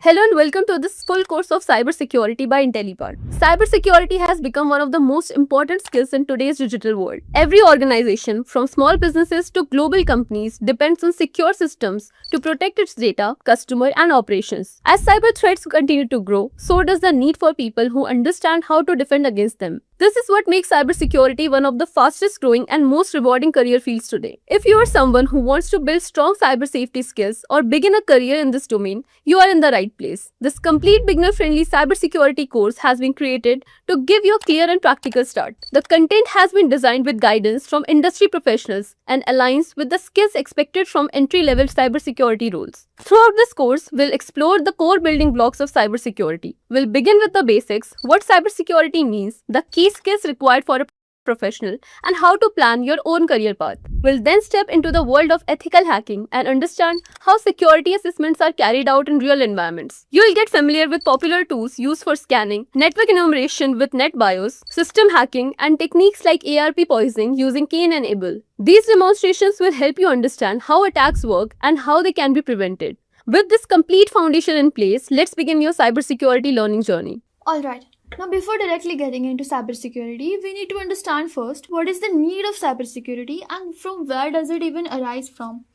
Hello and welcome to this full course of cybersecurity by Intellipaat. Cybersecurity has become one of the most important skills in today's digital world. Every organization, from small businesses to global companies, depends on secure systems to protect its data, customer, and operations. As cyber threats continue to grow, so does the need for people who understand how to defend against them. This is what makes cybersecurity one of the fastest growing and most rewarding career fields today. If you are someone who wants to build strong cyber safety skills or begin a career in this domain, you are in the right place. This complete beginner-friendly cybersecurity course has been created to give you a clear and practical start. The content has been designed with guidance from industry professionals and aligns with the skills expected from entry-level cybersecurity roles. Throughout this course, we'll explore the core building blocks of cybersecurity. We'll begin with the basics, what cybersecurity means, the key skills required for a professional, and how to plan your own career path. We'll then step into the world of ethical hacking and understand how security assessments are carried out in real environments. You'll get familiar with popular tools used for scanning, network enumeration with NetBIOS, system hacking, and techniques like ARP poisoning using Cain and Abel. These demonstrations will help you understand how attacks work and how they can be prevented. With this complete foundation in place, let's begin your cybersecurity learning journey. Alright, now before directly getting into cybersecurity, we need to understand first what is the need of cybersecurity and from where does it even arise from.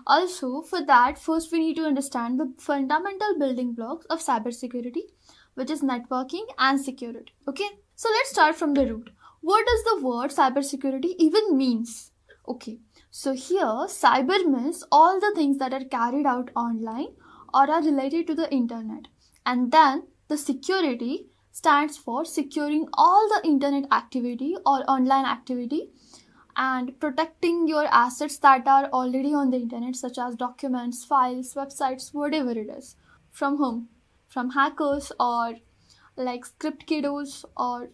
Also, for that, first we need to understand the fundamental building blocks of cybersecurity, which is networking and security. Okay, so let's start from the root. What does the word cybersecurity even means? Okay, so here cyber means all the things that are carried out online or are related to the internet, and then the security stands for securing all the internet activity or online activity and protecting your assets that are already on the internet, such as documents, files, websites, whatever it is. From whom? From hackers or like script kiddos or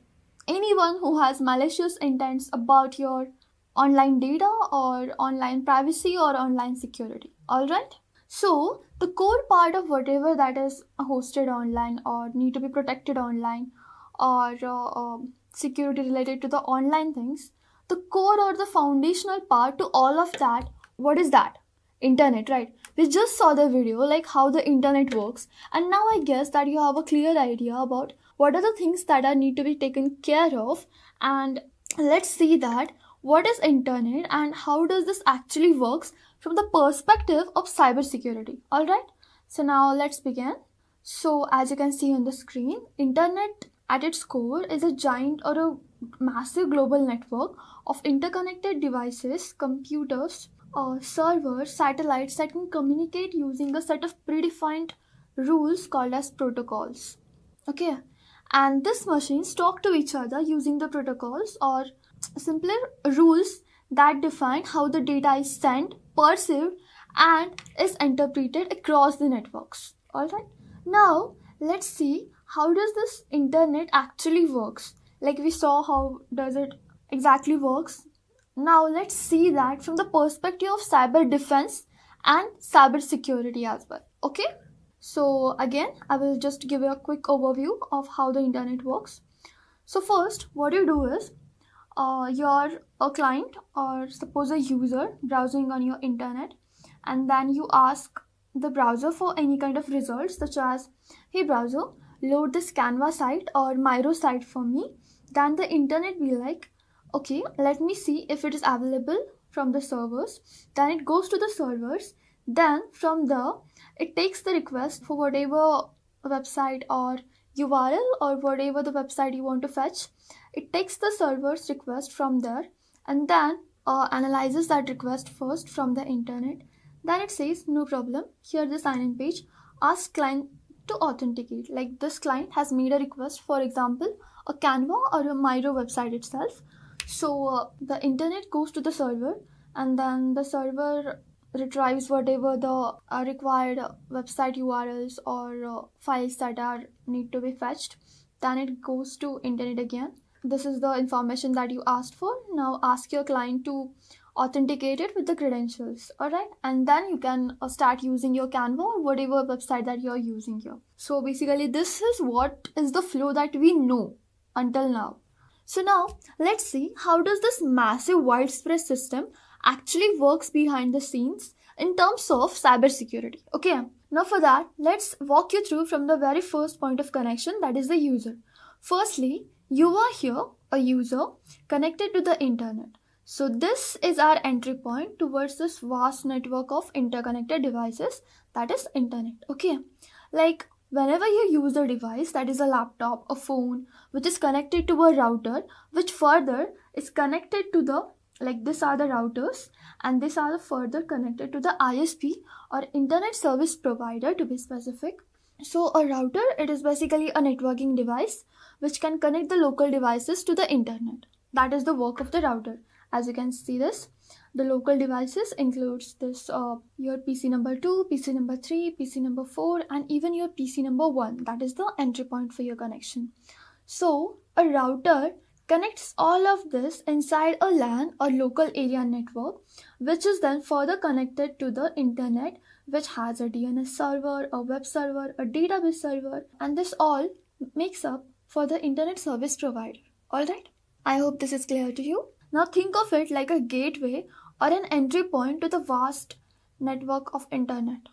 anyone who has malicious intents about your online data or online privacy or online security. Alright? So, the core part of whatever that is hosted online or need to be protected online or security related to the online things, the core or the foundational part to all of that, what is that? Internet, right? We just saw the video like how the internet works, and now I guess that you have a clear idea about what are the things that are need to be taken care of, and let's see that what is internet and how does this actually works from the perspective of cybersecurity. Alright, so now let's begin. So as you can see on the screen, internet at its core is a giant or a massive global network of interconnected devices, computers, servers, satellites that can communicate using a set of predefined rules called as protocols. Okay, and these machines talk to each other using the protocols or simpler rules that define how the data is sent, perceived, and is interpreted across the networks. Alright, now let's see how does this internet actually works. Like we saw how does it exactly works. Now let's see that from the perspective of cyber defense and cyber security as well. Okay, so again I will just give you a quick overview of how the internet works. So first what you do is you're a client or suppose a user browsing on your internet, and then you ask the browser for any kind of results such as, hey browser, load this Canva site or Miro site for me. Then the internet will like, okay, let me see if it is available from the servers. Then it goes to the servers. Then from there it takes the request for whatever website or URL or whatever the website you want to fetch. It takes the server's request from there and then analyzes that request first from the internet. Then it says, no problem, here the sign-in page, ask client to authenticate. Like this client has made a request, for example, a Canva or a Miro website itself. So the internet goes to the server and then the server retrieves whatever the required website URLs or files that are need to be fetched. Then it goes to internet again. This is the information that you asked for. Now ask your client to authenticate it with the credentials. Alright, and then you can start using your Canva or whatever website that you're using here. So basically this is what is the flow that we know until now. So now let's see how does this massive widespread system actually works behind the scenes in terms of cybersecurity. Okay, Now for that, let's walk you through from the very first point of connection, that is the user. Firstly, you are here, a user, connected to the internet. So this is our entry point towards this vast network of interconnected devices, that is internet. Okay, like whenever you use a device, that is a laptop, a phone, which is connected to a router, which further is connected to the, like these are the routers, and these are the further connected to the ISP or internet service provider, to be specific. So a router, it is basically a networking device which can connect the local devices to the internet. That is the work of the router. As you can see this, the local devices includes this your PC number 2, PC number 3, PC number 4, and even your PC number 1. That is the entry point for your connection. So a router connects all of this inside a LAN or local area network, which is then further connected to the internet, which has a DNS server, a web server, a database server, and this all makes up for the internet service provider. Alright, I hope this is clear to you. Now think of it like a gateway or an entry point to the vast network of internet.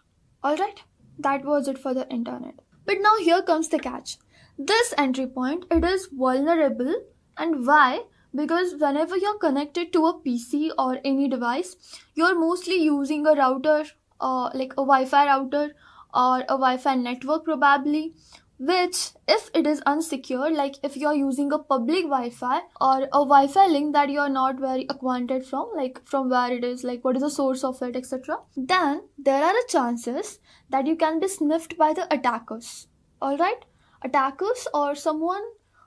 Alright, that was it for the internet. But now here comes the catch. This entry point, it is vulnerable. And why? Because whenever you're connected to a PC or any device, you're mostly using a router, like a Wi-Fi router or a Wi-Fi network probably, which if it is unsecure, like if you're using a public Wi-Fi or a Wi-Fi link that you're not very acquainted from, like from where it is, like what is the source of it, etc., then there are a chances that you can be sniffed by the attackers. Alright, attackers or someone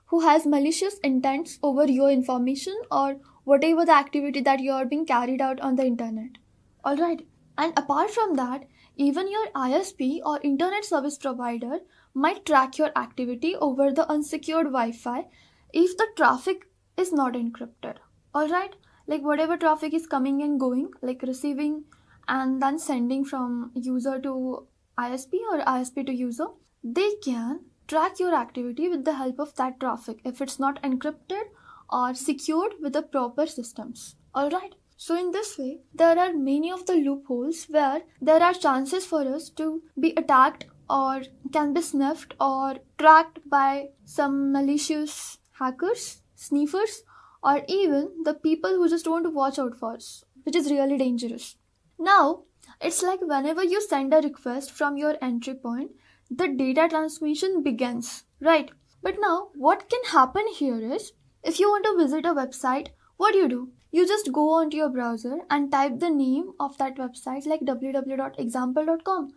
who has malicious intents over your information or whatever the activity that you are being carried out on the internet. Alright, and apart from that, even your ISP or internet service provider might track your activity over the unsecured Wi-Fi if the traffic is not encrypted. Alright, like whatever traffic is coming and going, like receiving and then sending from user to ISP or ISP to user, they can track your activity with the help of that traffic if it's not encrypted or secured with the proper systems. Alright, so in this way, there are many of the loopholes where there are chances for us to be attacked or can be sniffed or tracked by some malicious hackers, sniffers, or even the people who just want to watch out for us, which is really dangerous. Now, it's like whenever you send a request from your entry point, the data transmission begins, right? But now, what can happen here is, if you want to visit a website, what do? You just go onto your browser and type the name of that website like www.example.com.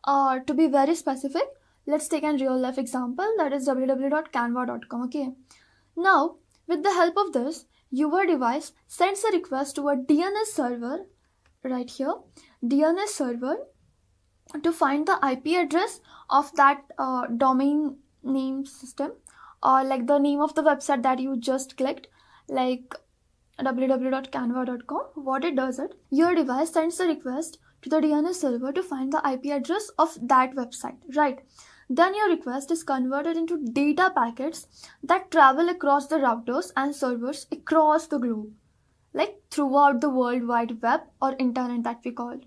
Or to be very specific, let's take a real life example, that is www.canva.com, okay? Now, with the help of this, your device sends a request to a DNS server, right here, DNS server, to find the IP address of that domain name system or like the name of the website that you just clicked, like www.canva.com. What it does it, your device sends a request to the DNS server to find the IP address of that website, right? Then your request is converted into data packets that travel across the routers and servers across the globe, like throughout the World Wide Web or internet that we call,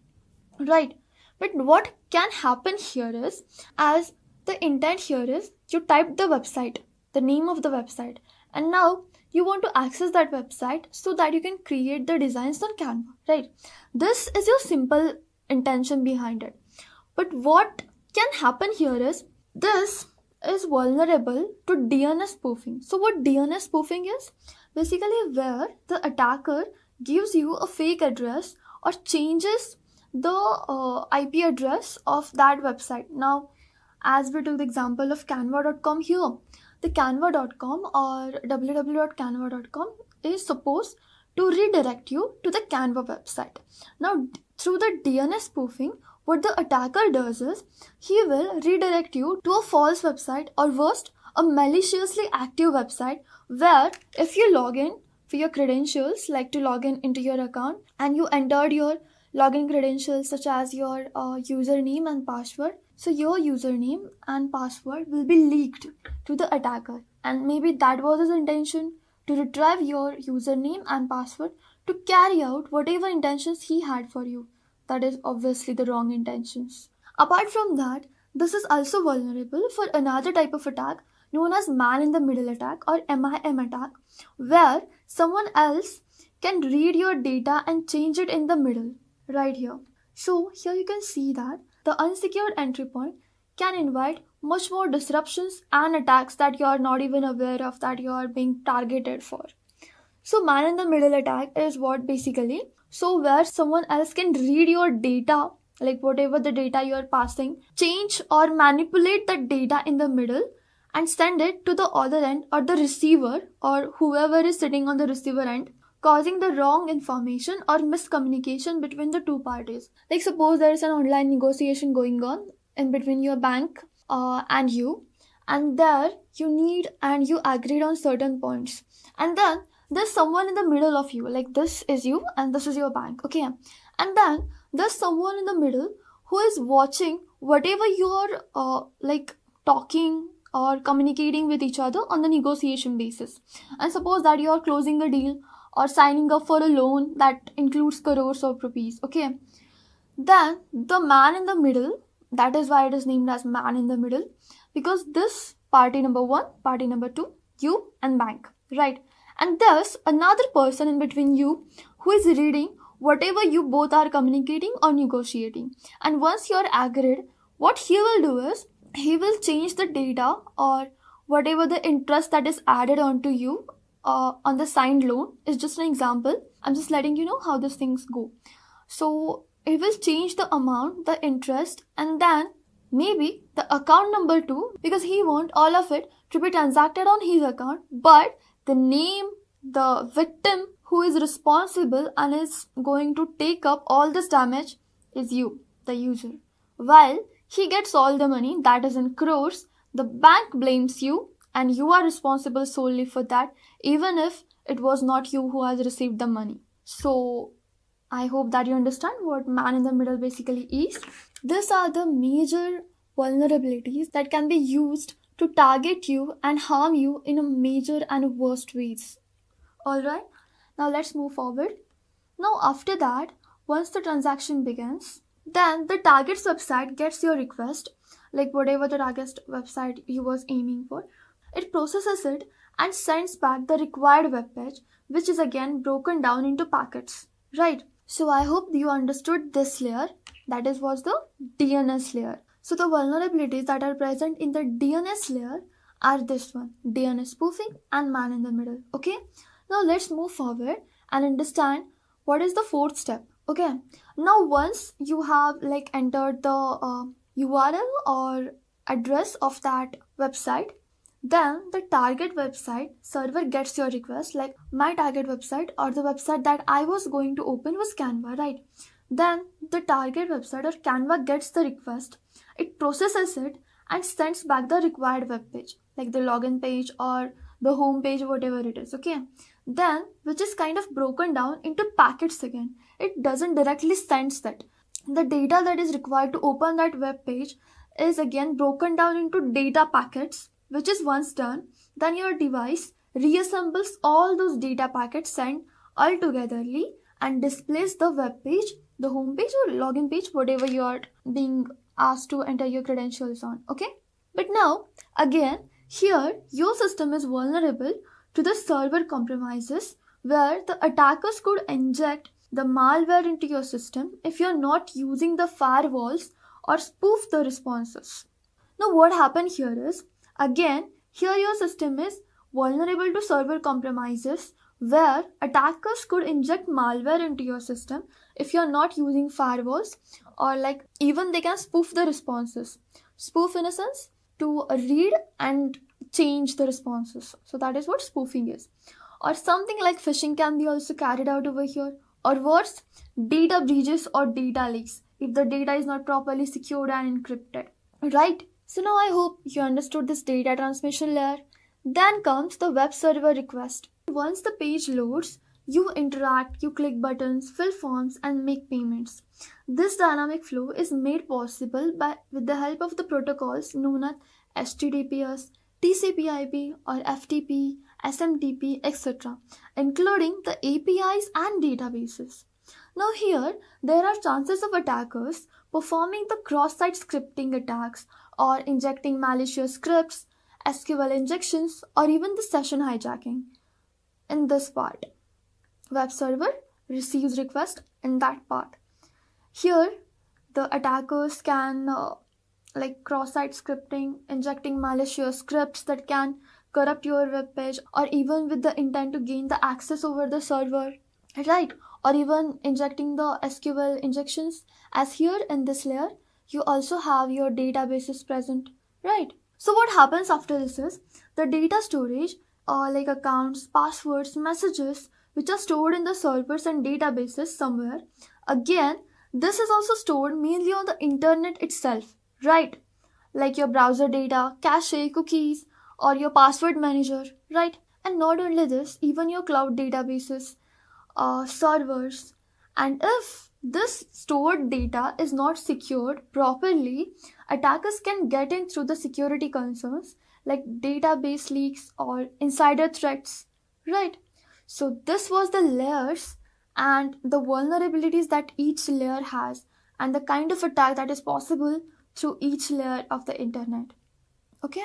right? But what can happen here is, as the intent here is, you typed the website, the name of the website, and now you want to access that website so that you can create the designs on Canva, right? This is your simple intention behind it. But what can happen here is, this is vulnerable to DNS spoofing. So what DNS spoofing is? Basically where the attacker gives you a fake address or changes the IP address of that website. Now, as we took the example of canva.com here, the canva.com or www.canva.com is supposed to redirect you to the Canva website. Now, through the DNS spoofing, what the attacker does is, he will redirect you to a false website or worst, a maliciously active website where if you log in for your credentials, like to log in into your account, and you entered your login credentials such as your username and password, so your username and password will be leaked to the attacker, and maybe that was his intention, to retrieve your username and password to carry out whatever intentions he had for you. That is obviously the wrong intentions. Apart from that, this is also vulnerable for another type of attack known as man in the middle attack or MIM attack, where someone else can read your data and change it in the middle, right here. So here you can see that the unsecured entry point can invite much more disruptions and attacks that you are not even aware of that you are being targeted for. So man in the middle attack is what basically, so where someone else can read your data, like whatever the data you are passing, change or manipulate the data in the middle and send it to the other end or the receiver or whoever is sitting on the receiver end, causing the wrong information or miscommunication between the two parties. Like suppose there is an online negotiation going on in between your bank and you, and there you need and you agreed on certain points, and then there's someone in the middle of you, like this is you and this is your bank, okay, and then there's someone in the middle who is watching whatever you're like talking or communicating with each other on the negotiation basis. And suppose that you are closing a deal or signing up for a loan that includes crores of rupees, okay, then the man in the middle, that is why it is named as man in the middle, because this party number one, party number two, you and bank, right? And there's another person in between you who is reading whatever you both are communicating or negotiating. And once you're agreed, what he will do is he will change the data or whatever the interest that is added onto you on the signed loan is just an example. I'm just letting you know how these things go. So it will change the amount, the interest, and then maybe the account number too, because he want all of it to be transacted on his account, but the name, the victim who is responsible and is going to take up all this damage is you, the user. While he gets all the money, that is in crores, the bank blames you and you are responsible solely for that, even if it was not you who has received the money. So I hope that you understand what man in the middle basically is. These are the major vulnerabilities that can be used to target you and harm you in a major and worst ways. Alright, now let's move forward. Now after that, once the transaction begins, then the target's website gets your request, like whatever the target website you was aiming for. It processes it and sends back the required web page, which is again broken down into packets, right? So I hope you understood this layer, that is was the DNS layer. So the vulnerabilities that are present in the DNS layer are this one, DNS spoofing and man in the middle, okay? Now let's move forward and understand what is the fourth step, okay? Now once you have like entered the URL or address of that website, then the target website server gets your request, like my target website or the website that I was going to open was Canva, right? Then the target website or Canva gets the request, it processes it and sends back the required web page, like the login page or the home page, whatever it is, okay? Then, which is kind of broken down into packets again. It doesn't directly sends that. The data that is required to open that web page is again broken down into data packets, which is once done, then your device reassembles all those data packets sent all togetherly and displays the web page, the home page or login page, whatever you are being asked to enter your credentials on, okay? But now, again, here your system is vulnerable to the server compromises, where the attackers could inject the malware into your system if you're not using the firewalls or spoof the responses. Now what happened here is, again, here your system is vulnerable to server compromises, where attackers could inject malware into your system if you're not using firewalls, or like even they can spoof the responses. Spoof in a sense to read and change the responses. So that is what spoofing is. Or something like phishing can be also carried out over here. Or worse, data breaches or data leaks if the data is not properly secured and encrypted. Right? So now I hope you understood this data transmission layer. Then comes the web server request. Once the page loads, you interact, you click buttons, fill forms and make payments. This dynamic flow is made possible with the help of the protocols known as HTTPS, TCP/IP or FTP, SMTP, etc., including the APIs and databases. Now here, there are chances of attackers performing the cross-site scripting attacks or injecting malicious scripts, SQL injections, or even the session hijacking. In this part, web server receives request in that part. Here, the attackers can cross-site scripting, injecting malicious scripts that can corrupt your web page, or even with the intent to gain the access over the server, right? Or even injecting the SQL injections. As here in this layer, you also have your databases present, right? So what happens after this is the data storage, like accounts, passwords, messages, which are stored in the servers and databases somewhere. Again, this is also stored mainly on the internet itself, right? Like your browser data, cache, cookies, or your password manager, right? And not only this, even your cloud databases, servers. And if this stored data is not secured properly, attackers can get in through the security concerns like database leaks or insider threats, right? So this was the layers and the vulnerabilities that each layer has, and the kind of attack that is possible through each layer of the internet. Okay?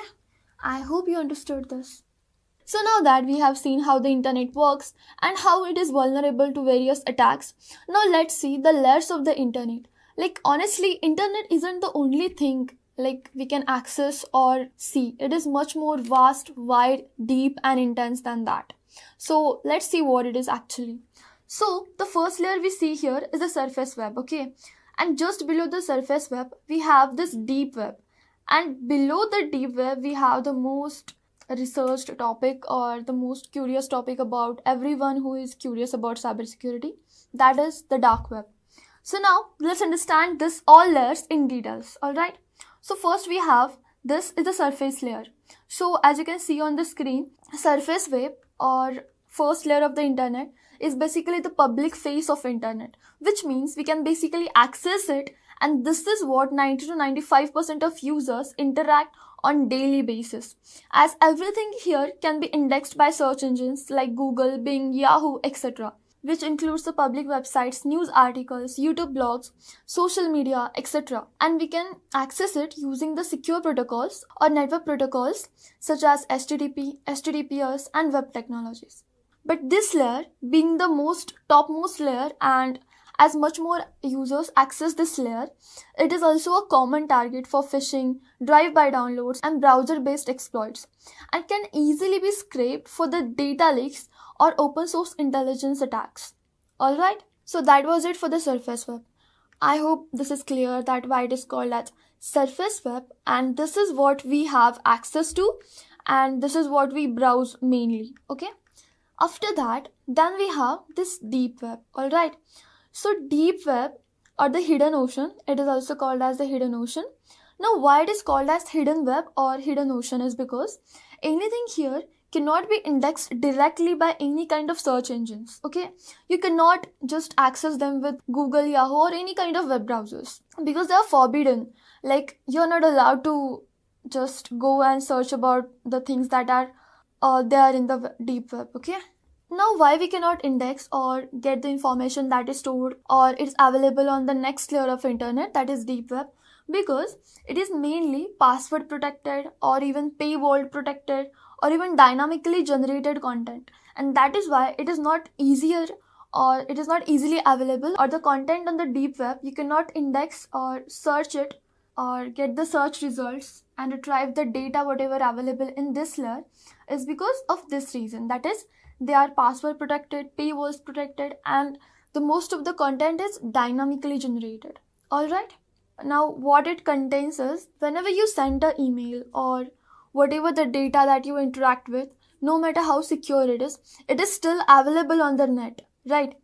I hope you understood this. So now that we have seen how the internet works and how it is vulnerable to various attacks, now let's see the layers of the internet. Like honestly, internet isn't the only thing like we can access or see. It is much more vast, wide, deep and intense than that. So let's see what it is actually. So the first layer we see here is the surface web, okay? And just below the surface web, we have this deep web. And below the deep web, we have the most researched topic or the most curious topic about everyone who is curious about cybersecurity. That is the dark web. So now let's understand this all layers in details, alright? So first we have, this is the surface layer. So as you can see on the screen, surface web or first layer of the internet is basically the public face of internet, which means we can basically access it, and this is what 90 to 95% of users interact on daily basis, as everything here can be indexed by search engines like Google, Bing, Yahoo, etc., which includes the public websites, news articles, YouTube blogs, social media, etc. And we can access it using the secure protocols or network protocols such as HTTP, HTTPS and web technologies. But this layer, being the topmost layer, and as much more users access this layer, it is also a common target for phishing, drive-by downloads and browser-based exploits, and can easily be scraped for the data leaks or open source intelligence attacks. Alright, so that was it for the surface web. I hope this is clear that why it is called as surface web, and this is what we have access to, and this is what we browse mainly, okay? After that, then we have this deep web, alright? So deep web or the hidden ocean, it is also called as the hidden ocean. Now why it is called as hidden web or hidden ocean is because anything here cannot be indexed directly by any kind of search engines, okay? You cannot just access them with Google, Yahoo or any kind of web browsers because they are forbidden. Like you're not allowed to just go and search about the things that are there in the deep web, okay? Now why we cannot index or get the information that is stored or is available on the next layer of internet, that is deep web, because it is mainly password protected or even paywall protected or even dynamically generated content, and that is why it is not easier or it is not easily available, or the content on the deep web you cannot index or search it or get the search results and retrieve the data whatever available in this layer is because of this reason, that is they are password protected, paywalls protected, and the most of the content is dynamically generated. Alright? Now what it contains is whenever you send an email or whatever the data that you interact with, no matter how secure it is still available on the net, right?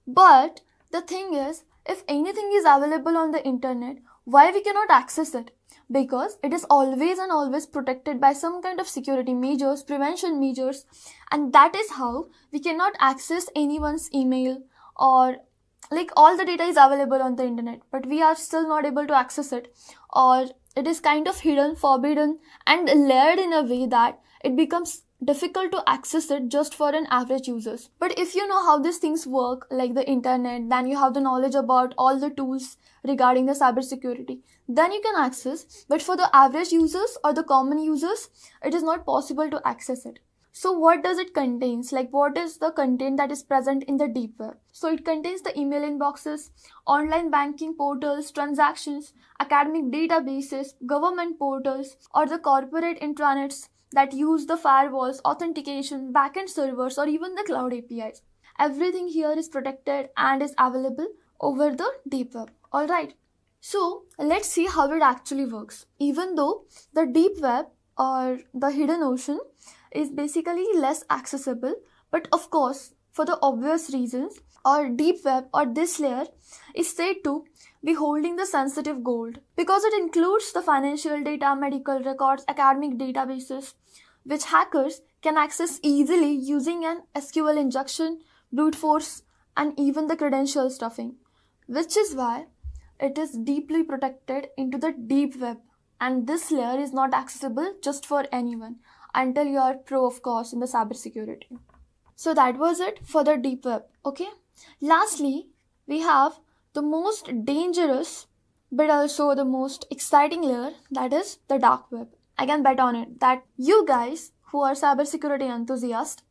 But the thing is, if anything is available on the internet, why we cannot access it? Because it is always and always protected by some kind of security measures, prevention measures, and that is how we cannot access anyone's email, or like all the data is available on the internet, but we are still not able to access it, or it is kind of hidden, forbidden and layered in a way that it becomes difficult to access it just for an average users. But if you know how these things work, like the internet, then you have the knowledge about all the tools regarding the cybersecurity, then you can access. But for the average users or the common users, it is not possible to access it. So what does it contains? Like, what is the content that is present in the deep web? So it contains the email inboxes, online banking portals, transactions, academic databases, government portals, or the corporate intranets that use the firewalls, authentication, backend servers, or even the cloud APIs. Everything here is protected and is available over the deep web. Alright. So let's see how it actually works. Even though the deep web or the hidden ocean is basically less accessible, but of course, for the obvious reasons, or deep web or this layer is said to be holding the sensitive gold because it includes the financial data, medical records, academic databases, which hackers can access easily using an SQL injection, brute force, and even the credential stuffing, which is why it is deeply protected into the deep web, and this layer is not accessible just for anyone until you are pro, of course, in the cybersecurity. So that was it for the deep web. Okay. Lastly, we have the most dangerous but also the most exciting layer, that is the dark web. I can bet on it that you guys who are cybersecurity enthusiasts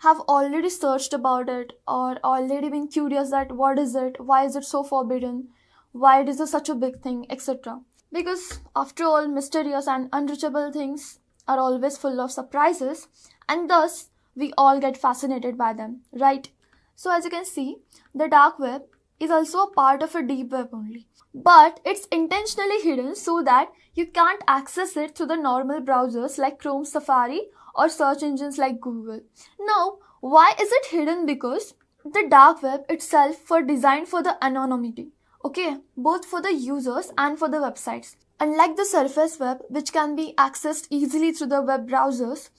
have already searched about it or already been curious that what is it, why is it so forbidden, why it is such a big thing, etc. Because after all, mysterious and unreachable things are always full of surprises, and thus we all get fascinated by them, right? So as you can see, the dark web is also a part of a deep web only, but it's intentionally hidden so that you can't access it through the normal browsers like Chrome, Safari, or search engines like Google. Now, why is it hidden? Because the dark web itself were designed for the anonymity, okay, both for the users and for the websites. Unlike the surface web, which can be accessed easily through the web browsers,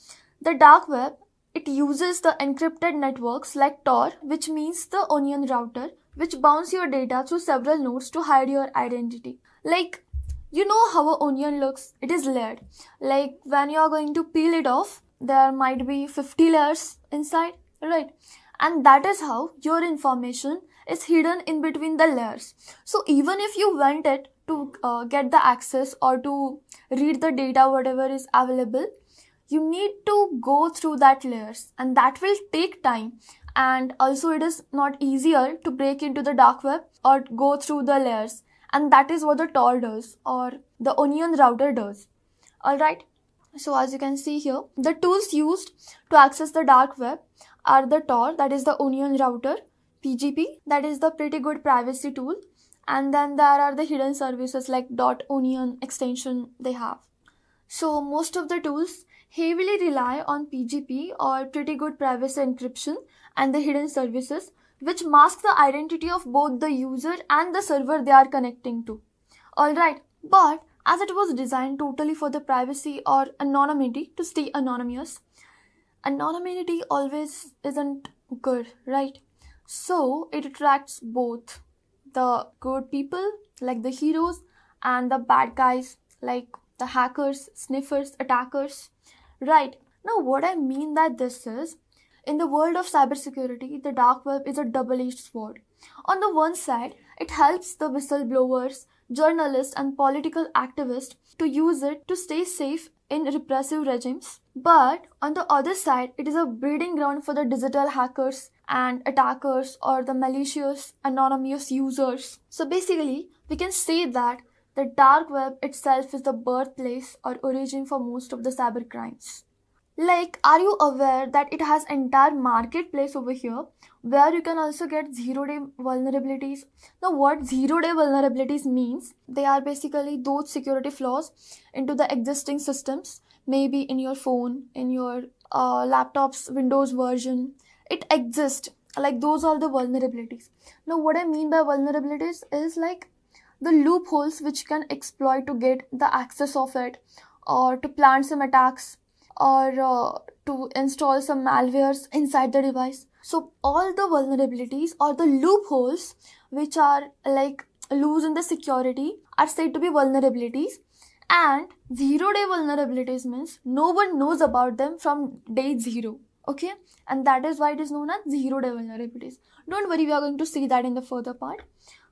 the dark web, it uses the encrypted networks like Tor, which means the onion router, which bounce your data through several nodes to hide your identity. Like, you know how an onion looks? It is layered. Like, when you are going to peel it off, there might be 50 layers inside, right? And that is how your information is hidden in between the layers. So even if you want it to get the access or to read the data, whatever is available, you need to go through that layers, and that will take time. And also it is not easier to break into the dark web or go through the layers. And that is what the Tor does, or the onion router does. Alright. So as you can see here, the tools used to access the dark web are the Tor, that is the onion router, PGP, that is the pretty good privacy tool, and then there are the hidden services like .onion extension they have. So most of the tools heavily rely on PGP or pretty good privacy encryption and the hidden services, which mask the identity of both the user and the server they are connecting to. Alright, but as it was designed totally for the privacy or anonymity to stay anonymous, anonymity always isn't good, right? So it attracts both the good people like the heroes and the bad guys like the hackers, sniffers, attackers, right? Now what I mean by this is, in the world of cybersecurity, the dark web is a double-edged sword. On the one side, it helps the whistleblowers, journalists, and political activists to use it to stay safe in repressive regimes. But on the other side, it is a breeding ground for the digital hackers and attackers or the malicious anonymous users. So basically, we can say that the dark web itself is the birthplace or origin for most of the cyber crimes. Like, are you aware that it has entire marketplace over here where you can also get zero-day vulnerabilities? Now, what zero-day vulnerabilities means? They are basically those security flaws into the existing systems, maybe in your phone, in your laptop's Windows version. It exists. Like, those are the vulnerabilities. Now, what I mean by vulnerabilities is like the loopholes which you can exploit to get the access of it, or to plan some attacks, or to install some malwares inside the device. So all the vulnerabilities or the loopholes which are like loose in the security are said to be vulnerabilities, and Zero-day vulnerabilities means no one knows about them from day zero. Okay, and that is why it is known as zero-day vulnerabilities. Don't worry, we are going to see that in the further part.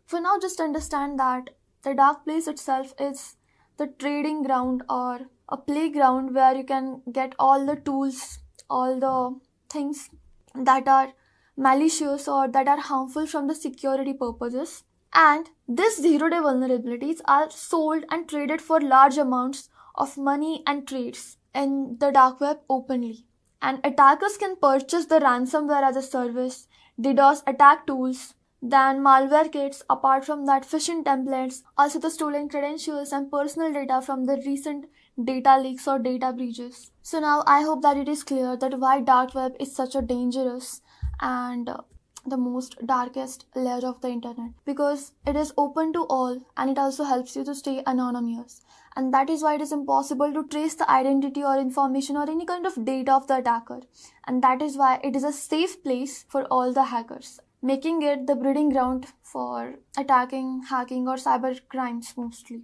For now, just understand that the dark place itself is the trading ground or a playground where you can get all the tools, all the things that are malicious or that are harmful from the security purposes. And these zero-day vulnerabilities are sold and traded for large amounts of money and trades in the dark web openly. And attackers can purchase the ransomware as a service, DDoS attack tools, then malware kits, apart from that phishing templates, also the stolen credentials and personal data from the recent data leaks or data breaches. So now I hope that it is clear that why dark web is such a dangerous and the most darkest layer of the internet, because it is open to all and it also helps you to stay anonymous, and that is why it is impossible to trace the identity or information or any kind of data of the attacker, and that is why it is a safe place for all the hackers, making it the breeding ground for attacking, hacking or cyber crimes mostly.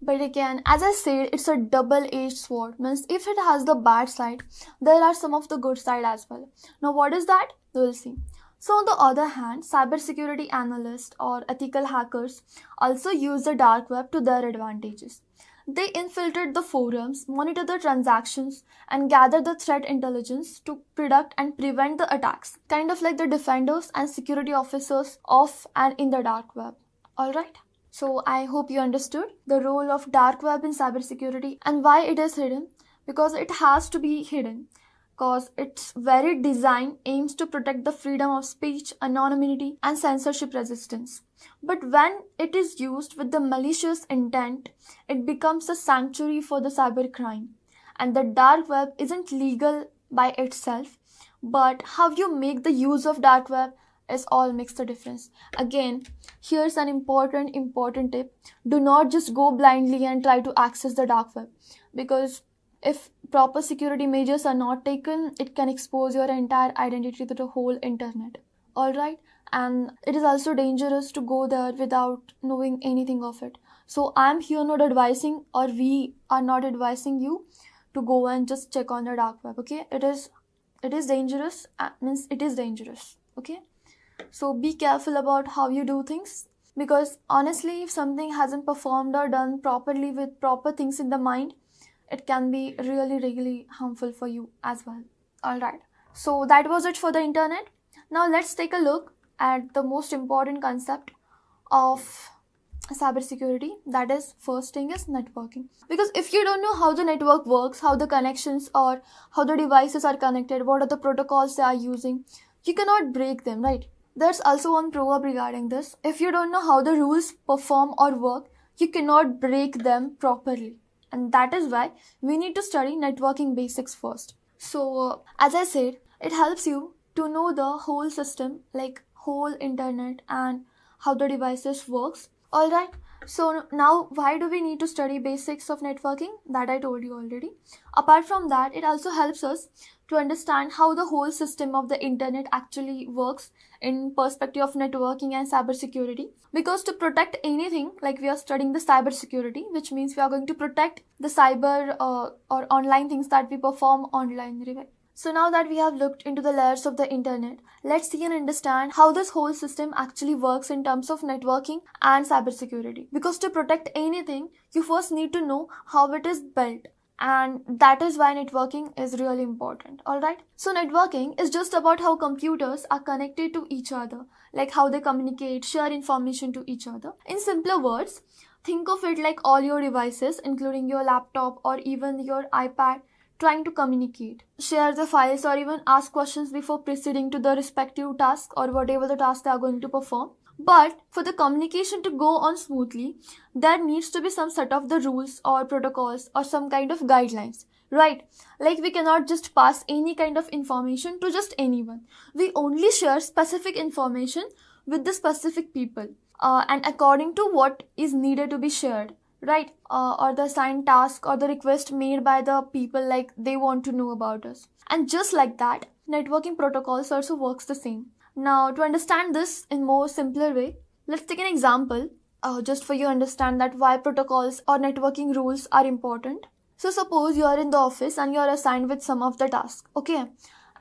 But again, as I said, it's a double-edged sword. Means if it has the bad side, there are some of the good side as well. Now what is that? We'll see. So on the other hand, cybersecurity analysts or ethical hackers also use the dark web to their advantages. They infiltrate the forums, monitor the transactions, and gather the threat intelligence to predict and prevent the attacks, kind of like the defenders and security officers of and in the dark web. Alright? So I hope you understood the role of dark web in cybersecurity and why it is hidden, because it has to be hidden, because its very design aims to protect the freedom of speech, anonymity, and censorship resistance. But when it is used with the malicious intent, it becomes a sanctuary for the cybercrime. And the dark web isn't legal by itself, but how you make the use of dark web is all makes the difference. Again, here's an important tip. Do not just go blindly and try to access the dark web, because if proper security measures are not taken, it can expose your entire identity to the whole internet. Alright? And it is also dangerous to go there without knowing anything of it. So I'm here not advising, or we are not advising you to go and just check on the dark web. Okay? It is dangerous. Means it is dangerous. Okay? So be careful about how you do things, because honestly, if something hasn't performed or done properly with proper things in the mind, it can be really harmful for you as well. Alright, so that was it for the internet. Now let's take a look at the most important concept of cybersecurity. That is, first thing is networking. Because if you don't know how the network works, how the connections or how the devices are connected, what are the protocols they are using, you cannot break them, right? There's also one proverb regarding this. If you don't know how the rules perform or work, you cannot break them properly. And that is why we need to study networking basics first. So, as I said, it helps you to know the whole system, like whole internet and how the devices works. Alright, so now why do we need to study basics of networking? That I told you already. Apart from that, it also helps us to understand how the whole system of the internet actually works in perspective of networking and cybersecurity. Because to protect anything, like we are studying the cybersecurity, which means we are going to protect the cyber or online things that we perform online. So now that we have looked into the layers of the internet, let's see and understand how this whole system actually works in terms of networking and cybersecurity. Because to protect anything, you first need to know how it is built. And that is why networking is really important. Alright? So networking is just about how computers are connected to each other, like how they communicate, share information to each other. In simpler words, think of it like all your devices, including your laptop or even your iPad, trying to communicate, share the files, or even ask questions before proceeding to the respective task or whatever the task they are going to perform. But for the communication to go on smoothly, there needs to be some set of the rules or protocols or some kind of guidelines, right? Like we cannot just pass any kind of information to just anyone. We only share specific information with the specific people and according to what is needed to be shared, right? Or the assigned task or the request made by the people, like they want to know about us. And just like that, networking protocols also works the same. Now, to understand this in more simpler way, let's take an example just for you to understand that why protocols or networking rules are important. So suppose you are in the office and you are assigned with some of the tasks, okay?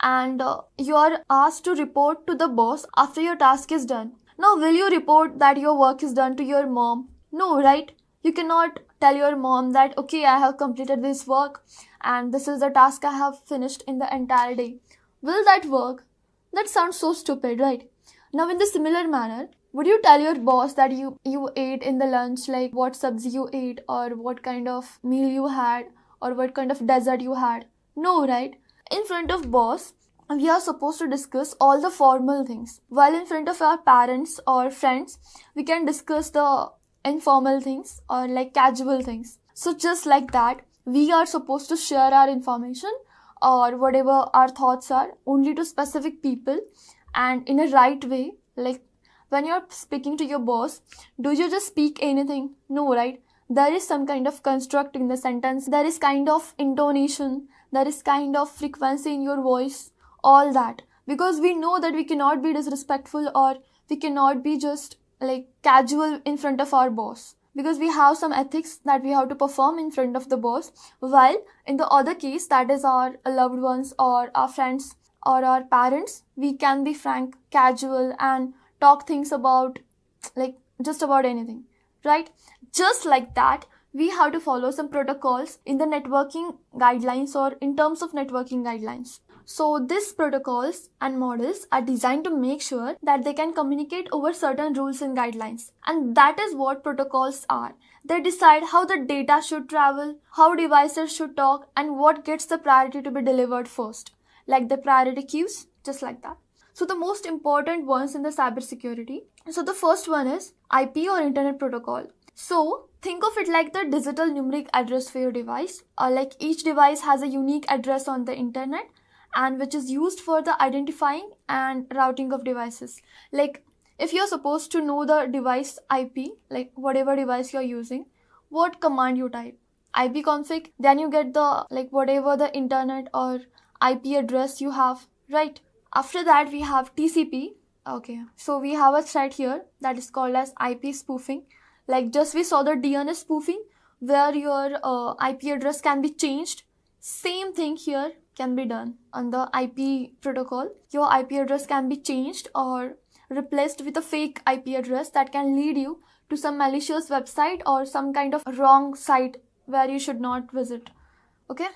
And you are asked to report to the boss after your task is done. Now, will you report that your work is done to your mom? No, right? You cannot tell your mom that, okay, I have completed this work and this is the task I have finished in the entire day. Will that work? That sounds so stupid, right? Now, in the similar manner, would you tell your boss that you ate in the lunch, like what sabzi you ate or what kind of meal you had or what kind of dessert you had? No, right? In front of boss, we are supposed to discuss all the formal things, while in front of our parents or friends we can discuss the informal things or like casual things. So just like that, we are supposed to share our information or whatever our thoughts are only to specific people and in a right way. Like when you're speaking to your boss, do you just speak anything? No, right? There is some kind of construct in the sentence, there is kind of intonation, there is kind of frequency in your voice, all that, because we know that we cannot be disrespectful or we cannot be just like casual in front of our boss, because we have some ethics that we have to perform in front of the boss, while in the other case, that is our loved ones or our friends or our parents, we can be frank, casual and talk things about like just about anything, right? Just like that, we have to follow some protocols in the networking guidelines or in terms of networking guidelines. So these protocols and models are designed to make sure that they can communicate over certain rules and guidelines. And that is what protocols are. They decide how the data should travel, how devices should talk, and what gets the priority to be delivered first. Like the priority queues, just like that. So the most important ones in the cybersecurity. So the first one is IP or Internet Protocol. So think of it like the digital numeric address for your device. Like each device has a unique address on the internet and which is used for the identifying and routing of devices. Like if you're supposed to know the device IP, like whatever device you're using, what command you type? ipconfig, then you get the like whatever the internet or IP address you have, right? After that we have TCP. Okay, so we have a thread here that is called as IP spoofing. Like just we saw the DNS spoofing where your IP address can be changed. Same thing here can be done on the IP protocol. Your IP address can be changed or replaced with a fake IP address that can lead you to some malicious website or some kind of wrong site where you should not visit. Okay.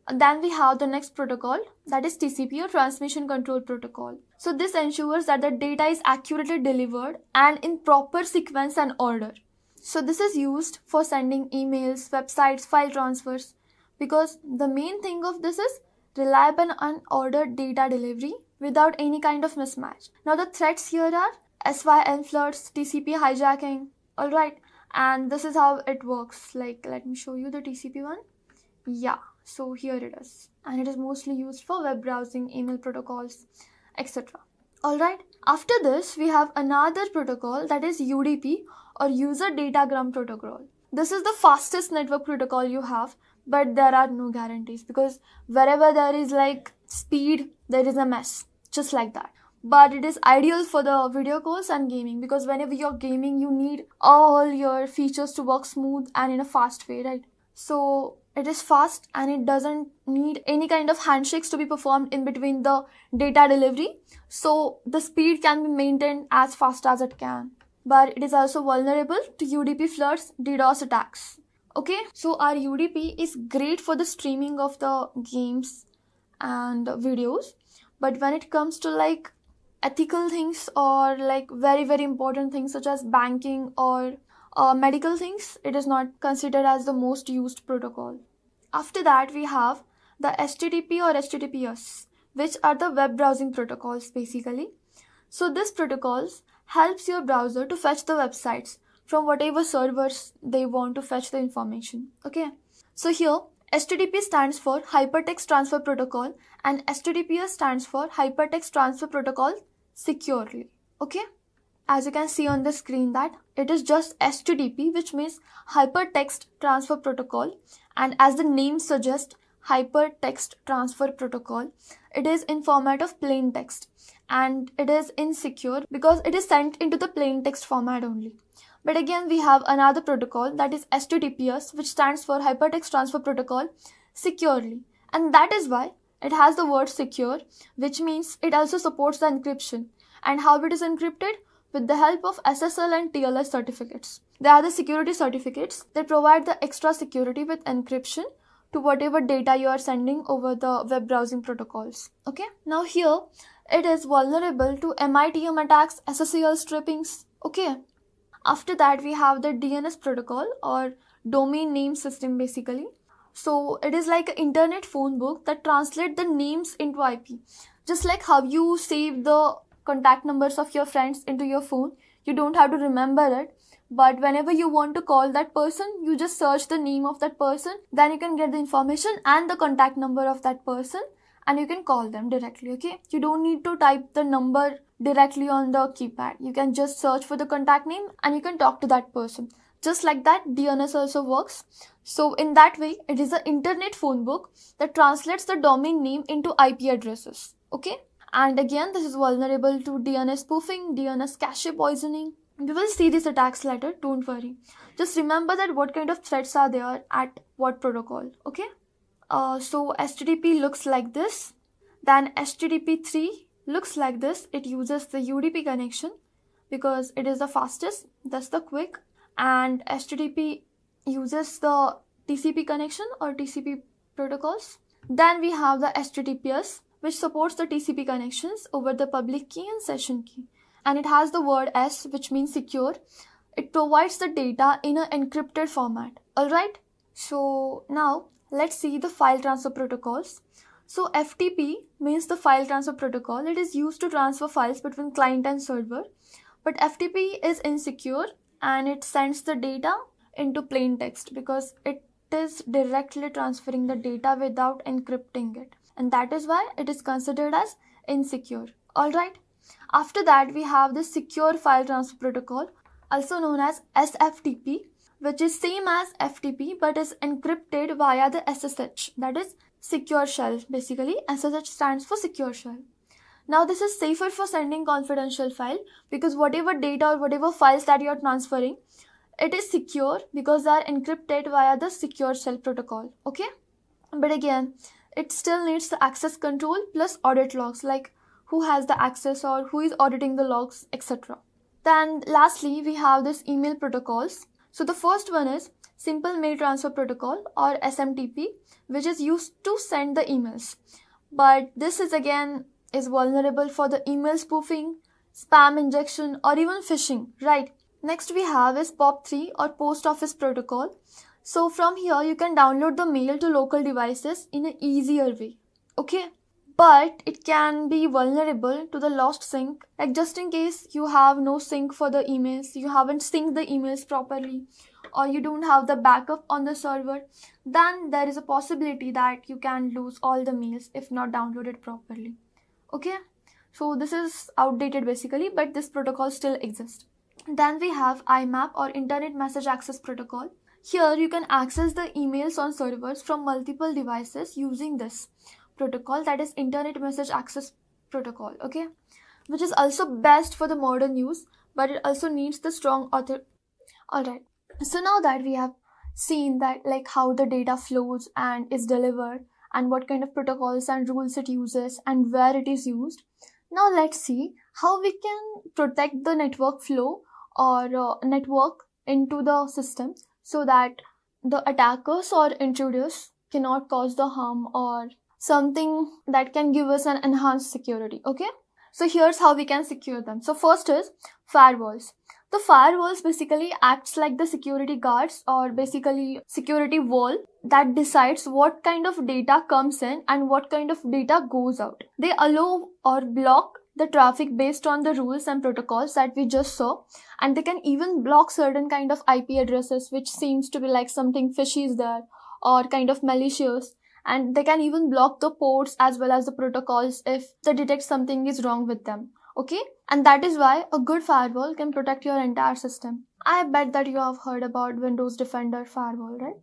And then we have the next protocol, that is TCP or Transmission Control Protocol. So this ensures that the data is accurately delivered and in proper sequence and order. So this is used for sending emails, websites, file transfers, because the main thing of this is reliable and ordered data delivery without any kind of mismatch. Now the threats here are SYN floods, TCP hijacking, alright, and this is how it works. Like let me show you the TCP one. Yeah, so here it is, and it is mostly used for web browsing, email protocols, etc. Alright, after this we have another protocol, that is UDP or User Datagram Protocol. This is the fastest network protocol you have, but there are no guarantees, because wherever there is like speed, there is a mess, just like that. But it is ideal for the video calls and gaming, because whenever you're gaming, you need all your features to work smooth and in a fast way, right? So it is fast and it doesn't need any kind of handshakes to be performed in between the data delivery. So the speed can be maintained as fast as it can. But it is also vulnerable to UDP floods, DDoS attacks. Okay, so our UDP is great for the streaming of the games and videos. But when it comes to like ethical things or like very, very important things such as banking or medical things, it is not considered as the most used protocol. After that, we have the HTTP or HTTPS, which are the web browsing protocols basically. So these protocols helps your browser to fetch the websites from whatever servers they want to fetch the information. Okay, so here HTTP stands for Hypertext Transfer Protocol and HTTPS stands for Hypertext Transfer Protocol Securely. Okay, as you can see on the screen that it is just HTTP, which means Hypertext Transfer Protocol, and as the name suggests, Hypertext Transfer Protocol, it is in format of plain text and it is insecure because it is sent into the plain text format only. But again, we have another protocol, that is HTTPS, which stands for Hypertext Transfer Protocol, securely. And that is why it has the word secure, which means it also supports the encryption. And how it is encrypted? With the help of SSL and TLS certificates. They are the security certificates. They provide the extra security with encryption to whatever data you are sending over the web browsing protocols. Okay. Now here, it is vulnerable to MITM attacks, SSL strippings. Okay. After that, we have the DNS protocol, or domain name system basically. So it is like an internet phone book that translates the names into IP. Just like how you save the contact numbers of your friends into your phone, you don't have to remember it. But whenever you want to call that person, you just search the name of that person. Then you can get the information and the contact number of that person, and you can call them directly. Okay, you don't need to type the number directly on the keypad. You can just search for the contact name and you can talk to that person. Just like that, DNS also works. So in that way, it is an internet phone book that translates the domain name into IP addresses. Okay. And again, this is vulnerable to DNS spoofing, DNS cache poisoning. We will see these attacks later, don't worry. Just remember that what kind of threats are there at what protocol. Okay. So HTTP looks like this. Then HTTP3 looks like this. It uses the UDP connection because it is the fastest. That's the quick. And HTTP uses the TCP connection or TCP protocols. Then we have the HTTPS, which supports the TCP connections over the public key and session key. And it has the word S, which means secure. It provides the data in an encrypted format. Alright, so now let's see the file transfer protocols. So FTP means the file transfer protocol. It is used to transfer files between client and server. But FTP is insecure and it sends the data into plain text because it is directly transferring the data without encrypting it. And that is why it is considered as insecure. Alright. After that, we have the secure file transfer protocol, also known as SFTP, which is same as FTP but is encrypted via the SSH, that is secure shell. Basically, SSH stands for secure shell. Now this is safer for sending confidential file because whatever data or whatever files that you are transferring, it is secure because they are encrypted via the secure shell protocol. Okay, but again, it still needs the access control plus audit logs, like who has the access or who is auditing the logs, etc. Then lastly, we have this email protocols. So the first one is Simple Mail Transfer Protocol or SMTP, which is used to send the emails. But this is again is vulnerable for the email spoofing, spam injection, or even phishing, right? Next we have is POP3 or Post Office Protocol. So from here you can download the mail to local devices in an easier way. Okay. But it can be vulnerable to the lost sync, like just in case you have no sync for the emails, you haven't synced the emails properly, or you don't have the backup on the server, then there is a possibility that you can lose all the mails if not downloaded properly. Okay, so this is outdated basically, but this protocol still exists. Then we have IMAP or Internet Message Access Protocol. Here you can access the emails on servers from multiple devices using this protocol, that is Internet Message Access Protocol, okay, which is also best for the modern use, but it also needs the strong author. Alright, so now that we have seen that like how the data flows and is delivered and what kind of protocols and rules it uses and where it is used, now let's see how we can protect the network flow or network into the system so that the attackers or intruders cannot cause the harm or something that can give us an enhanced security. Okay, so here's how we can secure them. So first is firewalls. The firewalls basically acts like the security guards or basically security wall that decides what kind of data comes in and what kind of data goes out. They allow or block the traffic based on the rules and protocols that we just saw, and they can even block certain kind of IP addresses which seems to be like something fishy is there or kind of malicious. And they can even block the ports as well as the protocols if they detect something is wrong with them. Okay, and that is why a good firewall can protect your entire system. I bet that you have heard about Windows Defender firewall, right?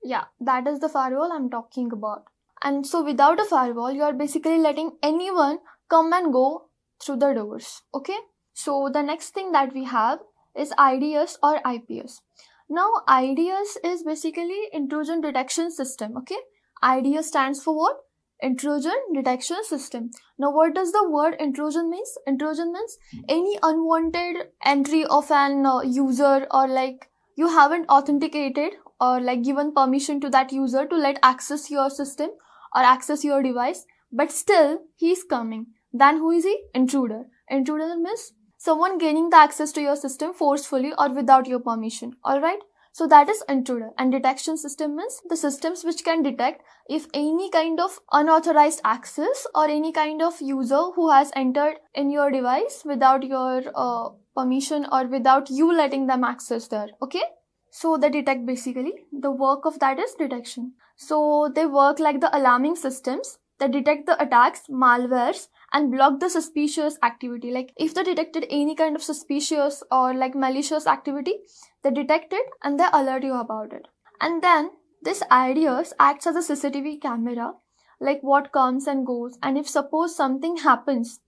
Yeah, that is the firewall I'm talking about. And so without a firewall, you are basically letting anyone come and go through the doors. Okay, so the next thing that we have is IDS or IPS. Now, IDS is basically intrusion detection system. Okay, IDS stands for what? Intrusion detection system. Now, what does the word intrusion means? Intrusion means any unwanted entry of an user, or like you haven't authenticated or like given permission to that user to let access your system or access your device, but still he's coming. Then who is he? Intruder. Intruder means someone gaining the access to your system forcefully or without your permission. Alright, so that is intruder. And detection system means the systems which can detect if any kind of unauthorized access or any kind of user who has entered in your device without your permission or without you letting them access there. Okay, so they detect, basically the work of that is detection. So they work like the alarming systems that detect the attacks, malwares, and block the suspicious activity. Like if they detected any kind of suspicious or like malicious activity, they detect it and they alert you about it. And then this IDS acts as a CCTV camera, like what comes and goes. And if suppose something happens,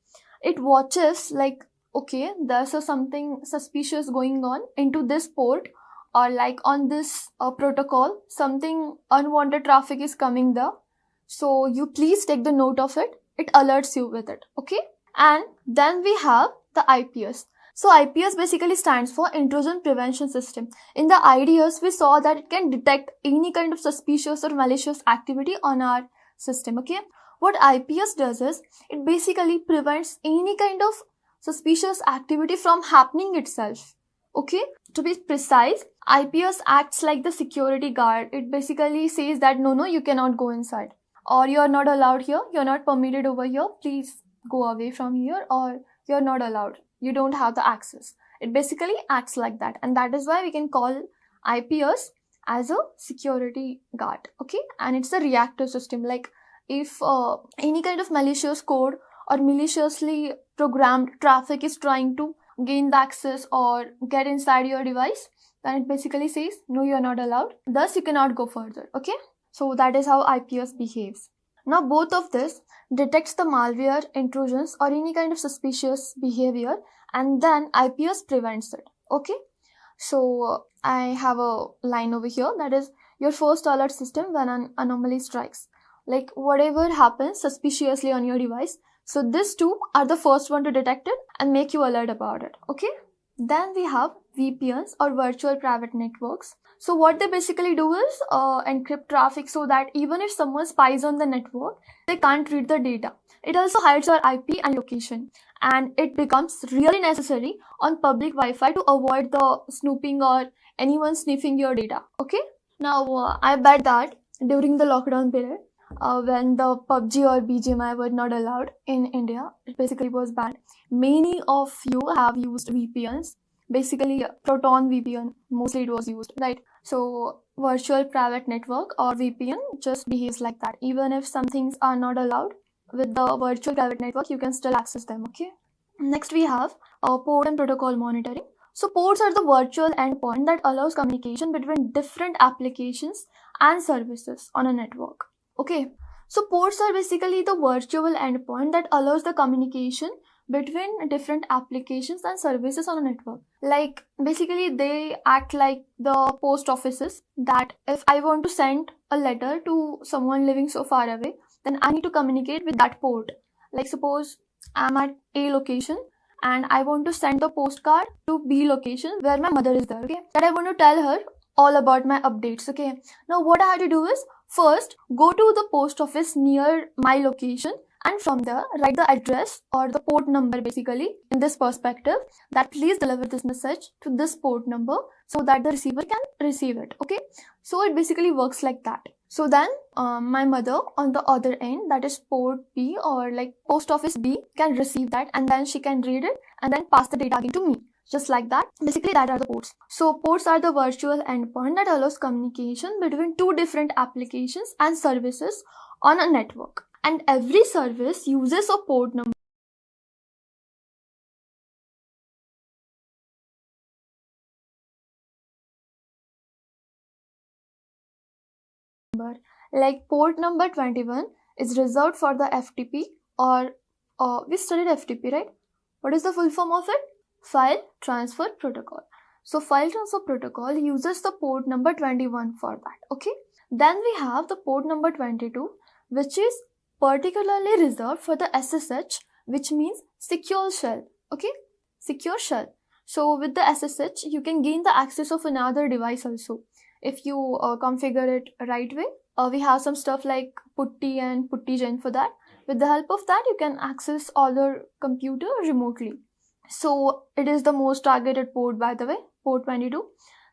it watches like, okay, there's something suspicious going on into this port, or like on this protocol, something unwanted traffic is coming there. So you please take the note of it. It alerts you with it. Okay. And then we have the IPS. So IPS basically stands for Intrusion Prevention System. In the IDS, we saw that it can detect any kind of suspicious or malicious activity on our system. Okay. What IPS does is, it basically prevents any kind of suspicious activity from happening itself. Okay. To be precise, IPS acts like the security guard. It basically says that no, you cannot go inside, or you're not allowed here, you're not permitted over here, please go away from here, or you're not allowed, you don't have the access. It basically acts like that, and that is why we can call IPS as a security guard. Okay, and it's a reactive system. Like if any kind of malicious code or maliciously programmed traffic is trying to gain the access or get inside your device, then it basically says no, you're not allowed, thus you cannot go further. Okay, so that is how IPS behaves. Now both of this detects the malware, intrusions, or any kind of suspicious behavior, and then IPS prevents it. Okay, so I have a line over here that is your first alert system when an anomaly strikes. Like whatever happens suspiciously on your device, so these two are the first one to detect it and make you alert about it. Okay, then we have VPNs or virtual private networks. So what they basically do is encrypt traffic so that even if someone spies on the network, they can't read the data. It also hides your IP and location, and it becomes really necessary on public Wi-Fi to avoid the snooping or anyone sniffing your data. Okay, now I bet that during the lockdown period, when the PUBG or BGMI were not allowed in India, it basically was banned. Many of you have used VPNs. Basically, Proton VPN, mostly it was used, right? So, virtual private network or VPN just behaves like that. Even if some things are not allowed, with the virtual private network, you can still access them, okay? Next, we have port and protocol monitoring. So, ports are the virtual endpoint that allows communication between different applications and services on a network. Okay, so ports are basically the virtual endpoint that allows the communication between different applications and services on a network. Like basically they act like the post offices, that if I want to send a letter to someone living so far away, then I need to communicate with that port. Like suppose I'm at A location and I want to send the postcard to B location where my mother is there. Okay, that I want to tell her all about my updates. Okay, now what I have to do is first go to the post office near my location, and from there write the address or the port number basically in this perspective, that please deliver this message to this port number so that the receiver can receive it. Okay, so it basically works like that. So then my mother on the other end, that is port B or like post office B, can receive that, and then she can read it and then pass the data again to me. Just like that. Basically, that are the ports. So ports are the virtual endpoint that allows communication between two different applications and services on a network. And every service uses a port number. Like port number 21 is reserved for the FTP, or we studied FTP, right? What is the full form of it? File Transfer Protocol. So file transfer protocol uses the port number 21 for that, okay? Then we have the port number 22, which is particularly reserved for the SSH, which means secure shell, okay? Secure shell. So with the SSH, you can gain the access of another device also, if you configure it right way. We have some stuff like putty and puttygen for that. With the help of that, you can access other computer remotely. So it is the most targeted port, by the way, port 22.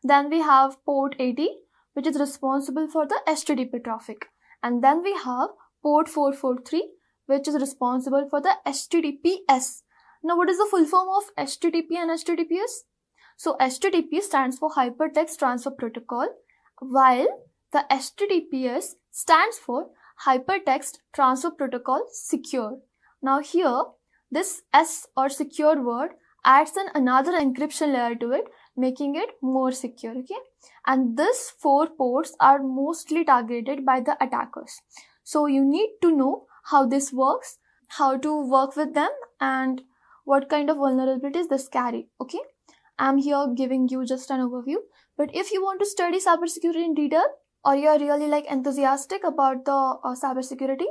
Then we have port 80, which is responsible for the HTTP traffic. And then we have port 443, which is responsible for the HTTPS. Now, what is the full form of HTTP and HTTPS? So HTTP stands for Hypertext Transfer Protocol, while the HTTPS stands for Hypertext Transfer Protocol Secure. Now here, this S or secure word adds another encryption layer to it, making it more secure, okay? And these 4 ports are mostly targeted by the attackers. So you need to know how this works, how to work with them, and what kind of vulnerabilities this carry, okay? I'm here giving you just an overview, but if you want to study cybersecurity in detail, or you're really enthusiastic about the cybersecurity,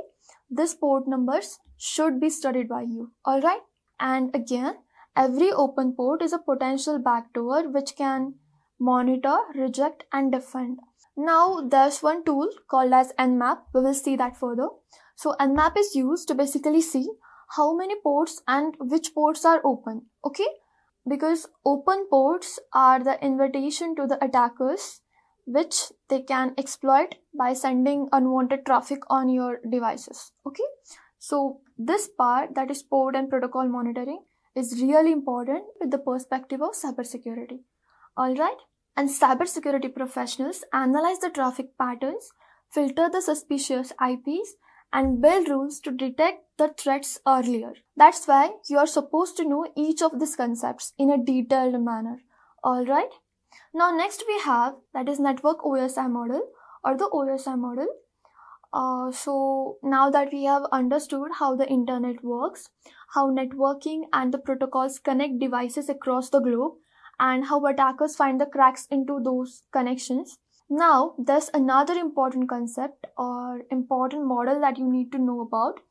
this port numbers should be studied by you, alright? And again, every open port is a potential backdoor which can monitor, reject, and defend. Now, there's one tool called as Nmap. We will see that further. So, Nmap is used to basically see how many ports and which ports are open, okay? Because open ports are the invitation to the attackers, which they can exploit by sending unwanted traffic on your devices, okay? So this part, that is port and protocol monitoring, is really important with the perspective of cybersecurity, alright? And cybersecurity professionals analyze the traffic patterns, filter the suspicious IPs, and build rules to detect the threats earlier. That's why you are supposed to know each of these concepts in a detailed manner, alright? Now next we have, that is network OSI model or the OSI model. So now that we have understood how the internet works, how networking and the protocols connect devices across the globe, and how attackers find the cracks into those connections, now there's another important concept or important model that you need to know about,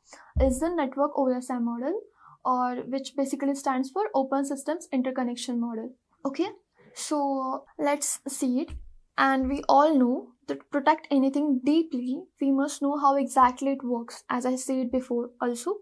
is the network OSI model, or which basically stands for Open Systems Interconnection Model, okay? So let's see it. And we all know that to protect anything deeply, we must know how exactly it works, as I said before also.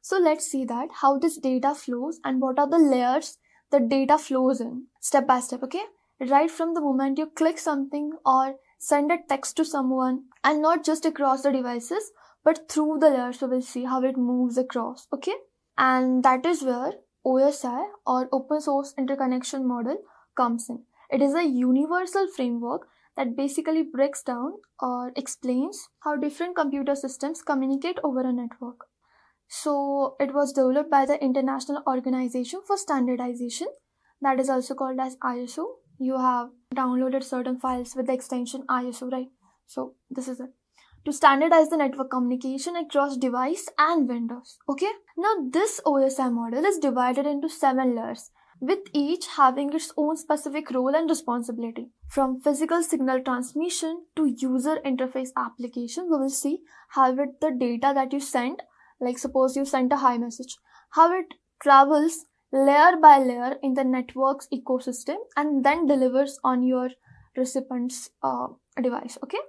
So let's see that, how this data flows and what are the layers the data flows in, step by step, okay? Right from the moment you click something or send a text to someone, and not just across the devices, but through the layers, we will see how it moves across, okay? And that is where OSI or Open Source Interconnection Model comes in. It is a universal framework that basically breaks down or explains how different computer systems communicate over a network. So it was developed by the International Organization for Standardization, that is also called as ISO. You have downloaded certain files with the extension ISO, right? So this is it. To standardize the network communication across device and vendors, okay? Now this OSI model is divided into 7 layers, with each having its own specific role and responsibility. From physical signal transmission to user interface application, we will see how the data that you send, like suppose you sent a hi message, how it travels layer by layer in the network's ecosystem and then delivers on your recipient's device, okay?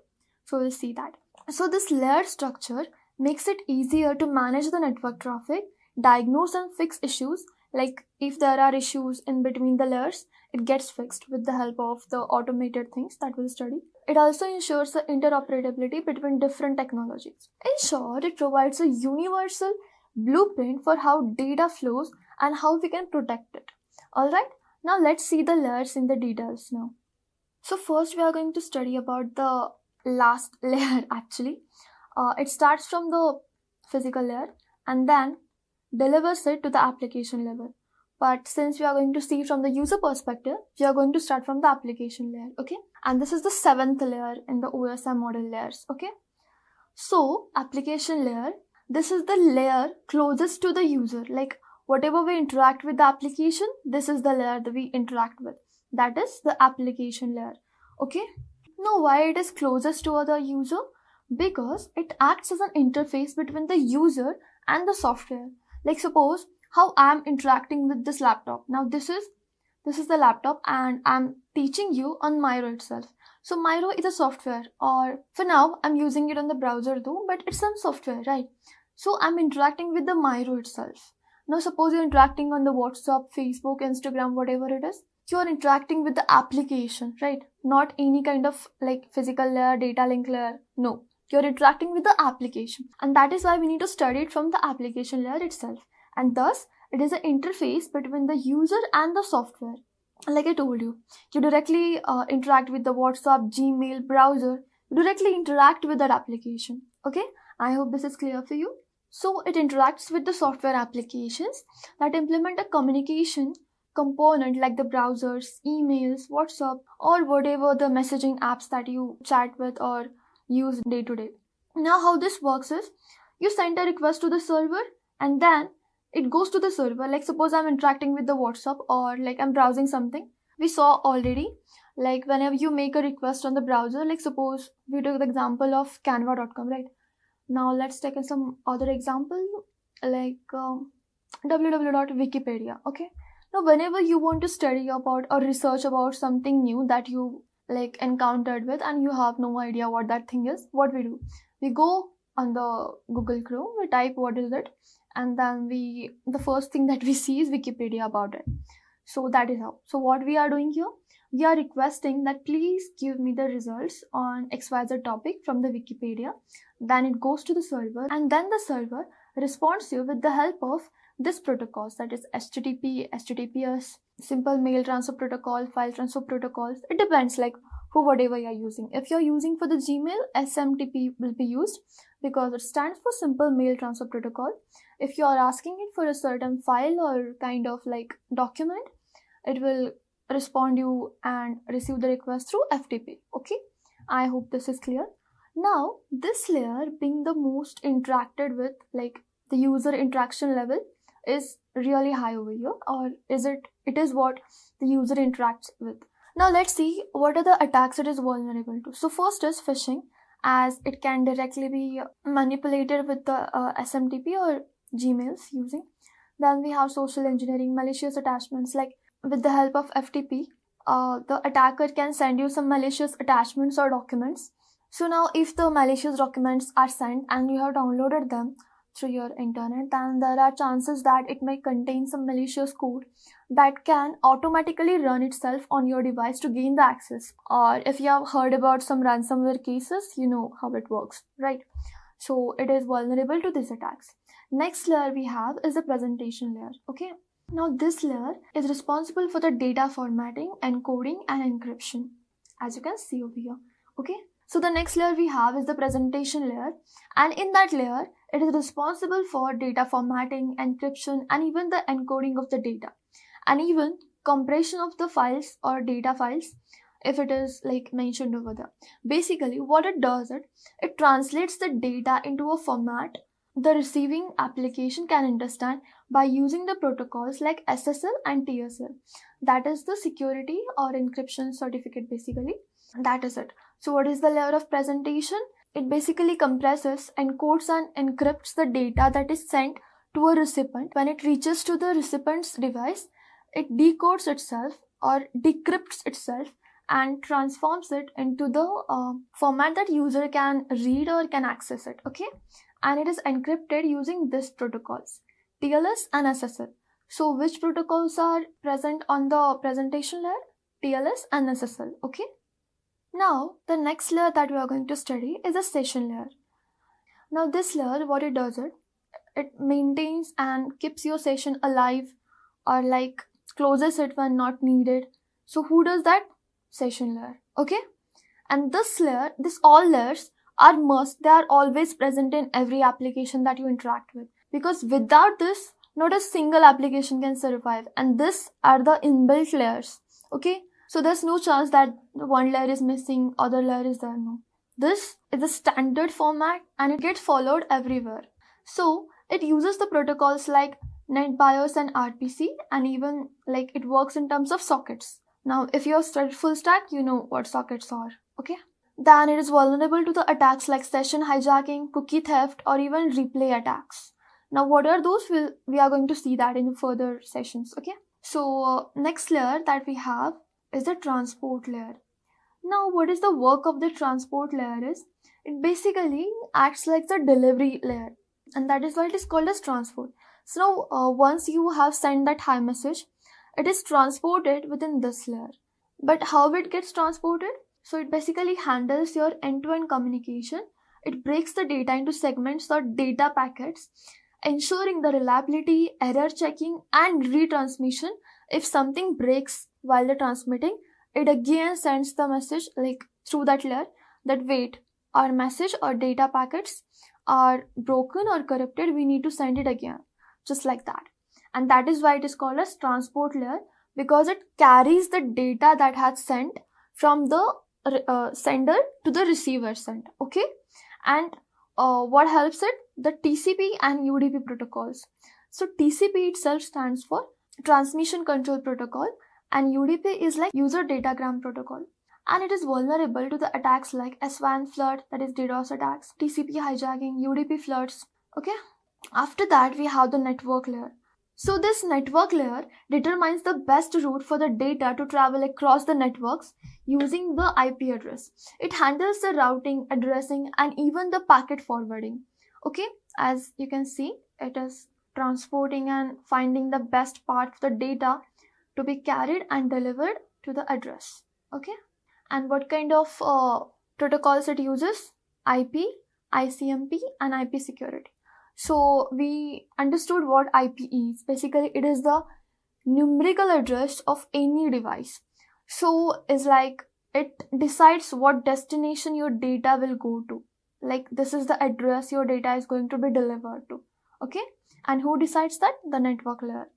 So we'll see that. So this layer structure makes it easier to manage the network traffic, diagnose and fix issues. Like if there are issues in between the layers, it gets fixed with the help of the automated things that we'll study. It also ensures the interoperability between different technologies. In short, it provides a universal blueprint for how data flows and how we can protect it. Alright, now let's see the layers in the details now. So first we are going to study about the last layer actually. It starts from the physical layer and then delivers it to the application level. But since we are going to see from the user perspective, we are going to start from the application layer, okay? And this is the 7th layer in the OSI model layers, okay? So, application layer, this is the layer closest to the user. Like, whatever we interact with the application, this is the layer that we interact with. that is the application layer. Okay, now why it is closest to the user? Because it acts as an interface between the user and the software. Like suppose how I'm interacting with this laptop. Now this is the laptop and I'm teaching you on Miro itself. So Miro is a software, or for now I'm using it on the browser though, but it's some software, right? So I'm interacting with the Miro itself. Now suppose you're interacting on the WhatsApp, Facebook, Instagram, whatever it is. You're interacting with the application, right? Not any kind of like physical layer, data link layer. No. You're interacting with the application. And that is why we need to study it from the application layer itself. And thus, it is an interface between the user and the software. Like I told you, you directly interact with the WhatsApp, Gmail, browser. You directly interact with that application. Okay? I hope this is clear for you. So it interacts with the software applications that implement a communication component like the browsers, emails, WhatsApp, or whatever the messaging apps that you chat with or use day to day. Now how this works is you send a request to the server and then it goes to the server. Like suppose I'm interacting with the WhatsApp or like I'm browsing something. We saw already like whenever you make a request on the browser, like suppose we took the example of canva.com, right? Now let's take some other example like www.wikipedia. Okay, now whenever you want to study about or research about something new that you like encountered with and you have no idea what that thing is, what we do, we go on the Google Chrome, we type what is it, and then the first thing that we see is Wikipedia about it. So that is how. So what we are doing here, we are requesting that please give me the results on XYZ topic from the Wikipedia. Then it goes to the server and then the server responds you with the help of this protocols, that is HTTP, HTTPS, simple mail transfer protocol, file transfer protocols. It depends like for whatever you're using. If you're using for the Gmail, SMTP will be used because it stands for simple mail transfer protocol. If you're asking it for a certain file or kind of like document, it will respond you and receive the request through FTP. Okay, I hope this is clear. Now this layer being the most interacted with, like the user interaction level is really high over here, or is it is what the user interacts with. Now let's see what are the attacks it is vulnerable to. So first is phishing, as it can directly be manipulated with the SMTP or Gmails using. Then we have social engineering, malicious attachments, like with the help of FTP, the attacker can send you some malicious attachments or documents. So now if the malicious documents are sent and you have downloaded them through your internet, then there are chances that it may contain some malicious code that can automatically run itself on your device to gain the access. Or if you have heard about some ransomware cases, you know how it works, right? So it is vulnerable to these attacks. Next layer we have is the presentation layer. Okay, now this layer is responsible for the data formatting, encoding and encryption, as you can see over here. Okay, so the next layer we have is the presentation layer, and in that layer it is responsible for data formatting, encryption and even the encoding of the data, and even compression of the files or data files if it is like mentioned over there. Basically what it does, it translates the data into a format the receiving application can understand by using the protocols like SSL and TSL. That is the security or encryption certificate basically. That is it. So what is the layer of presentation? It basically compresses, encodes and encrypts the data that is sent to a recipient. When it reaches to the recipient's device, it decodes itself or decrypts itself and transforms it into the format that user can read or can access it. Okay, and it is encrypted using these protocols, TLS and SSL. So which protocols are present on the presentation layer? TLS and SSL. Okay, now the next layer that we are going to study is a session layer. Now this layer, what it does, it maintains and keeps your session alive or like closes it when not needed. So who does that? Session layer. Okay, and this layer, all layers are must. They are always present in every application that you interact with, because without this not a single application can survive, and this are the inbuilt layers. Okay, so there's no chance that one layer is missing, other layer is there. No, this is a standard format and it gets followed everywhere. So it uses the protocols like NetBIOS and RPC, and even like it works in terms of sockets. Now, if you're studied full stack, you know what sockets are, okay? Then it is vulnerable to the attacks like session hijacking, cookie theft, or even replay attacks. Now, what are those? We are going to see that in further sessions, okay? So, next layer that we have is the transport layer. Now, what is the work of the transport layer is? It basically acts like the delivery layer, and that is why it is called as transport. So, once you have sent that hi message, it is transported within this layer. But how it gets transported? So, it basically handles your end-to-end communication. It breaks the data into segments or data packets, ensuring the reliability, error checking, and retransmission. If something breaks while the transmitting, it again sends the message like through that layer that wait, our message or data packets are broken or corrupted, we need to send it again, just like that. And that is why it is called as transport layer, because it carries the data that has sent from the sender to the receiver sent, okay? And what helps it? The TCP and UDP protocols. So TCP itself stands for Transmission Control Protocol, and UDP is like User Datagram Protocol. And it is vulnerable to the attacks like S1 flood, that is DDoS attacks, TCP hijacking, UDP floods, okay? After that, we have the network layer. So this network layer determines the best route for the data to travel across the networks using the IP address. It handles the routing, addressing, and even the packet forwarding. Okay, as you can see, it is transporting and finding the best part of the data to be carried and delivered to the address. Okay, and what kind of protocols it uses? IP, ICMP, and IP security. So we understood what IP is. Basically, it is the numerical address of any device. So it's like it decides what destination your data will go to. Like this is the address your data is going to be delivered to. Okay? And who decides that? The network layer.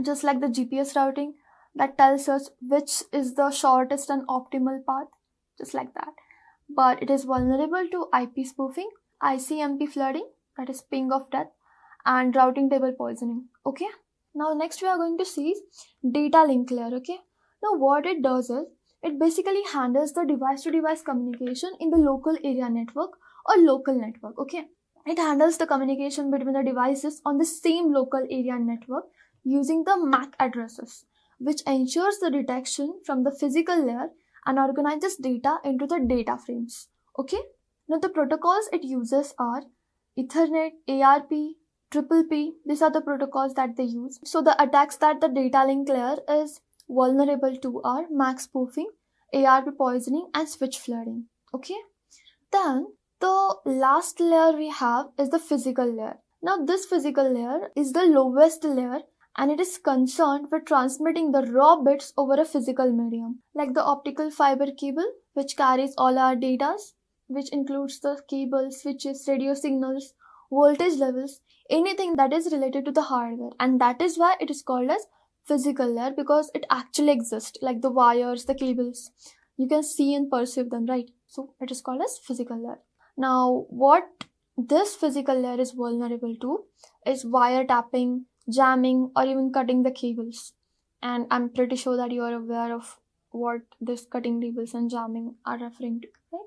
Just like the GPS routing that tells us which is the shortest and optimal path. Just like that. But it is vulnerable to IP spoofing, ICMP flooding, that is ping of death, and routing table poisoning. Okay, now next we are going to see data link layer. Okay, now what it does is it basically handles the device to device communication in the local area network or local network. Okay, it handles the communication between the devices on the same local area network using the MAC addresses, which ensures the detection from the physical layer and organizes data into the data frames. Okay, now the protocols it uses are Ethernet, ARP, Triple P, these are the protocols that they use. So the attacks that the data link layer is vulnerable to are MAC spoofing, ARP poisoning, and switch flooding. Okay. Then the last layer we have is the physical layer. Now this physical layer is the lowest layer and it is concerned with transmitting the raw bits over a physical medium, like the optical fiber cable, which carries all our data, which includes the cable, switches, radio signals, voltage levels, anything that is related to the hardware. And that is why it is called as physical layer, because it actually exists, like the wires, the cables. You can see and perceive them, right? So it is called as physical layer. Now, what this physical layer is vulnerable to is wiretapping, jamming, or even cutting the cables. And I'm pretty sure that you are aware of what this cutting cables and jamming are referring to, right?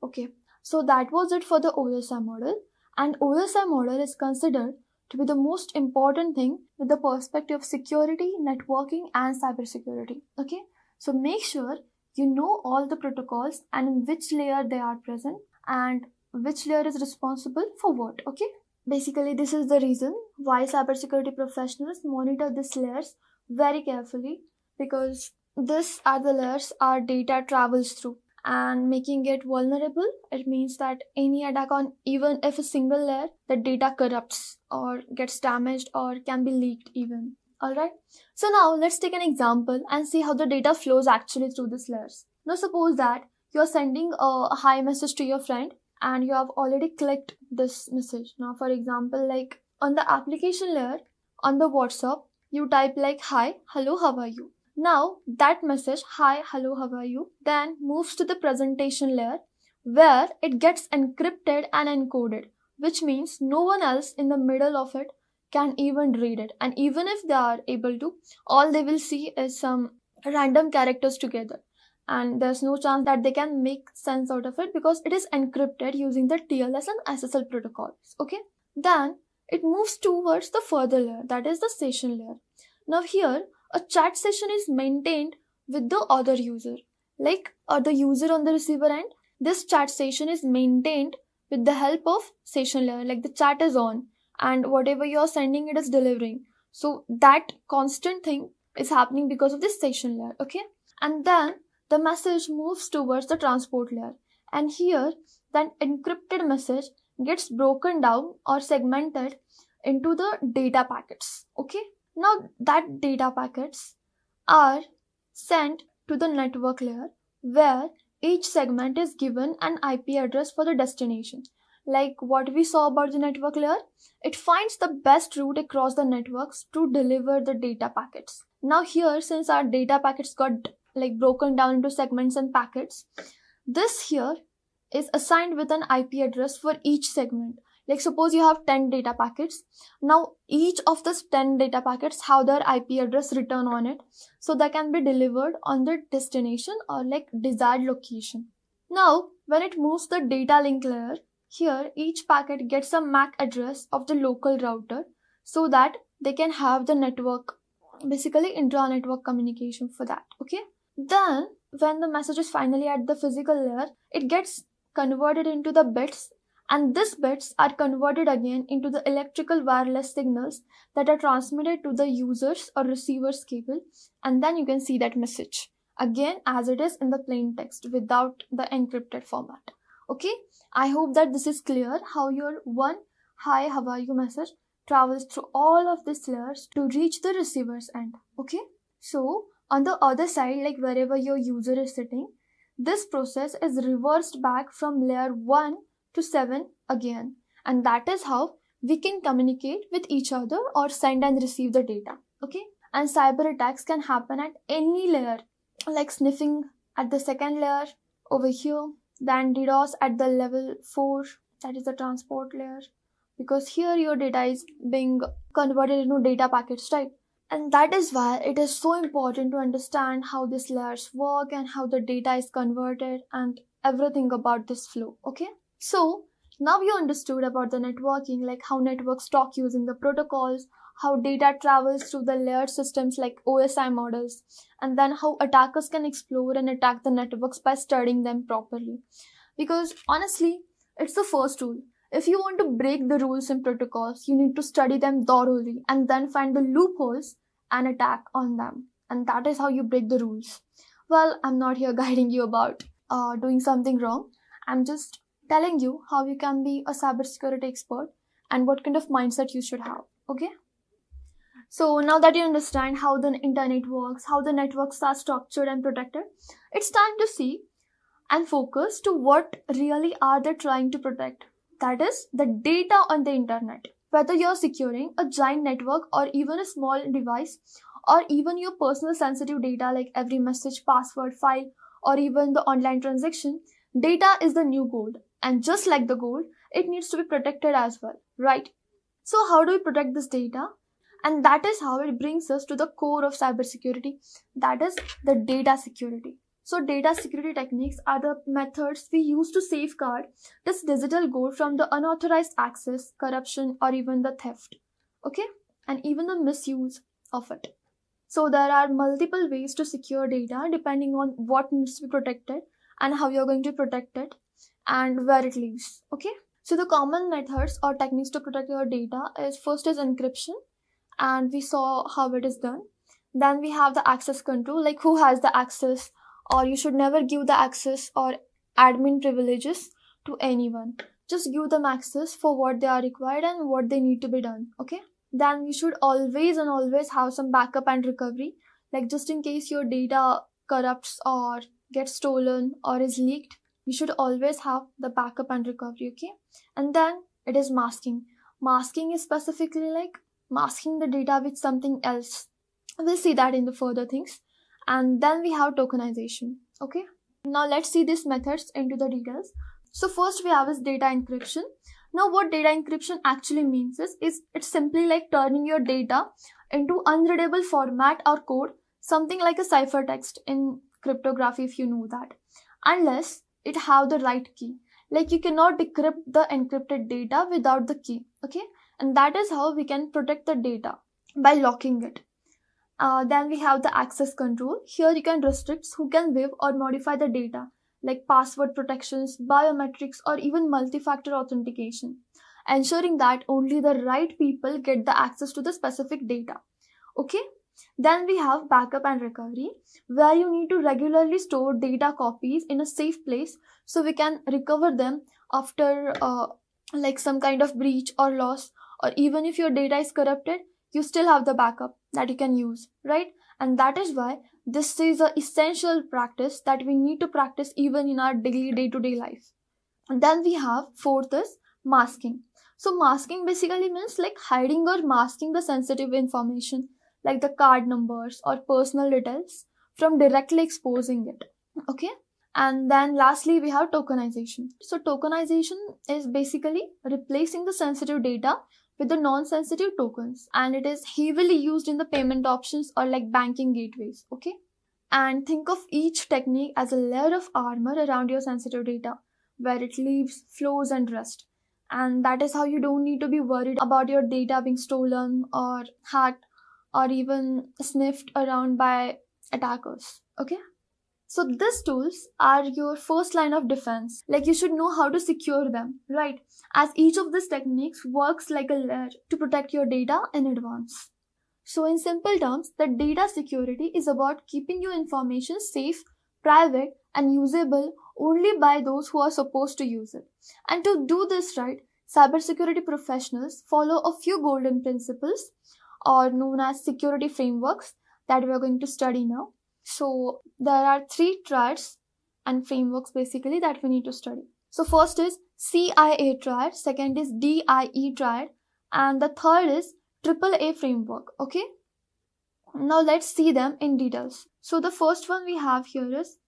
Okay, so that was it for the OSI model. And OSI model is considered to be the most important thing with the perspective of security, networking, and cybersecurity. Okay, so make sure you know all the protocols and in which layer they are present and which layer is responsible for what. Okay, basically this is the reason why cybersecurity professionals monitor these layers very carefully, because these are the layers our data travels through. And making it vulnerable, it means that any attack on even if a single layer, the data corrupts or gets damaged or can be leaked even. Alright, so now let's take an example and see how the data flows actually through these layers. Now suppose that you're sending a hi message to your friend and you have already clicked this message. Now for example, like on the application layer on the WhatsApp, you type like hi, hello, how are you? Now that message, hi, hello, how are you, then moves to the presentation layer where it gets encrypted and encoded, which means no one else in the middle of it can even read it. And even if they are able to, all they will see is some random characters together, and there's no chance that they can make sense out of it because it is encrypted using the TLS and SSL protocols. Okay, then it moves towards the further layer, that is the session layer. Now here a chat session is maintained with the other user, like the user on the receiver end. This chat session is maintained with the help of session layer, like the chat is on and whatever you're sending it is delivering. So that constant thing is happening because of this session layer. Okay, and then the message moves towards the transport layer, and here that encrypted message gets broken down or segmented into the data packets. Okay, now that data packets are sent to the network layer, where each segment is given an IP address for the destination. Like what we saw about the network layer, it finds the best route across the networks to deliver the data packets. Now here, since our data packets got like broken down into segments and packets, this here is assigned with an IP address for each segment. Like suppose you have 10 data packets. Now each of these 10 data packets have their IP address written on it, so that can be delivered on the destination or like desired location. Now when it moves the data link layer, here each packet gets a MAC address of the local router so that they can have the network, basically intra-network communication for that. Okay, then when the message is finally at the physical layer, it gets converted into the bits, and these bits are converted again into the electrical wireless signals that are transmitted to the user's or receiver's cable, and then you can see that message again as it is in the plain text without the encrypted format. Okay, I hope that this is clear how your one "hi, how are you" message travels through all of these layers to reach the receiver's end. Okay, so on the other side, like wherever your user is sitting, this process is reversed back from layer 1 to 7 again, and that is how we can communicate with each other or send and receive the data. Okay, and cyber attacks can happen at any layer, like sniffing at the second layer over here, then DDoS at the level 4, that is the transport layer, because here your data is being converted into data packets, right? And that is why it is so important to understand how these layers work and how the data is converted and everything about this flow. Okay, so now you understood about the networking, like how networks talk using the protocols, how data travels through the layered systems like OSI models, and then how attackers can explore and attack the networks by studying them properly. Because honestly, it's the first rule. If you want to break the rules and protocols, you need to study them thoroughly and then find the loopholes and attack on them. And that is how you break the rules. Well, I'm not here guiding you about doing something wrong. I'm just telling you how you can be a cybersecurity expert and what kind of mindset you should have. Okay? So now that you understand how the internet works, how the networks are structured and protected, it's time to see and focus to what really are they trying to protect. That is the data on the internet. Whether you're securing a giant network or even a small device, or even your personal sensitive data like every message, password, file, or even the online transaction, data is the new gold. And just like the gold, it needs to be protected as well, right? So how do we protect this data? And that is how it brings us to the core of cybersecurity, that is the data security. So data security techniques are the methods we use to safeguard this digital gold from the unauthorized access, corruption, or even the theft. Okay? And even the misuse of it. So there are multiple ways to secure data depending on what needs to be protected and how you're going to protect it and where it lives. Okay? So the common methods or techniques to protect your data is first is encryption, and we saw how it is done. Then we have the access control, like who has the access, or you should never give the access or admin privileges to anyone. Just give them access for what they are required and what they need to be done. Okay, then we should always have some backup and recovery, like just in case your data corrupts or gets stolen or is leaked, you should always have the backup and recovery. Okay, and then it is masking. Masking is specifically like masking the data with something else. We'll see that in the further things. And then we have tokenization. Okay, now let's see these methods into the details. So first we have is data encryption. Now what data encryption actually means is it's simply like turning your data into unreadable format or code something like a ciphertext in cryptography, if you know that, unless it have the right key. Like you cannot decrypt the encrypted data without the key, okay? And that is how we can protect the data, by locking it. Then we have the access control. Here you can restrict who can view or modify the data, like password protections, biometrics, or even multi-factor authentication, ensuring that only the right people get the access to the specific data. Okay? Then we have backup and recovery, where you need to regularly store data copies in a safe place so we can recover them after like some kind of breach or loss, or even if your data is corrupted, you still have the backup that you can use, right? And that is why this is a essential practice that we need to practice even in our daily day-to-day life. And then we have fourth is masking. So masking basically means like hiding or masking the sensitive information like the card numbers or personal details from directly exposing it. Okay? And then lastly, we have tokenization. So tokenization is basically replacing the sensitive data with the non-sensitive tokens, and it is heavily used in the payment options or like banking gateways. Okay? And think of each technique as a layer of armor around your sensitive data, where it lives, flows, and rests. And that is how you don't need to be worried about your data being stolen or hacked or even sniffed around by attackers. Okay? So these tools are your first line of defense. Like you should know how to secure them, right? As each of these techniques works like a layer to protect your data in advance. So in simple terms, the data security is about keeping your information safe, private, and usable only by those who are supposed to use it. And to do this right, cybersecurity professionals follow a few golden principles, or known as security frameworks, that we are going to study now. So there are 3 triads and frameworks basically that we need to study. So first is CIA triad, second is DIE triad, and the third is AAA framework. Okay? Now let's see them in details. So the first one we have here is,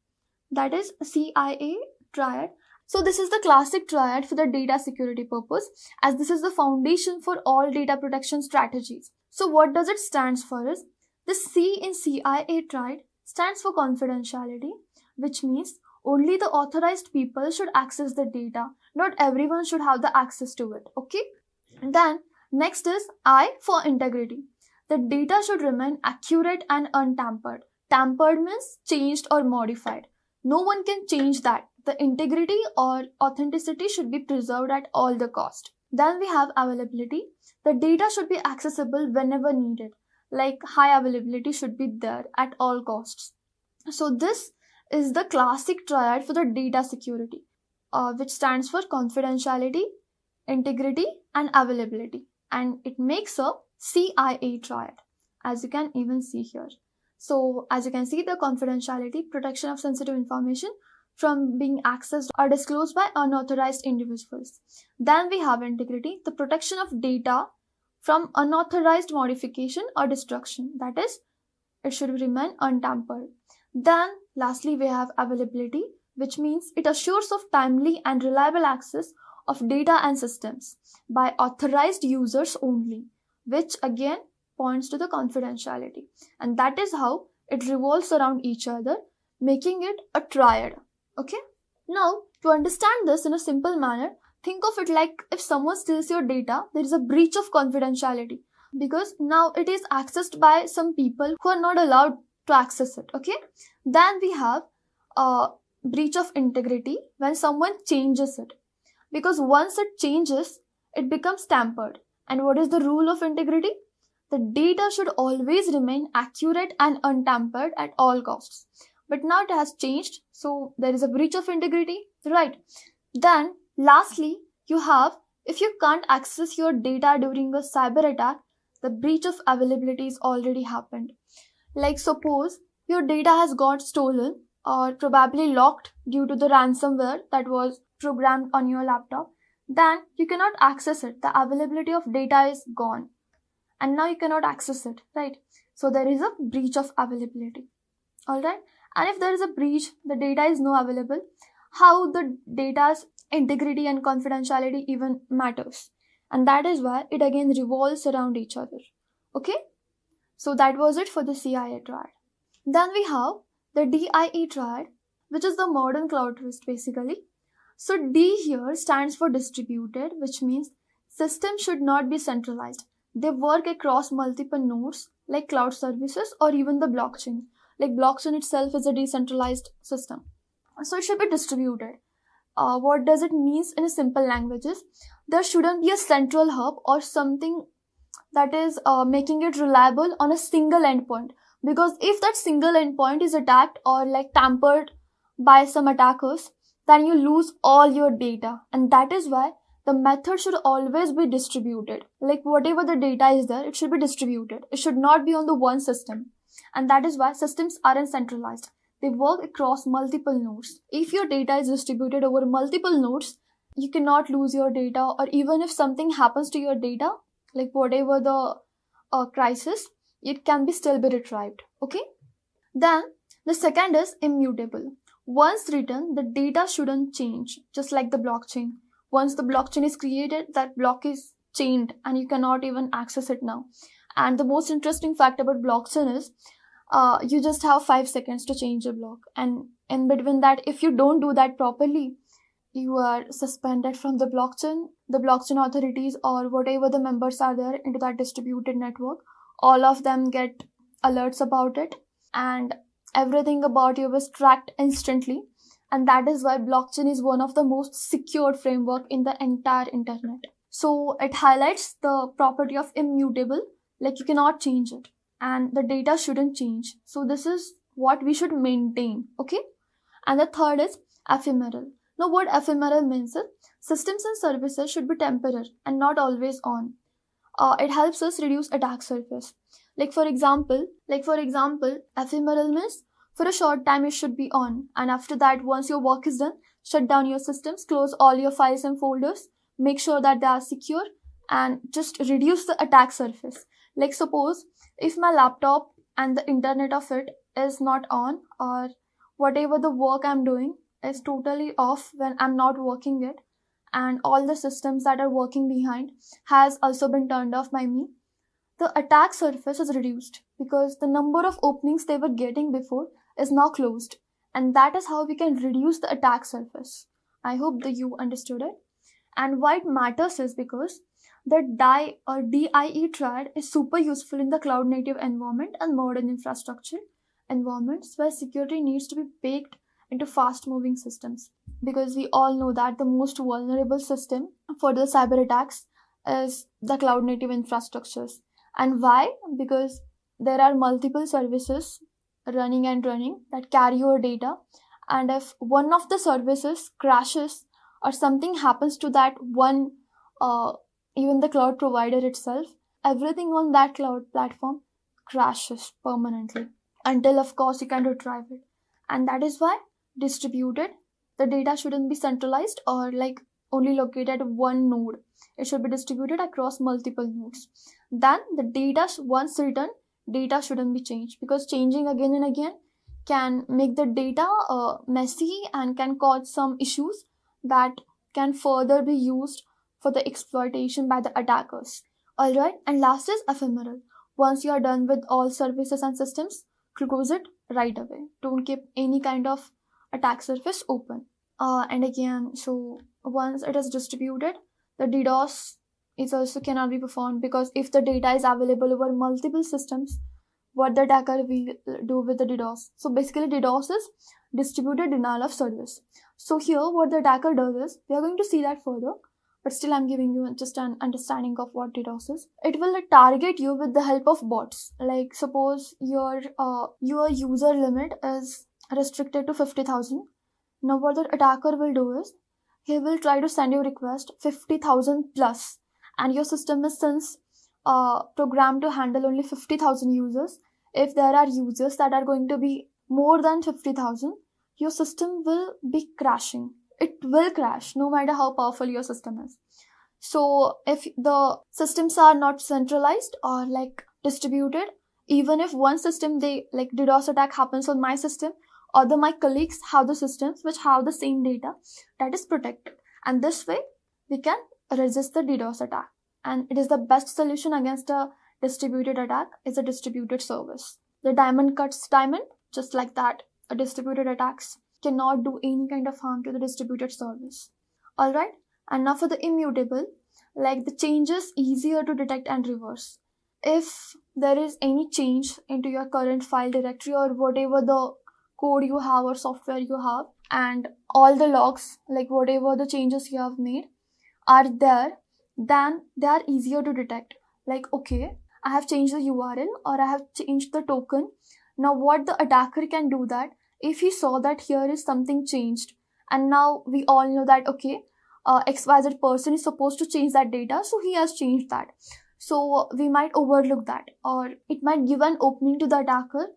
that is CIA triad. So this is the classic triad for the data security purpose, as this is the foundation for all data protection strategies. So what does it stands for is, the C in CIA triad stands for confidentiality, which means only the authorized people should access the data. Not everyone should have the access to it. Okay? And then next is I for integrity. The data should remain accurate and untampered. Tampered means changed or modified. No one can change that. The integrity or authenticity should be preserved at all the cost. Then we have availability. The data should be accessible whenever needed. Like high availability should be there at all costs. So this is the classic triad for the data security, which stands for confidentiality, integrity, and availability. And it makes a CIA triad, as you can even see here. So as you can see, the confidentiality, protection of sensitive information from being accessed or disclosed by unauthorized individuals. Then we have integrity, the protection of data from unauthorized modification or destruction. That is, it should remain untampered. Then lastly, we have availability, which means it assures of timely and reliable access of data and systems by authorized users only, which again points to the confidentiality. And that is how it revolves around each other, making it a triad. Okay? Now, to understand this in a simple manner, think of it like if someone steals your data, there is a breach of confidentiality, because now it is accessed by some people who are not allowed to access it. Okay? Then we have a breach of integrity when someone changes it, because once it changes, it becomes tampered. And what is the rule of integrity? The data should always remain accurate and untampered at all costs. But now it has changed, so there is a breach of integrity, right? Then lastly, you have, if you can't access your data during a cyber attack, the breach of availability is already happened. Like suppose your data has got stolen or probably locked due to the ransomware that was programmed on your laptop, then you cannot access it. The availability of data is gone. And now you cannot access it, right? So there is a breach of availability. Alright? And if there is a breach, the data is not available, how the data's integrity and confidentiality even matters. And that is why it again revolves around each other. Okay? So that was it for the CIA triad. Then we have the DIE triad, which is the modern cloud twist basically. So D here stands for distributed, which means systems should not be centralized. They work across multiple nodes like cloud services or even the blockchain. Like blockchain itself is a decentralized system. So it should be distributed. What does it mean in simple languages? There shouldn't be a central hub or something that is making it reliable on a single endpoint. Because if that single endpoint is attacked or like tampered by some attackers, then you lose all your data. And that is why the method should always be distributed. Like whatever the data is there, it should be distributed. It should not be on the one system. And that is why systems aren't centralized. They work across multiple nodes. If your data is distributed over multiple nodes, you cannot lose your data, or even if something happens to your data, like whatever the crisis, it can be still be retrieved. Okay. Then the second is immutable. Once written, the data shouldn't change, just like the blockchain. Once the blockchain is created, that block is chained and you cannot even access it now. And the most interesting fact about blockchain is you just have 5 seconds to change a block. And in between that, if you don't do that properly, you are suspended from the blockchain authorities or whatever the members are there into that distributed network. All of them get alerts about it, and everything about you is tracked instantly. And that is why blockchain is one of the most secured framework in the entire internet. So it highlights the property of immutable, like you cannot change it, and the data shouldn't change. So this is what we should maintain. Okay. And the third is ephemeral. Now what ephemeral means is systems and services should be temporary and not always on. It helps us reduce attack surface. Like for example, ephemeral means for a short time it should be on, and after that, once your work is done, shut down your systems, close all your files and folders, make sure that they are secure, and just reduce the attack surface. Like suppose if my laptop and the internet of it is not on, or whatever the work I'm doing is totally off when I'm not working it, and all the systems that are working behind has also been turned off by me, the attack surface is reduced because the number of openings they were getting before is now closed. And that is how we can reduce the attack surface. I hope that you understood it. And why it matters is because the DIE triad is super useful in the cloud native environment and modern infrastructure environments where security needs to be baked into fast moving systems. Because we all know that the most vulnerable system for the cyber attacks is the cloud native infrastructures. And why? Because there are multiple services running that carry your data. And if one of the services crashes or something happens to that one, even the cloud provider itself, everything on that cloud platform crashes permanently until, of course, you can retrieve it. And that is why distributed, the data shouldn't be centralized or like only located at one node. It should be distributed across multiple nodes. Then the data, once written, data shouldn't be changed, because changing again and again can make the data messy and can cause some issues that can further be used for the exploitation by the attackers. Alright, and last is ephemeral. Once you are done with all services and systems, close it right away. Don't keep any kind of attack surface open. And again, so once it is distributed, the DDoS is also cannot be performed, because if the data is available over multiple systems, what the attacker will do with the DDoS? So basically DDoS is distributed denial of service. So here what the attacker does is, we are going to see that further, but still I'm giving you just an understanding of what DDoS is. It will target you with the help of bots. Like suppose your user limit is restricted to 50,000. Now what the attacker will do is, he will try to send you a request 50,000 plus, and your system is since programmed to handle only 50,000 users. If there are users that are going to be more than 50,000, your system will be crashing. It will crash no matter how powerful your system is. So if the systems are not centralized or like distributed, even if one system, they like DDoS attack happens on my system, other my colleagues have the systems which have the same data, that is protected. And this way we can resist the DDoS attack. And it is the best solution against a distributed attack is a distributed service. the diamond cuts diamond, just like that. A distributed attacks cannot do any kind of harm to the distributed service. Alright, and now for the immutable, like the changes easier to detect and reverse. If there is any change into your current file directory or whatever the code you have or software you have, and all the logs, like whatever the changes you have made are there, then they are easier to detect. Like, okay, I have changed the URL or I have changed the token. Now what the attacker can do that, if he saw that here is something changed, and now we all know that, okay, XYZ person is supposed to change that data, so he has changed that. So we might overlook that, or it might give an opening to the attacker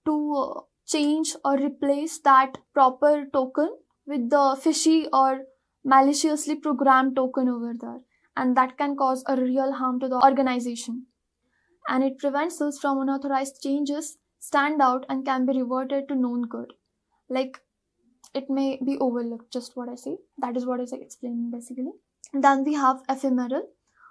to change or replace that proper token with the fishy or maliciously programmed token over there, and that can cause a real harm to the organization. And it prevents us from unauthorized changes stand out and can be reverted to known good. Like, it may be overlooked, just what I say. That is what is explaining basically. Then we have ephemeral.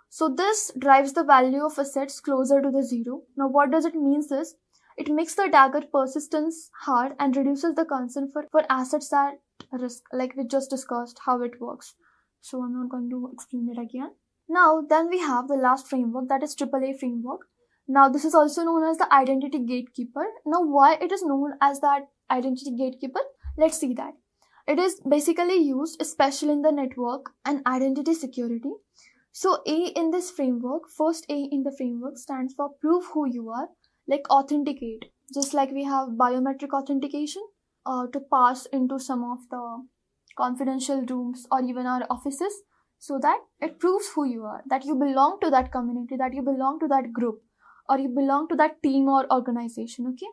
So this drives the value of assets closer to the zero. Now what does it mean is, it makes the dagger persistence hard and reduces the concern for assets at risk, like we just discussed how it works. So I'm not going to explain it again. Now then we have the last framework, that is AAA framework. Now this is also known as the identity gatekeeper. Now why it is known as that identity gatekeeper? Let's see that. It is basically used especially in the network and identity security. So A in this framework, first A in the framework stands for prove who you are, like authenticate. Just like we have biometric authentication to pass into some of the confidential rooms or even our offices, so that it proves who you are, that you belong to that community, that you belong to that group, or you belong to that team or organization. Okay,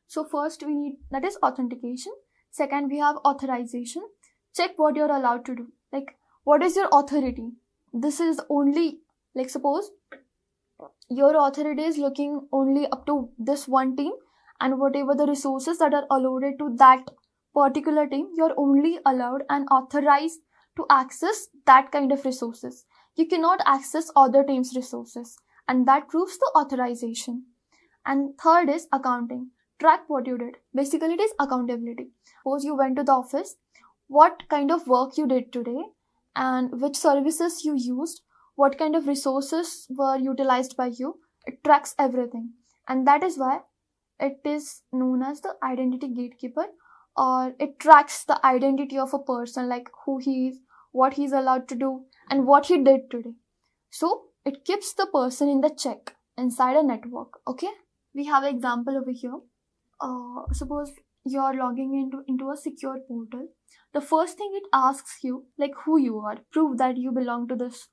so first we need, that is authentication. Second, we have authorization. Check what you're allowed to do, like what is your authority. This is only, like suppose your authority is looking only up to this one team, and whatever the resources that are allotted to that particular team, you're only allowed and authorized to access that kind of resources. You cannot access other teams' resources, and that proves the authorization. And third is accounting. Track what you did. Basically, it is accountability. Suppose you went to the office, what kind of work you did today, and which services you used, what kind of resources were utilized by you. It tracks everything, and that is why it is known as the identity gatekeeper, or it tracks the identity of a person, like who he is, what he's allowed to do, and what he did today. So it keeps the person in the check inside a network. Okay, we have an example over here. Suppose you're logging into a secure portal. The first thing it asks you, like who you are, prove that you belong to this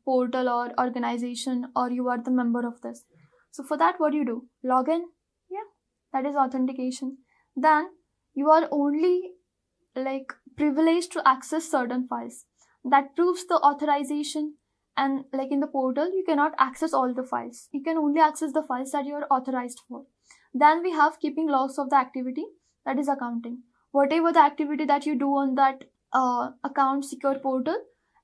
portal or organization, or you are the member of this. So for that, what do you do? Log in. Yeah, that is authentication. Then you are only like privileged to access certain files. That proves the authorization. And like in the portal, you cannot access all the files. You can only access the files that you are authorized for. Then we have keeping logs of the activity, that is accounting. Whatever the activity that you do on that account secure portal,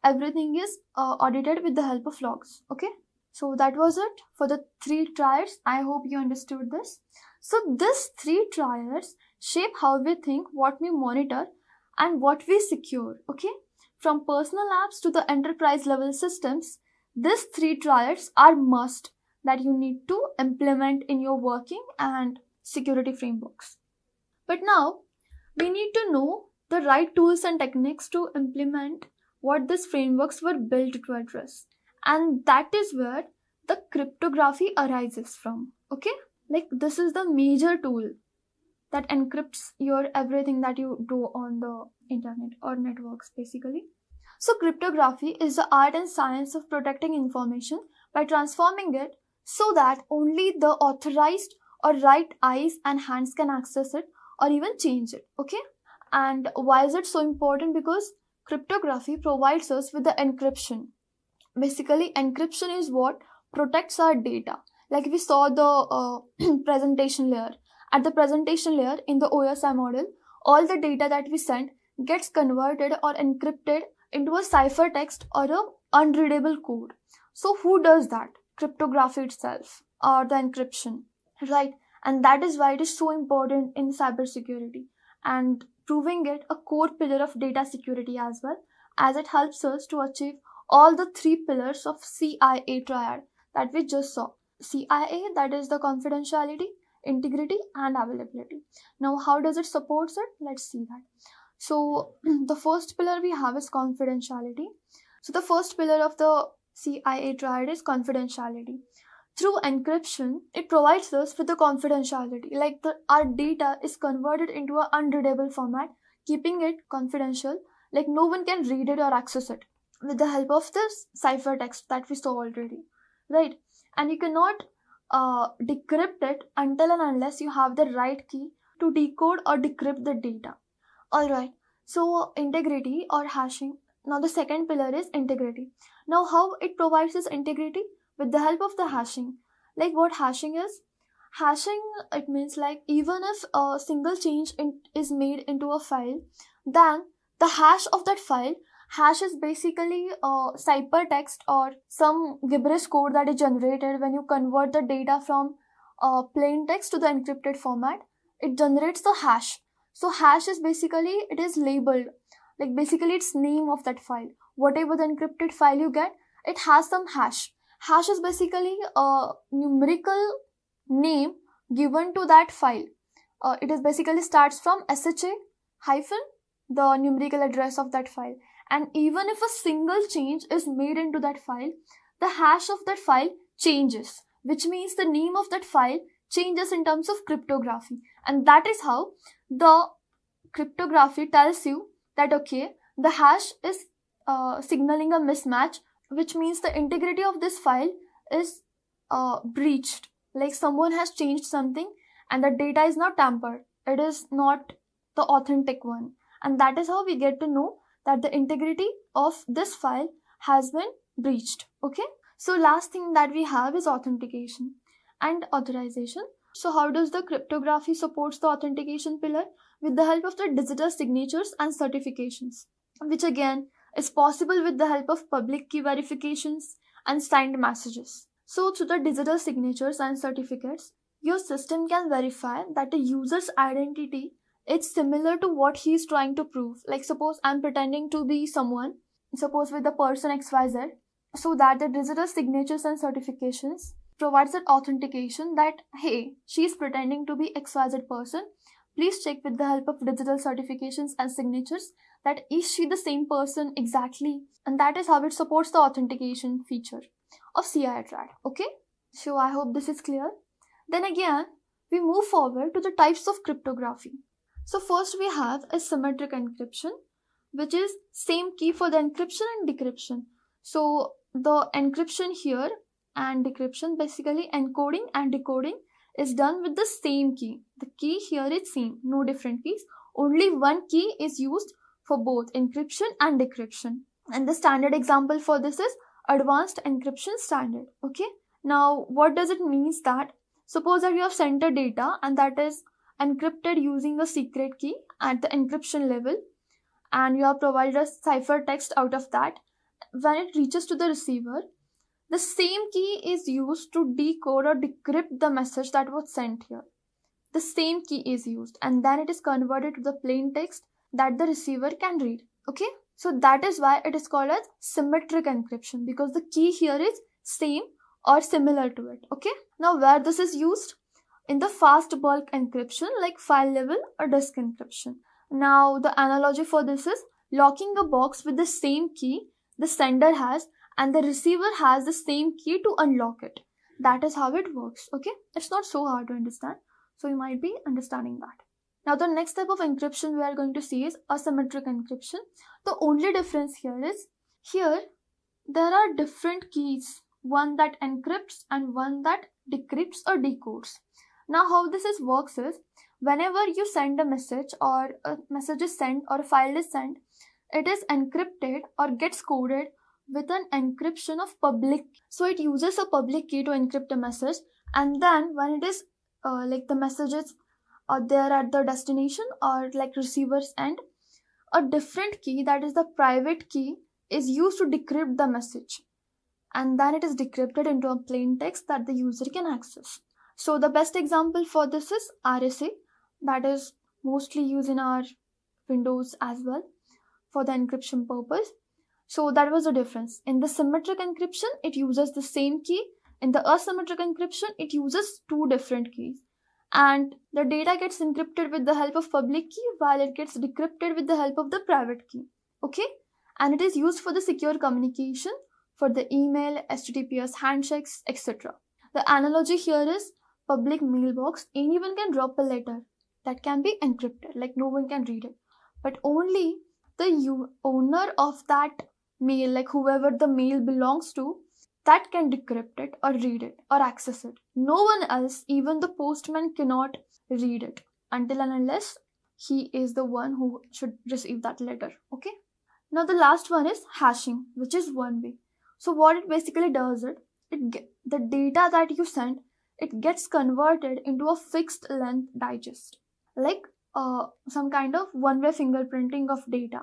everything is audited with the help of logs. Okay, so that was it for the 3 triads. I hope you understood this. So these 3 triads shape how we think, what we monitor, and what we secure. Okay, from personal apps to the enterprise level systems, these 3 triads are must that you need to implement in your working and security frameworks. But now we need to know the right tools and techniques to implement what these frameworks were built to address. And that is where the cryptography arises from. Okay, like this is the major tool that encrypts your everything that you do on the internet or networks basically. So cryptography is the art and science of protecting information by transforming it so that only the authorized or right eyes and hands can access it or even change it. Okay, and why is it so important? Because cryptography provides us with the encryption. Basically, encryption is what protects our data. Like we saw the presentation layer. At the presentation layer in the OSI model, all the data that we send gets converted or encrypted into a ciphertext or a unreadable code. So who does that? Cryptography itself, or the encryption, right? And that is why it is so important in cybersecurity, and proving it a core pillar of data security as well, as it helps us to achieve all the three pillars of CIA triad that we just saw. CIA, that is the confidentiality, integrity, and availability. Now, how does it support it? Let's see that. So, the first pillar we have is confidentiality. So, the first pillar of the CIA triad is confidentiality. Through encryption, it provides us with the confidentiality, like our data is converted into an unreadable format, keeping it confidential, like no one can read it or access it with the help of this ciphertext that we saw already, right? And you cannot decrypt it until and unless you have the right key to decode or decrypt the data. All right. So integrity or hashing. Now the second pillar is integrity. Now how it provides this integrity? With the help of the hashing. Like what hashing is? Hashing, it means like even if a single change is made into a file, then the hash of that file, hash is basically a ciphertext or some gibberish code that is generated when you convert the data from plain text to the encrypted format. It generates the hash. So hash is basically, it is labeled, like basically it's name of that file. Whatever the encrypted file you get, it has some hash. Hash is basically a numerical name given to that file. It is basically starts from SHA hyphen the numerical address of that file. And even if a single change is made into that file, the hash of that file changes, which means the name of that file changes in terms of cryptography. And that is how the cryptography tells you that, okay, the hash is signaling a mismatch, which means the integrity of this file is breached. Like someone has changed something and the data is not tampered. It is not the authentic one. And that is how we get to know that the integrity of this file has been breached. Okay. So last thing that we have is authentication and authorization. So how does the cryptography supports the authentication pillar? With the help of the digital signatures and certifications, which again is possible with the help of public key verifications and signed messages. So through the digital signatures and certificates, your system can verify that the user's identity is similar to what he is trying to prove. Like suppose I'm pretending to be someone, suppose with the person XYZ, so that the digital signatures and certifications provides that authentication that, hey, she is pretending to be XYZ person. Please check with the help of digital certifications and signatures that is she the same person exactly. And that is how it supports the authentication feature of CI triad. Okay, so I hope this is clear. Then again, we move forward to the types of cryptography. So first we have a symmetric encryption, which is same key for the encryption and decryption. So the encryption here and decryption, basically encoding and decoding, is done with the same key. The key here is same, no different keys. Only one key is used for both encryption and decryption. And the standard example for this is advanced encryption standard. Okay. Now, what does it mean? That suppose that you have sent a data and that is encrypted using a secret key at the encryption level, and you have provided a ciphertext out of that. When it reaches to the receiver, the same key is used to decode or decrypt the message that was sent here. The same key is used and then it is converted to the plain text that the receiver can read. Okay, so that is why it is called as symmetric encryption, because the key here is same or similar to it. Okay, now where this is used? In the fast bulk encryption like file level or disk encryption. Now the analogy for this is locking a box with the same key the sender has and the receiver has the same key to unlock it. That is how it works. Okay, it's not so hard to understand, so you might be understanding that. Now the next type of encryption we are going to see is asymmetric encryption. The only difference here is, here there are different keys, one that encrypts and one that decrypts or decodes. Now how this works is, whenever you send a message or a message is sent or a file is sent, it is encrypted or gets coded with an encryption of public. So it uses a public key to encrypt a message, and then when it is like the messages are there at the destination or like receiver's end, a different key, that is the private key, is used to decrypt the message, and then it is decrypted into a plain text that the user can access. So the best example for this is RSA, that is mostly used in our Windows as well for the encryption purpose. So that was the difference. In the symmetric encryption, it uses the same key. In the asymmetric encryption, it uses two different keys. And the data gets encrypted with the help of public key while it gets decrypted with the help of the private key. Okay? And it is used for the secure communication, for the email, HTTPS handshakes, etc. The analogy here is public mailbox. Anyone can drop a letter that can be encrypted, like no one can read it. But only the owner of that mail, like whoever the mail belongs to, that can decrypt it or read it or access it. No one else, even the postman, cannot read it until and unless he is the one who should receive that letter. Okay. Now the last one is hashing, which is one way. So what it basically does the data that you send, it gets converted into a fixed length digest, like some kind of one-way fingerprinting of data.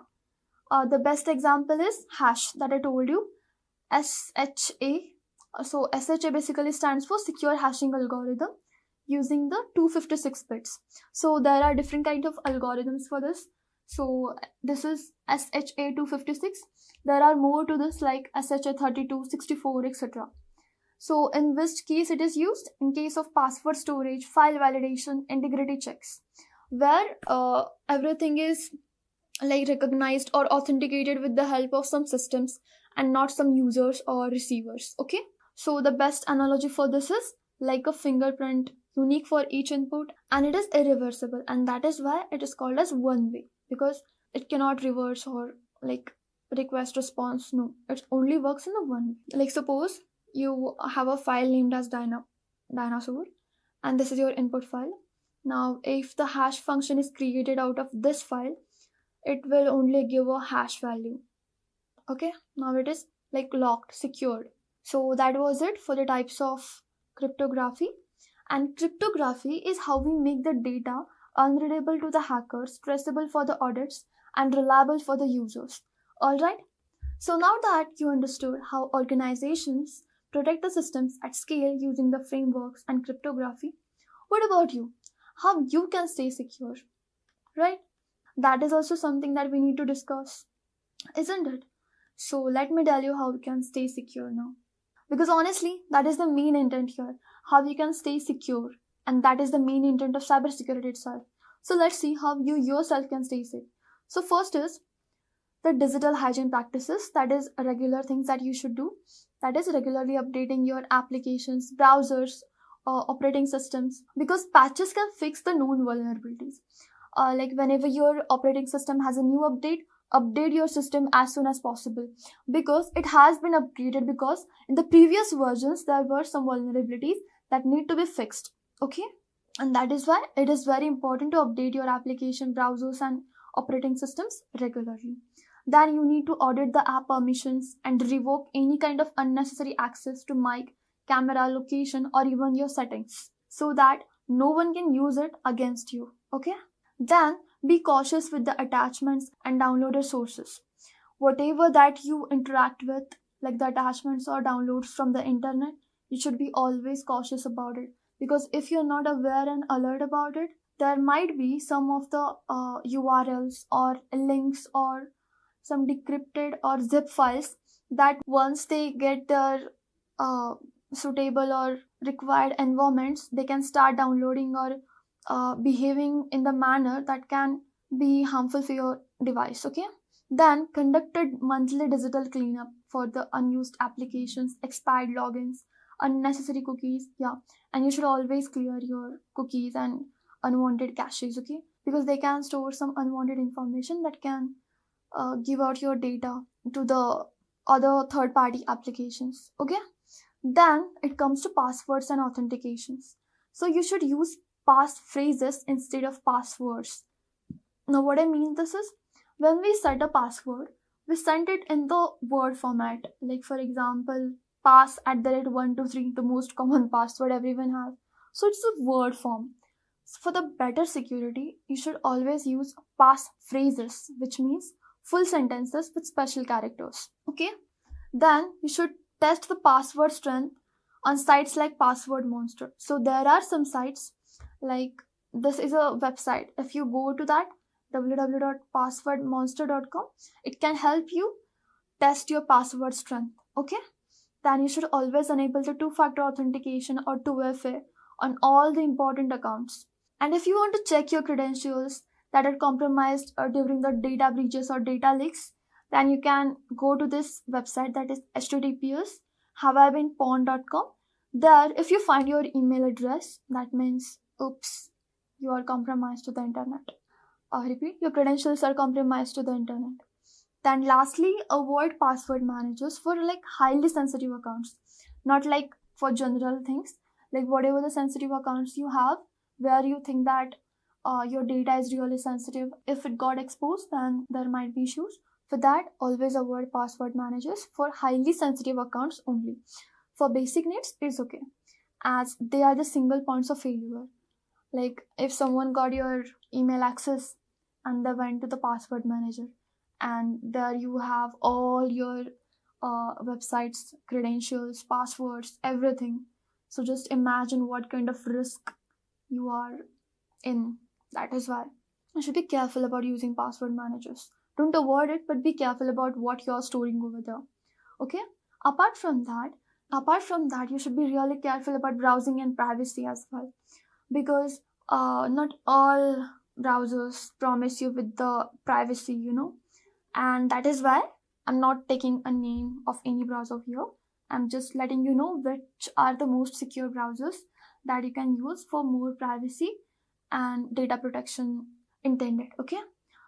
The best example is hash that I told you, SHA. So SHA basically stands for secure hashing algorithm using the 256 bits. So there are different kind of algorithms for this. So this is SHA 256. There are more to this like SHA 32, 64, etc. So in which case it is used? In case of password storage, file validation, integrity checks, where everything is like recognized or authenticated with the help of some systems and not some users or receivers. Okay. So the best analogy for this is like a fingerprint, unique for each input, and it is irreversible, and that is why it is called as one way, because it cannot reverse or like request response. No, it only works in the one way. Like suppose you have a file named as dinosaur, and this is your input file. Now if the hash function is created out of this file, it will only give a hash value. Okay, now it is like locked, secured. So that was it for the types of cryptography. And cryptography is how we make the data unreadable to the hackers, traceable for the audits, and reliable for the users. Alright, so now that you understood how organizations protect the systems at scale using the frameworks and cryptography, what about you? How you can stay secure, right? That is also something that we need to discuss, isn't it? So let me tell you how we can stay secure now. Because honestly, that is the main intent here, how you can stay secure. And that is the main intent of cybersecurity itself. So let's see how you yourself can stay safe. So first is the digital hygiene practices, that is regular things that you should do. That is regularly updating your applications, browsers, operating systems, because patches can fix the known vulnerabilities. Like whenever your operating system has a new update your system as soon as possible, because it has been upgraded, because in the previous versions there were some vulnerabilities that need to be fixed. Okay, and that is why it is very important to update your application, browsers, and operating systems regularly. Then you need to audit the app permissions and revoke any kind of unnecessary access to mic, camera, location, or even your settings, so that no one can use it against you. Okay, then be cautious with the attachments and downloaded sources. Whatever that you interact with, like the attachments or downloads from the internet, you should be always cautious about it. Because if you're not aware and alert about it, there might be some of the URLs or links or some decrypted or zip files that once they get their suitable or required environments, they can start downloading or behaving in the manner that can be harmful for your device. Okay, then conducted monthly digital cleanup for the unused applications, expired logins, unnecessary cookies. Yeah, and you should always clear your cookies and unwanted caches. Okay, because they can store some unwanted information that can give out your data to the other third party applications. Okay, then it comes to passwords and authentications. So you should use pass phrases instead of passwords. Now what I mean this is, when we set a password, we send it in the word format. Like for example, pass @123, the most common password everyone has. So it's a word form. So for the better security, you should always use pass phrases, which means full sentences with special characters. Okay, then you should test the password strength on sites like Password Monster. So there are some sites like, this is a website. If you go to that www.passwordmonster.com, it can help you test your password strength. Okay, then you should always enable the two-factor authentication or 2FA on all the important accounts. And if you want to check your credentials that are compromised during the data breaches or data leaks, then you can go to this website, that is https haveibeenpawned.com. There, if you find your email address, that means, oops, you are compromised to the internet. I repeat, your credentials are compromised to the internet. Then lastly, avoid password managers for like highly sensitive accounts, not like for general things, like whatever the sensitive accounts you have where you think that your data is really sensitive. If it got exposed, then there might be issues. For that, always avoid password managers for highly sensitive accounts only. For basic needs, it's okay, as they are the single points of failure. Like if someone got your email access and they went to the password manager, and there you have all your websites, credentials, passwords, everything. So just imagine what kind of risk you are in. That is why you should be careful about using password managers. Don't avoid it, but be careful about what you're storing over there. Okay, apart from that you should be really careful about browsing and privacy as well, because not all browsers promise you with the privacy, and that is why I'm not taking a name of any browser here. I'm just letting you know which are the most secure browsers that you can use for more privacy and data protection intended. Okay,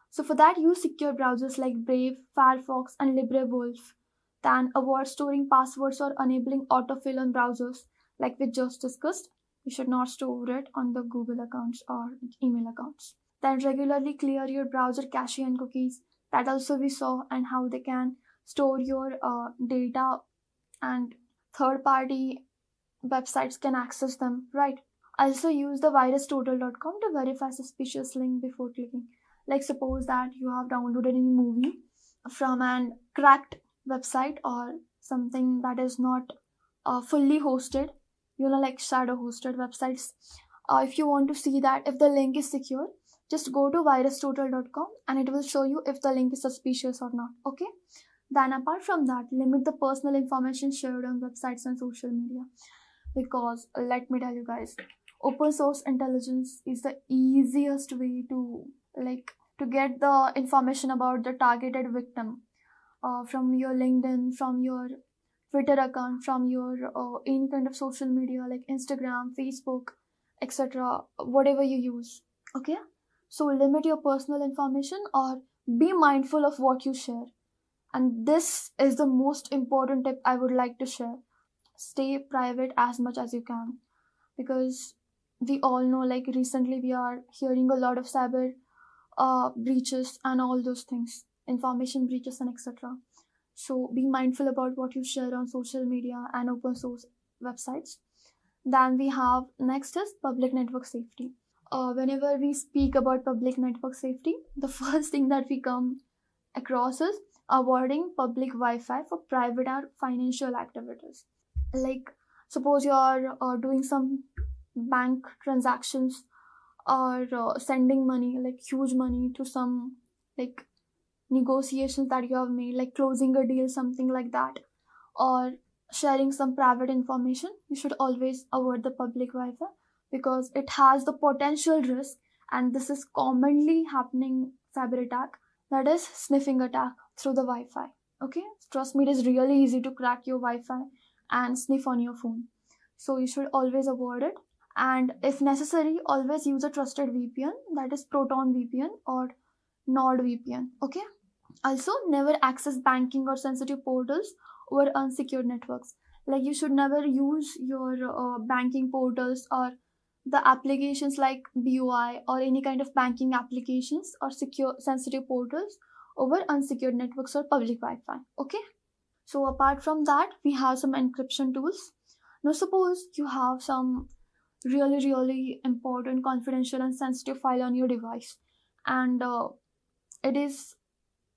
so for that, use secure browsers like Brave, Firefox, and LibreWolf. Then avoid storing passwords or enabling autofill on browsers like we just discussed. You should not store it on the Google accounts or email accounts. Then regularly clear your browser cache and cookies. That also we saw, and how they can store your data, and third party websites can access them, right? Also use the virustotal.com to verify suspicious link before clicking. Like suppose that you have downloaded any movie from an cracked website or something that is not fully hosted, like shadow hosted websites. If you want to see that if the link is secure, just go to virustotal.com and it will show you if the link is suspicious or not. Okay, then apart from that, limit the personal information shared on websites and social media, because let me tell you guys, open source intelligence is the easiest way to get the information about the targeted victim, from your LinkedIn, from your Twitter account, from your any kind of social media like Instagram, Facebook, etc., whatever you use. Okay, so limit your personal information or be mindful of what you share. And this is the most important tip I would like to share. Stay private as much as you can, because we all know, like recently we are hearing a lot of cyber breaches and all those things, information breaches and etc. So be mindful about what you share on social media and open source websites. Then we have next is public network safety. Whenever we speak about public network safety, the first thing that we come across is avoiding public Wi-Fi for private or financial activities. Like suppose you are doing some bank transactions, or sending money, like huge money to some like negotiations that you have made, like closing a deal, something like that, or sharing some private information, you should always avoid the public Wi-Fi, because it has the potential risk, and this is commonly happening cyber attack, that is sniffing attack through the Wi-Fi. Okay, trust me, it is really easy to crack your Wi-Fi and sniff on your phone, so you should always avoid it. And if necessary, always use a trusted VPN, that is Proton VPN or NordVPN. Okay, also never access banking or sensitive portals over unsecured networks. Like you should never use your banking portals or the applications like BOI or any kind of banking applications or secure sensitive portals over unsecured networks or public Wi-Fi. Okay, so apart from that, we have some encryption tools. Now suppose you have some really important, confidential and sensitive file on your device, and it is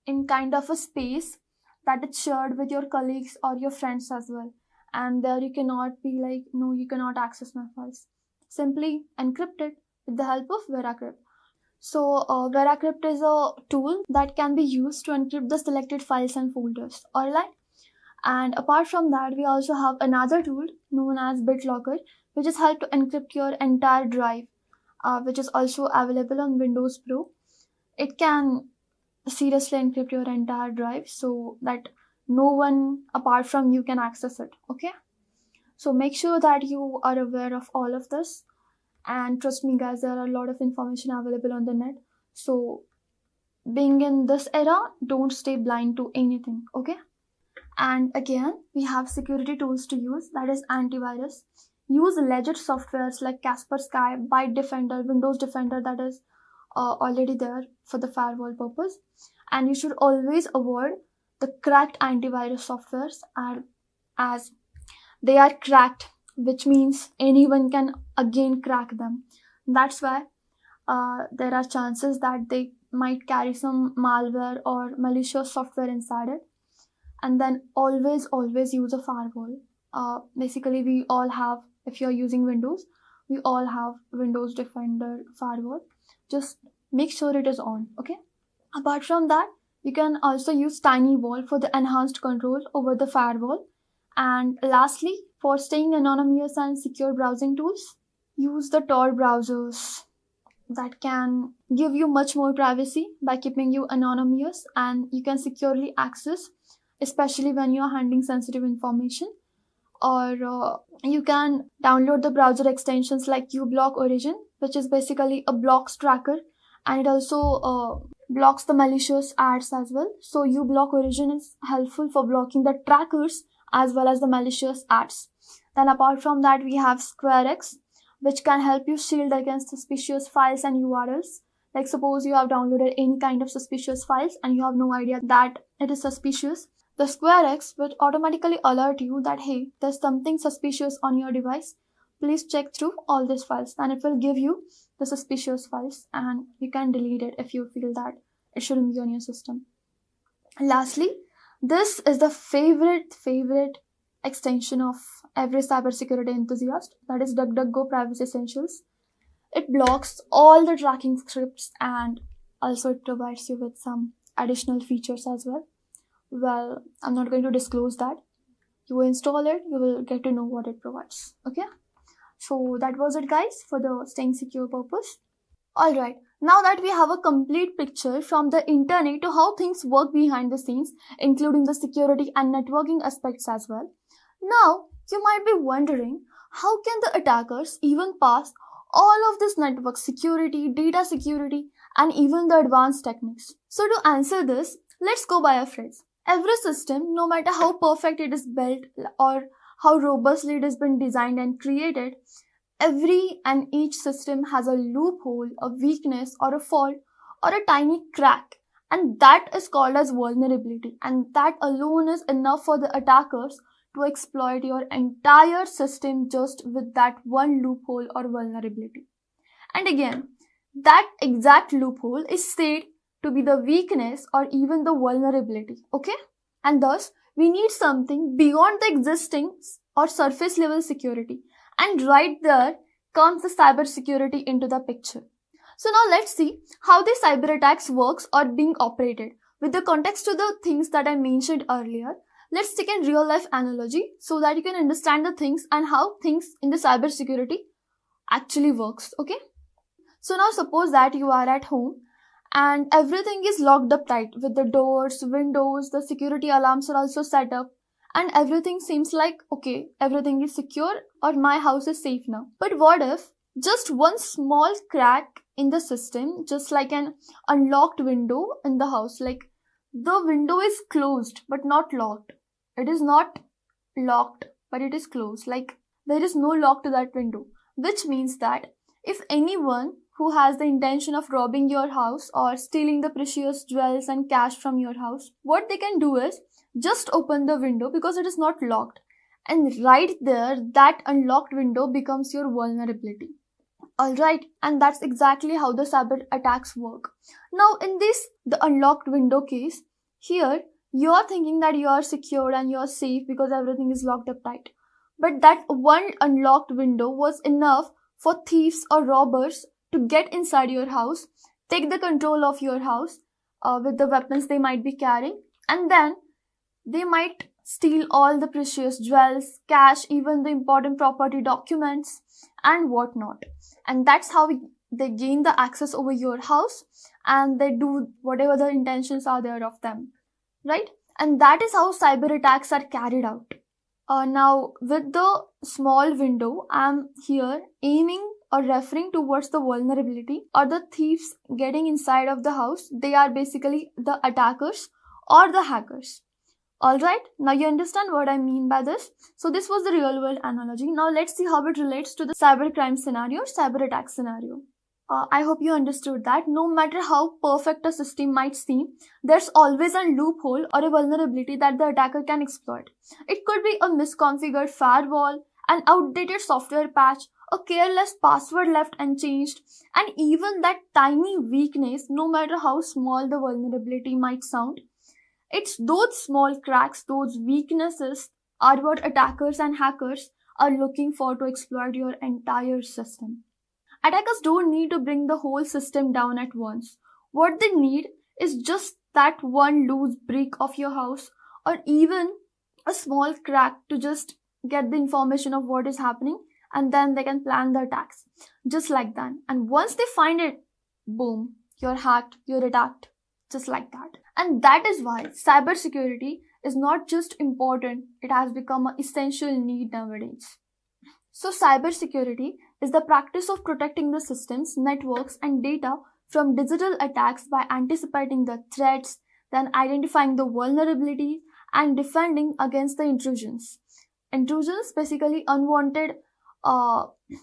in kind of a space that is shared with your colleagues or your friends as well, and there you cannot be like, no, you cannot access my files. Simply encrypt it with the help of VeraCrypt. So VeraCrypt is a tool that can be used to encrypt the selected files and folders. Alright. And apart from that, we also have another tool known as BitLocker, which is help to encrypt your entire drive, which is also available on Windows Pro. It can seriously encrypt your entire drive so that no one apart from you can access it. Okay. So make sure that you are aware of all of this. And trust me guys, there are a lot of information available on the net. So being in this era, don't stay blind to anything. Okay. And again, we have security tools to use, that is antivirus. Use legit softwares like Kaspersky, Byte Defender, Windows Defender, that is already there for the firewall purpose. And you should always avoid the cracked antivirus softwares as they are cracked, which means anyone can again crack them. That's why there are chances that they might carry some malware or malicious software inside it. And then always use a firewall. Basically, we all have, if you're using Windows, we all have Windows Defender firewall. Just make sure it is on. Okay. Apart from that, you can also use TinyWall for the enhanced control over the firewall. And lastly, for staying anonymous and secure browsing tools, use the Tor browsers that can give you much more privacy by keeping you anonymous, and you can securely access, especially when you're handling sensitive information. Or you can download the browser extensions like uBlock Origin, which is basically a blocks tracker, and it also blocks the malicious ads as well. So uBlock Origin is helpful for blocking the trackers as well as the malicious ads. Then apart from that, we have SquareX, which can help you shield against suspicious files and URLs. Like suppose you have downloaded any kind of suspicious files and you have no idea that it is suspicious. The SquareX will automatically alert you that, hey, there's something suspicious on your device. Please check through all these files, and it will give you the suspicious files, and you can delete it if you feel that it shouldn't be on your system. And lastly, this is the favorite extension of every cybersecurity enthusiast, that is DuckDuckGo Privacy Essentials. It blocks all the tracking scripts, and also it provides you with some additional features as well. Well, I'm not going to disclose that. You will install it, you will get to know what it provides. Okay. So that was it guys for the staying secure purpose. Alright, now that we have a complete picture from the internet to how things work behind the scenes, including the security and networking aspects as well. Now, you might be wondering, how can the attackers even pass all of this network security, data security, and even the advanced techniques? So to answer this, let's go by a phrase. Every system, no matter how perfect it is built or how robustly it has been designed and created, every and each system has a loophole, a weakness, or a fault, or a tiny crack. And that is called as vulnerability. And that alone is enough for the attackers to exploit your entire system just with that one loophole or vulnerability. And again, that exact loophole is said to be the weakness or even the vulnerability. Okay? And thus, we need something beyond the existing or surface level security. And right there comes the cybersecurity into the picture. So now let's see how the cyber attacks works or being operated. With the context to the things that I mentioned earlier, let's take a real life analogy so that you can understand the things and how things in the cybersecurity actually works. Okay? So now suppose that you are at home and everything is locked up tight with the doors, windows, the security alarms are also set up, and everything seems like, okay, everything is secure or my house is safe now. But what if just one small crack in the system, just like an unlocked window in the house, like the window is closed but not locked. It is not locked but it is closed, like there is no lock to that window, which means that if anyone who has the intention of robbing your house or stealing the precious jewels and cash from your house, what they can do is just open the window because it is not locked. And right there, that unlocked window becomes your vulnerability. Alright, and that's exactly how the cyber attacks work. Now in this, the unlocked window case, here you're thinking that you're secure and you're safe because everything is locked up tight. But that one unlocked window was enough for thieves or robbers to get inside your house, take the control of your house with the weapons they might be carrying, and then they might steal all the precious jewels, cash, even the important property documents, and whatnot. And that's how they gain the access over your house, and they do whatever the intentions are there of them, right? And that is how cyber attacks are carried out. Now, with the small window, I'm here aiming or referring towards the vulnerability or the thieves getting inside of the house. They are basically the attackers or the hackers. Alright, now you understand what I mean by this. So this was the real world analogy. Now let's see how it relates to the cybercrime scenario, cyber attack scenario. I hope you understood that no matter how perfect a system might seem, there's always a loophole or a vulnerability that the attacker can exploit. It could be a misconfigured firewall, an outdated software patch, a careless password left unchanged, and even that tiny weakness, no matter how small the vulnerability might sound. It's those small cracks, those weaknesses are what attackers and hackers are looking for to exploit your entire system. Attackers don't need to bring the whole system down at once. What they need is just that one loose brick of your house or even a small crack to just get the information of what is happening, and then they can plan the attacks. Just like that. And once they find it, boom, you're hacked, you're attacked. Just like that. And that is why cybersecurity is not just important, it has become an essential need nowadays. So cybersecurity is the practice of protecting the systems, networks, and data from digital attacks by anticipating the threats, then identifying the vulnerability, and defending against the intrusions. Intrusions, basically unwanted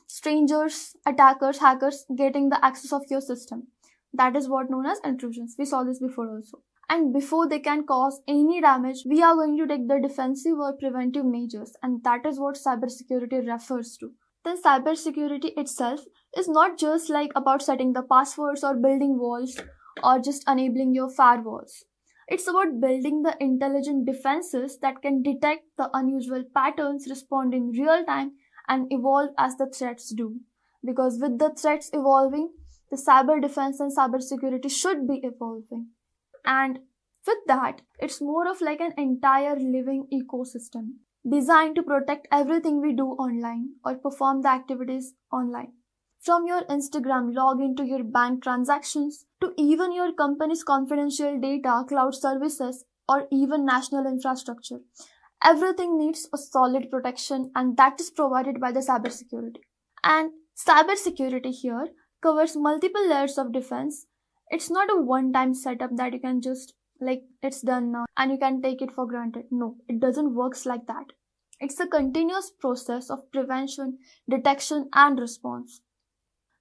strangers, attackers, hackers getting the access of your system. That is what known as intrusions. We saw this before also. And before they can cause any damage, we are going to take the defensive or preventive measures, and that is what cybersecurity refers to. Then cybersecurity itself is not just like about setting the passwords or building walls or just enabling your firewalls. It's about building the intelligent defenses that can detect the unusual patterns, respond in real time, and evolve as the threats do. Because with the threats evolving, the cyber defense and cybersecurity should be evolving. And with that, it's more of like an entire living ecosystem designed to protect everything we do online or perform the activities online. From your Instagram login to your bank transactions to even your company's confidential data, cloud services, or even national infrastructure. Everything needs a solid protection, and that is provided by the cybersecurity. And cybersecurity here covers multiple layers of defense. It's not a one-time setup that you can just like it's done now and you can take it for granted. No, it doesn't work like that. It's a continuous process of prevention, detection, and response.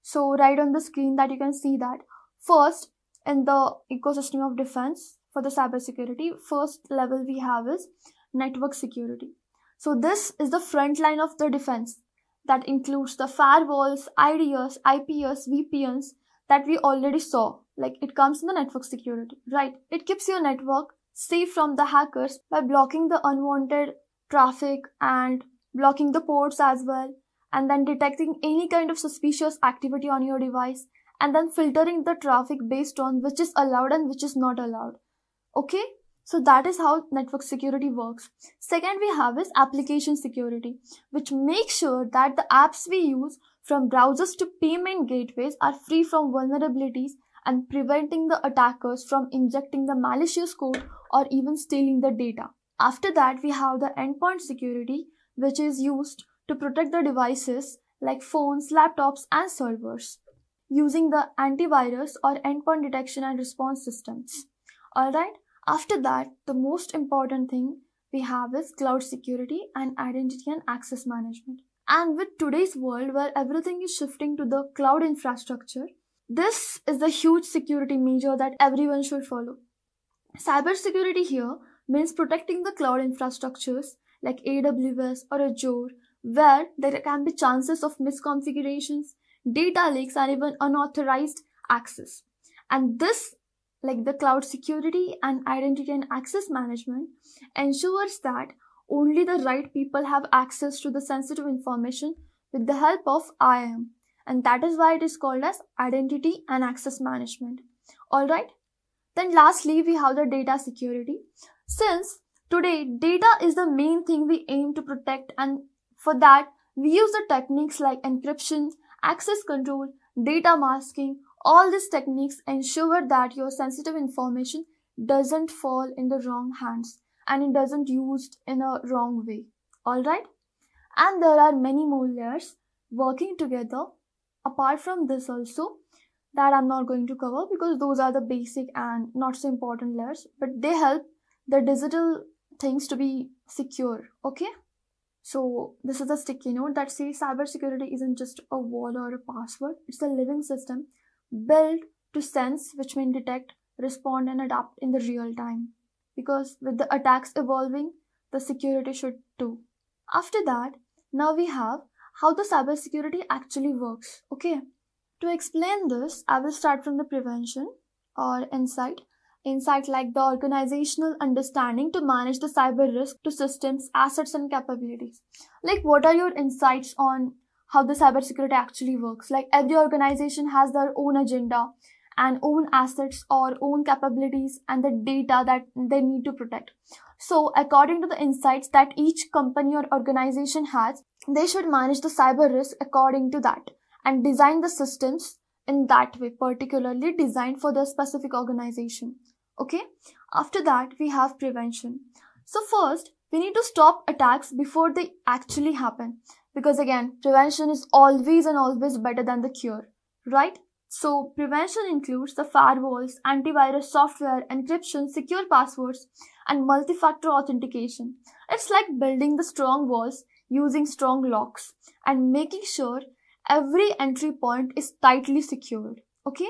So right on the screen that you can see that first in the ecosystem of defense for the cybersecurity, first level we have is network security. So this is the front line of the defense that includes the firewalls, IDS, IPS, VPNs that we already saw. Like it comes in the network security, right? It keeps your network safe from the hackers by blocking the unwanted traffic and blocking the ports as well, and then detecting any kind of suspicious activity on your device, and then filtering the traffic based on which is allowed and which is not allowed. Okay? So that is how network security works. Second we have is application security, which makes sure that the apps we use from browsers to payment gateways are free from vulnerabilities and preventing the attackers from injecting the malicious code or even stealing the data. After that, we have the endpoint security, which is used to protect the devices like phones, laptops, and servers using the antivirus or endpoint detection and response systems. Alright, after that, the most important thing we have is cloud security and identity and access management. And with today's world where everything is shifting to the cloud infrastructure, this is the huge security measure that everyone should follow. Cybersecurity here means protecting the cloud infrastructures like AWS or Azure, where there can be chances of misconfigurations, data leaks, and even unauthorized access. And this, like the cloud security and identity and access management, ensures that Only the right people have access to the sensitive information with the help of IAM. And that is why it is called as identity and access management. Alright? Then lastly, we have the data security. Since today data is the main thing we aim to protect, and for that we use the techniques like encryption, access control, data masking. All these techniques ensure that your sensitive information doesn't fall in the wrong hands and it doesn't used in a wrong way. Alright? And there are many more layers working together apart from this also that I'm not going to cover because those are the basic and not so important layers, but they help the digital things to be secure. Okay? So this is a sticky note that says cybersecurity isn't just a wall or a password, it's a living system built to sense, which means detect, respond, and adapt in the real time. Because with the attacks evolving, the security should too. After that, now we have how the cybersecurity actually works. Okay, to explain this, I will start from the prevention or insight. Insight like the organizational understanding to manage the cyber risk to systems, assets, and capabilities. Like, what are your insights on how the cybersecurity actually works? Like, every organization has their own agenda and own assets or own capabilities and the data that they need to protect. So, according to the insights that each company or organization has, they should manage the cyber risk according to that and design the systems in that way, particularly designed for the specific organization. Okay, after that we have prevention. So first we need to stop attacks before they actually happen, because again prevention is always and always better than the cure, right? So prevention includes the firewalls, antivirus software, encryption, secure passwords, and multi-factor authentication. It's like building the strong walls using strong locks and making sure every entry point is tightly secured. Okay,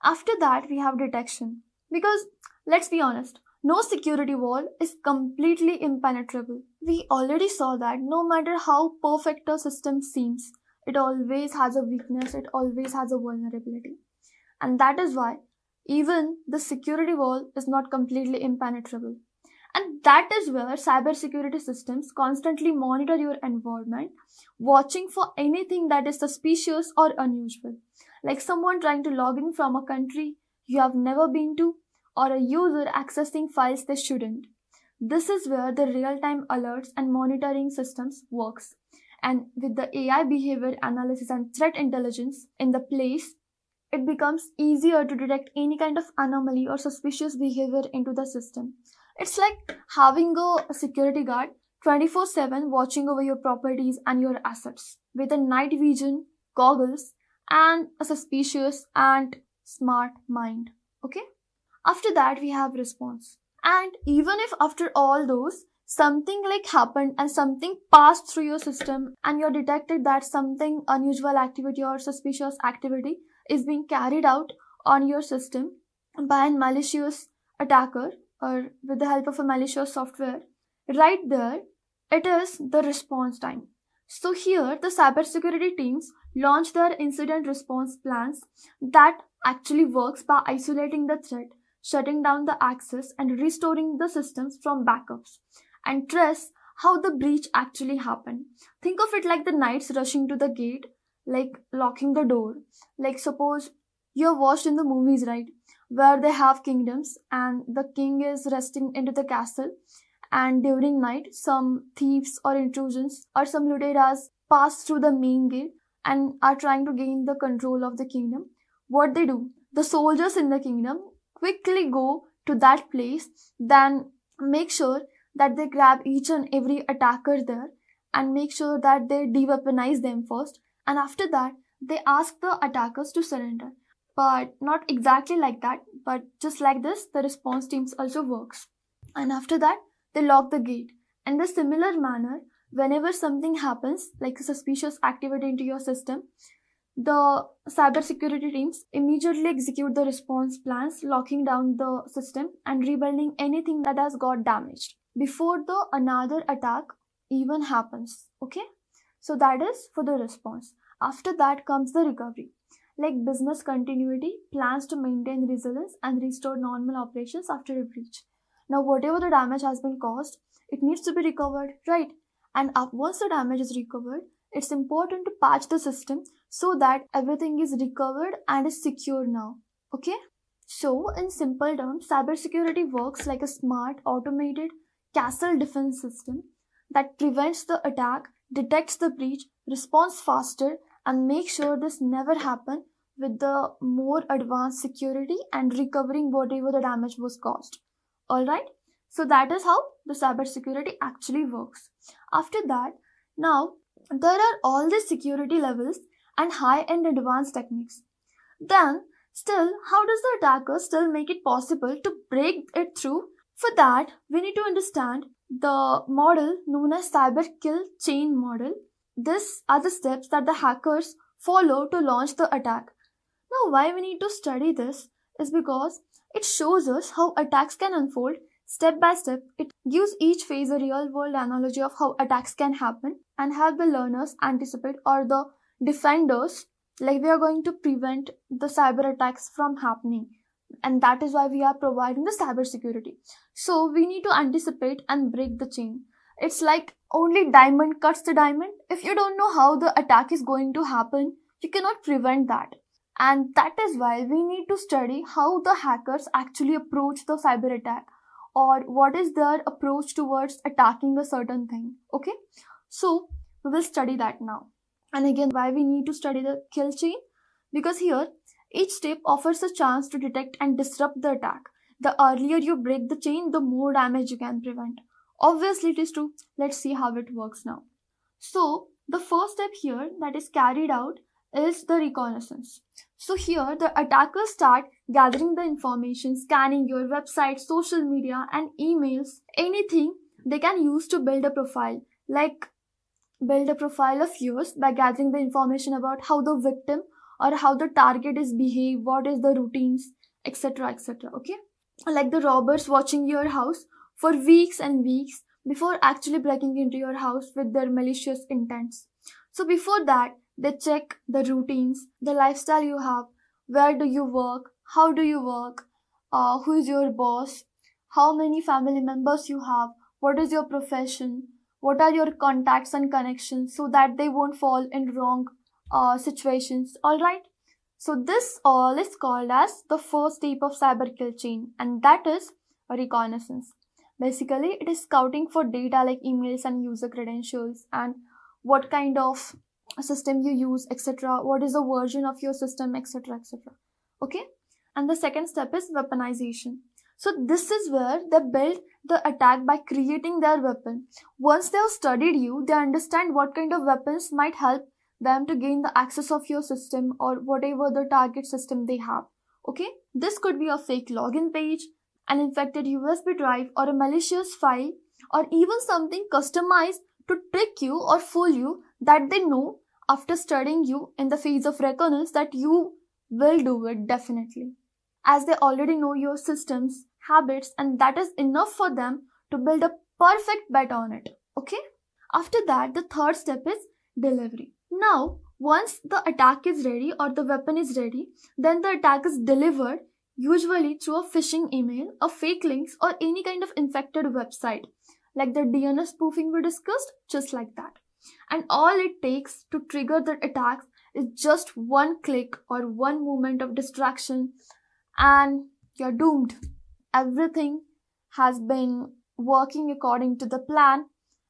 after that we have detection, because let's be honest, no security wall is completely impenetrable. We already saw that no matter how perfect a system seems, it always has a weakness, it always has a vulnerability. And that is why even the security wall is not completely impenetrable. And that is where cybersecurity systems constantly monitor your environment, watching for anything that is suspicious or unusual, like someone trying to log in from a country you have never been to, or a user accessing files they shouldn't. This is where the real-time alerts and monitoring systems works. And with the AI behavior analysis and threat intelligence in the place, it becomes easier to detect any kind of anomaly or suspicious behavior into the system. It's like having a security guard 24/7 watching over your properties and your assets with a night vision, goggles, and a suspicious and smart mind. Okay? After that, we have response. And even if after all those, something like happened and something passed through your system and you detected that something unusual activity or suspicious activity is being carried out on your system by a malicious attacker or with the help of a malicious software, right there, it is the response time. So here, the cybersecurity teams launch their incident response plans that actually works by isolating the threat, shutting down the access, and restoring the systems from backups, and trace how the breach actually happened. Think of it like the knights rushing to the gate, like locking the door. Like suppose you've watched in the movies, right, where they have kingdoms and the king is resting into the castle, and during night some thieves or intrusions or some luteras pass through the main gate and are trying to gain the control of the kingdom. What they do, the soldiers in the kingdom quickly go to that place, then make sure that they grab each and every attacker there and make sure that they de-weaponize them first, and after that they ask the attackers to surrender. But not exactly like that, but just like this the response teams also works. And after that they lock the gate. In the similar manner, whenever something happens like a suspicious activity into your system, the cybersecurity teams immediately execute the response plans, locking down the system and rebuilding anything that has got damaged before the another attack even happens. Okay, so that is for the response. After that comes the recovery, like business continuity, plans to maintain resilience and restore normal operations after a breach. Now, whatever the damage has been caused, it needs to be recovered, right? And once the damage is recovered, it's important to patch the system so that everything is recovered and is secure now. Okay? So, in simple terms, cybersecurity works like a smart, automated castle defense system that prevents the attack, detects the breach, responds faster, and makes sure this never happen with the more advanced security and recovering whatever the damage was caused. Alright? So that is how the cybersecurity actually works. After that, now there are all the security levels and high-end advanced techniques. Then, still, how does the attacker still make it possible to break it through? For that, we need to understand the model known as cyber kill chain model. These are the steps that the hackers follow to launch the attack. Now, why we need to study this is because it shows us how attacks can unfold step by step. It gives each phase a real world analogy of how attacks can happen and help the learners anticipate, or the defenders, like we are going to prevent the cyber attacks from happening. And that is why we are providing the cyber security. So we need to anticipate and break the chain. It's like only diamond cuts the diamond. If you don't know how the attack is going to happen, you cannot prevent that. And that is why we need to study how the hackers actually approach the cyber attack, or what is their approach towards attacking a certain thing. Okay? So we will study that now. And again, why we need to study the kill chain? Because here, each step offers a chance to detect and disrupt the attack. The earlier you break the chain, the more damage you can prevent. Obviously, it is true. Let's see how it works now. So, the first step here that is carried out is the reconnaissance. So here, the attackers start gathering the information, scanning your website, social media, and emails, anything they can use to build a profile. Like, build a profile of yours by gathering the information about how the victim or how the target is behave, what is the routines, etc., etc. Okay? Like the robbers watching your house for weeks and weeks before actually breaking into your house with their malicious intents. So before that, they check the routines, the lifestyle you have, where do you work, how do you work, who is your boss, how many family members you have, what is your profession, what are your contacts and connections, so that they won't fall in wrong situations. Alright? So this all is called as the first step of cyber kill chain, and that is a reconnaissance. Basically, it is scouting for data like emails and user credentials and what kind of system you use, etc. What is the version of your system, etc., etc. Okay? And the second step is weaponization. So this is where they build the attack by creating their weapon. Once they have studied you, they understand what kind of weapons might help them to gain the access of your system or whatever the target system they have. Okay? This could be a fake login page, an infected USB drive, or a malicious file, or even something customized to trick you or fool you that they know after studying you in the phase of reconnaissance that you will do it definitely. As they already know your systems, habits, and that is enough for them to build a perfect bet on it. Okay? After that, the third step is delivery. Now, once the attack is ready or the weapon is ready, then the attack is delivered, usually through a phishing email, a fake links, or any kind of infected website. Like the DNS spoofing we discussed, just like that. And all it takes to trigger the attack is just one click or one moment of distraction, and you're doomed. Everything has been working according to the plan,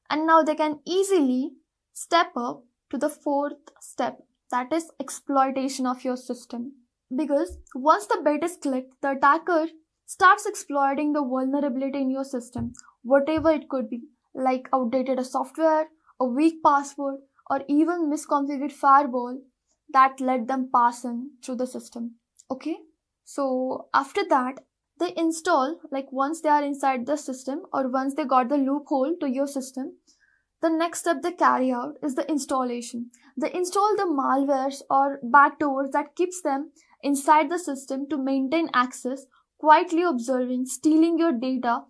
and now they can easily step up to the fourth step, that is exploitation of your system. Because once the bait is clicked, the attacker starts exploiting the vulnerability in your system, whatever it could be, like outdated software, a weak password, or even misconfigured firewall that let them pass in through the system. Okay? So after that, they install, like once they are inside the system or once they got the loophole to your system, the next step they carry out is the installation. They install the malwares or backdoors that keeps them inside the system to maintain access, quietly observing, stealing your data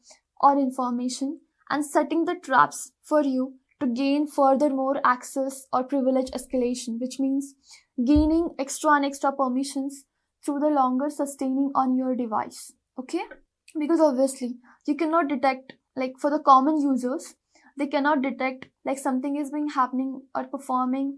or information, and setting the traps for you to gain furthermore access or privilege escalation, which means gaining extra and extra permissions through the longer sustaining on your device. Okay? Because obviously you cannot detect like for the common users, they cannot detect like something is being happening or performing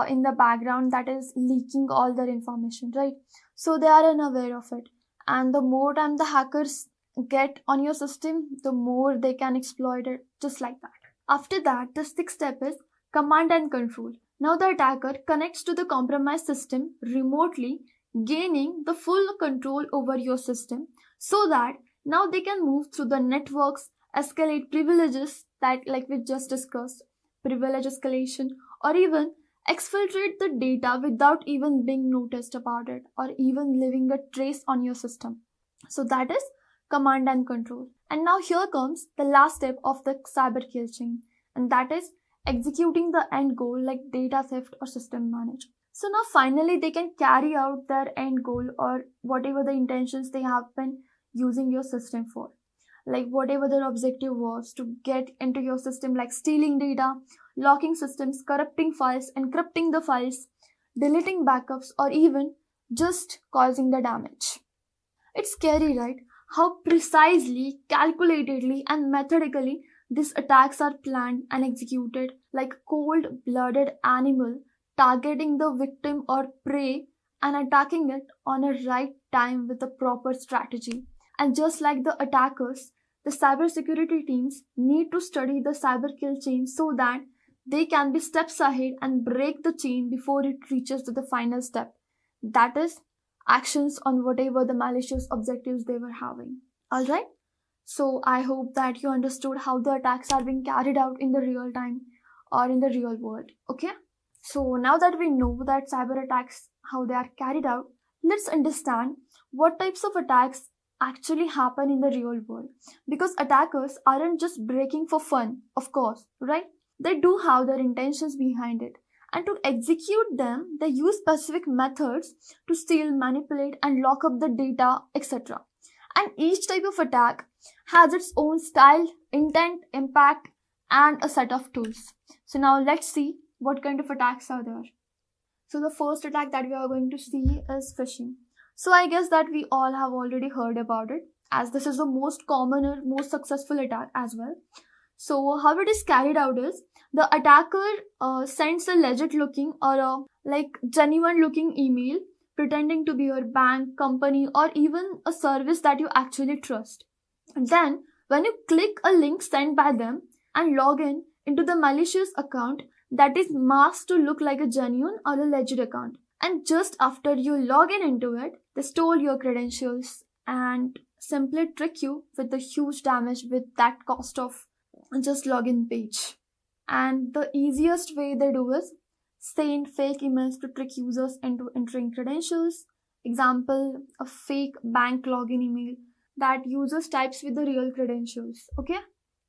in the background that is leaking all their information, right? So they are unaware of it. And the more time the hackers get on your system, the more they can exploit it, just like that. After that, the sixth step is command and control. Now the attacker connects to the compromised system remotely, gaining the full control over your system, so that now they can move through the networks, escalate privileges that like we just discussed, privilege escalation, or even exfiltrate the data without even being noticed about it or even leaving a trace on your system. So that is command and control. And now here comes the last step of the cyber kill chain, and that is executing the end goal like data theft or system manage. So now finally they can carry out their end goal or whatever the intentions they have been using your system for. Like whatever their objective was to get into your system, like stealing data, locking systems, corrupting files, encrypting the files, deleting backups, or even just causing the damage. It's scary, right? How precisely, calculatedly, and methodically these attacks are planned and executed like cold blooded animal targeting the victim or prey and attacking it on a right time with a proper strategy. And just like the attackers, the cybersecurity teams need to study the cyber kill chain so that they can be steps ahead and break the chain before it reaches to the final step. That is actions on whatever the malicious objectives they were having. Alright? So I hope that you understood how the attacks are being carried out in the real time or in the real world. Okay? So now that we know that cyber attacks, how they are carried out, let's understand what types of attacks actually happen in the real world. Because attackers aren't just breaking for fun, of course, right? They do have their intentions behind it. And to execute them, they use specific methods to steal, manipulate, and lock up the data, etc. And each type of attack has its own style, intent, impact, and a set of tools. So now let's see what kind of attacks are there. So the first attack that we are going to see is phishing. So I guess that we all have already heard about it, as this is the most common or most successful attack as well. So how it is carried out is the attacker sends a legit looking or a like genuine looking email pretending to be your bank, company, or even a service that you actually trust. And then when you click a link sent by them and log in into the malicious account, that is masked to look like a genuine or a legit account. And just after you log in into it, they stole your credentials and simply trick you with the huge damage with that cost of just login page. And the easiest way they do is send fake emails to trick users into entering credentials. Example, a fake bank login email that users types with the real credentials. Okay?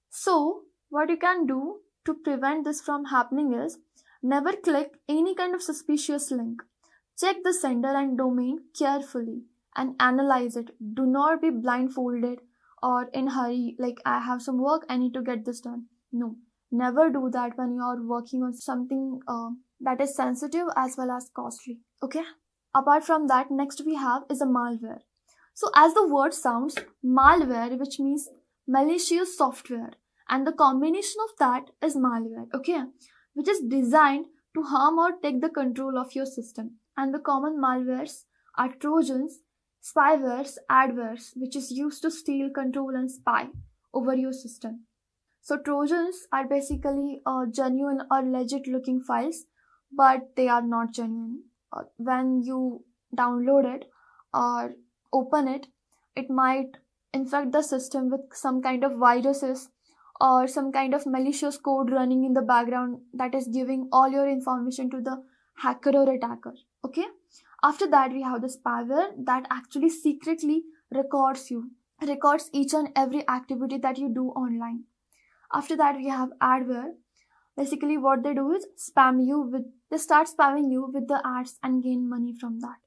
So what you can do to prevent this from happening is never click any kind of suspicious link. Check the sender and domain carefully and analyze it. Do not be blindfolded or in hurry, like I have some work, I need to get this done. No, never do that when you are working on something that is sensitive as well as costly. Okay? Apart from that, next we have is a malware. So as the word sounds, malware, which means malicious software, and the combination of that is malware, okay, which is designed to harm or take the control of your system. And the common malwares are trojans, spywares, adwares, which is used to steal, control, and spy over your system. So trojans are basically genuine or legit looking files, but they are not genuine. When you download it or open it, it might infect the system with some kind of viruses or some kind of malicious code running in the background that is giving all your information to the hacker or attacker. Okay? After that, we have the spyware that actually secretly records each and every activity that you do online. After that, we have adware. Basically, what they do is they start spamming you with the ads and gain money from that.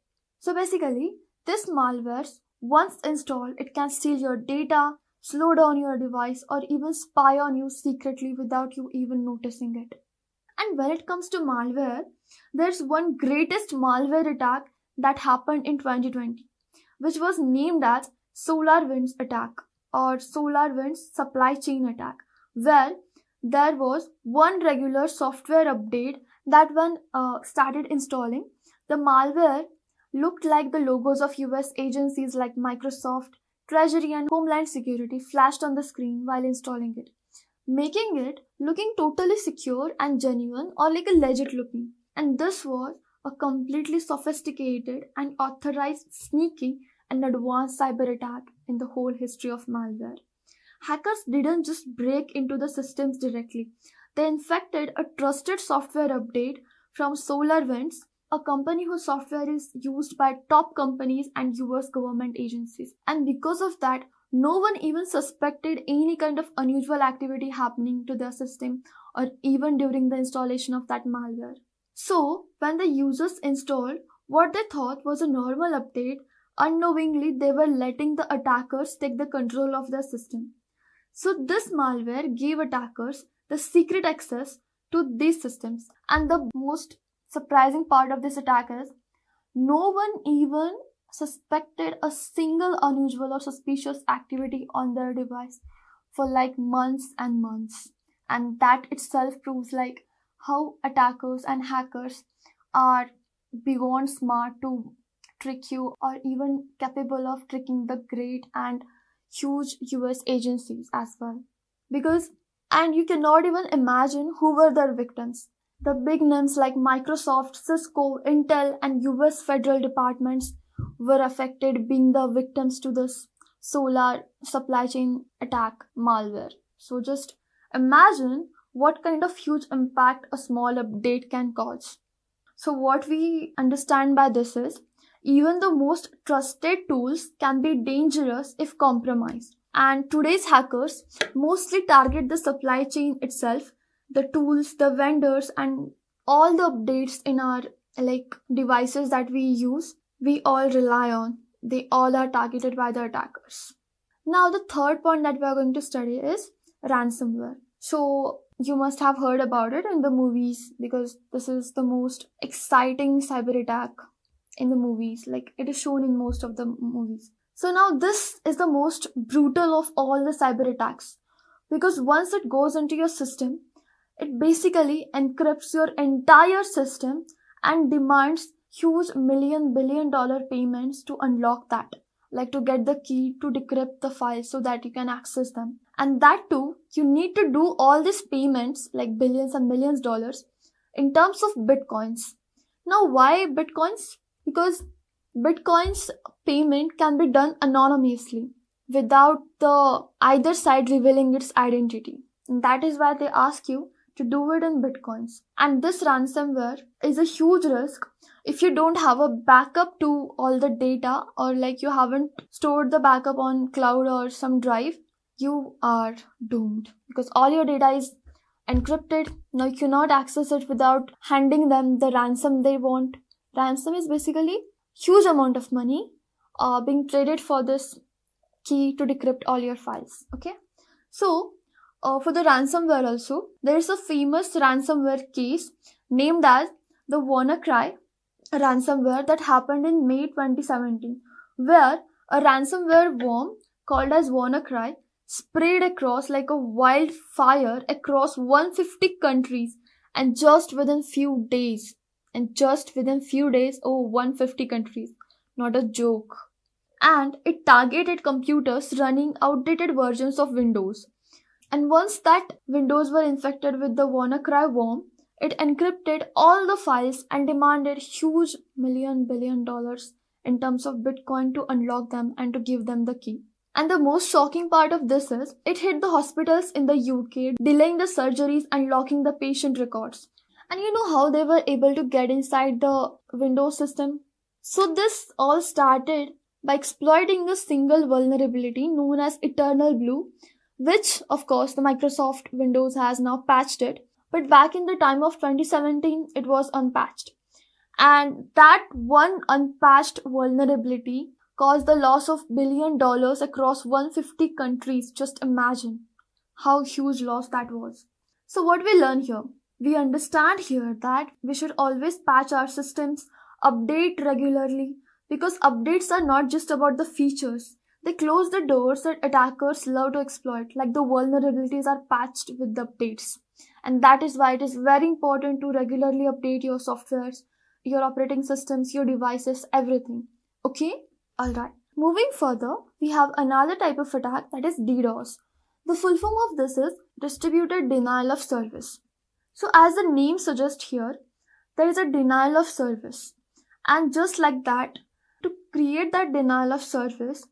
So basically, this malware, once installed, it can steal your data, slow down your device, or even spy on you secretly without you even noticing it. And when it comes to malware, there's one greatest malware attack that happened in 2020, which was named as SolarWinds attack. or SolarWinds supply chain attack, where there was one regular software update that when started installing, the malware looked like the logos of US agencies like Microsoft, Treasury and Homeland Security flashed on the screen while installing it, making it looking totally secure and genuine or like a legit looking. And this was a completely sophisticated and authorized sneaky and advanced cyber attack in the whole history of malware. Hackers didn't just break into the systems directly. They infected a trusted software update from SolarWinds, a company whose software is used by top companies and US government agencies. And because of that, no one even suspected any kind of unusual activity happening to their system or even during the installation of that malware. So, when the users installed what they thought was a normal update, unknowingly they were letting the attackers take the control of their system. So, this malware gave attackers the secret access to these systems. And the most surprising part of this attack is no one even suspected a single unusual or suspicious activity on their device for like months and months. And that itself proves like how attackers and hackers are beyond smart to trick you or even capable of tricking the great and huge US agencies as well. Because, and you cannot even imagine who were their victims. The big names like Microsoft, Cisco, Intel, and US federal departments were affected, being the victims to this solar supply chain attack malware. So just imagine what kind of huge impact a small update can cause. So what we understand by this is even the most trusted tools can be dangerous if compromised. And today's hackers mostly target the supply chain itself, the tools, the vendors, and all the updates in our like devices that we use, we all rely on. They all are targeted by the attackers. Now the third point that we are going to study is ransomware. So you must have heard about it in the movies because this is the most exciting cyber attack in the movies. Like it is shown in most of the movies. So now this is the most brutal of all the cyber attacks because once it goes into your system, it basically encrypts your entire system and demands huge billion-dollar payments to unlock that, like to get the key to decrypt the files so that you can access them. And that too, you need to do all these payments, like billions and millions dollars, in terms of bitcoins. Now, why bitcoins? Because bitcoins payment can be done anonymously without the either side revealing its identity. And that is why they ask you to do it in bitcoins. And this ransomware is a huge risk if you don't have a backup to all the data or like you haven't stored the backup on cloud or some drive. You are doomed because all your data is encrypted. Now you cannot access it without handing them the ransom they want. Ransom is basically huge amount of money being traded for this key to decrypt all your files. Okay, so for the ransomware also, there is a famous ransomware case named as the WannaCry ransomware that happened in May 2017, where a ransomware worm called as WannaCry sprayed across like a wildfire across 150 countries and just within few days. Oh, 150 countries. Not a joke. And it targeted computers running outdated versions of Windows. And once that Windows were infected with the WannaCry worm, it encrypted all the files and demanded huge billion dollars in terms of Bitcoin to unlock them and to give them the key. And the most shocking part of this is it hit the hospitals in the UK, delaying the surgeries and locking the patient records. And you know how they were able to get inside the Windows system? So this all started by exploiting a single vulnerability known as Eternal Blue, which of course the Microsoft Windows has now patched it. But back in the time of 2017, it was unpatched. And that one unpatched vulnerability caused the loss of $1 billion across 150 countries. Just imagine how huge loss that was. So what we learn here? We understand here that we should always patch our systems, update regularly, because updates are not just about the features. They close the doors that attackers love to exploit, like the vulnerabilities are patched with the updates. And that is why it is very important to regularly update your softwares, your operating systems, your devices, everything. Okay? Alright. Moving further, we have another type of attack, that is DDoS. The full form of this is Distributed Denial of Service. So as the name suggests here, there is a denial of service. And just like that, to create that denial of service,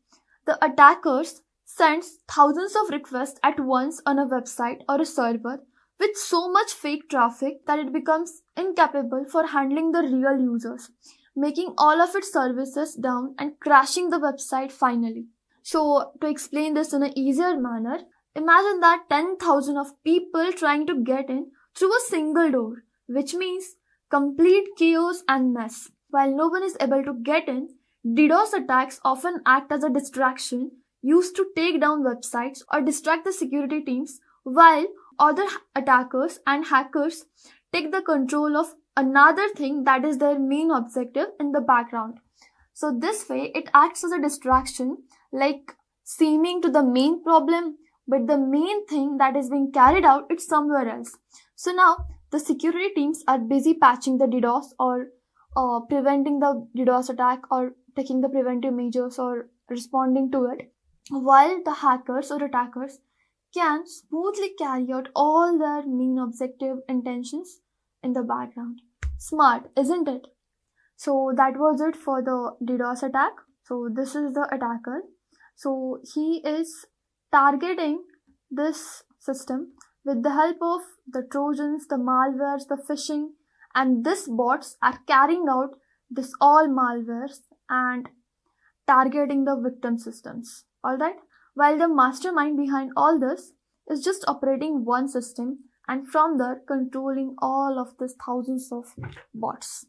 the attackers sends thousands of requests at once on a website or a server with so much fake traffic that it becomes incapable for handling the real users, making all of its services down and crashing the website finally. So to explain this in an easier manner, imagine that 10,000 of people trying to get in through a single door, which means complete chaos and mess. While no one is able to get in, DDoS attacks often act as a distraction used to take down websites or distract the security teams, while other attackers and hackers take the control of another thing that is their main objective in the background. So this way it acts as a distraction, like seeming to the main problem, but the main thing that is being carried out is somewhere else. So now the security teams are busy patching the DDoS or preventing the DDoS attack or taking the preventive measures or responding to it, while the hackers or attackers can smoothly carry out all their main objective intentions in the background. Smart, isn't it? So that was it for the DDoS attack. So this is the attacker. So he is targeting this system with the help of the Trojans, the malwares, the phishing, and these bots are carrying out this all malwares and targeting the victim systems. Alright? While the mastermind behind all this is just operating one system and from there controlling all of these thousands of bots.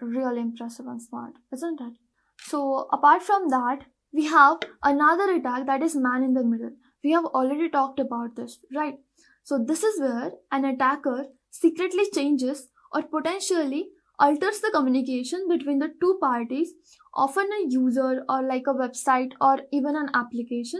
Really impressive and smart, isn't it? So apart from that, we have another attack, that is man in the middle. We have already talked about this, right? So this is where an attacker secretly changes or potentially alters the communication between the two parties, often a user or like a website or even an application.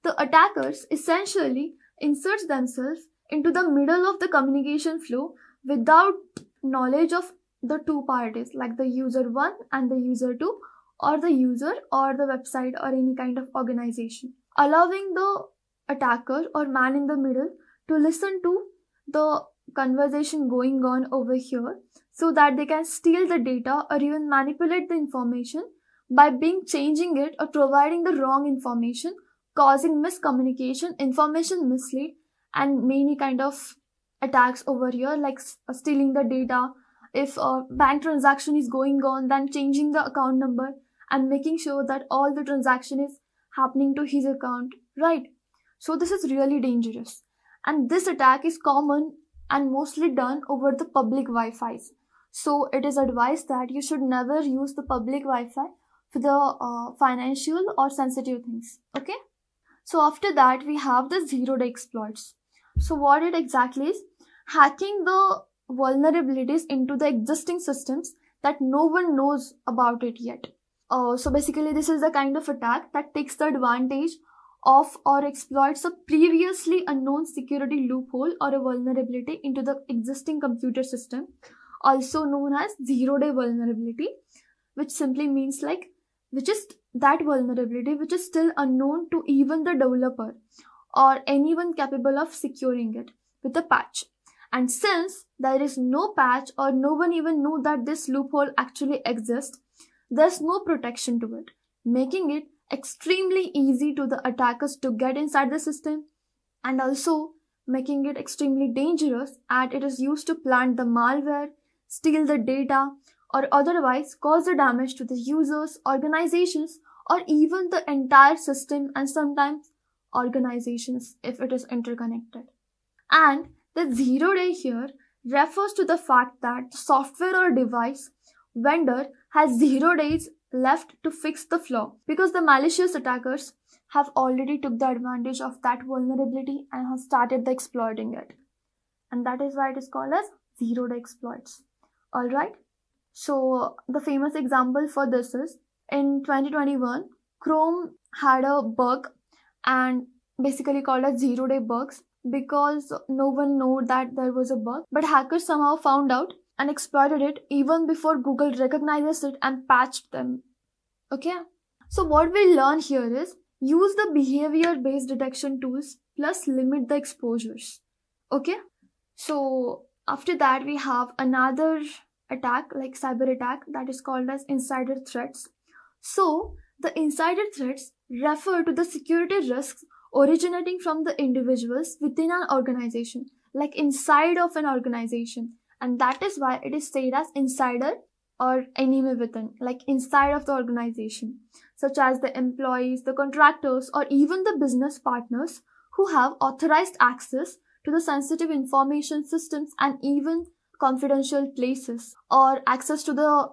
The attackers essentially insert themselves into the middle of the communication flow without knowledge of the two parties, like the user 1 and the user 2, or the user or the website or any kind of organization, allowing the attacker or man in the middle to listen to the conversation going on over here so that they can steal the data or even manipulate the information by changing it or providing the wrong information, causing miscommunication, information mislead, and many kind of attacks over here, like stealing the data. If a bank transaction is going on, then changing the account number and making sure that all the transaction is happening to his account, right? So this is really dangerous. And this attack is common and mostly done over the public Wi-Fi's. So it is advised that you should never use the public Wi-Fi for the financial or sensitive things. Okay. So after that, we have the zero-day exploits. So what it exactly is, hacking the vulnerabilities into the existing systems that no one knows about it yet. So basically, this is the kind of attack that takes the advantage of or exploits a previously unknown security loophole or a vulnerability into the existing computer system, also known as zero-day vulnerability, which simply means which is that vulnerability which is still unknown to even the developer or anyone capable of securing it with a patch. And since there is no patch or no one even know that this loophole actually exists, there's no protection to it, making it extremely easy to the attackers to get inside the system, and also making it extremely dangerous as it is used to plant the malware, steal the data, or otherwise cause the damage to the users, organizations, or even the entire system, and sometimes organizations if it is interconnected. And the 0 day here refers to the fact that the software or device vendor has 0 days left to fix the flaw, because the malicious attackers have already took the advantage of that vulnerability and have started the exploiting it. And that is why it is called as 0 day exploits. Alright. So the famous example for this is in 2021, Chrome had a bug and basically called as zero-day bugs because no one knew that there was a bug. But hackers somehow found out and exploited it even before Google recognizes it and patched them. Okay? So what we learn here is use the behavior-based detection tools plus limit the exposures. Okay? So after that we have another attack like cyber attack that is called as insider threats. So the insider threats refer to the security risks originating from the individuals within an organization, like inside of an organization. And that is why it is said as insider or enemy within, like inside of the organization, such as the employees, the contractors, or even the business partners who have authorized access to the sensitive information systems and even confidential places or access to the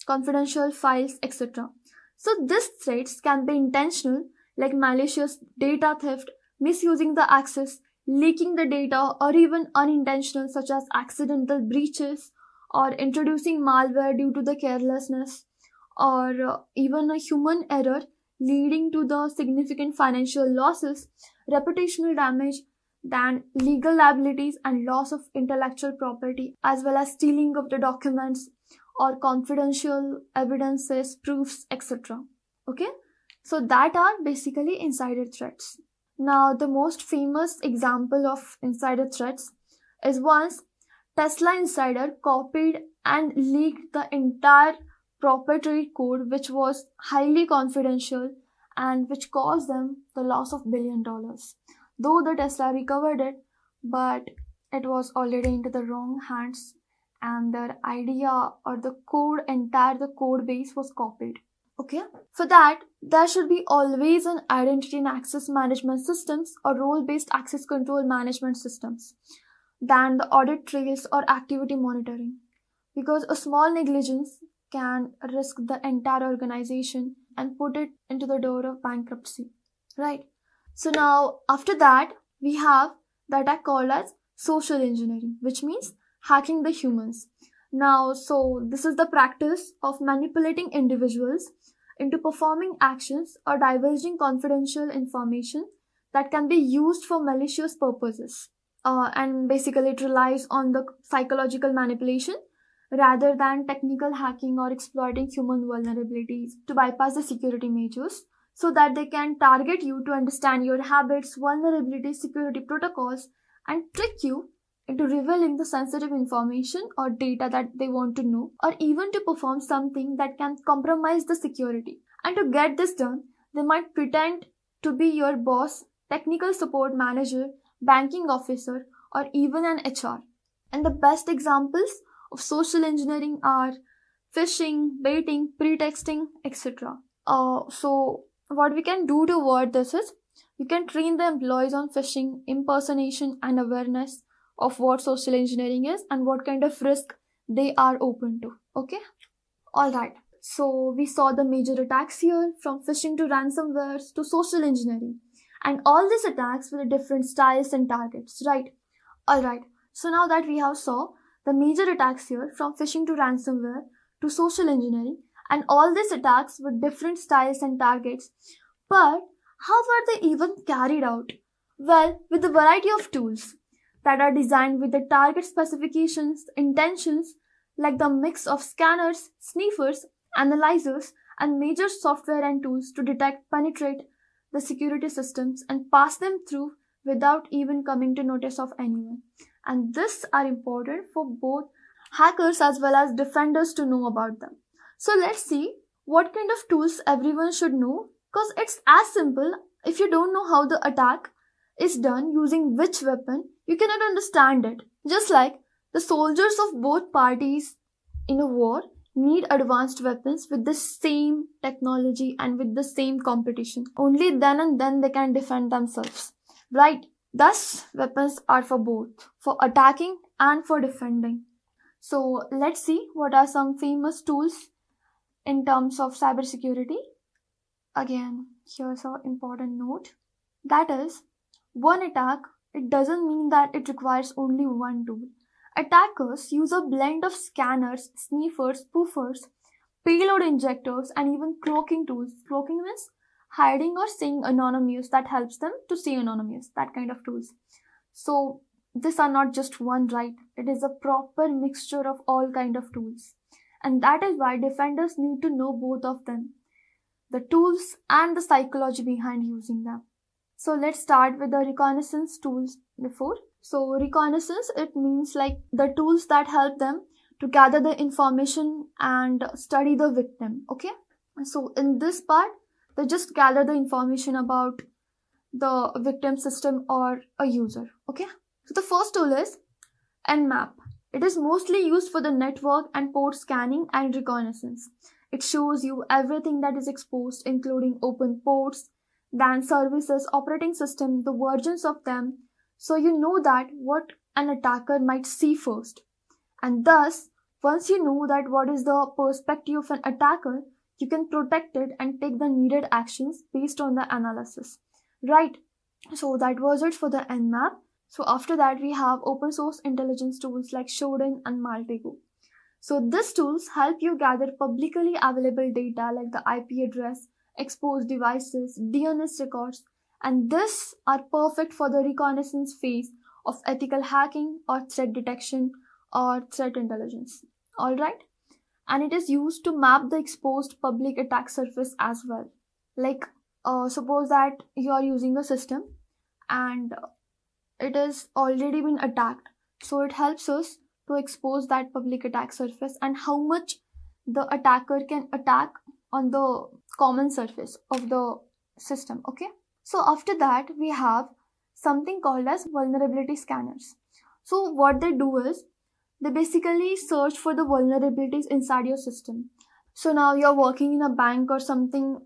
confidential files, etc. So these threats can be intentional, like malicious data theft, misusing the access, leaking the data, or even unintentional, such as accidental breaches or introducing malware due to the carelessness, or even a human error leading to the significant financial losses, reputational damage, then legal liabilities and loss of intellectual property, as well as stealing of the documents or confidential evidences, proofs, etc. Okay, so that are basically insider threats. Now, the most famous example of insider threats is once Tesla insider copied and leaked the entire proprietary code, which was highly confidential and which caused them the loss of $1 billion. Though the Tesla recovered it, but it was already into the wrong hands and their idea or the code, entire the code base was copied. Okay, for that there should be always an identity and access management systems or role-based access control management systems than the audit trails or activity monitoring, because a small negligence can risk the entire organization and put it into the door of bankruptcy, right? So now after that we have the attack called as social engineering, which means hacking the humans. Now, so this is the practice of manipulating individuals into performing actions or divulging confidential information that can be used for malicious purposes. And basically, it relies on the psychological manipulation rather than technical hacking or exploiting human vulnerabilities to bypass the security measures so that they can target you to understand your habits, vulnerabilities, security protocols, and trick you into revealing the sensitive information or data that they want to know, or even to perform something that can compromise the security. And to get this done, they might pretend to be your boss, technical support manager, banking officer, or even an HR. And the best examples of social engineering are phishing, baiting, pretexting, etc. So, what we can do to avoid this is we can train the employees on phishing, impersonation, and awareness of what social engineering is and what kind of risk they are open to. Okay, all right. So we saw the major attacks here, from phishing to ransomwares to social engineering, and all these attacks with different styles and targets, right? All right. So now that we have saw the major attacks here, from phishing to ransomware to social engineering, and all these attacks with different styles and targets, but how were they even carried out? Well, with a variety of tools that are designed with the target specifications, intentions, like the mix of scanners, sniffers, analyzers, and major software and tools to detect, penetrate the security systems and pass them through without even coming to notice of anyone. And this are important for both hackers as well as defenders to know about them. So let's see what kind of tools everyone should know, because it's as simple. If you don't know how the attack is done using which weapon, you cannot understand it. Just like the soldiers of both parties in a war need advanced weapons with the same technology and with the same competition. Only then and then they can defend themselves, right? Thus, weapons are for both, for attacking and for defending. So let's see what are some famous tools in terms of cybersecurity. Again, here's an important note. That is, one attack, it doesn't mean that it requires only one tool. Attackers use a blend of scanners, sniffers, spoofers, payload injectors, and even cloaking tools. Cloaking means hiding or staying anonymous that helps them to stay anonymous, that kind of tools. So these are not just one, right? It is a proper mixture of all kind of tools. And that is why defenders need to know both of them, the tools and the psychology behind using them. So let's start with the reconnaissance tools before. So reconnaissance, it means like the tools that help them to gather the information and study the victim. Okay. So in this part, they just gather the information about the victim system or a user. Okay. So the first tool is Nmap. It is mostly used for the network and port scanning and reconnaissance. It shows you everything that is exposed, including open ports, then services, operating system, the versions of them, so you know that what an attacker might see first. And thus, once you know that what is the perspective of an attacker, you can protect it and take the needed actions based on the analysis. Right? So that was it for the Nmap. So after that, we have open source intelligence tools like Shodan and Maltego. So these tools help you gather publicly available data like the IP address, exposed devices, DNS records, and these are perfect for the reconnaissance phase of ethical hacking or threat detection or threat intelligence. Alright? And it is used to map the exposed public attack surface as well. Like, suppose that you are using a system and it has already been attacked. So it helps us to expose that public attack surface and how much the attacker can attack on the common surface of the system. Okay. So after that, we have something called as vulnerability scanners. So what they do is they basically search for the vulnerabilities inside your system. So now you're working in a bank or something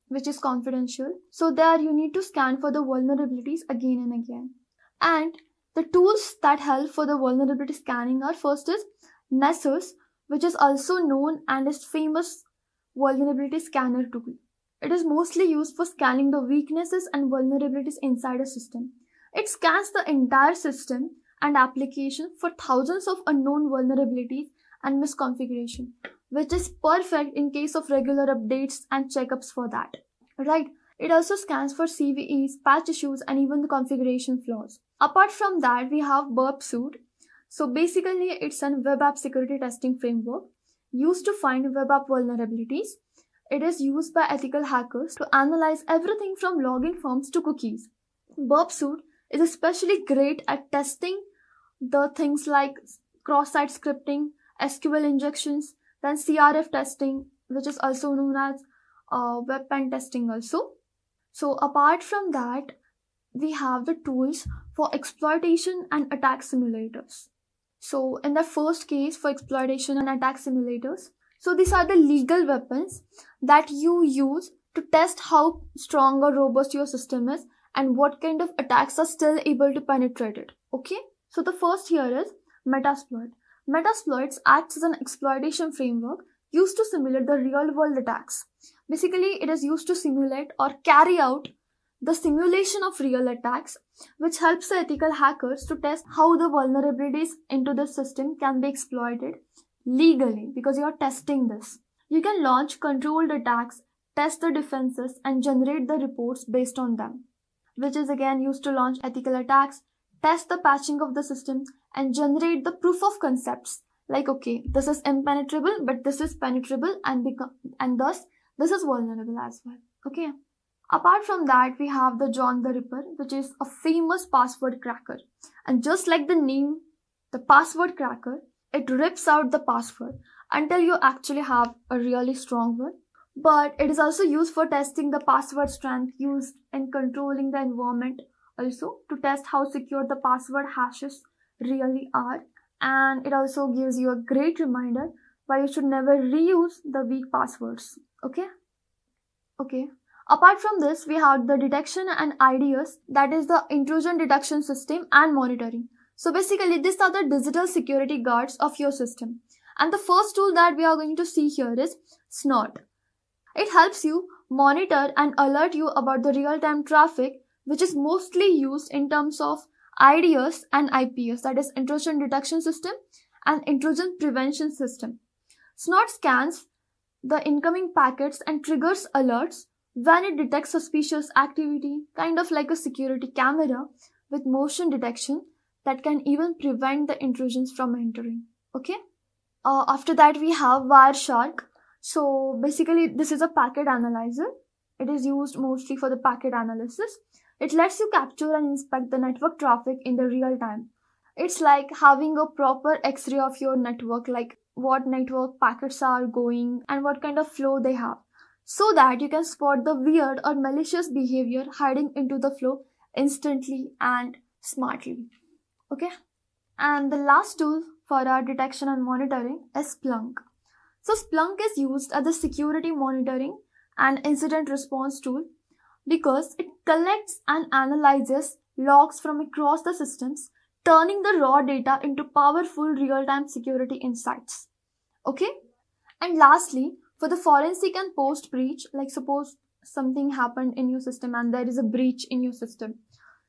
which is confidential. So there you need to scan for the vulnerabilities again and again. And the tools that help for the vulnerability scanning are first is Nessus, which is also known and is famous vulnerability scanner tool. It is mostly used for scanning the weaknesses and vulnerabilities inside a system. It scans the entire system and application for thousands of unknown vulnerabilities and misconfiguration, which is perfect in case of regular updates and checkups for that. Right? It also scans for CVEs, patch issues, and even the configuration flaws. Apart from that, we have Burp Suite. So basically, it's a web app security testing framework used to find web app vulnerabilities. It is used by ethical hackers to analyze everything from login forms to cookies. Burp Suite is especially great at testing the things like cross-site scripting, SQL injections, then CRF testing, which is also known as web pen testing also. So apart from that, we have the tools for exploitation and attack simulators. So in the first case for exploitation and attack simulators, so these are the legal weapons that you use to test how strong or robust your system is and what kind of attacks are still able to penetrate it. Okay? So the first here is Metasploit. Metasploits acts as an exploitation framework used to simulate the real world attacks. Basically, it is used to simulate or carry out the simulation of real attacks, which helps the ethical hackers to test how the vulnerabilities into the system can be exploited legally, because you are testing this. You can launch controlled attacks, test the defenses, and generate the reports based on them, which is again used to launch ethical attacks, test the patching of the system, and generate the proof of concepts. Like, okay, this is impenetrable, but this is penetrable, and thus this is vulnerable as well. Okay. Apart from that, we have the John the Ripper, which is a famous password cracker. And just like the name, the password cracker, it rips out the password until you actually have a really strong one. But it is also used for testing the password strength used in controlling the environment, also to test how secure the password hashes really are. And it also gives you a great reminder why you should never reuse the weak passwords. Okay. Apart from this, we have the detection and IDS, that is the intrusion detection system and monitoring. So basically, these are the digital security guards of your system. And the first tool that we are going to see here is Snort. It helps you monitor and alert you about the real-time traffic, which is mostly used in terms of IDS and IPS, that is intrusion detection system and intrusion prevention system. Snort scans the incoming packets and triggers alerts when it detects suspicious activity, kind of like a security camera with motion detection that can even prevent the intrusions from entering. Okay. After that, we have Wireshark. So basically, this is a packet analyzer. It is used mostly for the packet analysis. It lets you capture and inspect the network traffic in the real time. It's like having a proper X-ray of your network, like what network packets are going and what kind of flow they have, so that you can spot the weird or malicious behavior hiding into the flow instantly and smartly. Okay. And the last tool for our detection and monitoring is Splunk. So Splunk is used as a security monitoring and incident response tool because it collects and analyzes logs from across the systems, turning the raw data into powerful real-time security insights. Okay? And lastly, for the forensic and post breach, like suppose something happened in your system and there is a breach in your system.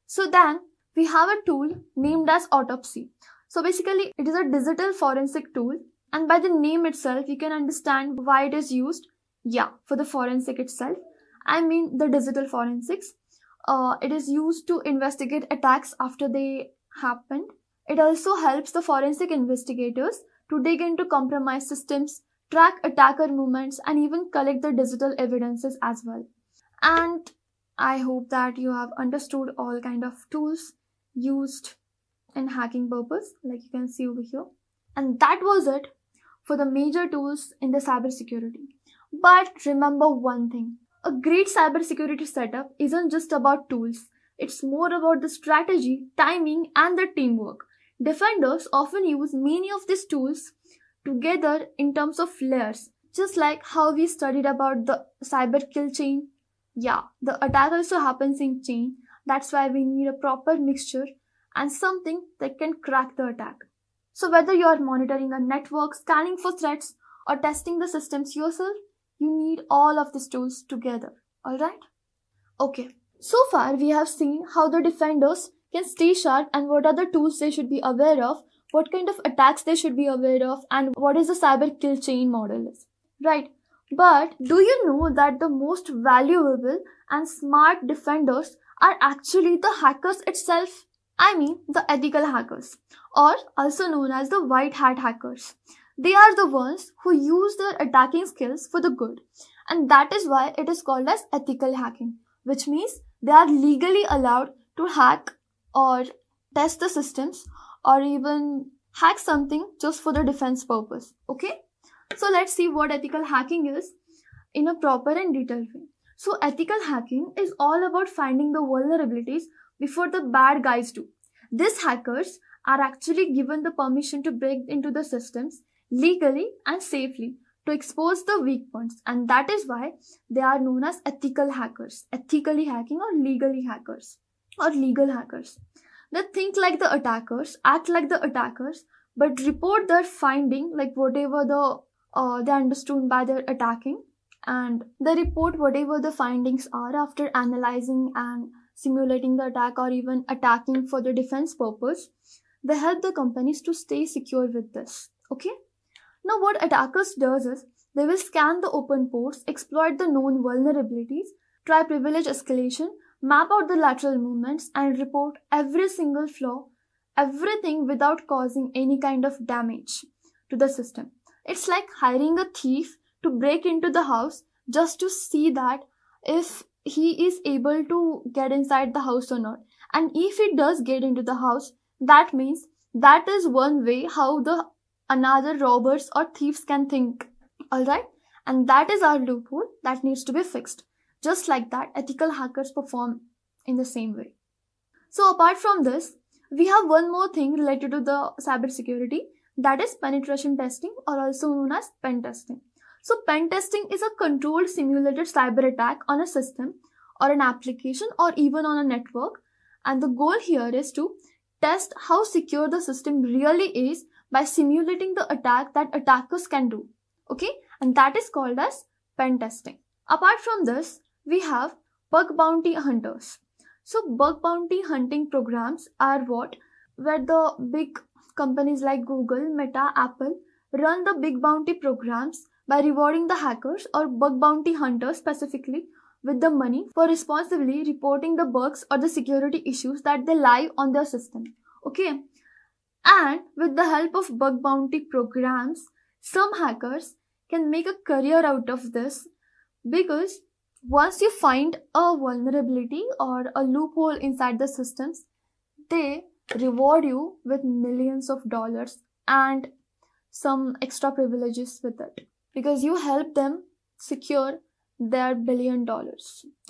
So then we have a tool named as Autopsy. So basically, it is a digital forensic tool, and by the name itself, you can understand why it is used. Yeah, for the forensic itself. I mean the digital forensics. It is used to investigate attacks after they happened. It also helps the forensic investigators to dig into compromised systems, track attacker movements, and even collect the digital evidences as well. And I hope that you have understood all kind of tools used in hacking purpose, like you can see over here. And that was it for the major tools in the cybersecurity. But remember one thing, a great cybersecurity setup isn't just about tools. It's more about the strategy, timing, and the teamwork. Defenders often use many of these tools together in terms of layers, just like how we studied about the cyber kill chain. Yeah, the attack also happens in chain. That's why we need a proper mixture and something that can crack the attack. So whether you are monitoring a network, scanning for threats, or testing the systems yourself, you need all of these tools together. Alright? Okay. So far we have seen how the defenders can stay sharp and what are the tools they should be aware of, what kind of attacks they should be aware of, and what is the cyber kill chain model is. Right. But do you know that the most valuable and smart defenders are actually the hackers itself? I mean the ethical hackers, or also known as the white hat hackers. They are the ones who use their attacking skills for the good, and that is why it is called as ethical hacking, which means they are legally allowed to hack or test the systems or even hack something just for the defense purpose. Okay? So let's see what ethical hacking is in a proper and detailed way. So ethical hacking is all about finding the vulnerabilities before the bad guys do. These hackers are actually given the permission to break into the systems legally and safely to expose the weak points, and that is why they are known as ethical hackers, ethically hacking or legally hackers or legal hackers. They think like the attackers, act like the attackers, but report their finding like whatever they understood by their attacking, and they report whatever the findings are after analyzing and simulating the attack or even attacking for the defense purpose. They help the companies to stay secure with this. Okay? Now what attackers does is they will scan the open ports, exploit the known vulnerabilities, try privilege escalation, map out the lateral movements, and report every single flaw, everything without causing any kind of damage to the system. It's like hiring a thief to break into the house just to see that if he is able to get inside the house or not. And if he does get into the house, that means that is one way how the another robbers or thieves can think. Alright? And that is our loophole that needs to be fixed. Just like that, ethical hackers perform in the same way. So apart from this, we have one more thing related to the cybersecurity, that is penetration testing, or also known as pen testing. So pen testing is a controlled simulated cyber attack on a system or an application or even on a network, and the goal here is to test how secure the system really is by simulating the attack that attackers can do. Okay, and that is called as pen testing. Apart from this, we have bug bounty hunters. So bug bounty hunting programs are where the big companies like Google, Meta, Apple run the big bounty programs by rewarding the hackers or bug bounty hunters specifically with the money for responsibly reporting the bugs or the security issues that they lie on their system. Okay, and with the help of bug bounty programs, some hackers can make a career out of this, because once you find a vulnerability or a loophole inside the systems, they reward you with millions of dollars and some extra privileges with it, because you help them secure their $1 billion,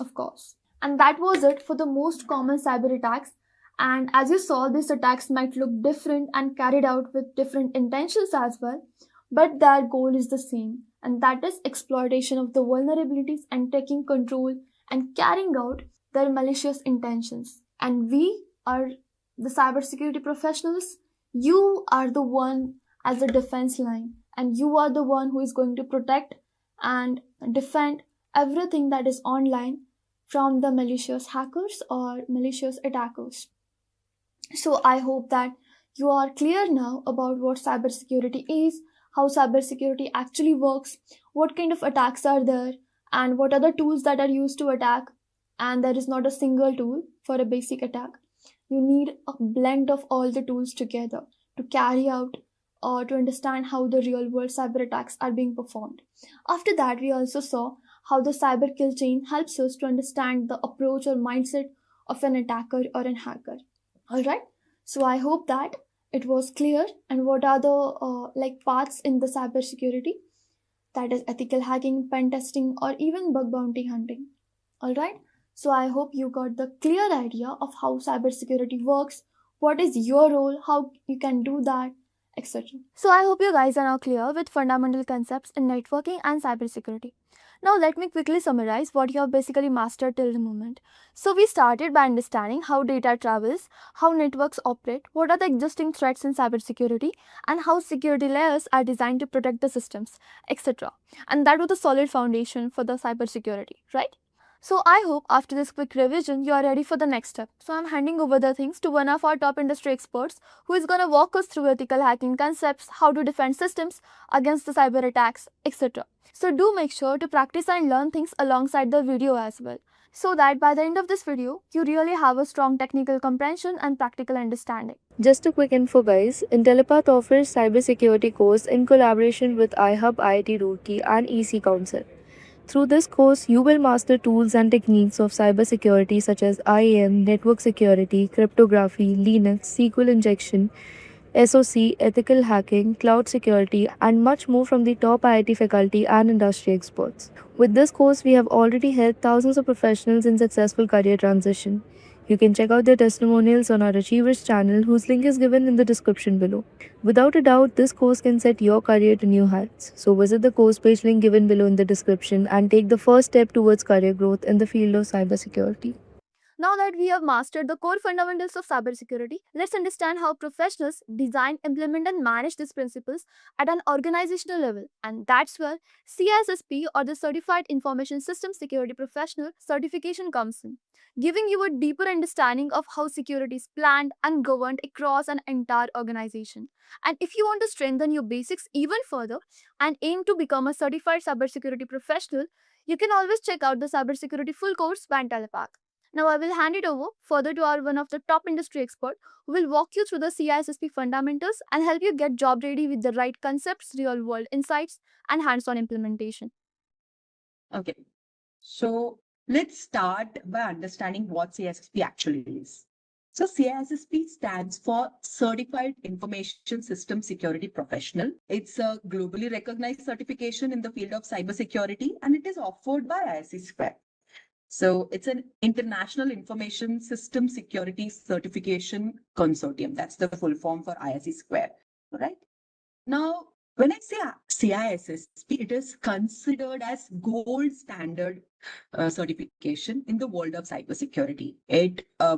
of course. And that was it for the most common cyber attacks. And as you saw, these attacks might look different and carried out with different intentions as well, but their goal is the same, and that is exploitation of the vulnerabilities and taking control and carrying out their malicious intentions. And we are the cybersecurity professionals. You are the one as a defense line, and you are the one who is going to protect and defend everything that is online from the malicious hackers or malicious attackers. So I hope that you are clear now about what cybersecurity is, how cybersecurity actually works, what kind of attacks are there, and what are the tools that are used to attack. And there is not a single tool for a basic attack. You need a blend of all the tools together to carry out or to understand how the real world cyber attacks are being performed. After that, we also saw how the cyber kill chain helps us to understand the approach or mindset of an attacker or an hacker. All right, so I hope that it was clear. And what are the paths in the cybersecurity, that is ethical hacking, pen testing, or even bug bounty hunting. All right, so I hope you got the clear idea of how cybersecurity works, what is your role, how you can do that, etc. So I hope you guys are now clear with fundamental concepts in networking and cybersecurity. Now let me quickly summarize what you have basically mastered till the moment. So we started by understanding how data travels, how networks operate, what are the existing threats in cybersecurity, and how security layers are designed to protect the systems, etc. And that was a solid foundation for the cybersecurity, right? So I hope after this quick revision, you are ready for the next step. So I'm handing over the things to one of our top industry experts who is going to walk us through ethical hacking concepts, how to defend systems against the cyber attacks, etc. So do make sure to practice and learn things alongside the video as well, so that by the end of this video, you really have a strong technical comprehension and practical understanding. Just a quick info guys, Intellipaat offers cybersecurity course in collaboration with iHub IIT Roorkee and EC Council. Through this course, you will master tools and techniques of cybersecurity such as IAM, network security, cryptography, Linux, SQL injection, SOC, ethical hacking, cloud security, and much more from the top IIT faculty and industry experts. With this course, we have already helped thousands of professionals in successful career transition. You can check out their testimonials on our Achievers channel, whose link is given in the description below. Without a doubt, this course can set your career to new heights. So visit the course page link given below in the description and take the first step towards career growth in the field of cybersecurity. Now that we have mastered the core fundamentals of cybersecurity, let's understand how professionals design, implement, and manage these principles at an organizational level. And that's where CISSP, or the Certified Information System Security Professional certification, comes in, giving you a deeper understanding of how security is planned and governed across an entire organization. And if you want to strengthen your basics even further and aim to become a certified cybersecurity professional, you can always check out the cybersecurity full course by Intellipaat. Now I will hand it over further to our one of the top industry expert who will walk you through the CISSP fundamentals and help you get job ready with the right concepts, real world insights, and hands-on implementation. Okay, so let's start by understanding what CISSP actually is. So CISSP stands for Certified Information System Security Professional. It's a globally recognized certification in the field of cybersecurity, and it is offered by ISSP. So it's an International Information System Security Certification Consortium. That's the full form for ISSP. All right. Now, when I say CISSP, it is considered as gold standard certification in the world of cybersecurity.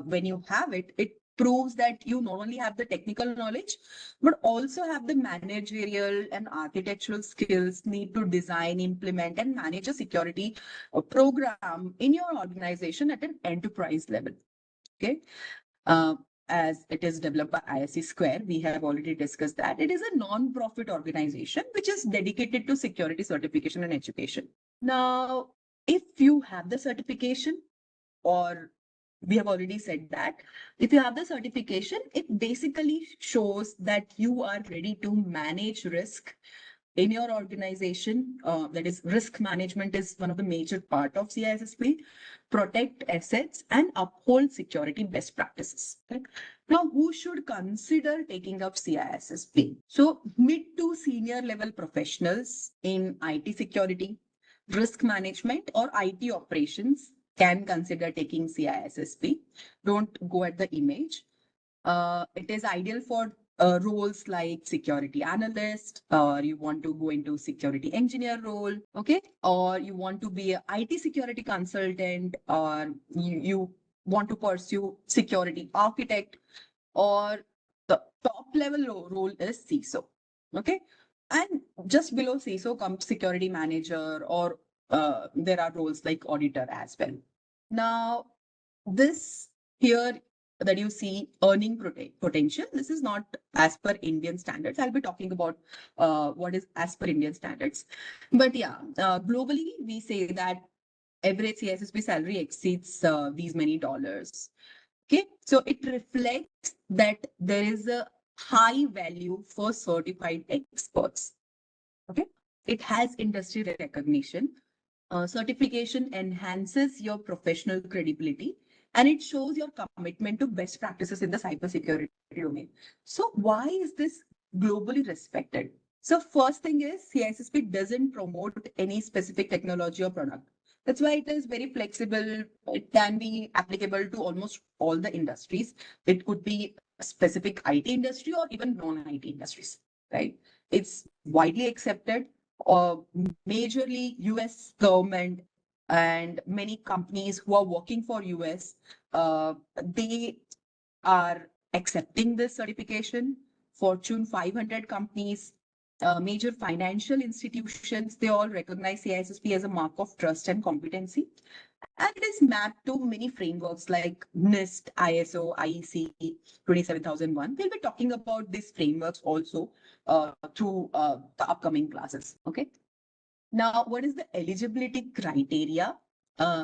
When you have it, it proves that you not only have the technical knowledge, but also have the managerial and architectural skills need to design, implement, and manage a security program in your organization at an enterprise level. Okay. As it is developed by ISSP, we have already discussed that it is a non-profit organization which is dedicated to security certification and education. Now, if you have the certification, or we have already said that if you have the certification, it basically shows that you are ready to manage risk in your organization. That is, risk management is one of the major part of CISSP, protect assets and uphold security best practices. Right? Now, who should consider taking up CISSP? So, mid to senior level professionals in IT security, risk management, or IT operations can consider taking CISSP. Don't go at the image. It is ideal for roles like security analyst, or you want to go into security engineer role, okay? Or you want to be a IT security consultant, or you want to pursue security architect, or the top level role is CISO, okay? And just below CISO comes security manager, or there are roles like auditor as well. Now, this here that you see earning potential, this is not as per Indian standards. I'll be talking about what is as per Indian standards. But yeah, globally, we say that average CISSP salary exceeds these many dollars. Okay, so it reflects that there is a high value for certified experts. Okay, it has industry recognition. Certification enhances your professional credibility, and it shows your commitment to best practices in the cybersecurity domain. So, why is this globally respected? So, first thing is CISSP doesn't promote any specific technology or product. That's why it is very flexible. It can be applicable to almost all the industries. It could be a specific IT industry or even non-IT industries, right? It's widely accepted. Majorly US government and many companies who are working for US, they are accepting this certification. Fortune 500 companies, major financial institutions, they all recognize CISSP as a mark of trust and competency. And it is mapped to many frameworks like NIST, ISO, IEC 27001. We'll be talking about these frameworks also through the upcoming classes. Okay. Now, what is the eligibility criteria?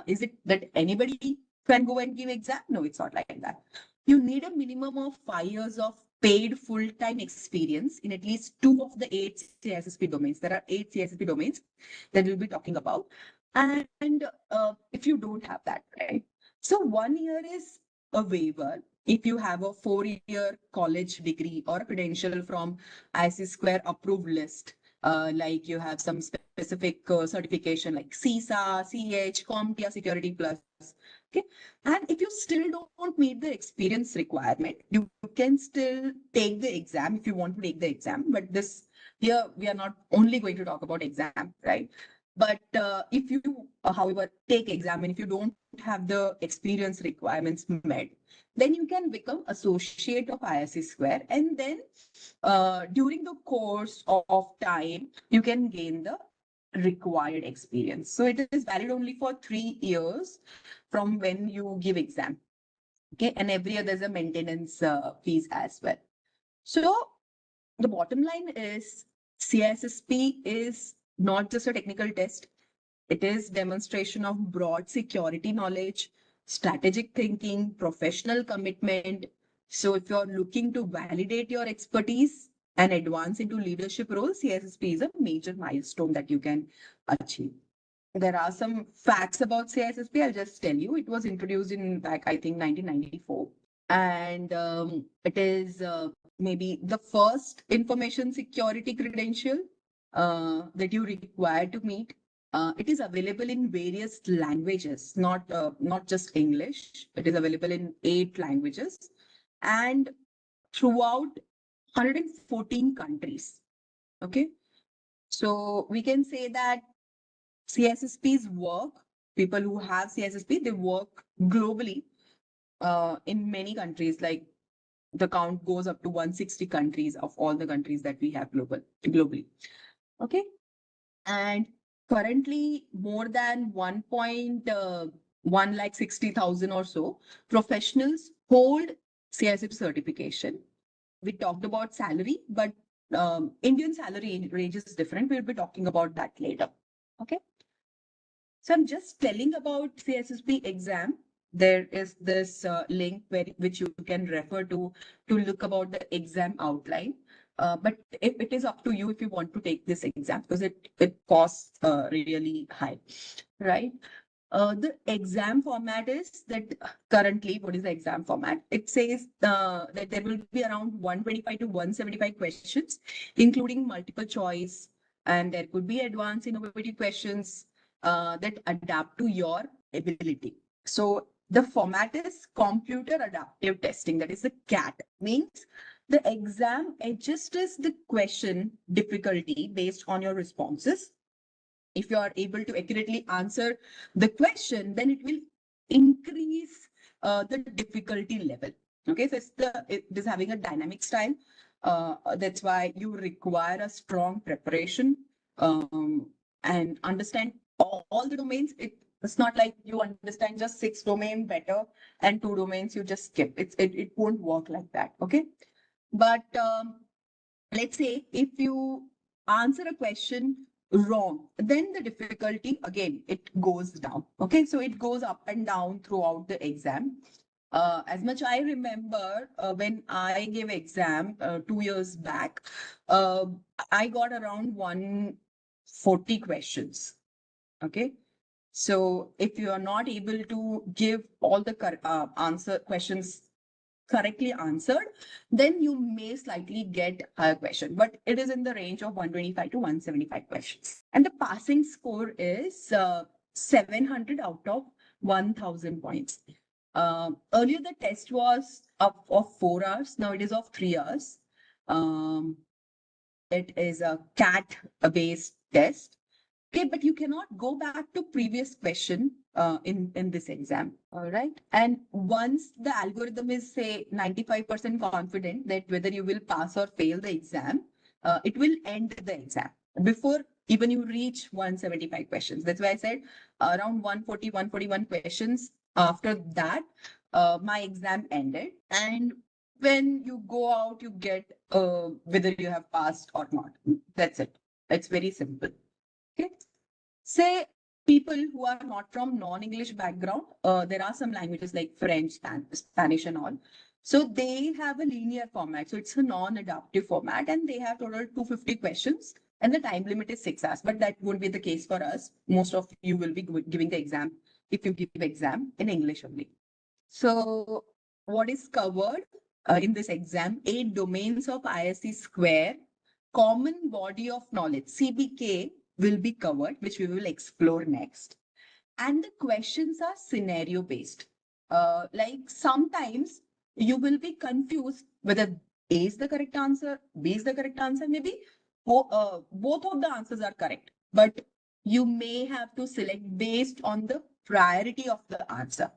Is it that anybody can go and give exam? No, it's not like that. You need a minimum of 5 years of paid full-time experience in at least two of the 8 CISSP domains. There are 8 CISSP domains that we'll be talking about. And if you don't have that, right? So 1 year is a waiver. If you have a 4-year college degree or a credential from IC Square approved list, like you have some specific certification like CISA, CH, CompTIA Security Plus. Okay. And if you still don't meet the experience requirement, you can still take the exam if you want to take the exam. But this here, we are not only going to talk about exam, right? But if you, however, take exam and if you don't have the experience requirements met, then you can become associate of ISC Square, and then during the course of time, you can gain the required experience. So it is valid only for 3 years from when you give exam. Okay, and every year there's a maintenance fees as well. So the bottom line is CISSP is not just a technical test. It is demonstration of broad security knowledge, strategic thinking, professional commitment. So if you're looking to validate your expertise and advance into leadership roles, CISSP is a major milestone that you can achieve. There are some facts about CISSP. I'll just tell you. It was introduced in back, I think, 1994. And it is maybe the first information security credential that you require to meet. It is available in various languages, not just English. It is available in 8 languages and throughout 114 countries. Okay, so we can say that CISSP's work, people who have CISSP, they work globally in many countries. Like the count goes up to 160 countries of all the countries that we have globally. Okay, and currently more than 1.1 lakh 60,000 or so professionals hold CISSP certification. We talked about salary, but Indian salary range is different. We'll be talking about that later. Okay. So I'm just telling about CISSP exam. There is this link which you can refer to look about the exam outline. But if it is up to you if you want to take this exam because it costs really high, right? The exam format is that currently, what is the exam format? It says that there will be around 125 to 175 questions, including multiple choice, and there could be advanced innovative questions that adapt to your ability. So the format is computer adaptive testing, that is the CAT, means the exam adjusts the question difficulty based on your responses. If you are able to accurately answer the question, then it will increase the difficulty level. Okay, so it is having a dynamic style. That's why you require a strong preparation and understand all the domains. It's not like you understand just 6 domains better and 2 domains you just skip. It won't work like that. Okay, but let's say if you answer a question wrong, then the difficulty again it goes down. Okay, so it goes up and down throughout the exam. As much I remember, when I gave exam 2 years back, uh, I got around 140 questions. Okay, so if you are not able to give all the answer questions correctly answered, then you may slightly get a question, but it is in the range of 125 to 175 questions. And the passing score is 700 out of 1000 points. Earlier, the test was of 4 hours. Now it is of 3 hours. Um, it is a CAT based test. Okay, but you cannot go back to previous question in this exam. All right. And once the algorithm is, say, 95% confident that whether you will pass or fail the exam, it will end the exam before even you reach 175 questions. That's why I said around 140, 141 questions. After that, my exam ended. And when you go out, you get whether you have passed or not. That's it. It's very simple. Okay. Say people who are not from non-English background, there are some languages like French, Spanish, and all. So they have a linear format. So it's a non-adaptive format, and they have total 250 questions, and the time limit is 6 hours. But that won't be the case for us. Most of you will be giving the exam if you give exam in English only. So what is covered in this exam? 8 domains of ISC square, common body of knowledge, CBK, will be covered, which we will explore next. And the questions are scenario based. Like sometimes you will be confused whether A is the correct answer, B is the correct answer. Maybe both of the answers are correct, but you may have to select based on the priority of the answer.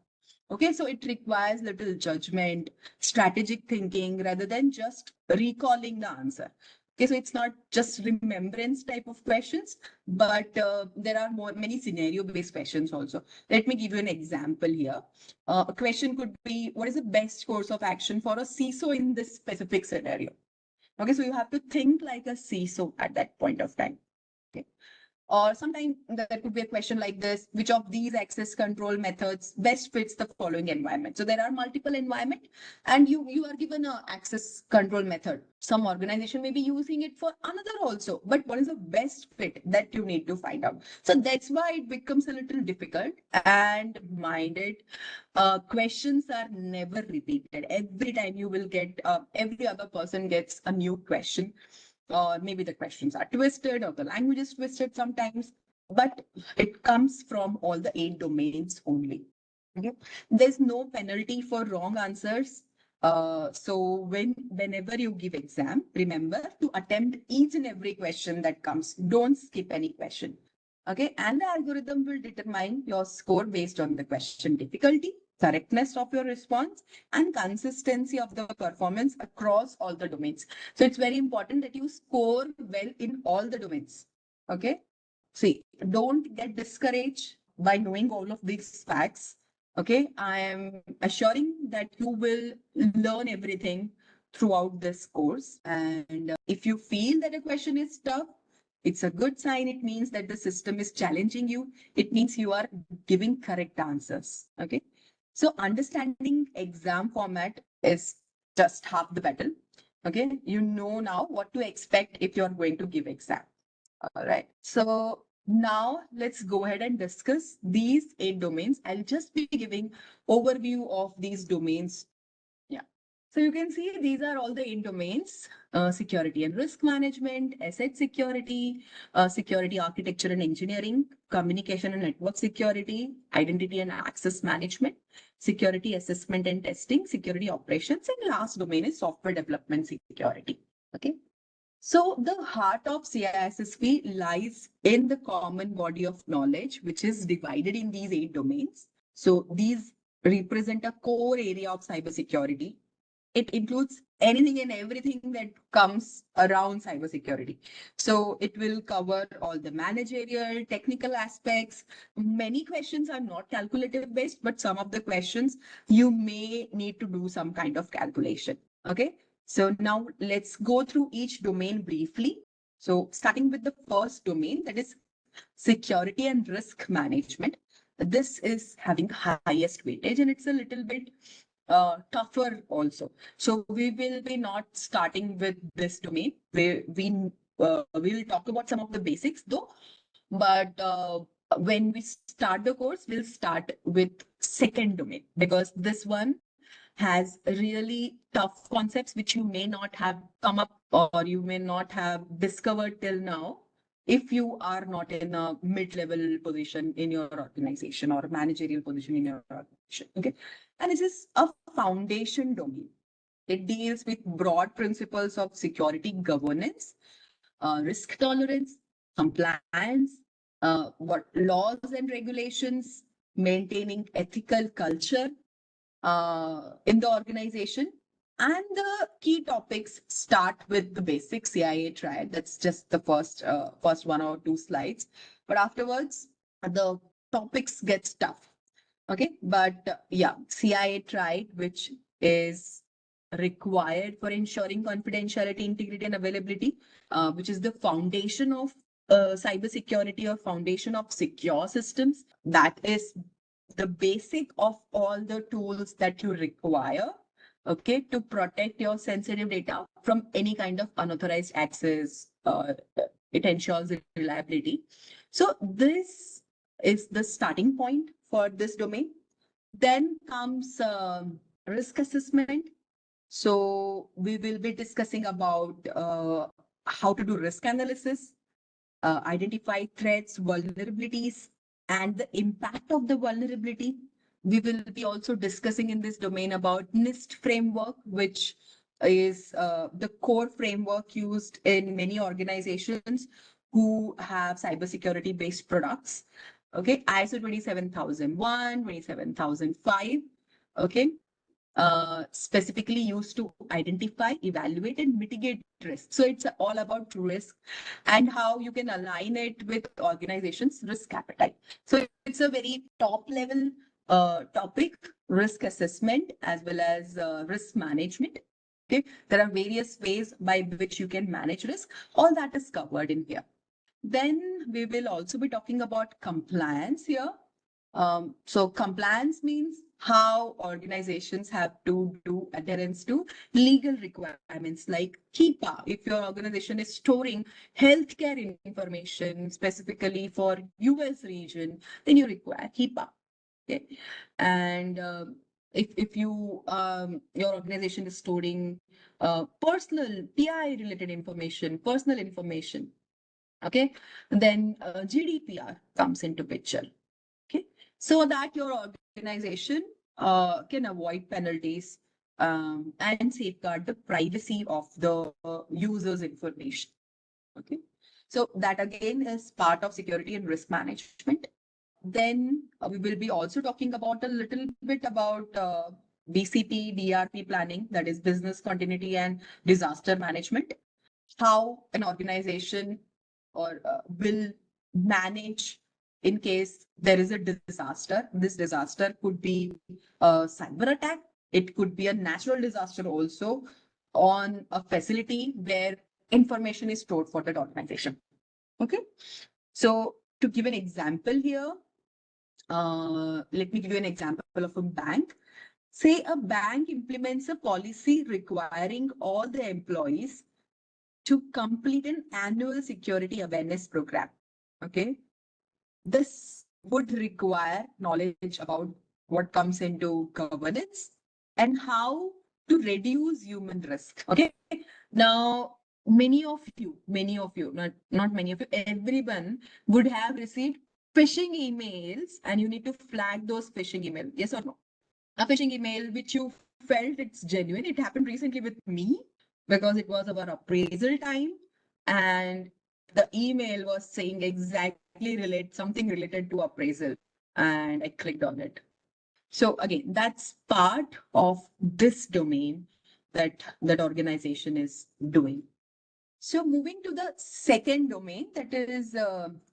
Okay, so it requires little judgment, strategic thinking rather than just recalling the answer. Okay, so it's not just remembrance type of questions, but there are many scenario-based questions also. Let me give you an example here. A question could be, what is the best course of action for a CISO in this specific scenario? Okay, so you have to think like a CISO at that point of time. Okay. Or sometimes there could be a question like this, which of these access control methods best fits the following environment? So there are multiple environment and you are given a access control method. Some organization may be using it for another also, but what is the best fit that you need to find out? So that's why it becomes a little difficult. And minded, questions are never repeated. Every time you will get, every other person gets a new question, or maybe the questions are twisted or the language is twisted sometimes, but it comes from all the 8 domains only. Okay, there's no penalty for wrong answers. So whenever you give exam, remember to attempt each and every question that comes. Don't skip any question. Okay, and the algorithm will determine your score based on the question difficulty, correctness of your response, and consistency of the performance across all the domains. So it's very important that you score well in all the domains. Okay. See, don't get discouraged by knowing all of these facts. Okay. I am assuring that you will learn everything throughout this course. And if you feel that a question is tough, It's a good sign. It means that the system is challenging you. It means you are giving correct answers. Okay. So understanding exam format is just half the battle. Okay. You know now what to expect if you're going to give exam. All right. So now let's go ahead and discuss these 8 domains. I'll just be giving overview of these domains. Yeah. So you can see these are all the 8 domains: security and risk management, asset security, security architecture and engineering, communication and network security, identity and access management, security assessment and testing, security operations, and last domain is software development security. Okay. So the heart of CISSP lies in the common body of knowledge, which is divided in these 8 domains. So these represent a core area of cybersecurity. It includes anything and everything that comes around cybersecurity. So it will cover all the managerial, technical aspects. Many questions are not calculative based, but some of the questions you may need to do some kind of calculation. Okay. So now let's go through each domain briefly. So starting with the first domain, that is security and risk management. This is having highest weightage and it's a little bit tougher also. So we will be not starting with this domain. We will talk about some of the basics though, but when we start the course, we'll start with second domain because this one has really tough concepts which you may not have come up or you may not have discovered till now if you are not in a mid-level position in your organization or a managerial position in your organization. Okay. And this is a foundation domain. It deals with broad principles of security governance, risk tolerance, compliance, what laws and regulations, maintaining ethical culture in the organization. And the key topics start with the basic CIA triad. That's just the first 1 or 2 slides. But afterwards, the topics get tough. Okay, but yeah, CIA triad, which is required for ensuring confidentiality, integrity, and availability, which is the foundation of cybersecurity or foundation of secure systems. That is the basic of all the tools that you require, okay, to protect your sensitive data from any kind of unauthorized access. It ensures reliability. So this is the starting point for this domain. Then comes risk assessment. So we will be discussing about how to do risk analysis, identify threats, vulnerabilities, and the impact of the vulnerability. We will be also discussing in this domain about NIST framework, which is the core framework used in many organizations who have cybersecurity based products. Okay, ISO 27001, 27005. Okay, specifically used to identify, evaluate, and mitigate risk. So it's all about risk and how you can align it with organizations' risk appetite. So it's a very top level topic, risk assessment as well as risk management. Okay, there are various ways by which you can manage risk. All that is covered in here. Then we will also be talking about compliance here. So compliance means how organizations have to do adherence to legal requirements like HIPAA. If your organization is storing healthcare information specifically for US region, then you require HIPAA. Okay. And if you your organization is storing personal PI related information, personal information, okay, then GDPR comes into picture. Okay, so that your organization can avoid penalties and safeguard the privacy of the user's information. Okay, so that again is part of security and risk management. Then we will be also talking about a little bit about BCP, DRP planning, that is business continuity and disaster management. How an organization or will manage in case there is a disaster. This disaster could be a cyber attack. It could be a natural disaster also on a facility where information is stored for that organization. Okay. So to give an example here, let me give you an example of a bank. Say a bank implements a policy requiring all the employees to complete an annual security awareness program. Okay. This would require knowledge about what comes into governance and how to reduce human risk. Okay. Now, many of you, not many of you, everyone would have received phishing emails, and you need to flag those phishing emails. Yes or no? A phishing email which you felt it's genuine. It happened recently with me because it was our appraisal time, and the email was saying exactly something related to appraisal, and I clicked on it. So again, that's part of this domain that organization is doing. So moving to the second domain, that is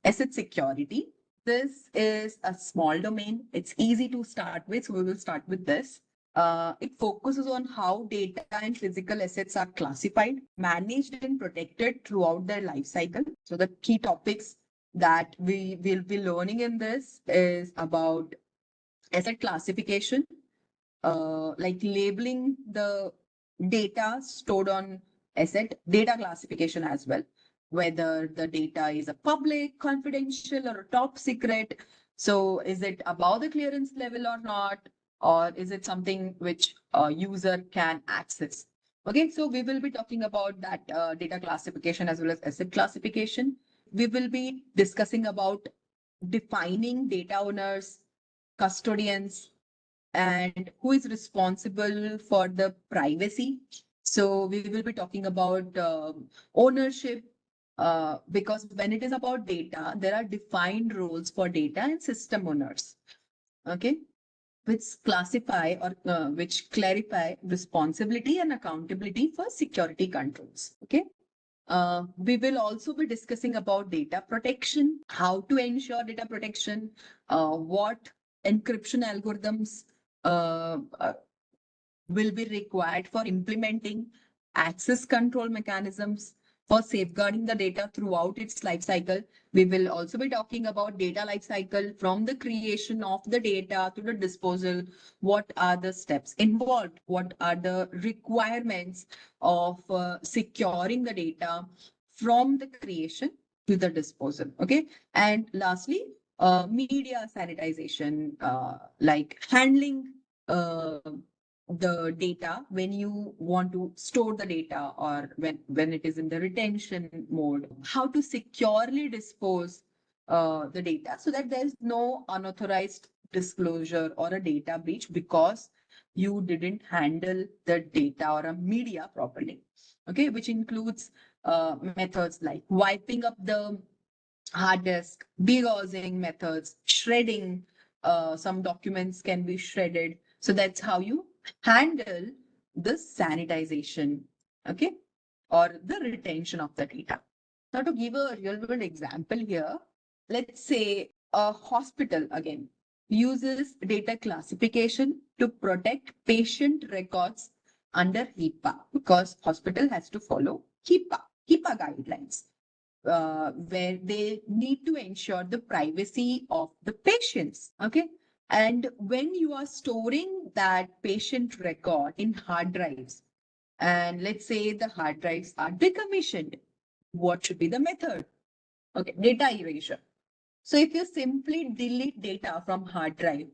asset security. This is a small domain. It's easy to start with, so we will start with this. It focuses on how data and physical assets are classified, managed, and protected throughout their life cycle. So the key topics that we will be learning in this is about asset classification, like labeling the data stored on asset, data classification as well, whether the data is a public, confidential, or a top secret. So is it above the clearance level or not? Or is it something which a user can access? Okay, so we will be talking about that data classification as well as asset classification. We will be discussing about defining data owners, custodians, and who is responsible for the privacy. So we will be talking about ownership, because when it is about data, there are defined roles for data and system owners. Okay, which classify or which clarify responsibility and accountability for security controls. Okay. We will also be discussing about data protection, how to ensure data protection, what encryption algorithms will be required for implementing access control mechanisms for safeguarding the data throughout its life cycle. We will also be talking about data life cycle from the creation of the data to the disposal. What are the steps involved? What are the requirements of securing the data from the creation to the disposal? Okay. And lastly, media sanitization, like handling uh, the data when you want to store the data, or when it is in the retention mode, how to securely dispose the data so that there's no unauthorized disclosure or a data breach because you didn't handle the data or a media properly. Okay, which includes methods like wiping up the hard disk, degaussing methods, shredding. Some documents can be shredded. So that's how you handle the sanitization, okay, or the retention of the data. Now, to give a real world example here, let's say a hospital again uses data classification to protect patient records under HIPAA because hospital has to follow HIPAA guidelines, where they need to ensure the privacy of the patients. Okay. And when you are storing that patient record in hard drives, and let's say the hard drives are decommissioned, what should be the method? Okay, data erasure. So if you simply delete data from hard drive,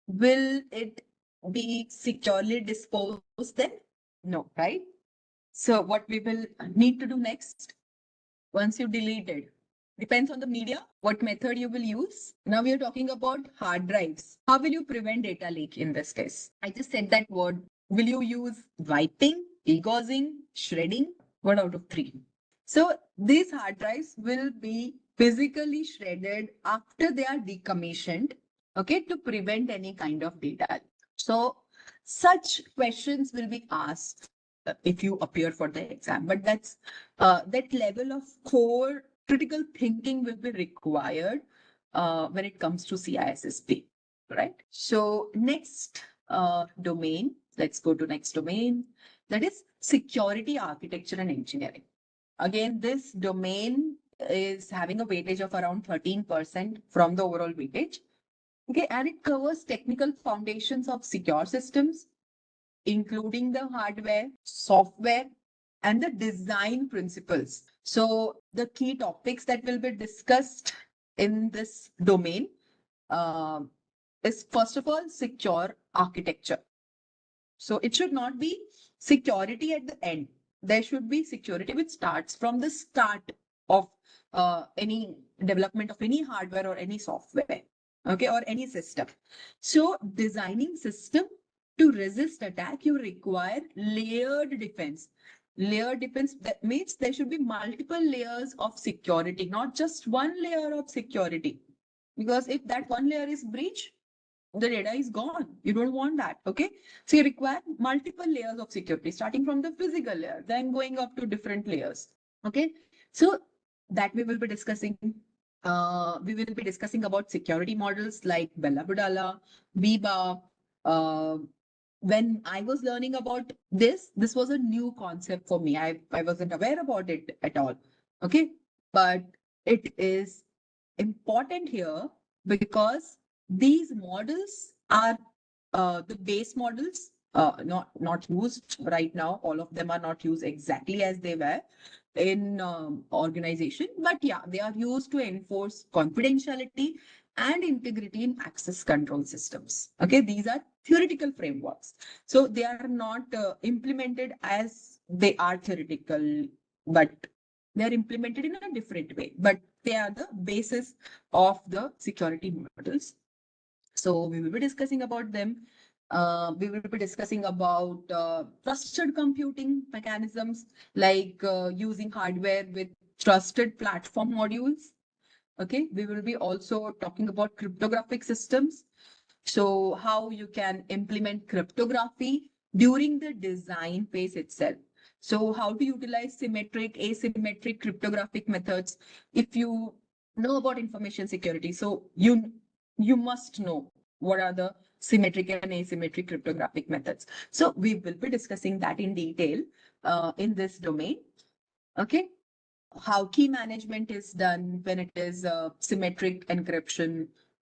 will it be securely disposed then? No, right? So what we will need to do next, once you delete it, depends on the media, what method you will use. Now we are talking about hard drives. How will you prevent data leak in this case? I just said that word. Will you use wiping, degaussing, shredding? What out of three? So these hard drives will be physically shredded after they are decommissioned, okay, to prevent any kind of data leak. So such questions will be asked if you appear for the exam, but that level of core critical thinking will be required when it comes to CISSP, right? So next domain, let's go to next domain, that is security architecture and engineering. Again, this domain is having a weightage of around 13% from the overall weightage. Okay, and it covers technical foundations of secure systems, including the hardware, software, and the design principles. So the key topics that will be discussed in this domain uh, is first of all secure architecture. So it should not be security at the end. There should be security which starts from the start of any development of any hardware or any software, okay, or any system. So designing system to resist attack, you require layered defense. Layered defense, that means there should be multiple layers of security, not just one layer of security. Because if that one layer is breached, the data is gone. You don't want that. Okay. So you require multiple layers of security, starting from the physical layer, then going up to different layers. Okay. So that we will be discussing. We will be discussing about security models like Bella Budala, Biba. Uh, when I was learning about this was a new concept for me. I wasn't aware about it at all. Okay. But it is important here because these models are the base models, not used right now. All of them are not used exactly as they were in organization, but yeah, they are used to enforce confidentiality and integrity in access control systems. Okay, these are theoretical frameworks, so they are not implemented as they are theoretical, but they are implemented in a different way, but they are the basis of the security models. So we will be discussing about them. We will be discussing about trusted computing mechanisms, like using hardware with trusted platform modules. Okay, we will be also talking about cryptographic systems. So how you can implement cryptography during the design phase itself. So how to utilize symmetric, asymmetric cryptographic methods. If you know about information security, so you must know what are the symmetric and asymmetric cryptographic methods. So we will be discussing that in detail in this domain. Okay, how key management is done when it is symmetric encryption,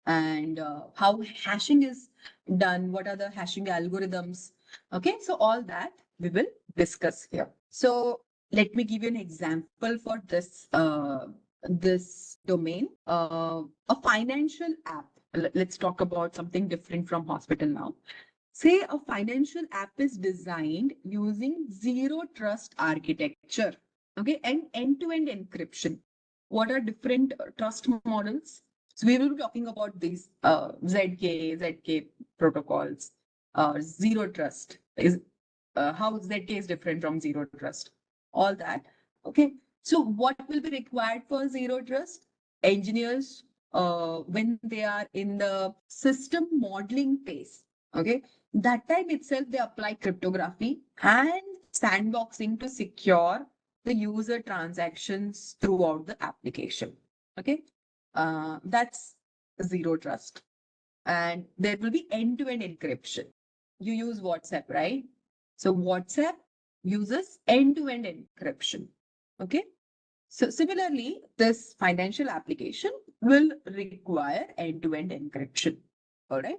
and how hashing is done, what are the hashing algorithms. Okay, so all that we will discuss here. So let me give you an example for this domain. A financial app. Let's talk about something different from hospital now. Say a financial app is designed using zero trust architecture, okay, and end-to-end encryption. What are different trust models? So we will be talking about these ZK protocols. Zero trust is how ZK is different from zero trust. All that. Okay. So what will be required for zero trust? Engineers, when they are in the system modeling phase, okay, that time itself they apply cryptography and sandboxing to secure the user transactions throughout the application. Okay, that's zero trust. And there will be end-to-end encryption. You use WhatsApp, right? So WhatsApp uses end-to-end encryption. Okay. So similarly, this financial application will require end-to-end encryption. All right.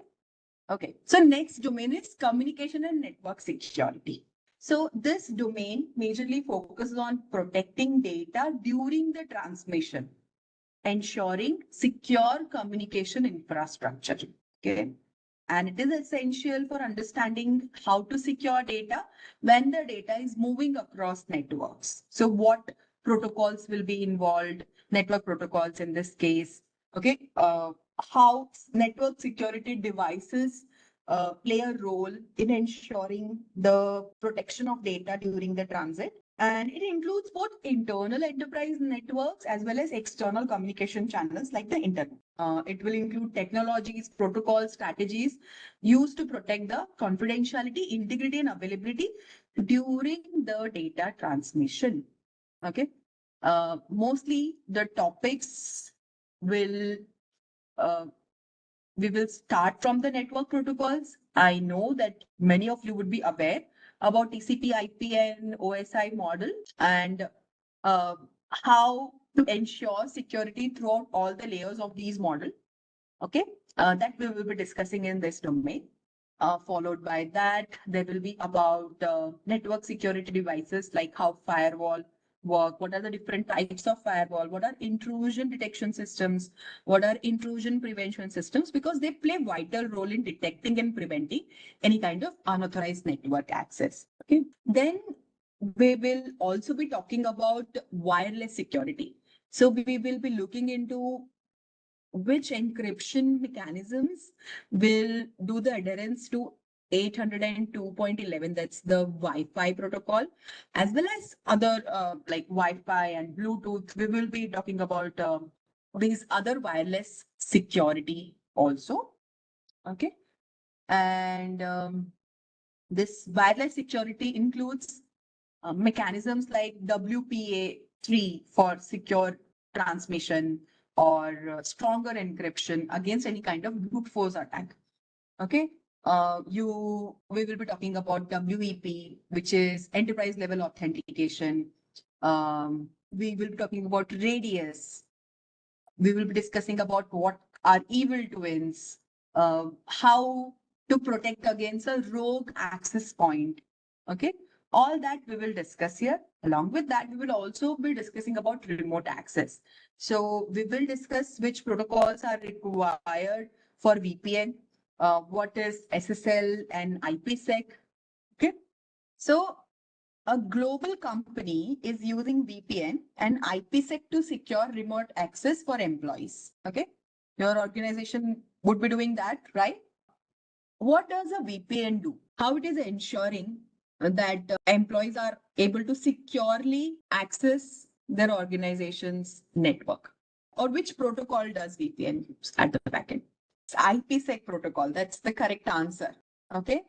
Okay. So next domain is communication and network security. So this domain majorly focuses on protecting data during the transmission, ensuring secure communication infrastructure. Okay. And it is essential for understanding how to secure data when the data is moving across networks. So what protocols will be involved, network protocols in this case. Okay. How network security devices play a role in ensuring the protection of data during the transit. And it includes both internal enterprise networks as well as external communication channels like the internet. It will include technologies, protocols, strategies used to protect the confidentiality, integrity, and availability during the data transmission. Okay. Mostly the topics will uh, we will start from the network protocols. I know that many of you would be aware about TCP, IP, and OSI model, and uh, how to ensure security throughout all the layers of these models. Okay, that we will be discussing in this domain. Followed by that, there will be about network security devices, like how firewall work, what are the different types of firewall, what are intrusion detection systems, what are intrusion prevention systems, because they play vital role in detecting and preventing any kind of unauthorized network access. Okay, then we will also be talking about wireless security. So we will be looking into which encryption mechanisms will do the adherence to 802.11, that's the Wi-Fi protocol, as well as other like Wi-Fi and Bluetooth. We will be talking about these other wireless security also. Okay, and this wireless security includes mechanisms like WPA3 for secure transmission, or stronger encryption against any kind of brute force attack. Okay. We will be talking about WEP, which is enterprise level authentication. We will be talking about radius. We will be discussing about what are evil twins, how to protect against a rogue access point. Okay, all that we will discuss here. Along with that, we will also be discussing about remote access. So we will discuss which protocols are required for VPN, what is SSL and IPsec. Okay, so a global company is using VPN and IPsec to secure remote access for employees. Okay, your organization would be doing that, right? What does a VPN do? How it is ensuring that employees are able to securely access their organization's network? Or which protocol does VPN use at the backend? It's IPsec protocol. That's the correct answer. Okay.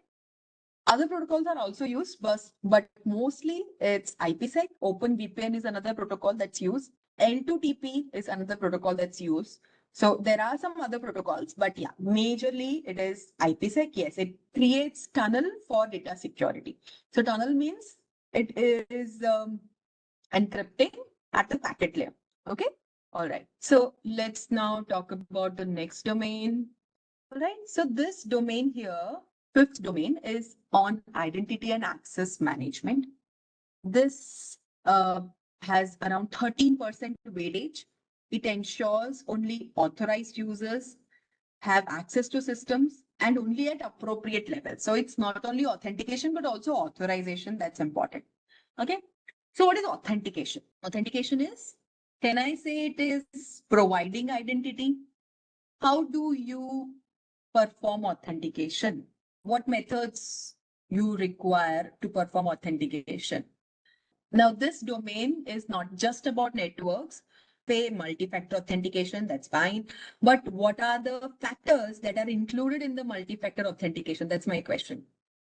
Other protocols are also used, but mostly it's IPsec. OpenVPN is another protocol that's used. L2TP is another protocol that's used. So there are some other protocols, but yeah, majorly it is IPsec. Yes, it creates tunnel for data security. So tunnel means it is encrypting at the packet layer. Okay. All right. So let's now talk about the next domain. All right. So this domain here, fifth domain, is on identity and access management. This has around 13% weightage. It ensures only authorized users have access to systems and only at appropriate levels. So it's not only authentication, but also authorization. That's important. Okay. So what is authentication? Authentication is, can I say it is providing identity? How do you perform authentication? What methods you require to perform authentication? Now, this domain is not just about networks. Say multi-factor authentication, that's fine. But what are the factors that are included in the multi-factor authentication? That's my question.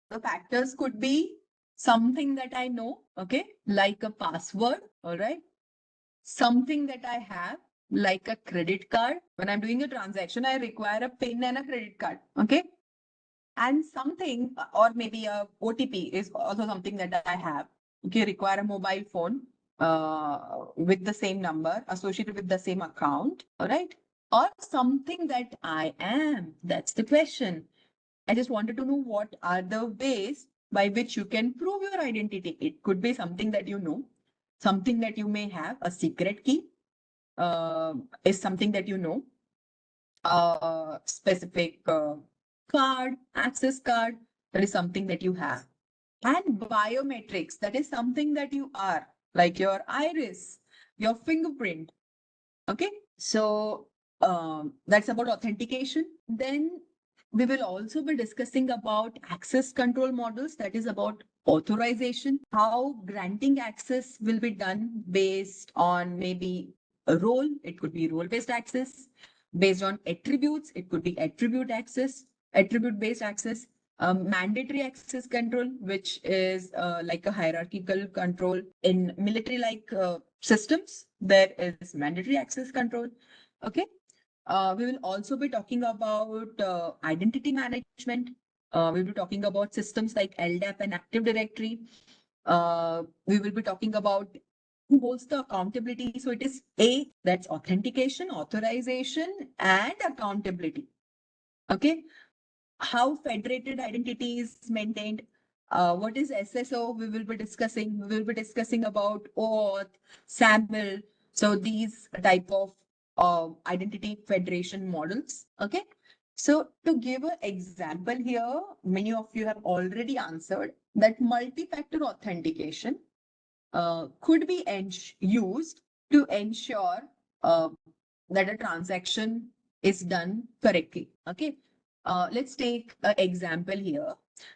The factors could be something that I know, okay, like a password, all right? Something that I have, like a credit card. When I'm doing a transaction, I require a PIN and a credit card, okay? And something, or maybe a OTP is also something that I have. Okay, require a mobile phone with the same number associated with the same account, all right? Or something that I am. That's the question. I just wanted to know what are the ways by which you can prove your identity. It could be something that you know, something that you may have, a secret key is something that you know, specific card, access card, that is something that you have. And biometrics, that is something that you are, like your iris, your fingerprint. Okay, so that's about authentication. Then we will also be discussing about access control models, that is about authorization, how granting access will be done based on maybe a role, it could be role-based access, based on attributes, it could be attribute access, attribute-based access, mandatory access control, which is like a hierarchical control in military-like systems. There is mandatory access control. Okay. We will also be talking about identity management. We'll be talking about systems like LDAP and Active Directory. We will be talking about who holds the accountability? So it is A, that's authentication, authorization, and accountability. Okay. How federated identity is maintained. What is SSO? We will be discussing. We will be discussing about OAuth, SAML. So these type of identity federation models. Okay. So to give an example here, many of you have already answered that multi-factor authentication could be used to ensure uh, that a transaction is done correctly. Okay. Let's take an example here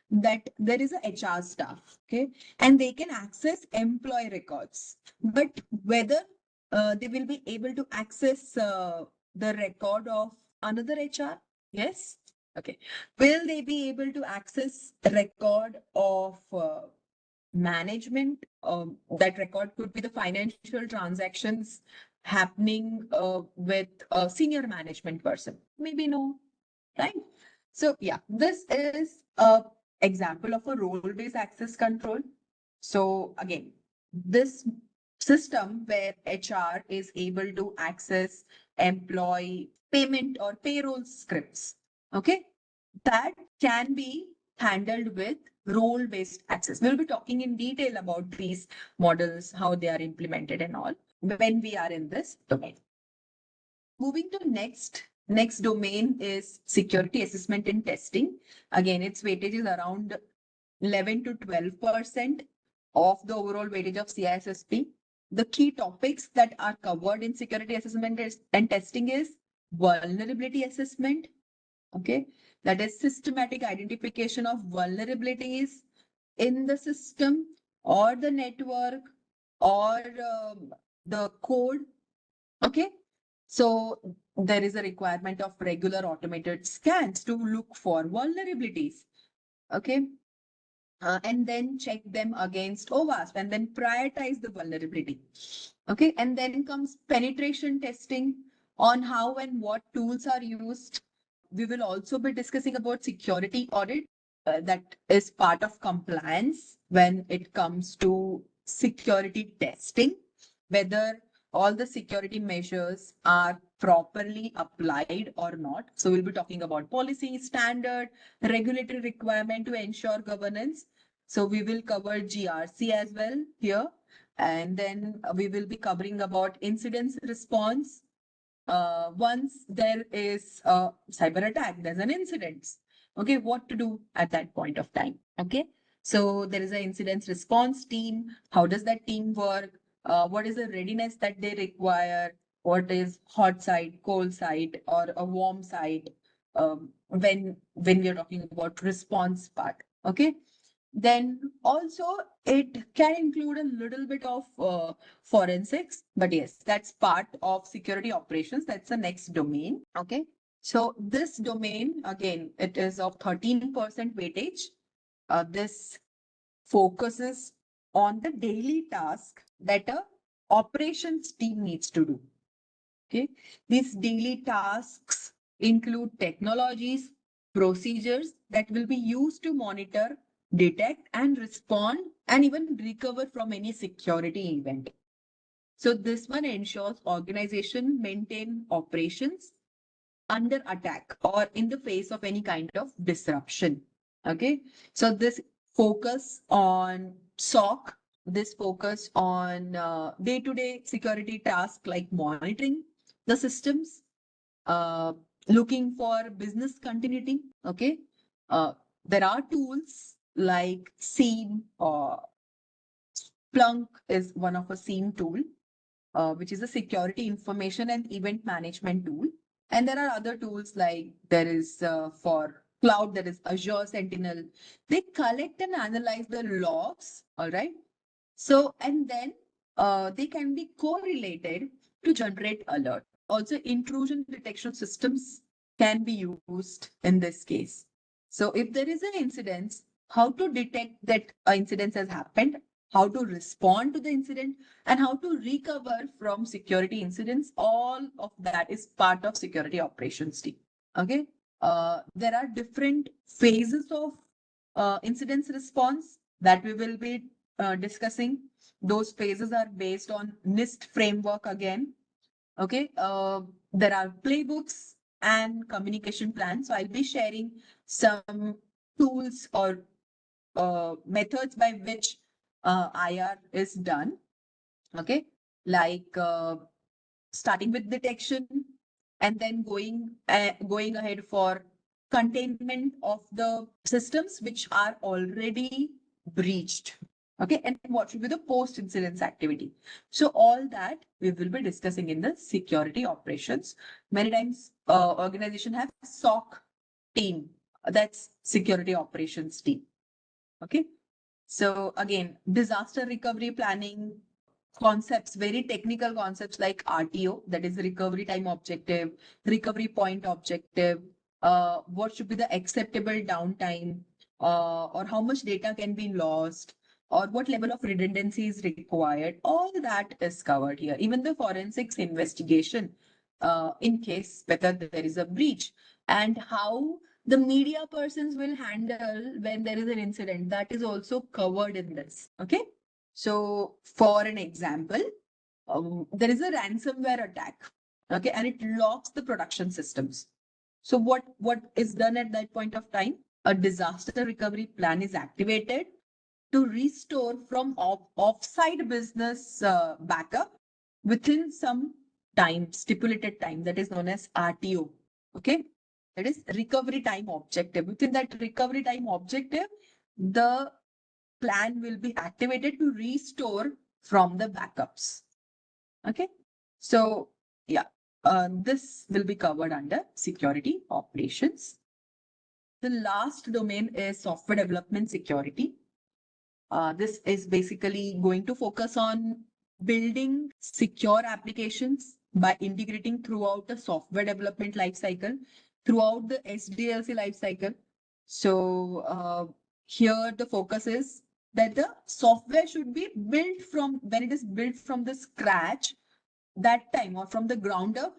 that there is a HR staff, okay, and they can access employee records, but whether they will be able to access the record of another HR? Yes. Okay. Will they be able to access record of management? That record could be the financial transactions happening with a senior management person. Maybe no, right? So yeah, this is a example of a role-based access control. So again, this system where HR is able to access employee payment or payroll scripts, okay, that can be handled with role-based access. We'll be talking in detail about these models, how they are implemented and all when we are in this domain. Moving to next domain is security assessment and testing. Again, its weightage is around 11 to 12% of the overall weightage of CISSP. The key topics that are covered in security assessment and testing is vulnerability assessment. Okay, that is systematic identification of vulnerabilities in the system or the network or the code. Okay, so there is a requirement of regular automated scans to look for vulnerabilities. Okay, and then check them against OWASP and then prioritize the vulnerability. Okay, and then comes penetration testing on how and what tools are used. We will also be discussing about security audit that is part of compliance when it comes to security testing, whether all the security measures are properly applied or not. So we'll be talking about policy, standard, regulatory requirement to ensure governance. So we will cover GRC as well here. And then we will be covering about incidents response. Once there is a cyber attack, there's an incident. Okay, what to do at that point of time? Okay, so there is an incident response team. How does that team work? What is the readiness that they require? What is hot side, cold side, or a warm side? When we are talking about response part. Okay, then also it can include a little bit of forensics, but yes, that's part of security operations. That's the next domain. Okay. So this domain, again, it is of 13% weightage. This focuses on the daily task that a operations team needs to do. Okay. These daily tasks include technologies, procedures that will be used to monitor, detect, and respond, and even recover from any security event. So this one ensures organization maintain operations under attack or in the face of any kind of disruption. Okay. So this focus on SOC, this focus on day-to-day security tasks like monitoring the systems, uh, looking for business continuity. Okay. There are tools like SIEM or Splunk is one of a SIEM tool, which is a security information and event management tool. And there are other tools like there is for cloud, there is Azure Sentinel. They collect and analyze the logs. All right. So, and then they can be correlated to generate alert. Also, intrusion detection systems can be used in this case. So, if there is an incident, how to detect that an incident has happened, how to respond to the incident, and how to recover from security incidents, all of that is part of security operations team. Okay. There are different phases of incidents response that we will be discussing. Those phases are based on NIST framework again. Okay. There are playbooks and communication plans. So I'll be sharing some tools or methods by which IR is done. Okay. Like starting with detection and then going ahead for containment of the systems which are already breached. Okay, and what should be the post incidence activity? So all that we will be discussing in the security operations. Many times organization have SOC team, that's security operations team. Okay, so again, disaster recovery planning concepts, very technical concepts like RTO, that is recovery time objective, recovery point objective, what should be the acceptable downtime, or how much data can be lost, or what level of redundancy is required. All that is covered here. Even the forensics investigation, in case whether there is a breach, and how the media persons will handle when there is an incident, that is also covered in this. Okay. So, for an example, there is a ransomware attack, okay, and it locks the production systems. So, what is done at that point of time? A disaster recovery plan is activated to restore from offsite business backup within some time, stipulated time, that is known as RTO. Okay, that is recovery time objective. Within that recovery time objective, the plan will be activated to restore from the backups. Okay. So yeah, this will be covered under security operations. The last domain is software development security. This is basically going to focus on building secure applications by integrating throughout the software development lifecycle, throughout the SDLC lifecycle. So here the focus is that the software should be built from, when it is built from the scratch, that time or from the ground up,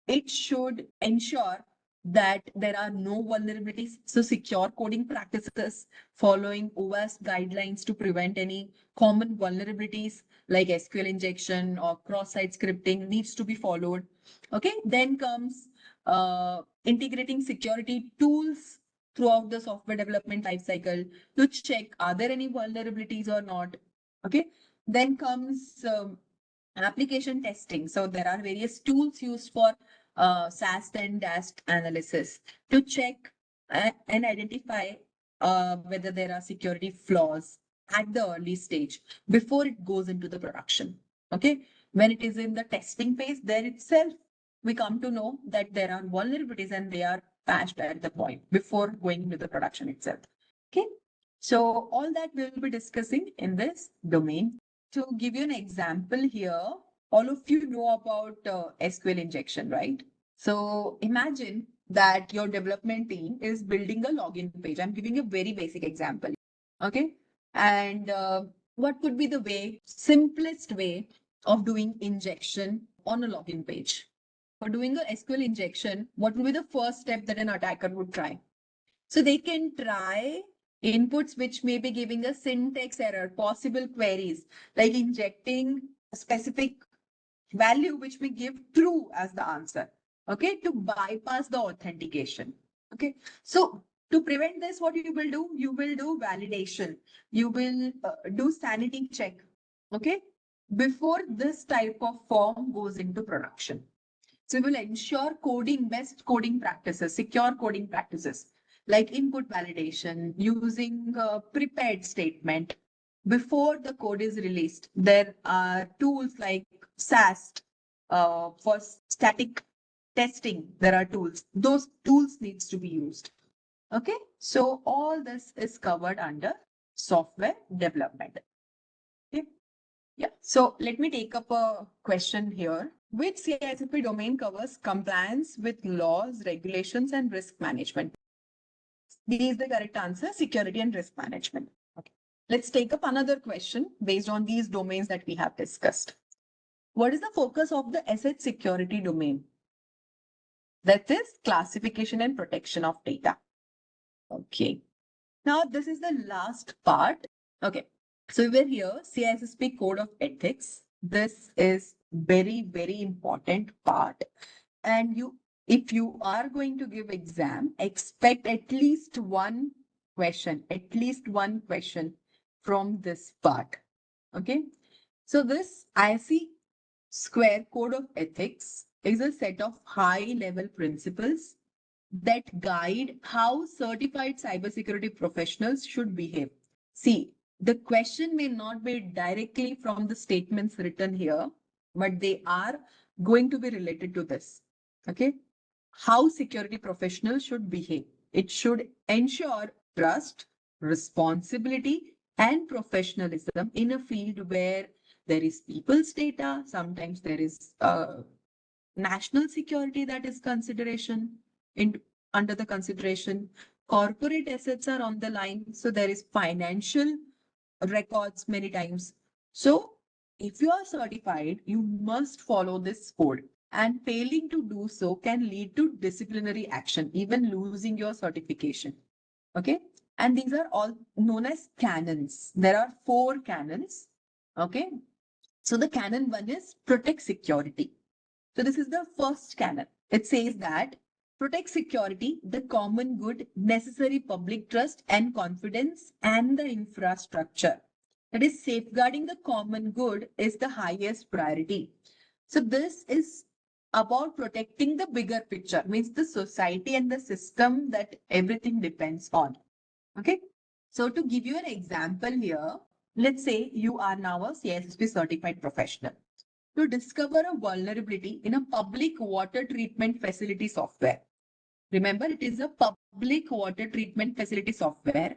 it should ensure that there are no vulnerabilities. So secure coding practices following OWASP guidelines to prevent any common vulnerabilities like SQL injection or cross-site scripting needs to be followed. Okay, then comes integrating security tools throughout the software development lifecycle to check are there any vulnerabilities or not. Okay, then comes application testing. So there are various tools used for SAST and DAST analysis to check and identify whether there are security flaws at the early stage before it goes into the production. Okay, when it is in the testing phase, there itself we come to know that there are vulnerabilities and they are patched at the point before going into the production itself. Okay, so all that we'll be discussing in this domain. To give you an example here, all of you know about SQL injection, right? So imagine that your development team is building a login page. I'm giving a very basic example. Okay. And what could be the simplest way of doing injection on a login page? For doing a SQL injection, what would be the first step that an attacker would try? So they can try inputs which may be giving a syntax error, possible queries, like injecting a specific value which may give true as the answer, okay, to bypass the authentication. Okay, so to prevent this, what you will do? You will do validation. You will do sanity check, okay, before this type of form goes into production. So we will ensure best coding practices, secure coding practices, like input validation, using a prepared statement before the code is released. There are tools like SAST for static testing. There are tools. Those tools needs to be used. Okay, so all this is covered under software development. Okay. Yeah, so let me take up a question here. Which CISSP domain covers compliance with laws, regulations, and risk management? D is the correct answer, security and risk management. Okay. Let's take up another question based on these domains that we have discussed. What is the focus of the asset security domain? That is classification and protection of data. Okay. Now, this is the last part. Okay. So we're here, CISSP Code of Ethics. This is very, very important part. And if you are going to give exam, expect at least one question from this part. Okay. So this IC Square Code of Ethics is a set of high level principles that guide how certified cybersecurity professionals should behave. See, the question may not be directly from the statements written here, but they are going to be related to this. Okay. How security professionals should behave. It should ensure trust, responsibility, and professionalism in a field where there is people's data. Sometimes there is national security that is consideration in under the consideration. Corporate assets are on the line, so there is financial records many times. So if you are certified, you must follow this code. And failing to do so can lead to disciplinary action, even losing your certification. Okay. And these are all known as canons. There are 4 canons. Okay. So the canon 1 is protect security. So this is the first canon. It says that protect security, the common good, necessary public trust and confidence, and the infrastructure. That is, safeguarding the common good is the highest priority. So this is about protecting the bigger picture, means the society and the system that everything depends on. Okay. So to give you an example here, let's say you are now a CISSP certified professional. To discover a vulnerability in a public water treatment facility software. Remember, it is a public water treatment facility software.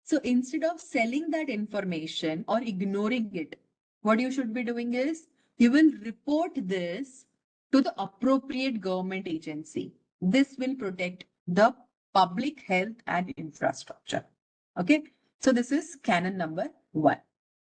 So instead of selling that information or ignoring it, what you should be doing is you will report this to the appropriate government agency. This will protect the public health and infrastructure. Okay. So this is canon number 1.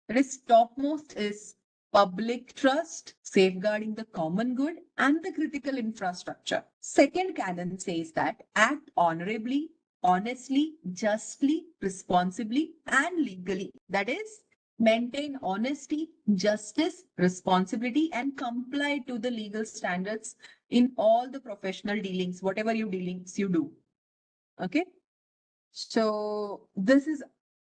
That is, topmost is public trust, safeguarding the common good and the critical infrastructure. Second canon says that act honorably, honestly, justly, responsibly, and legally. That is, maintain honesty, justice, responsibility, and comply to the legal standards in all the professional dealings, whatever dealings you do. Okay. So this is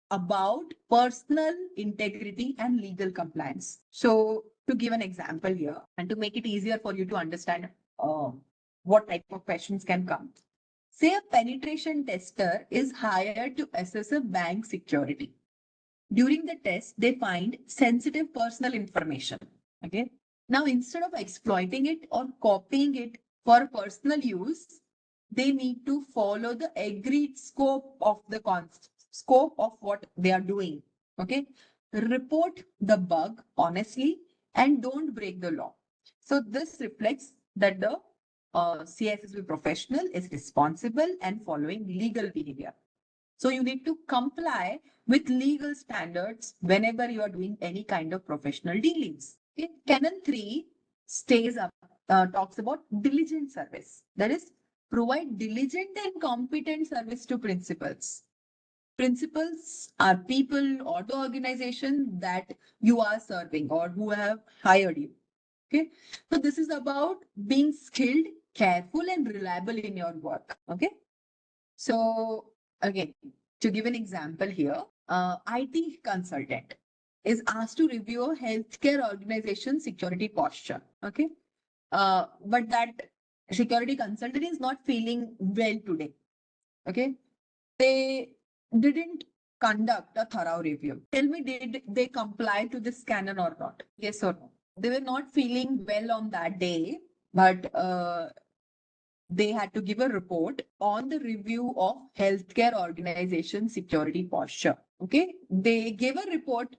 about personal integrity and legal compliance. So to give an example here and to make it easier for you to understand what type of questions can come. Say a penetration tester is hired to assess a bank security. During the test, they find sensitive personal information. Okay. Now, instead of exploiting it or copying it for personal use, they need to follow the agreed scope of the scope of what they are doing. Okay. Report the bug honestly and don't break the law. So this reflects that the CISSP professional is responsible and following legal behavior. So you need to comply with legal standards whenever you are doing any kind of professional dealings. Okay. Canon 3 talks about diligent service. That is, provide diligent and competent service to principals. Principals are people or the organization that you are serving or who have hired you. Okay. So this is about being skilled, careful, and reliable in your work. Okay. So again, to give an example here, IT consultant is asked to review a healthcare organization security posture. Okay. But that security consultant is not feeling well today. Okay. They didn't conduct a thorough review. Tell me, did they comply to this canon or not? Yes or no? They were not feeling well on that day, but they had to give a report on the review of healthcare organization security posture. Okay. They gave a report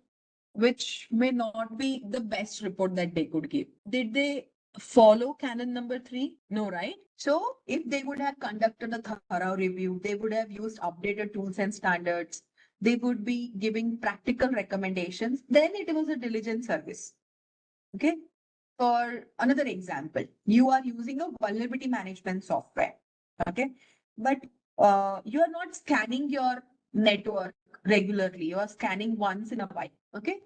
which may not be the best report that they could give. Did they follow canon number 3? No, right? So if they would have conducted a thorough review, they would have used updated tools and standards. They would be giving practical recommendations. Then it was a diligent service. Okay. For another example, you are using a vulnerability management software. Okay. But you are not scanning your network regularly. You are scanning once in a while. Okay.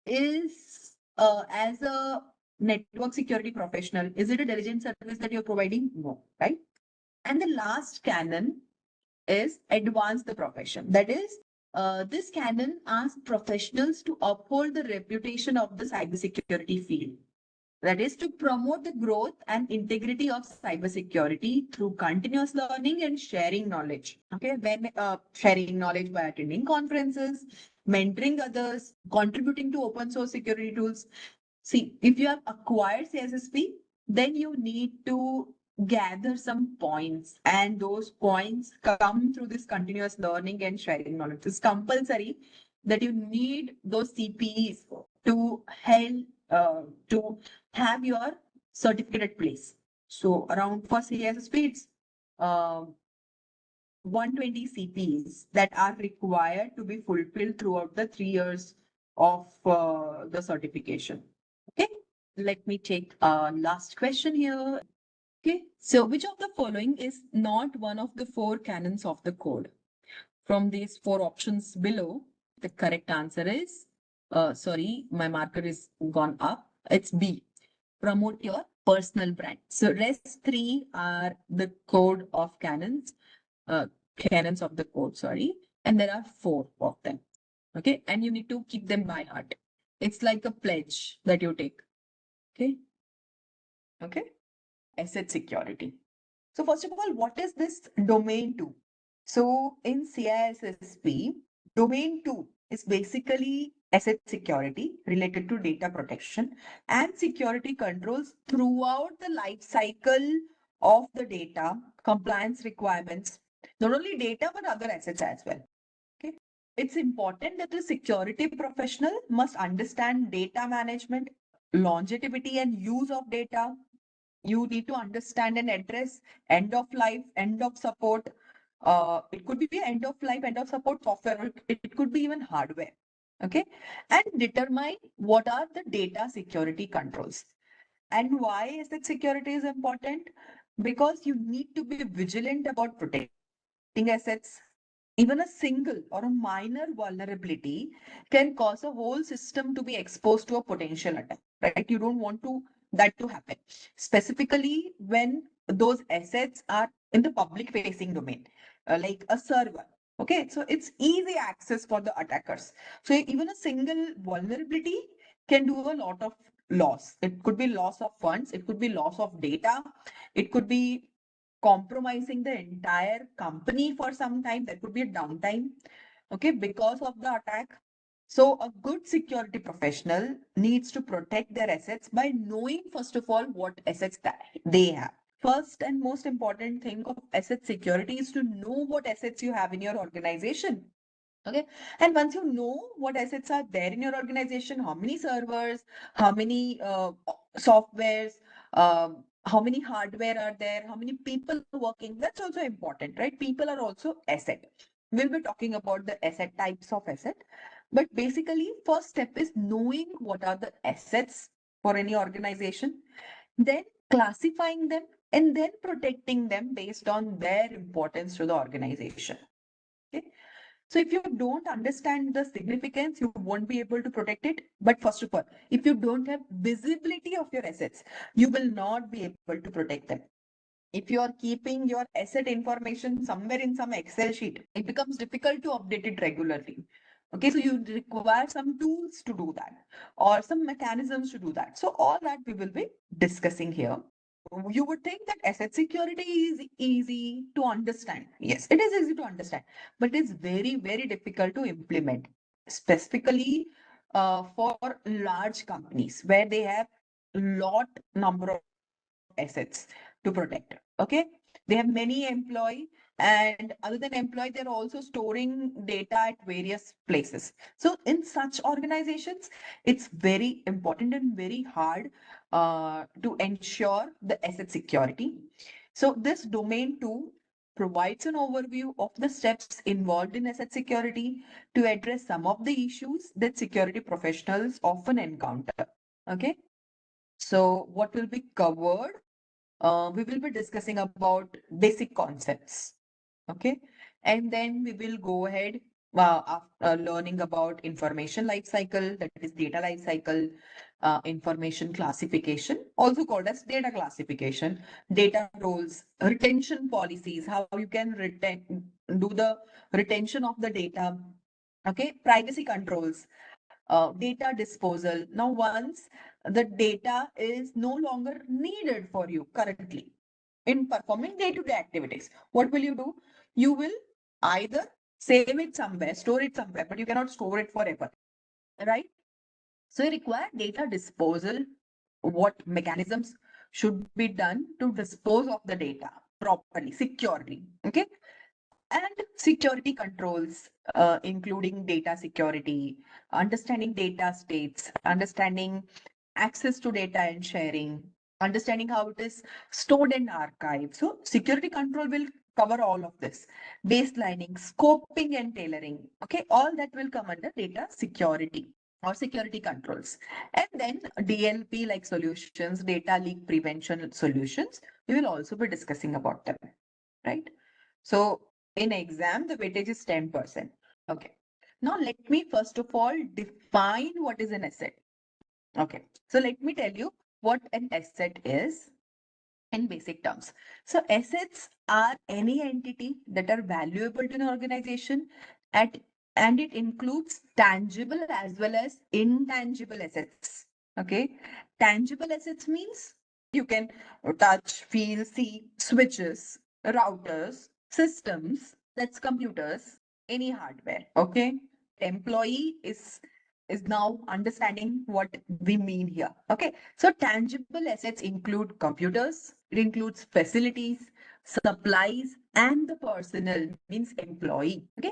Is as a network security professional, is it a diligent service that you're providing? No, right? And the last canon is advance the profession. That is, this canon asks professionals to uphold the reputation of the cybersecurity field. That is to promote the growth and integrity of cybersecurity through continuous learning and sharing knowledge. Okay, when sharing knowledge by attending conferences, mentoring others, contributing to open source security tools. See, if you have acquired CSSP, then you need to gather some points, and those points come through this continuous learning and sharing knowledge. It's compulsory that you need those CPEs to help to have your certificate at place. So around for CSSP, it's uh, 120 CPs that are required to be fulfilled throughout the 3 years of the certification. Okay, let me take a last question here. Okay, so which of the following is not one of the four canons of the code? From these four options below, the correct answer is, sorry, my marker is gone up. It's B. Promote your personal brand. So rest three are the code of canons, canons of the code, sorry. And there are four of them. Okay. And you need to keep them by heart. It's like a pledge that you take. Okay. Okay. Asset security. So first of all, what is this domain 2? So in CISSP, domain 2 is basically asset security related to data protection and security controls throughout the life cycle of the data, compliance requirements, not only data but other assets as well. Okay. It's important that the security professional must understand data management, longevity and use of data. You need to understand and address end of life, end of support. It could be end of life, end of support software, or it could be even hardware. Okay. And determine what are the data security controls. And why is that security is important? Because you need to be vigilant about protecting assets. Even a single or a minor vulnerability can cause a whole system to be exposed to a potential attack, right? You don't want to that to happen, specifically when those assets are in the public facing domain, like a server. Okay, so it's easy access for the attackers. So even a single vulnerability can do a lot of loss. It could be loss of funds, it could be loss of data, it could be compromising the entire company for some time. There could be a downtime, okay, because of the attack. So a good security professional needs to protect their assets by knowing, first of all, what assets that they have. First and most important thing of asset security is to know what assets you have in your organization. Okay. And once you know what assets are there in your organization, how many servers, how many softwares, how many hardware are there, how many people are working, that's also important, right? People are also asset. We'll be talking about the asset types of asset. But basically, first step is knowing what are the assets for any organization, then classifying them, and then protecting them based on their importance to the organization. Okay. So if you don't understand the significance, you won't be able to protect it. But first of all, if you don't have visibility of your assets, you will not be able to protect them. If you are keeping your asset information somewhere in some Excel sheet, it becomes difficult to update it regularly. Okay, so you require some tools to do that or some mechanisms to do that. So all that we will be discussing here. You would think that asset security is easy to understand. Yes, it is easy to understand, but it's very, very difficult to implement, specifically for large companies where they have lot number of assets to protect. Okay, they have many employee, and other than employee, they're also storing data at various places. So in such organizations, it's very important and very hard to ensure the asset security. So this domain 2 provides an overview of the steps involved in asset security to address some of the issues that security professionals often encounter. Okay, so what will be covered? We will be discussing about basic concepts. Okay, and then we will go ahead after learning about information life cycle, that is data life cycle, information classification, also called as data classification, data roles, retention policies, how you can do the retention of the data, okay, privacy controls, data disposal. Now, once the data is no longer needed for you currently in performing day-to-day activities, what will you do? You will either save it somewhere, store it somewhere, but you cannot store it forever, right? So you require data disposal. What mechanisms should be done to dispose of the data properly, securely? Okay. And security controls, including data security, understanding data states, understanding access to data and sharing, understanding how it is stored and archived. So security control will cover all of this. Baselining, scoping and tailoring. Okay, all that will come under data security or security controls. And then DLP like solutions, data leak prevention solutions, we will also be discussing about them, right? So in exam, the weightage is 10%. Okay. Now let me first of all define what is an asset. Okay. So let me tell you what an asset is in basic terms. So assets are any entity that are valuable to an organization at and it includes tangible as well as intangible assets. Okay. Tangible assets means you can touch, feel, see switches, routers, systems, that's computers, any hardware. Okay. Employee is now understanding what we mean here. Okay. So tangible assets include computers, it includes facilities, supplies, and the personnel means employee. Okay.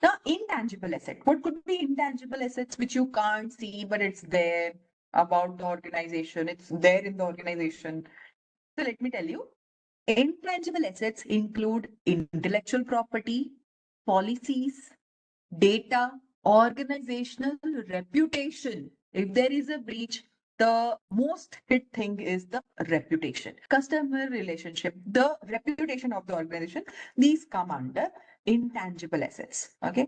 Now, intangible asset. What could be intangible assets which you can't see, but it's there about the organization, it's there in the organization. So let me tell you, intangible assets include intellectual property, policies, data, organizational reputation. If there is a breach, the most hit thing is the reputation, customer relationship, the reputation of the organization. These come under intangible assets. Okay.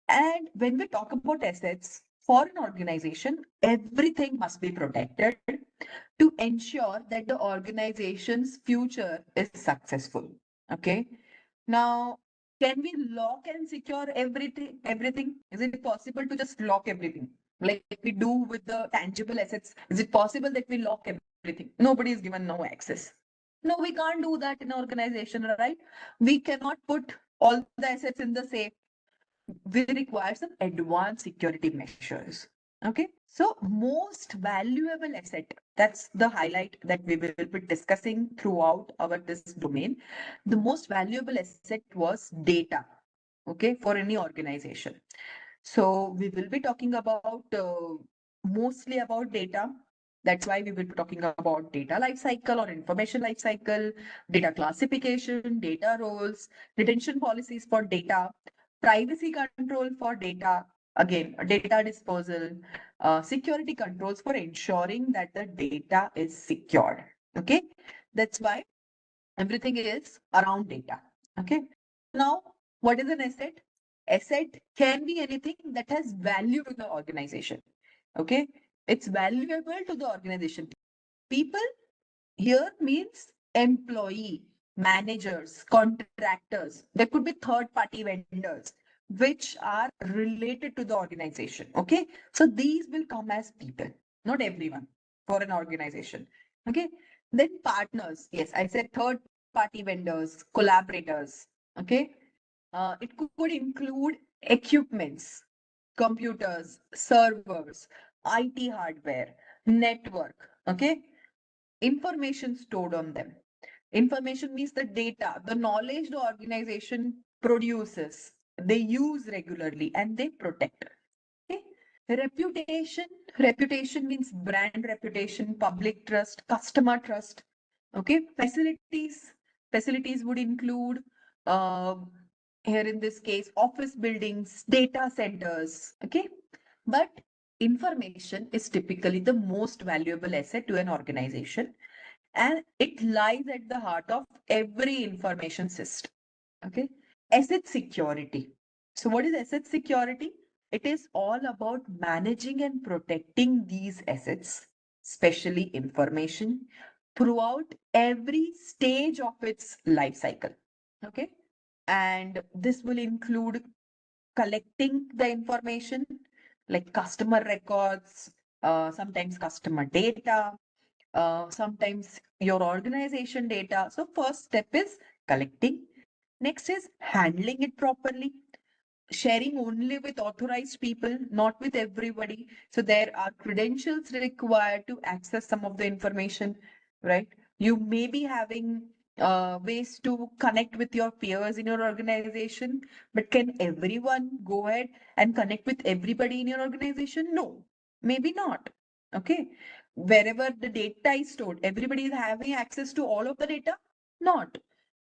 And when we talk about assets for an organization, everything must be protected to ensure that the organization's future is successful. Okay. Now, can we lock and secure everything? Everything? Is it possible to just lock everything? Like we do with the tangible assets? Is it possible that we lock everything? Nobody is given no access. No, we can't do that in organization, right? We cannot put all the assets in the safe. We require some advanced security measures. Okay. So most valuable asset, that's the highlight that we will be discussing throughout our this domain. The most valuable asset was data. Okay. For any organization. So we will be talking about mostly about data. That's why we will be talking about data lifecycle or information lifecycle, data classification, data roles, retention policies for data, privacy control for data, again, data disposal, security controls for ensuring that the data is secured. Okay, that's why everything is around data. Okay, now what is an asset? Asset can be anything that has value to the organization. Okay, it's valuable to the organization. People here means employee, managers, contractors. There could be third party vendors which are related to the organization. Okay. So these will come as people, not everyone for an organization. Okay. Then partners. Yes, I said third party vendors, collaborators. Okay. It could include equipments, computers, servers, IT hardware, network. Okay, information stored on them. Information means the data, the knowledge the organization produces, they use regularly and they protect. Okay? Reputation. Reputation means brand reputation, public trust, customer trust. Okay. Facilities. Facilities would include here in this case office buildings, data centers. Okay. But information is typically the most valuable asset to an organization and it lies at the heart of every information system. Okay. Asset security. So what is asset security? It is all about managing and protecting these assets, especially information, throughout every stage of its life cycle. Okay. And this will include collecting the information like customer records, sometimes customer data, sometimes your organization data. So first step is collecting. Next is handling it properly, sharing only with authorized people, not with everybody. So there are credentials required to access some of the information, right? You may be having ways to connect with your peers in your organization, but can everyone go ahead and connect with everybody in your organization? No, maybe not. Okay. Wherever the data is stored, everybody is having access to all of the data? Not,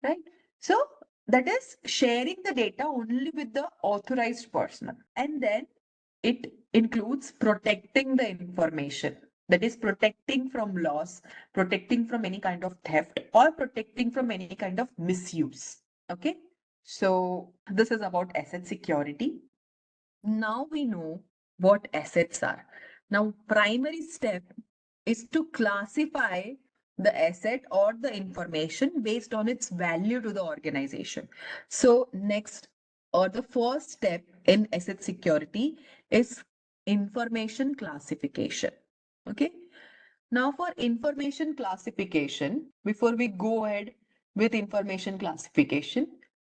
right? So that is sharing the data only with the authorized person. And then it includes protecting the information. That is protecting from loss, protecting from any kind of theft, or protecting from any kind of misuse. Okay. So this is about asset security. Now we know what assets are. Now, primary step is to classify the asset or the information based on its value to the organization. So, next or the first step in asset security is information classification. Okay. Now, for information classification, before we go ahead with information classification,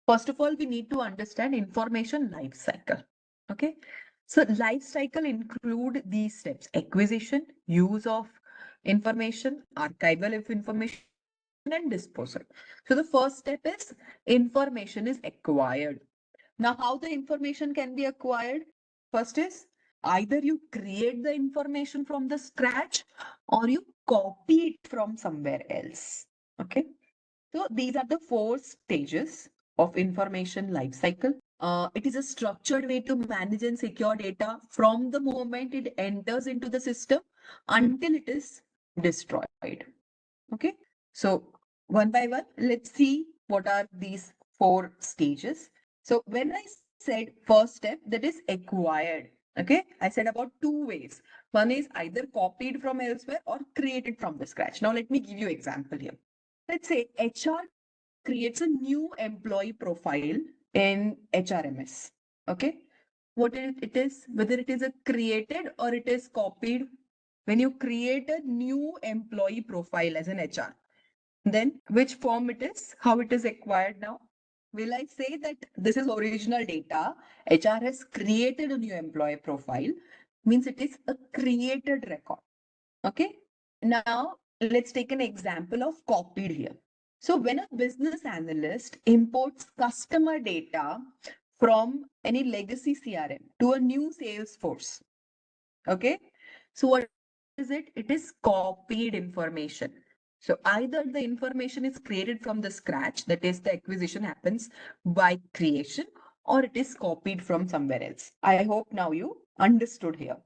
first of all, we need to understand information life cycle. Okay. So life cycle include these steps: acquisition, use of information, archival of information, and disposal. So the first step is information is acquired. Now, how the information can be acquired? First is either you create the information from the scratch or you copy it from somewhere else. Okay. So these are the four stages of information life cycle. It is a structured way to manage and secure data from the moment it enters into the system until it is destroyed. Okay. So one by one, let's see what are these four stages. So when I said first step, that is acquired. Okay. I said about two ways. One is either copied from elsewhere or created from the scratch. Now let me give you example here. Let's say HR creates a new employee profile in HRMS. Okay. What it is, whether it is a created or it is copied. When you create a new employee profile as an HR, then which form it is, how it is acquired now? Will I say that this is original data? HR has created a new employee profile, means it is a created record. Okay. Now let's take an example of copied here. So when a business analyst imports customer data from any legacy CRM to a new Salesforce, okay. So what is it? It is copied information. So either the information is created from the scratch, that is the acquisition happens by creation, or it is copied from somewhere else. I hope now you understood here.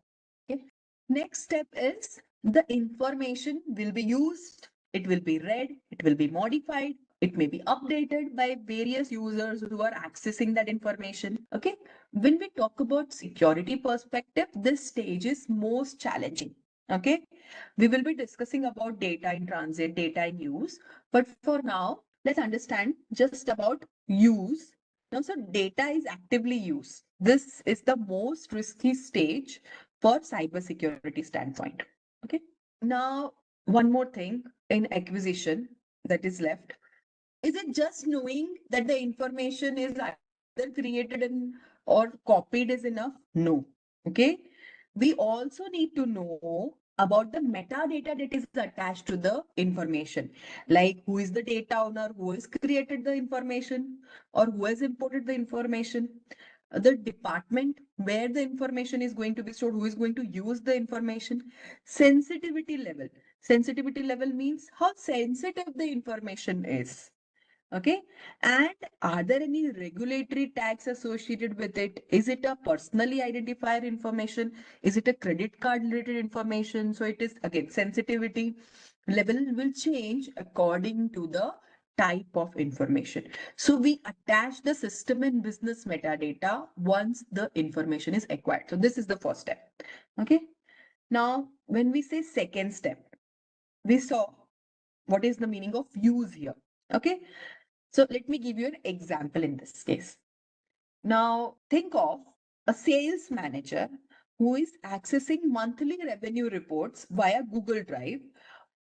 Okay. Next step is the information will be used, it will be read, it will be modified, it may be updated by various users who are accessing that information. Okay. When we talk about security perspective, this stage is most challenging. Okay. We will be discussing about data in transit, data in use. But for now, let's understand just about use. Now, so data is actively used. This is the most risky stage for cybersecurity standpoint. Okay. Now, one more thing in acquisition that is left. Is it just knowing that the information is either created in or copied is enough? No. Okay. We also need to know about the metadata that is attached to the information, like who is the data owner, who has created the information, or who has imported the information, the department where the information is going to be stored, who is going to use the information, sensitivity level. Sensitivity level means how sensitive the information is. Okay. And are there any regulatory tags associated with it? Is it a personally identifier information? Is it a credit card related information? So it is again, sensitivity level will change according to the type of information. So we attach the system and business metadata once the information is acquired. So this is the first step. Okay. Now, when we say second step, we saw what is the meaning of use here. Okay. So let me give you an example in this case. Now, think of a sales manager who is accessing monthly revenue reports via Google Drive,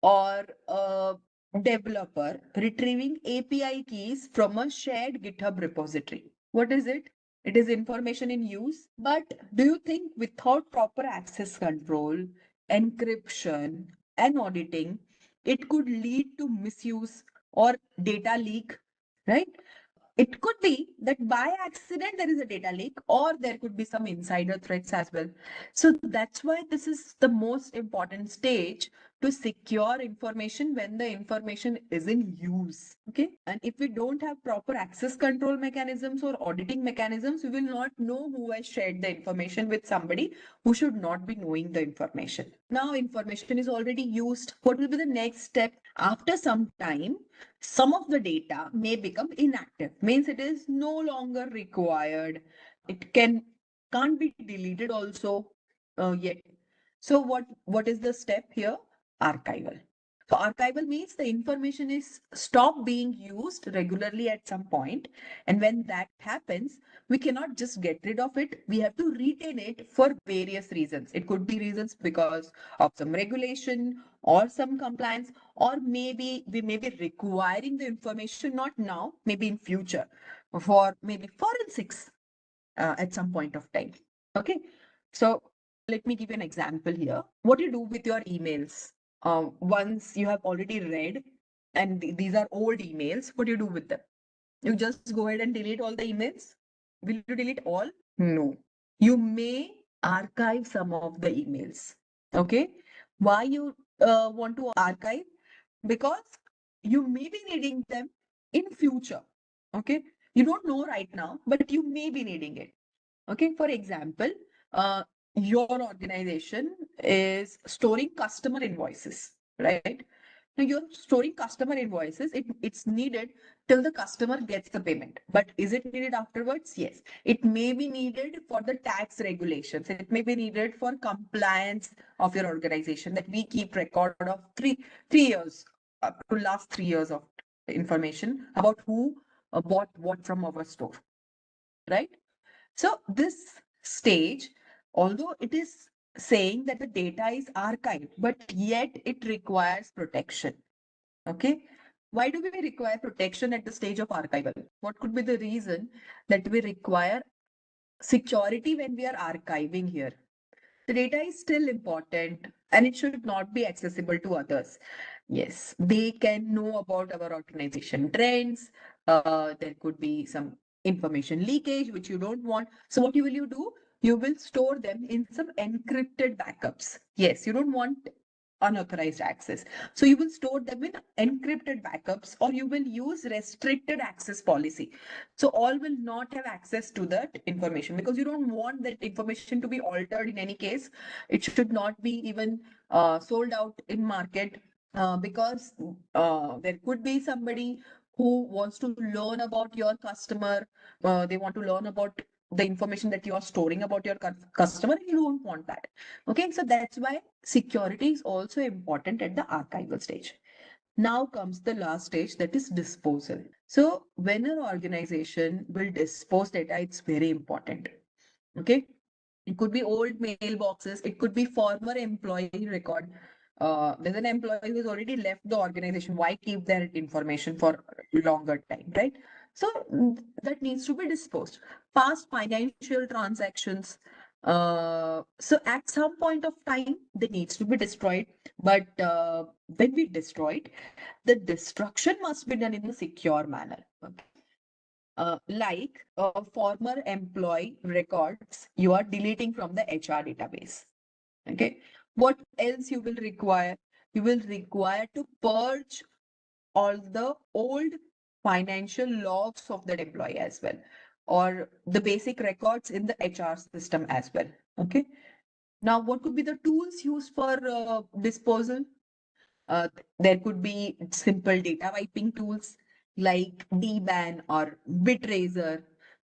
or a developer retrieving API keys from a shared GitHub repository. What is it? It is information in use. But do you think without proper access control, encryption, and auditing, it could lead to misuse or data leak, right? It could be that by accident there is a data leak, or there could be some insider threats as well. So that's why this is the most important stage to secure information when the information is in use. Okay. And if we don't have proper access control mechanisms or auditing mechanisms, we will not know who has shared the information with somebody who should not be knowing the information. Now, information is already used. What will be the next step? After some time, some of the data may become inactive, means it is no longer required. It can't be deleted also yet. So what is the step here? Archival. So archival means the information is stopped being used regularly at some point, and when that happens, we cannot just get rid of it. We have to retain it for various reasons. It could be reasons because of some regulation or some compliance, or maybe we may be requiring the information not now, maybe in future, for maybe forensics at some point of time. Okay. So let me give you an example here. What do you do with your emails? Once you have already read, and these are old emails, what do you do with them? You just go ahead and delete all the emails? Will you delete all? No. You may archive some of the emails. Okay. Why you want to archive? Because you may be needing them in future. Okay. You don't know right now, but you may be needing it. Okay, for example, your organization is storing customer invoices, right? Now you're storing customer invoices. It's needed till the customer gets the payment. But is it needed afterwards? Yes. It may be needed for the tax regulations. It may be needed for compliance of your organization, that we keep record of three years, up to last 3 years of information about who bought what from our store, right? So this stage, although it is saying that the data is archived, but yet it requires protection. Okay. Why do we require protection at the stage of archival? What could be the reason that we require security when we are archiving here? The data is still important and it should not be accessible to others. Yes, they can know about our organization trends. There could be some information leakage, which you don't want. So what will you do? You will store them in some encrypted backups. Yes, you don't want unauthorized access. So you will store them in encrypted backups, or you will use restricted access policy. So all will not have access to that information, because you don't want that information to be altered in any case. It should not be even sold out in market, because there could be somebody who wants to learn about your customer. They want to learn about the information that you are storing about your customer. You don't want that. Okay, so that's why security is also important at the archival stage. Now comes the last stage, that is disposal. So when an organization will dispose data, it's very important. Okay. It could be old mailboxes. It could be former employee record. There's an employee who's already left the organization. Why keep their information for longer time, right? So that needs to be disposed. Past financial transactions. So at some point of time, they needs to be destroyed. But when we destroy it, the destruction must be done in a secure manner. Okay. Like former employee records you are deleting from the HR database. Okay. What else you will require? You will require to purge all the old financial logs of that employee as well, or the basic records in the HR system as well. Okay. Now, what could be the tools used for disposal? There could be simple data wiping tools, like DBAN or Bitracer,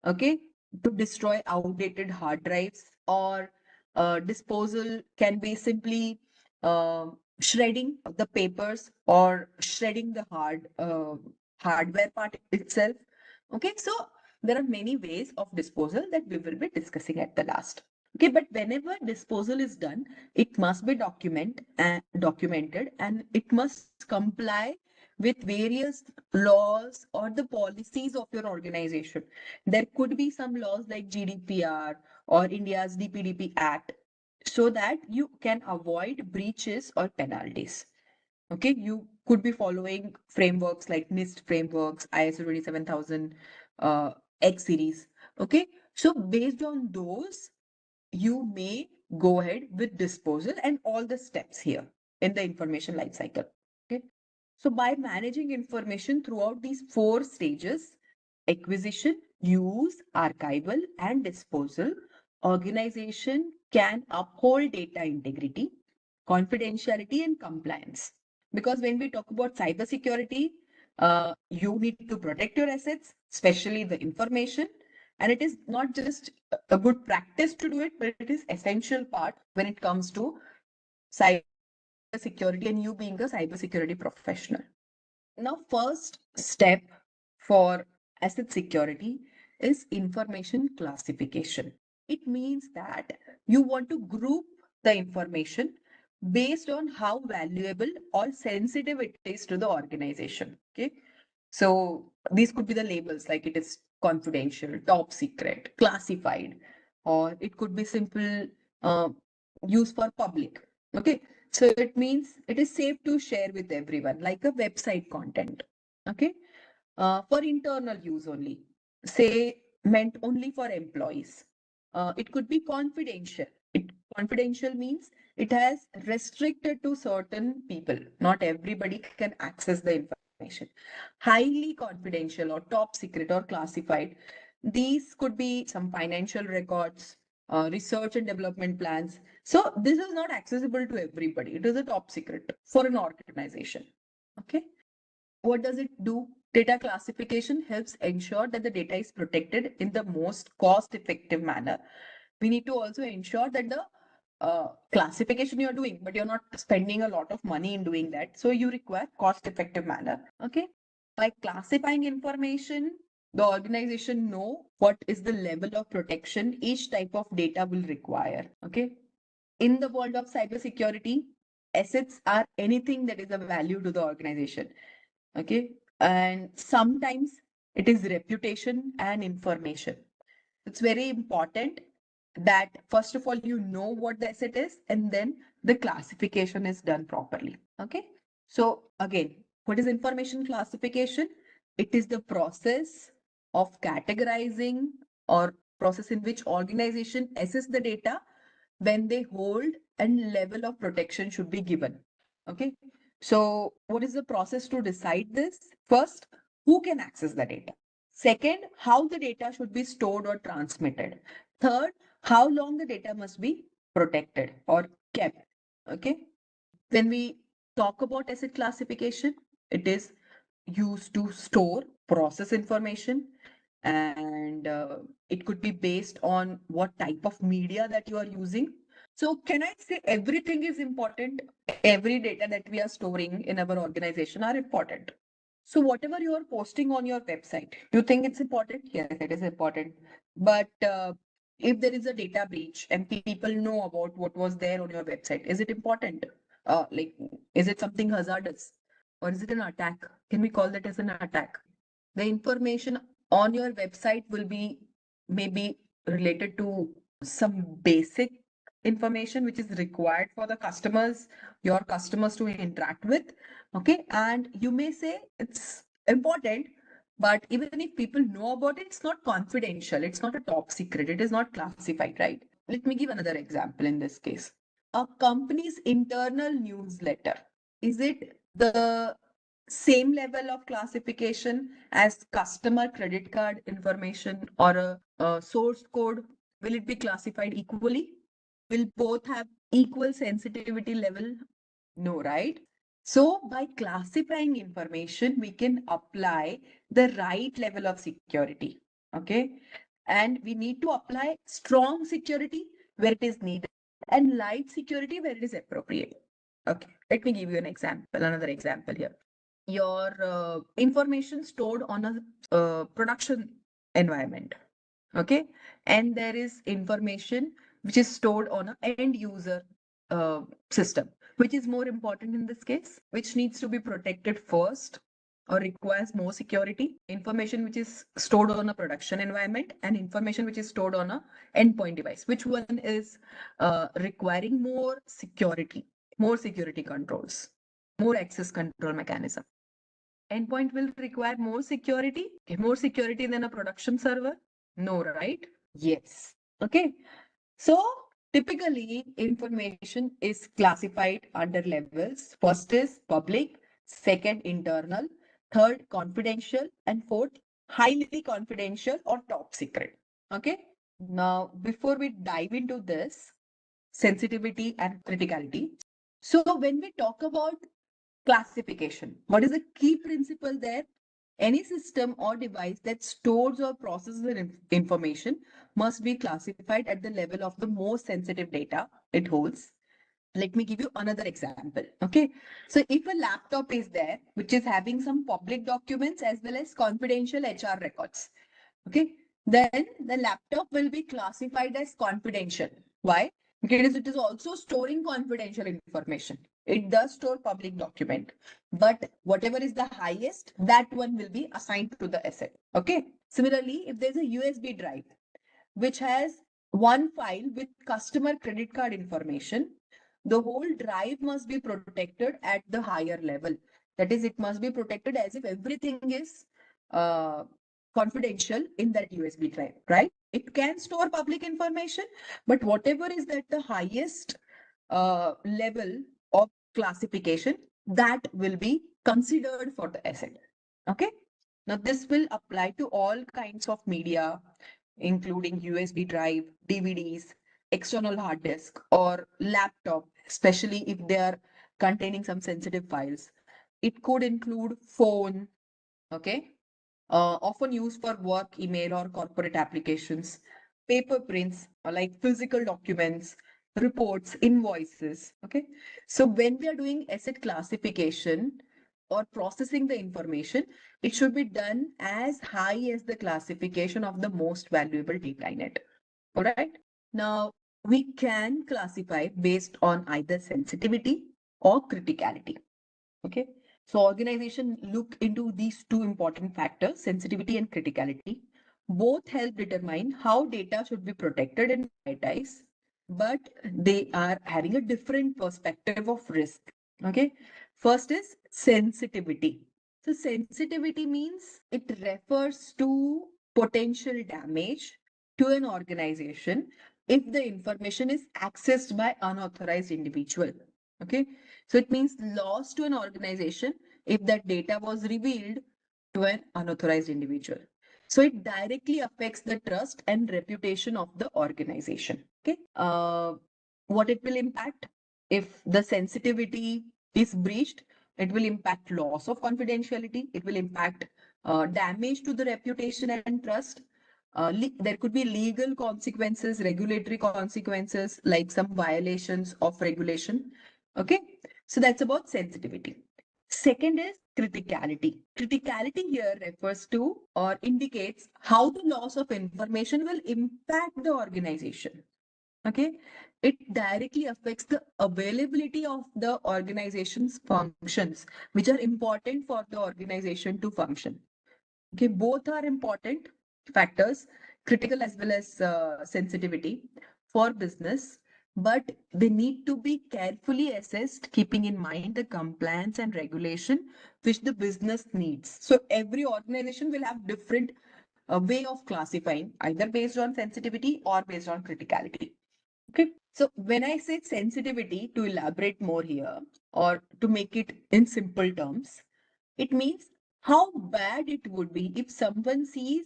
okay, to destroy outdated hard drives, or disposal can be simply shredding the papers or shredding the hardware part itself. Okay, so there are many ways of disposal that we will be discussing at the last. Okay, but whenever disposal is done, it must be documented, and it must comply with various laws or the policies of your organization. There could be some laws like GDPR or India's DPDP Act, so that you can avoid breaches or penalties. Okay, you could be following frameworks like NIST frameworks, ISO 27000, X series. Okay, so based on those, you may go ahead with disposal and all the steps here in the information life cycle. Okay, so by managing information throughout these four stages: acquisition, use, archival, and disposal, organization can uphold data integrity, confidentiality, and compliance. Because when we talk about cybersecurity, you need to protect your assets, especially the information. And it is not just a good practice to do it, but it is essential part when it comes to cybersecurity and you being a cybersecurity professional. Now, first step for asset security is information classification. It means that you want to group the information based on how valuable or sensitive it is to the organization. Okay. So these could be the labels, like it is confidential, top secret, classified, or it could be simple uh, use for public. Okay. So it means it is safe to share with everyone, like a website content. Okay. For internal use only, say meant only for employees. It could be confidential. Confidential means it has restricted to certain people. Not everybody can access the information. Highly confidential or top secret or classified. These could be some financial records, research and development plans. So this is not accessible to everybody. It is a top secret for an organization. Okay. What does it do? Data classification helps ensure that the data is protected in the most cost effective manner. We need to also ensure that the classification you're doing, but you're not spending a lot of money in doing that. So you require cost effective manner. Okay. By classifying information, the organization know what is the level of protection each type of data will require. Okay. In the world of cybersecurity, assets are anything that is of value to the organization. Okay. And sometimes it is reputation and information. It's very important that first of all, you know what the asset is, and then the classification is done properly. Okay. So again, what is information classification? It is the process of categorizing, or process in which organization assess the data when they hold and level of protection should be given. Okay. So what is the process to decide this? First, who can access the data? Second, how the data should be stored or transmitted. Third, how long the data must be protected or kept. Okay. When we talk about asset classification, it is used to store, process information, and it could be based on what type of media that you are using. So can I say everything is important? Every data that we are storing in our organization are important. So whatever you are posting on your website, do you think it's important? Yes, it is important. But if there is a data breach and people know about what was there on your website, is it important? Like, is it something hazardous, or is it an attack? Can we call that as an attack? The information on your website will be maybe related to some basic information which is required for the customers, your customers to interact with. Okay. And you may say it's important, but even if people know about it, it's not confidential. It's not a top secret. It is not classified, right? Let me give another example in this case. A company's internal newsletter. Is it the same level of classification as customer credit card information or a source code? Will it be classified equally? Will both have equal sensitivity level? No, right? So by classifying information, we can apply the right level of security. Okay. And we need to apply strong security where it is needed and light security where it is appropriate. Okay. Let me give you an example, another example here. Your information stored on a production environment. Okay. And there is information which is stored on an end user system. Which is more important in this case? Which needs to be protected first or requires more security? Information which is stored on a production environment and information which is stored on a endpoint device. Which one is requiring more security controls, more access control mechanism? Endpoint will require more security than a production server? No, right? Yes. Okay. So typically information is classified under levels. First is public, second internal, third confidential, and fourth highly confidential or top secret. Okay. Now, before we dive into this, sensitivity and criticality. So when we talk about classification, what is the key principle there? Any system or device that stores or processes information must be classified at the level of the most sensitive data it holds. Let me give you another example. Okay. So if a laptop is there, which is having some public documents as well as confidential HR records, okay, then the laptop will be classified as confidential. Why? Because it is also storing confidential information. It does store public document, but whatever is the highest, that one will be assigned to the asset. Okay. Similarly, if there's a USB drive which has one file with customer credit card information, the whole drive must be protected at the higher level. That is, it must be protected as if everything is uh, confidential in that USB drive, right? It can store public information, but whatever is at the highest level of classification, that will be considered for the asset. Okay. Now, this will apply to all kinds of media, including USB drive, DVDs, external hard disk, or laptop, especially if they are containing some sensitive files. It could include phone, okay, often used for work, email, or corporate applications, paper prints, or like physical documents, reports, invoices. Okay. So when we are doing asset classification or processing the information, it should be done as high as the classification of the most valuable data in it. All right. Now, we can classify based on either sensitivity or criticality. Okay. So organization look into these two important factors, sensitivity and criticality. Both help determine how data should be protected and prioritized, but they are having a different perspective of risk. Okay. First is sensitivity. So sensitivity means it refers to potential damage to an organization if the information is accessed by unauthorized individual. Okay. So it means loss to an organization if that data was revealed to an unauthorized individual. So it directly affects the trust and reputation of the organization. Okay. What it will impact? If the sensitivity is breached, it will impact loss of confidentiality. It will impact damage to the reputation and trust. There could be legal consequences, regulatory consequences, like some violations of regulation. Okay. So that's about sensitivity. Second is criticality. Criticality here refers to or indicates how the loss of information will impact the organization. Okay. It directly affects the availability of the organization's functions, which are important for the organization to function. Okay. Both are important factors, critical as well as sensitivity for business, but they need to be carefully assessed, keeping in mind the compliance and regulation which the business needs. So every organization will have different way of classifying, either based on sensitivity or based on criticality. Okay. So when I say sensitivity, to elaborate more here or to make it in simple terms, it means how bad it would be if someone sees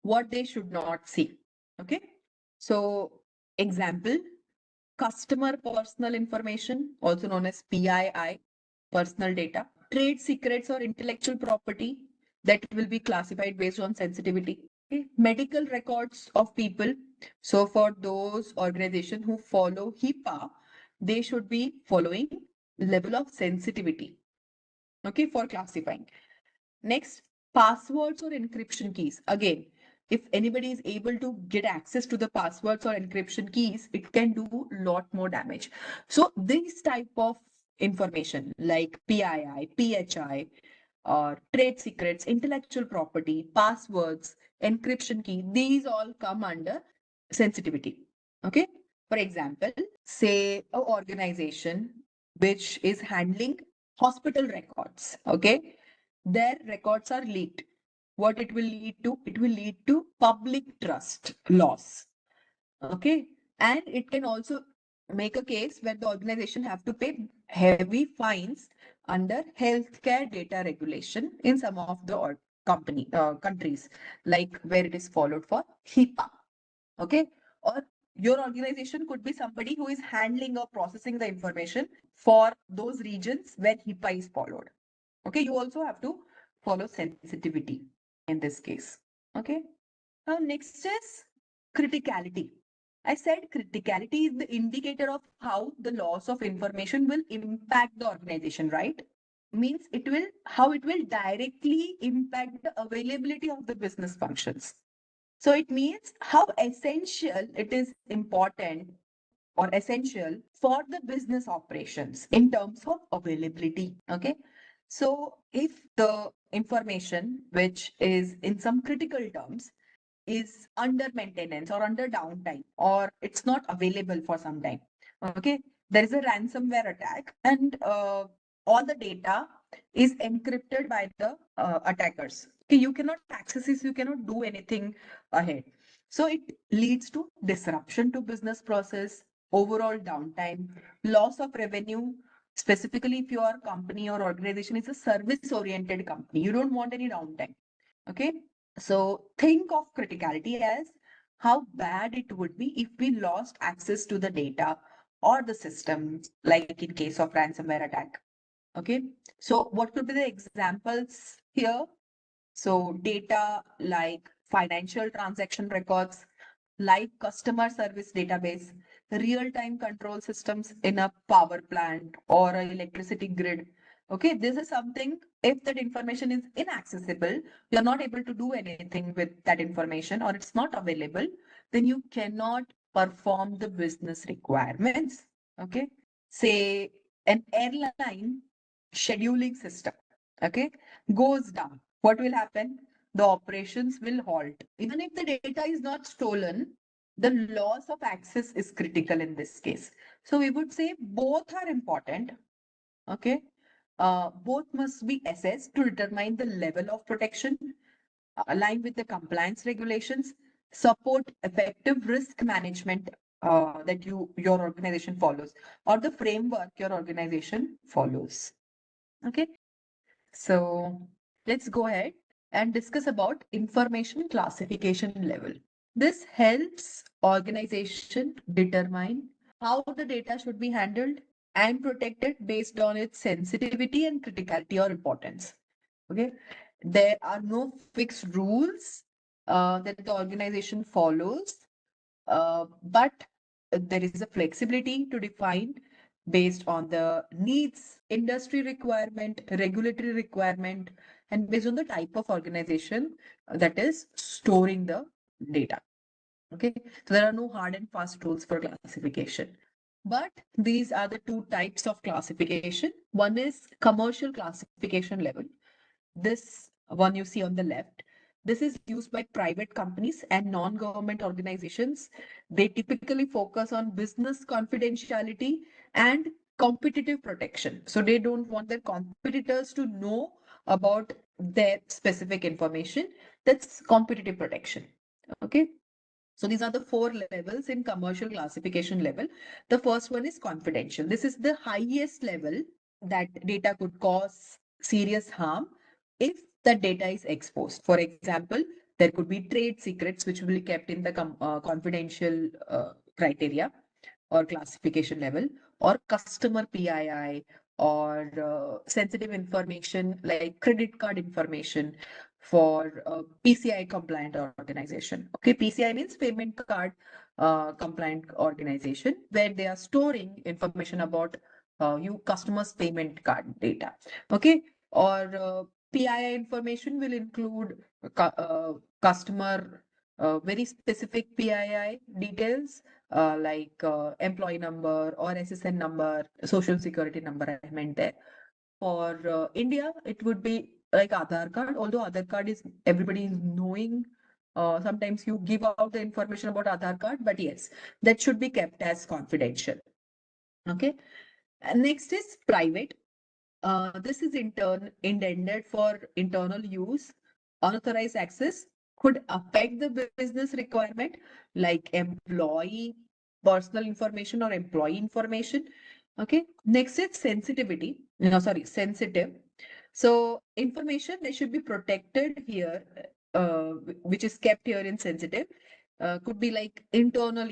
what they should not see. Okay. So example, customer personal information, also known as PII, personal data, trade secrets or intellectual property that will be classified based on sensitivity. Okay. Medical records of people. So for those organizations who follow HIPAA, they should be following level of sensitivity. Okay, for classifying. Next, passwords or encryption keys. Again, if anybody is able to get access to the passwords or encryption keys, it can do a lot more damage. So this type of information like PII, PHI, or trade secrets, intellectual property, passwords, encryption key, these all come under sensitivity. Okay. For example, say a organization which is handling hospital records. Okay. Their records are leaked. What it will lead to? It will lead to public trust loss. Okay. And it can also make a case where the organization have to pay heavy fines under healthcare data regulation in some of the countries, like where it is followed for HIPAA. Okay. Or your organization could be somebody who is handling or processing the information for those regions where HIPAA is followed. Okay. You also have to follow sensitivity in this case. Okay. Now, next is criticality. I said criticality is the indicator of how the loss of information will impact the organization, right? Means how it will directly impact the availability of the business functions. So it means how essential it is important or essential for the business operations in terms of availability. Okay. So if the information, which is in some critical terms, is under maintenance or under downtime, or it's not available for some time. Okay. There is a ransomware attack, and all the data is encrypted by the attackers. Okay. You cannot access this, you cannot do anything ahead. So it leads to disruption to business process, overall downtime, loss of revenue. Specifically, if your company or organization is a service oriented company, you don't want any downtime. Okay. So think of criticality as how bad it would be if we lost access to the data or the system, like in case of ransomware attack. Okay. So what could be the examples here? So data like financial transaction records, live customer service database, real-time control systems in a power plant or an electricity grid. Okay, this is something, if that information is inaccessible, you're not able to do anything with that information, or it's not available, then you cannot perform the business requirements. Okay, say an airline scheduling system, okay, goes down. What will happen? The operations will halt. Even if the data is not stolen, the loss of access is critical in this case. So we would say both are important. Okay. Both must be assessed to determine the level of protection, align with the compliance regulations, support effective risk management that your organization follows, or the framework your organization follows. Okay. So let's go ahead and discuss about information classification level. This helps organization determine how the data should be handled and protected based on its sensitivity and criticality or importance. Okay. There are no fixed rules that the organization follows, but there is a flexibility to define based on the needs, industry requirement, regulatory requirement, and based on the type of organization that is storing the data. Okay, so there are no hard and fast rules for classification. But these are the two types of classification. One is commercial classification level. This one you see on the left. This is used by private companies and non-government organizations. They typically focus on business confidentiality and competitive protection. So they don't want their competitors to know about their specific information. That's competitive protection. Okay. So these are the four levels in commercial classification level. The first one is confidential. This is the highest level that data could cause serious harm if the data is exposed. For example, there could be trade secrets which will be kept in the confidential criteria or classification level, or customer PII, or sensitive information like credit card information for PCI compliant organization. Okay, PCI means payment card compliant organization, where they are storing information about you customers' payment card data. Okay, or PII information will include customer very specific PII details like employee number or SSN number, social security number, I meant there. For India, it would be like Aadhaar card, although Aadhaar card is everybody is knowing. Sometimes you give out the information about Aadhaar card, but yes, that should be kept as confidential. Okay. And next is private. This is intended for internal use. Unauthorized access could affect the business requirement, like employee personal information or employee information. Okay. Next is sensitivity. No, sorry, sensitive. So information they should be protected here, which is kept here in sensitive. Could be like internal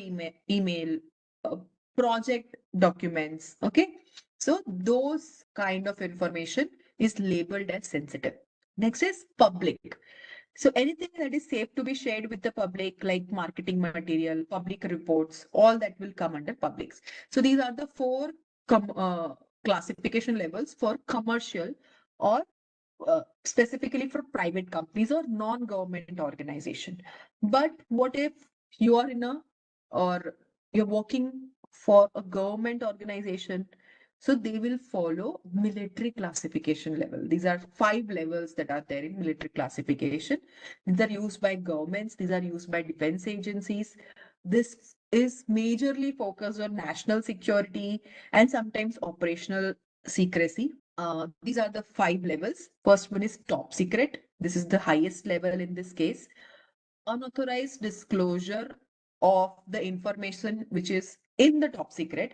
email, uh, project documents. Okay. So those kind of information is labeled as sensitive. Next is public. So anything that is safe to be shared with the public, like marketing material, public reports, all that will come under publics. So these are the four classification levels for commercial or specifically for private companies or non-government organization. But what if you are in a or you're working for a government organization? So they will follow military classification level. These are 5 levels that are there in military classification. These are used by governments. These are used by defense agencies. This is majorly focused on national security and sometimes operational secrecy. These are the 5 levels. First one is top secret. This is the highest level in this case. Unauthorized disclosure of the information which is in the top secret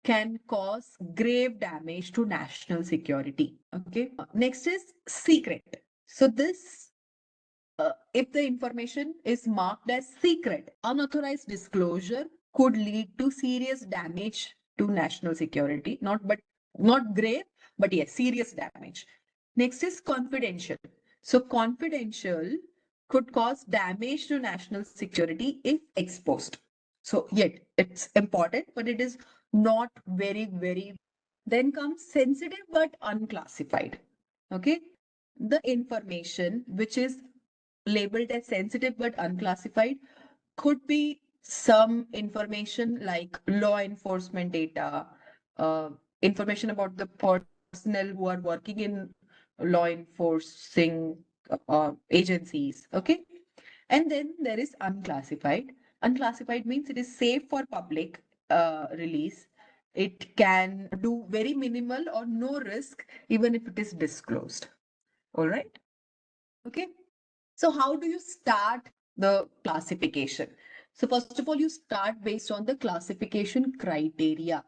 can cause grave damage to national security. Okay. Next is secret. So this if the information is marked as secret, unauthorized disclosure could lead to serious damage to national security. Not grave, but yes, serious damage. Next is confidential. So confidential could cause damage to national security if exposed. So yet it's important, but it is not very. Then comes sensitive but unclassified. Okay. The information which is labeled as sensitive but unclassified could be some information like law enforcement data, uh, information about the personnel who are working in law enforcing agencies. Okay. And then there is unclassified. Unclassified means it is safe for public release. It can do very minimal or no risk, even if it is disclosed. All right. Okay. So how do you start the classification? So first of all, you start based on the classification criteria.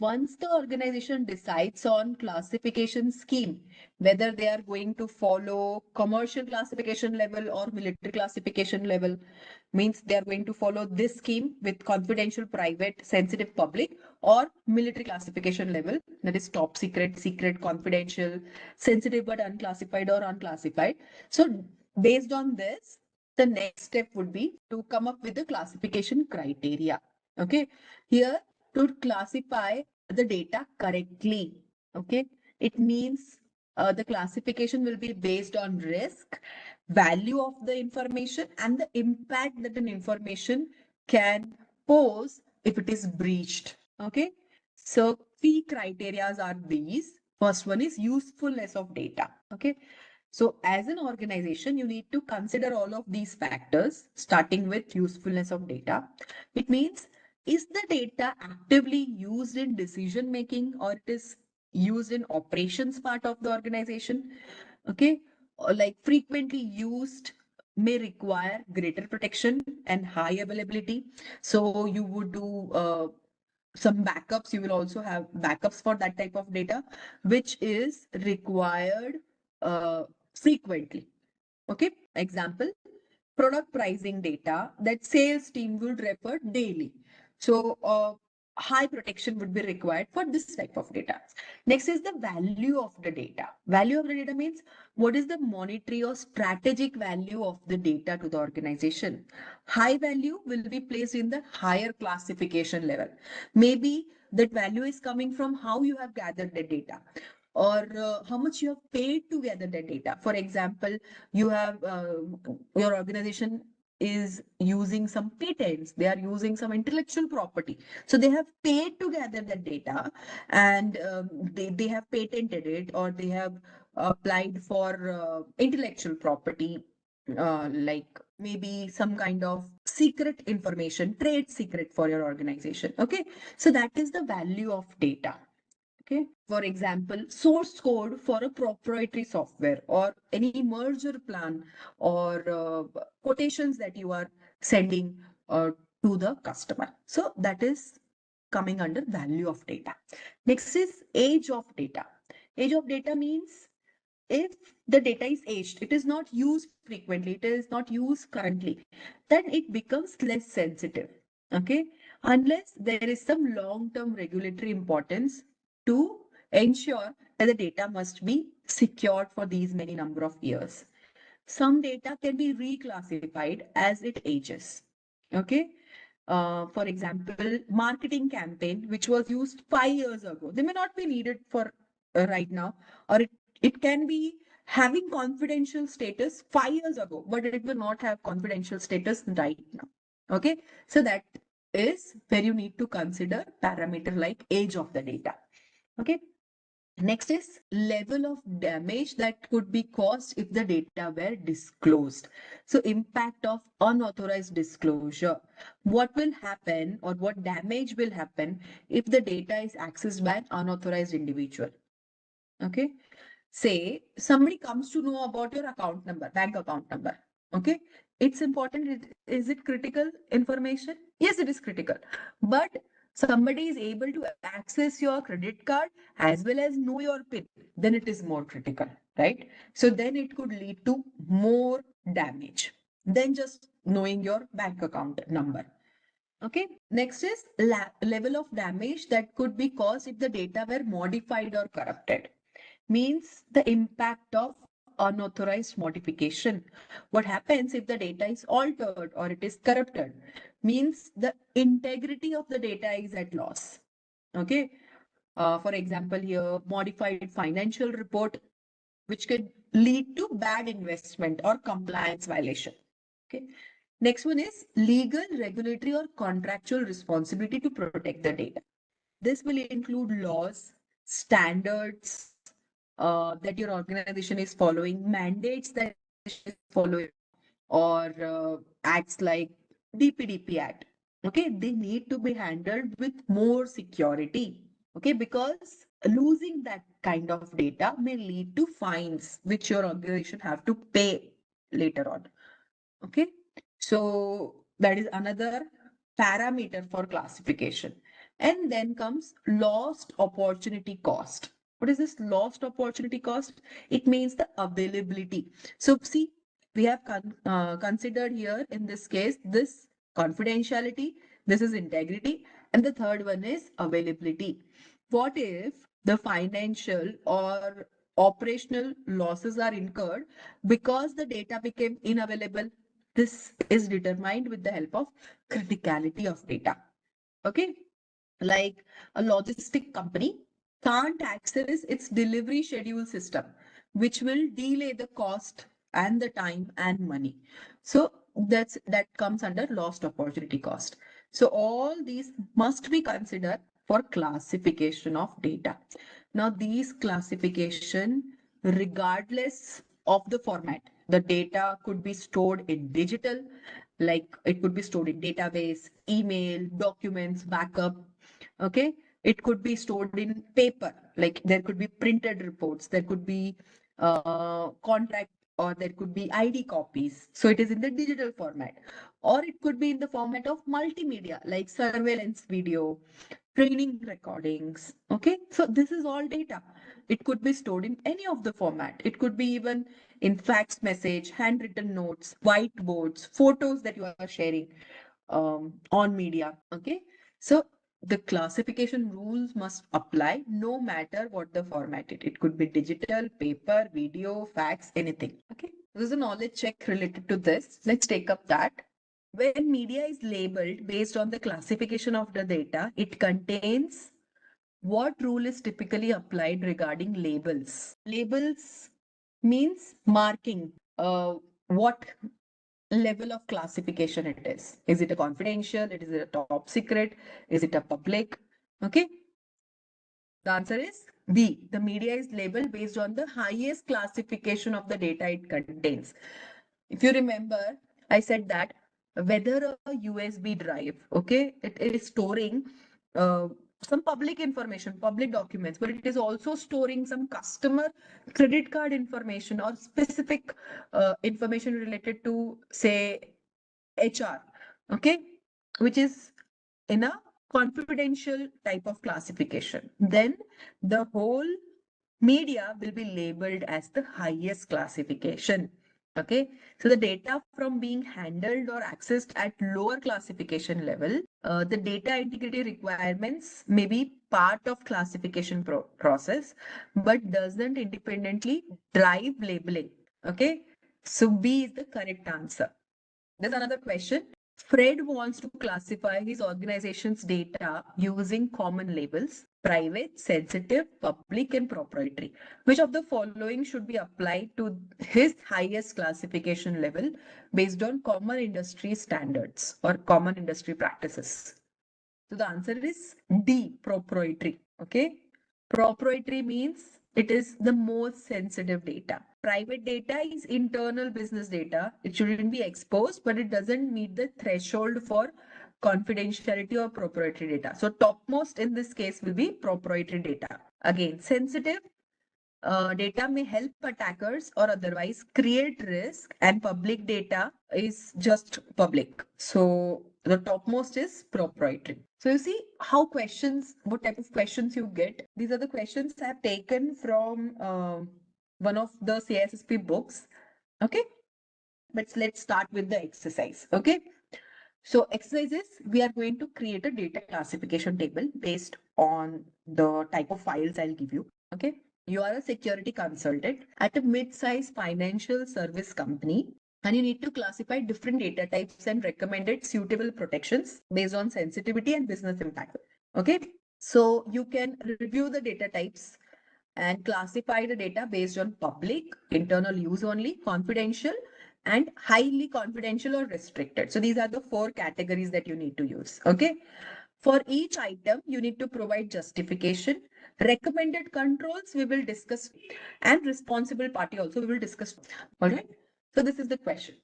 Once the organization decides on classification scheme, whether they are going to follow commercial classification level or military classification level, means they are going to follow this scheme with confidential, private, sensitive, public, or military classification level, that is top secret, secret, confidential, sensitive but unclassified or unclassified. So based on this, the next step would be to come up with the classification criteria. Okay, here to classify the data correctly. Okay, it means the classification will be based on risk, value of the information, and the impact that an information can pose if it is breached. Okay, so key criterias are these. First one is usefulness of data. Okay, so as an organization, you need to consider all of these factors, starting with usefulness of data. It means, is the data actively used in decision making or it is used in operations part of the organization? Okay, or like frequently used may require greater protection and high availability. So you would do some backups. You will also have backups for that type of data, which is required frequently. Okay, example, product pricing data that sales team will refer daily. So high protection would be required for this type of data. Next is the value of the data. Value of the data means what is the monetary or strategic value of the data to the organization. High value will be placed in the higher classification level. Maybe that value is coming from how you have gathered the data, or how much you have paid to gather the data. For example, you have your organization is using some patents, they are using some intellectual property, so they have paid to gather the data, and they have patented it, or they have applied for intellectual property, like maybe some kind of secret information, trade secret for your organization. Okay, so that is the value of data. Okay, for example, source code for a proprietary software, or any merger plan, or quotations that you are sending to the customer. So that is coming under value of data. Next is age of data. Age of data means if the data is aged, it is not used frequently, it is not used currently, then it becomes less sensitive. Okay, unless there is some long-term regulatory importance to ensure that the data must be secured for these many number of years. Some data can be reclassified as it ages. Okay. For example, marketing campaign, which was used 5 years ago, they may not be needed for right now, or it can be having confidential status 5 years ago, but it will not have confidential status right now. Okay. So that is where you need to consider parameter like age of the data. Okay. Next is level of damage that could be caused if the data were disclosed. So impact of unauthorized disclosure. What will happen, or what damage will happen if the data is accessed by an unauthorized individual? Okay. Say somebody comes to know about your account number, bank account number. Okay. It's important. Is it critical information? Yes, it is critical. But somebody is able to access your credit card as well as know your PIN, then it is more critical, right? So then it could lead to more damage than just knowing your bank account number. Okay. Next is level of damage that could be caused if the data were modified or corrupted. Means the impact of unauthorized modification. What happens if the data is altered or it is corrupted? Means the integrity of the data is at loss. Okay. For example, here, modified financial report, which could lead to bad investment or compliance violation. Okay. Next one is legal, regulatory, or contractual responsibility to protect the data. This will include laws, standards that your organization is following, mandates that is following, or acts like DPDP Act. Okay, they need to be handled with more security. Okay, because losing that kind of data may lead to fines, which your organization have to pay later on. Okay, so that is another parameter for classification. And then comes lost opportunity cost. What is this lost opportunity cost? It means the availability. So see, we have considered here in this case, this confidentiality, this is integrity, and the third one is availability. What if the financial or operational losses are incurred because the data became unavailable? This is determined with the help of criticality of data. Okay, like a logistic company can't access its delivery schedule system, which will delay the cost and the time and money. So that comes under lost opportunity cost. So all these must be considered for classification of data. Now these classification, regardless of the format, the data could be stored in digital, like it could be stored in database, email, documents, backup. Okay, it could be stored in paper, like there could be printed reports, there could be contract, or there could be ID copies, so it is in the digital format, or it could be in the format of multimedia like surveillance video, training recordings. Okay, so this is all data. It could be stored in any of the format. It could be even in fax message, handwritten notes, whiteboards, photos that you are sharing on media. Okay, so the classification rules must apply no matter what the format it. It could be digital, paper, video, fax, anything. Okay. This is a knowledge check related to this. Let's take up that. When media is labeled based on the classification of the data, it contains what rule is typically applied regarding labels. Labels means marking what level of classification it is. Is it a confidential? Is it a top secret? Is it a public? Okay. The answer is B. The media is labeled based on the highest classification of the data it contains. If you remember, I said that whether a USB drive, okay, it is storing uh, some public information, public documents, but it is also storing some customer credit card information or specific information related to, say, HR, okay, which is in a confidential type of classification. Then the whole media will be labeled as the highest classification. Okay, so the data from being handled or accessed at lower classification level, the data integrity requirements may be part of classification process, but doesn't independently drive labeling. Okay, so B is the correct answer. There's another question. Fred wants to classify his organization's data using common labels: private, sensitive, public, and proprietary. Which of the following should be applied to his highest classification level based on common industry standards or common industry practices? So the answer is D, proprietary. Okay. Proprietary means it is the most sensitive data. Private data is internal business data. It shouldn't be exposed, but it doesn't meet the threshold for confidentiality or proprietary data. So topmost in this case will be proprietary data. Again, sensitive data may help attackers or otherwise create risk, and public data is just public. So the topmost is proprietary. So you see how questions, what type of questions you get. These are the questions I have taken from one of the CISSP books. Okay, but let's start with the exercise. Okay. So exercises, we are going to create a data classification table based on the type of files I'll give you. Okay. You are a security consultant at a mid-sized financial service company, and you need to classify different data types and recommended suitable protections based on sensitivity and business impact. Okay. So you can review the data types and classify the data based on public, internal use only, confidential, and highly confidential or restricted. So these are the 4 categories that you need to use. Okay. For each item, you need to provide justification, recommended controls we will discuss, and responsible party also we will discuss. All right. So this is the question.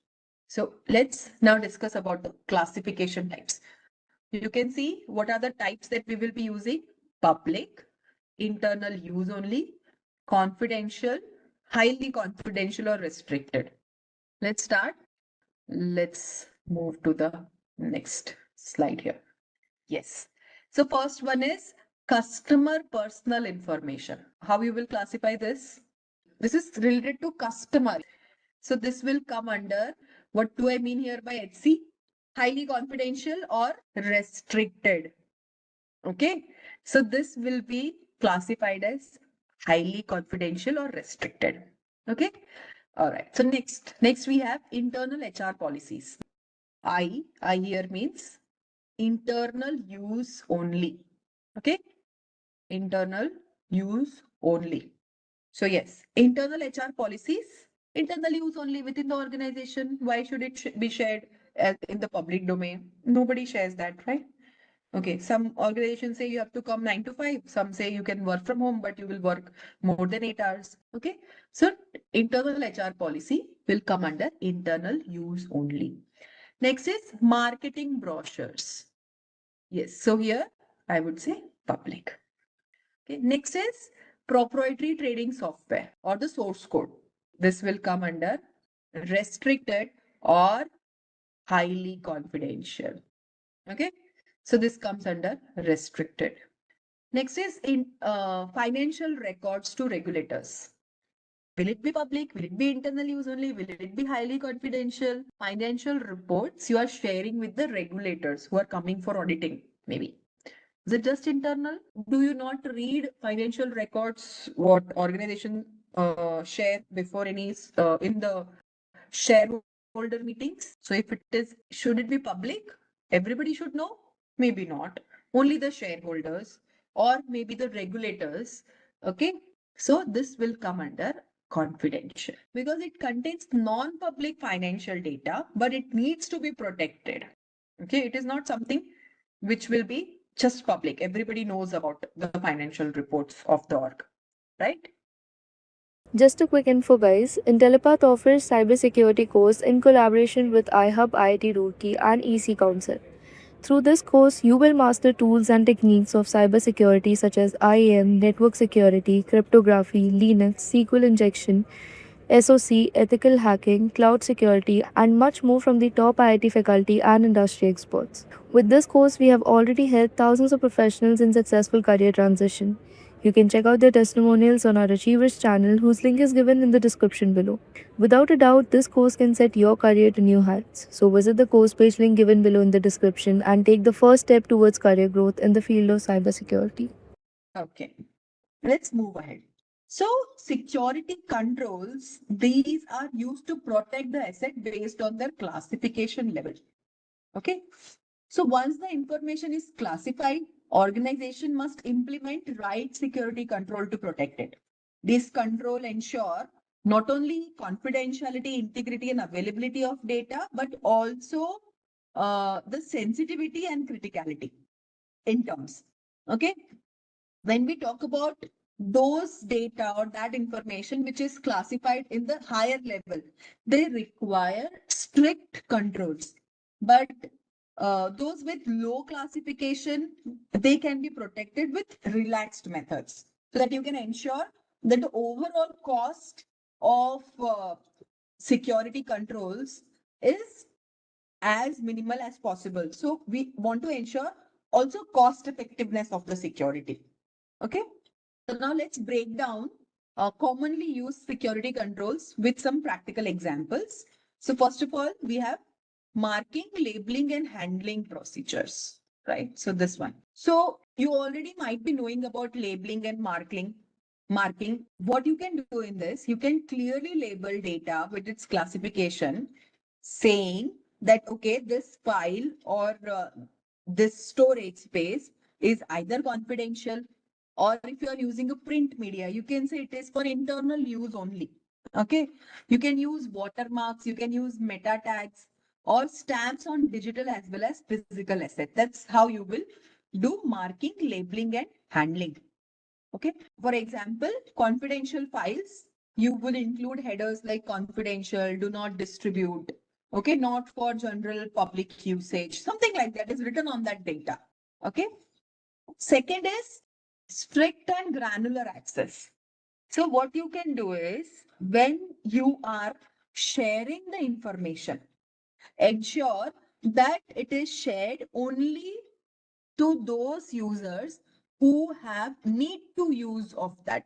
So let's now discuss about the classification types. You can see what are the types that we will be using: public, internal use only, confidential, highly confidential, or restricted. Let's start. Let's move to the next slide here. Yes. So first one is customer personal information. How you will classify this? This is related to customer. So this will come under, what do I mean here by HC? Highly confidential or restricted. Okay. So this will be classified as highly confidential or restricted. Okay. All right. So next we have internal HR policies. I here means internal use only. Okay. Internal use only. So yes, internal HR policies, internal use only within the organization. Why should it be shared in the public domain? Nobody shares that, right? Okay, some organizations say you have to come 9 to 5. Some say you can work from home, but you will work more than 8 hours. Okay, so internal HR policy will come under internal use only. Next is marketing brochures. Yes, so here I would say public. Okay, next is proprietary trading software or the source code. This will come under restricted or highly confidential. Okay, so this comes under restricted. Next is in financial records to regulators. Will it be public? Will it be internal use only? Will it be highly confidential? Financial reports you are sharing with the regulators who are coming for auditing, maybe. Is it just internal? Do you not read financial records, what organization share before any in the shareholder meetings? So if it is, should it be public? Everybody should know? Maybe not. Only the shareholders or maybe the regulators. Okay. So this will come under confidential because it contains non-public financial data, but it needs to be protected. Okay. It is not something which will be just public. Everybody knows about the financial reports of the org, right? Just a quick info, guys. Intellipaat offers cybersecurity course in collaboration with iHub IIT Roorkee and EC Council. Through this course, you will master tools and techniques of cybersecurity such as IAM, network security, cryptography, Linux, SQL injection, SOC, ethical hacking, cloud security, and much more from the top IIT faculty and industry experts. With this course, we have already helped thousands of professionals in successful career transition. You can check out their testimonials on our Achievers channel, whose link is given in the description below. Without a doubt, this course can set your career to new heights. So visit the course page link given below in the description and take the first step towards career growth in the field of cybersecurity. Okay, let's move ahead. So security controls, these are used to protect the asset based on their classification level. Okay. So once the information is classified, organization must implement right security control to protect it. This control ensure not only confidentiality, integrity, and availability of data, but also the sensitivity and criticality in terms. Okay. When we talk about those data or that information which is classified in the higher level, they require strict controls. But those with low classification, they can be protected with relaxed methods so that you can ensure that the overall cost of security controls is as minimal as possible. So we want to ensure also cost effectiveness of the security. Okay. So now let's break down commonly used security controls with some practical examples. So first of all, we have marking, labeling, and handling procedures, right? So this one. So you already might be knowing about labeling and marking. What you can do in this, you can clearly label data with its classification, saying that, okay, this file or this storage space is either confidential, or if you are using a print media, you can say it is for internal use only. Okay. You can use watermarks, you can use meta tags or stamps on digital as well as physical asset. That's how you will do marking, labeling, and handling. Okay. For example, confidential files, you will include headers like confidential, do not distribute. Okay. Not for general public usage. Something like that is written on that data. Okay. Second is strict and granular access. So what you can do is when you are sharing the information, ensure that it is shared only to those users who have need to use of that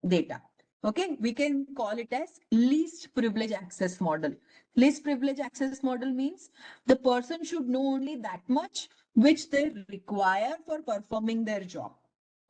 data. Okay, we can call it as least privilege access model. Least privilege access model means the person should know only that much which they require for performing their job.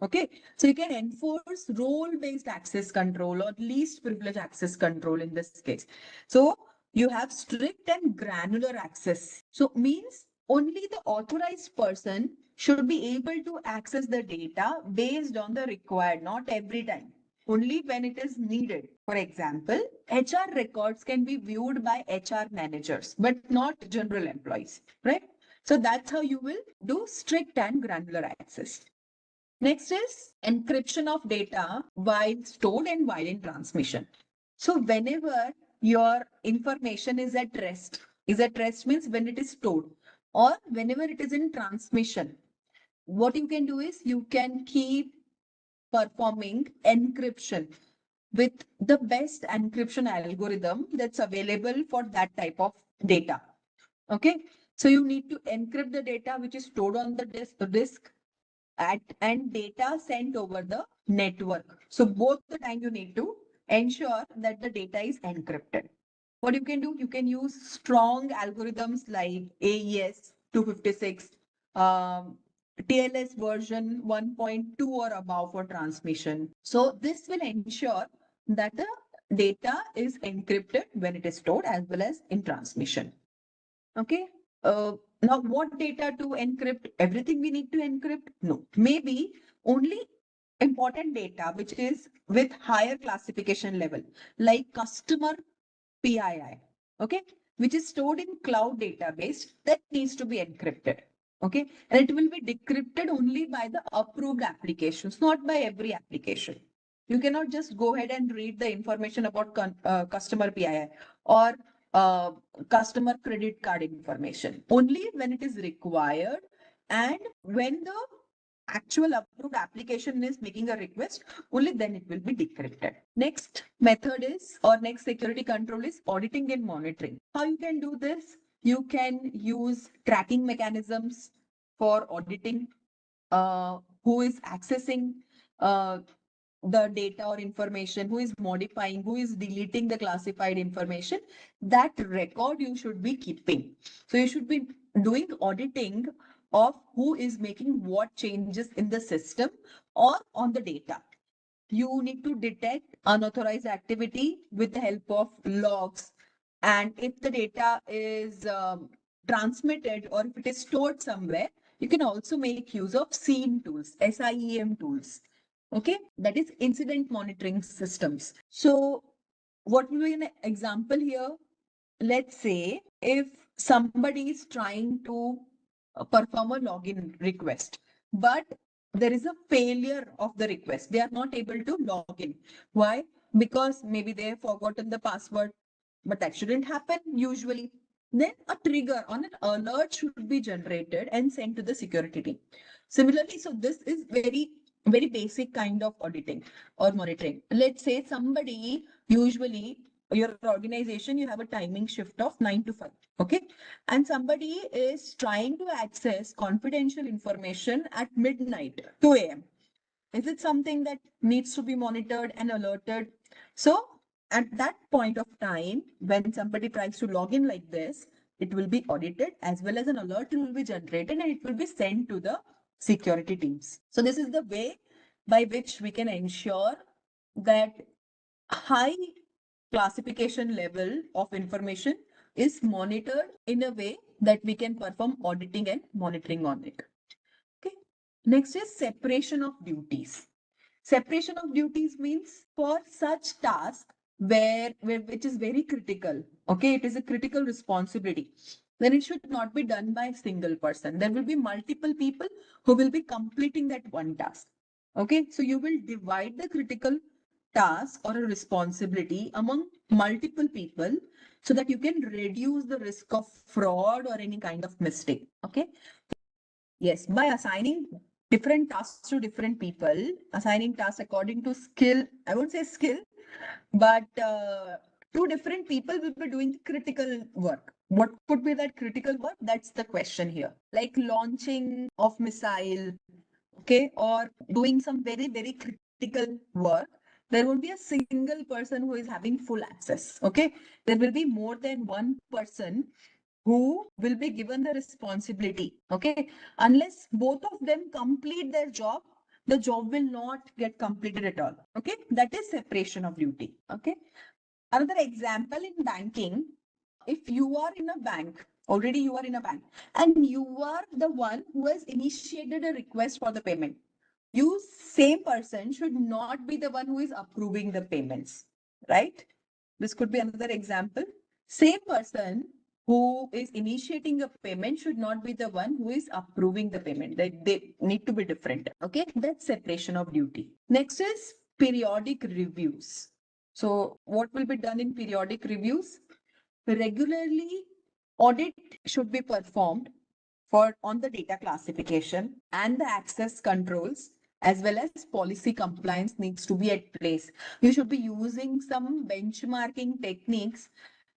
Okay, so you can enforce role-based access control or least privilege access control in this case. So you have strict and granular access. So means only the authorized person should be able to access the data based on the required, not every time, only when it is needed. For example, HR records can be viewed by HR managers, but not general employees, right? So that's how you will do strict and granular access. Next is encryption of data while stored and while in transmission. So whenever your information is at rest means when it is stored, or whenever it is in transmission, what you can do is you can keep performing encryption with the best encryption algorithm that's available for that type of data. Okay. So you need to encrypt the data which is stored on the disk and data sent over the network. So both the time you need to ensure that the data is encrypted. What you can do, you can use strong algorithms like AES 256, TLS version 1.2 or above for transmission. So this will ensure that the data is encrypted when it is stored as well as in transmission. Okay. Now, what data to encrypt? Everything we need to encrypt? No. Maybe only important data which is with higher classification level, like customer PII, okay, which is stored in cloud database that needs to be encrypted. Okay, and it will be decrypted only by the approved applications, not by every application. You cannot just go ahead and read the information about customer PII or uh, customer credit card information only when it is required and when the actual approved application is making a request, only then it will be decrypted. Next method is, or next security control is auditing and monitoring. How you can do this? You can use tracking mechanisms for auditing who is accessing uh, the data or information, who is modifying, who is deleting the classified information. That record you should be keeping. So you should be doing auditing of who is making what changes in the system or on the data. You need to detect unauthorized activity with the help of logs. And if the data is transmitted or if it is stored somewhere, you can also make use of SIEM tools, SIEM tools. Okay, that is incident monitoring systems. So, what will be an example here? Let's say if somebody is trying to perform a login request, but there is a failure of the request. They are not able to log in. Why? Because maybe they have forgotten the password, but that shouldn't happen usually. Then a trigger on an alert should be generated and sent to the security team. Similarly, so this is very basic kind of auditing or monitoring. Let's say somebody, usually your organization, you have a timing shift of 9 to 5. Okay. And somebody is trying to access confidential information at midnight, 2 a.m. Is it something that needs to be monitored and alerted? So at that point of time, when somebody tries to log in like this, it will be audited as well as an alert will be generated and it will be sent to the security teams. So this is the way by which we can ensure that high classification level of information is monitored in a way that we can perform auditing and monitoring on it. Okay. Next is separation of duties. Separation of duties means for such task where which is very critical. Okay, it is a critical responsibility. Then it should not be done by a single person. There will be multiple people who will be completing that one task. Okay, so you will divide the critical task or a responsibility among multiple people so that you can reduce the risk of fraud or any kind of mistake. Okay. Yes, by assigning different tasks to different people, assigning tasks according to skill, I won't say skill, but two different people will be doing the critical work. What could be that critical work? That's the question here. Like launching of missile, okay, or doing some very critical work. There will be a single person who is having full access. Okay, there will be more than one person who will be given the responsibility. Okay, unless both of them complete their job, the job will not get completed at all. Okay, that is separation of duty. Okay, another example in banking, if you are in a bank, already you are in a bank, and you are the one who has initiated a request for the payment, you same person should not be the one who is approving the payments, right? This could be another example. Same person who is initiating a payment should not be the one who is approving the payment. They need to be different. Okay, that's separation of duty. Next is periodic reviews. So what will be done in periodic reviews? Regularly, audit should be performed for on the data classification and the access controls as well as policy compliance needs to be at place. You should be using some benchmarking techniques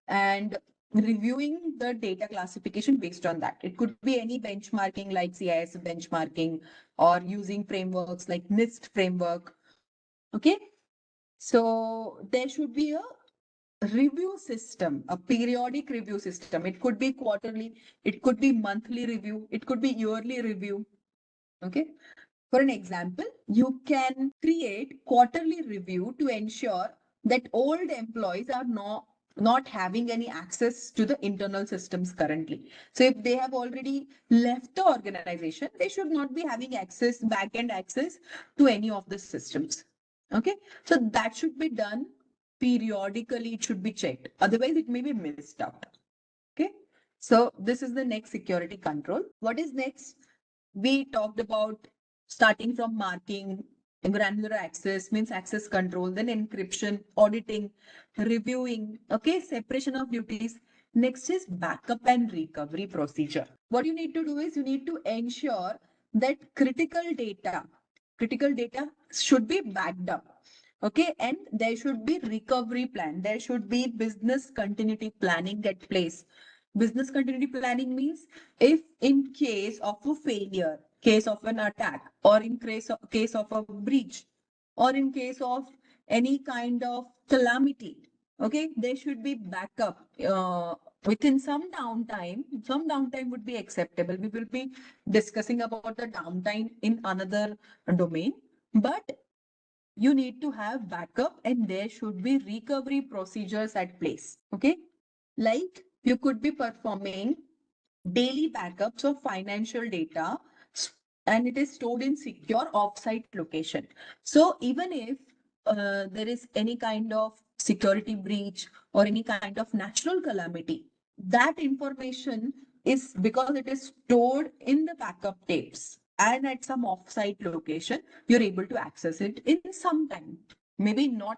and reviewing the data classification based on that. It could be any benchmarking like CIS benchmarking or using frameworks like NIST framework. Okay. So there should be a review system, a periodic review system. It could be quarterly, it could be monthly review, it could be yearly review. Okay. For an example, you can create quarterly review to ensure that old employees are not having any access to the internal systems currently. So if they have already left the organization, they should not be having access, back-end access to any of the systems. Okay. So that should be done periodically. It should be checked. Otherwise, it may be missed out. Okay. So this is the next security control. What is next? We talked about starting from marking, granular access means access control, then encryption, auditing, reviewing, okay, separation of duties. Next is backup and recovery procedure. What you need to do is you need to ensure that critical data should be backed up. Okay, and there should be recovery plan. There should be business continuity planning at place. Business continuity planning means if in case of a failure, case of an attack, or in case of a breach, or in case of any kind of calamity, okay, there should be backup within some downtime. Some downtime would be acceptable. We will be discussing about the downtime in another domain, but you need to have backup and there should be recovery procedures at place. Okay, like you could be performing daily backups of financial data and it is stored in secure offsite location. So even if there is any kind of security breach or any kind of natural calamity, that information is because it is stored in the backup tapes and at some offsite location, you're able to access it in some time. Maybe not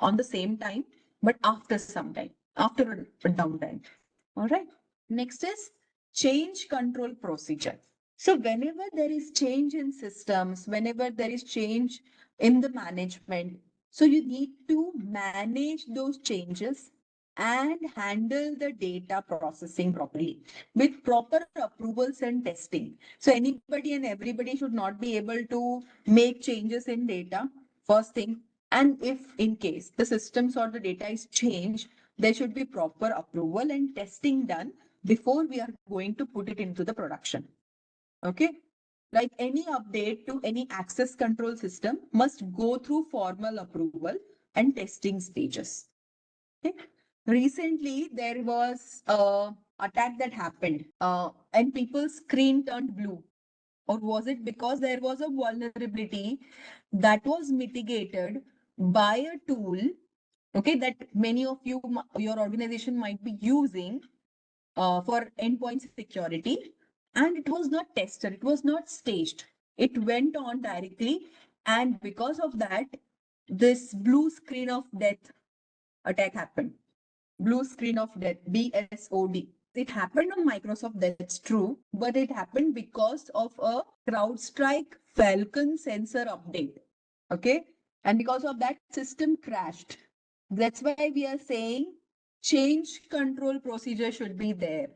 on the same time, but after some time, after a downtime. All right. Next is change control procedure. So whenever there is change in systems, whenever there is change in the management, so you need to manage those changes and handle the data processing properly with proper approvals and testing. So anybody and everybody should not be able to make changes in data, first thing. And if in case the systems or the data is changed, there should be proper approval and testing done before we are going to put it into the production. Okay. Like any update to any access control system must go through formal approval and testing stages. Okay. Recently, there was a attack that happened and people's screen turned blue. Or was it because there was a vulnerability that was mitigated by a tool, okay, that many of you, your organization might be using for endpoint security, and it was not tested, it was not staged. It went on directly, and because of that, this blue screen of death attack happened. Blue screen of death, BSOD. It happened on Microsoft, that's true, but it happened because of a CrowdStrike Falcon sensor update. Okay. And because of that, system crashed. That's why we are saying change control procedure should be there.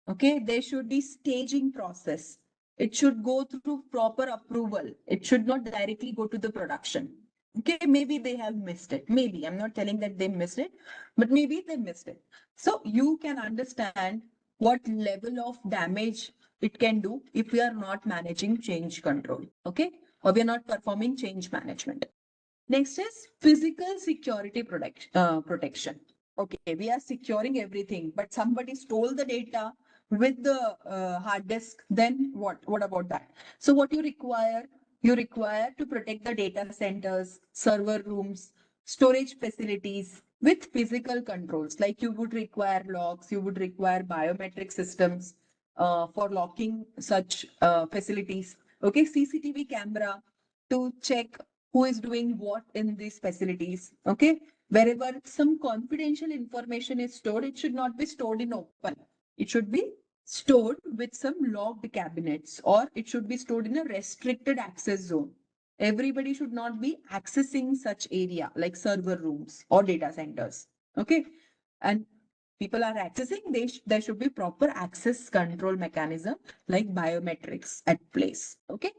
Okay. There should be staging process. It should go through proper approval. It should not directly go to the production. Okay, maybe they have missed it. Maybe I'm not telling that they missed it, but maybe they missed it. So you can understand what level of damage it can do if we are not managing change control. Okay, or we are not performing change management. Next is physical security protection. Okay, we are securing everything, but somebody stole the data with the hard disk. Then what? What about that? So what you require? You require to protect the data centers, server rooms, storage facilities with physical controls. Like you would require locks, you would require biometric systems for locking such facilities. Okay, CCTV camera to check who is doing what in these facilities. Okay, wherever some confidential information is stored, it should not be stored in open. It should be stored with some locked cabinets, or it should be stored in a restricted access zone. Everybody should not be accessing such area like server rooms or data centers. Okay, and people are accessing, there should be proper access control mechanism like biometrics at place. Okay.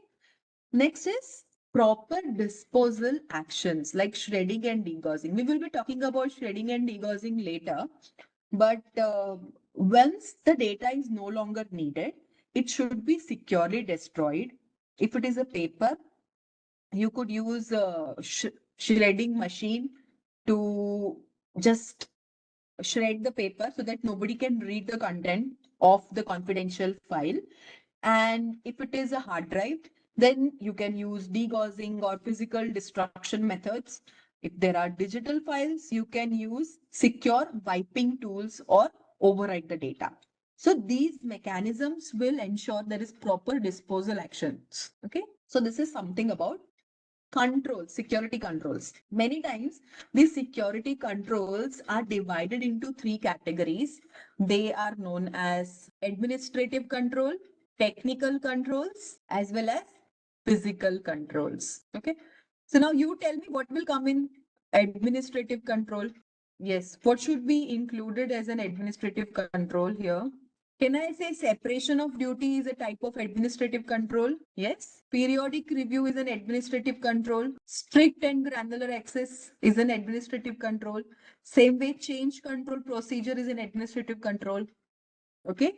Next is proper disposal actions like shredding and degaussing. We will be talking about shredding and degaussing later, but once the data is no longer needed, it should be securely destroyed If it is a paper, you could use a shredding machine to just shred the paper so that nobody can read the content of the confidential file. And if it is a hard drive, then you can use degaussing or physical destruction methods. If there are digital files, you can use secure wiping tools or overwrite the data. So these mechanisms will ensure there is proper disposal actions. Okay. So this is something about controls, security controls. Many times these security controls are divided into three categories. They are known as administrative control, technical controls, as well as physical controls. Okay. So now you tell me what will come in administrative control. Yes, what should be included as an administrative control here? Can I say separation of duty is a type of administrative control? Yes. Periodic review is an administrative control. Strict and granular access is an administrative control. Same way, change control procedure is an administrative control. Okay.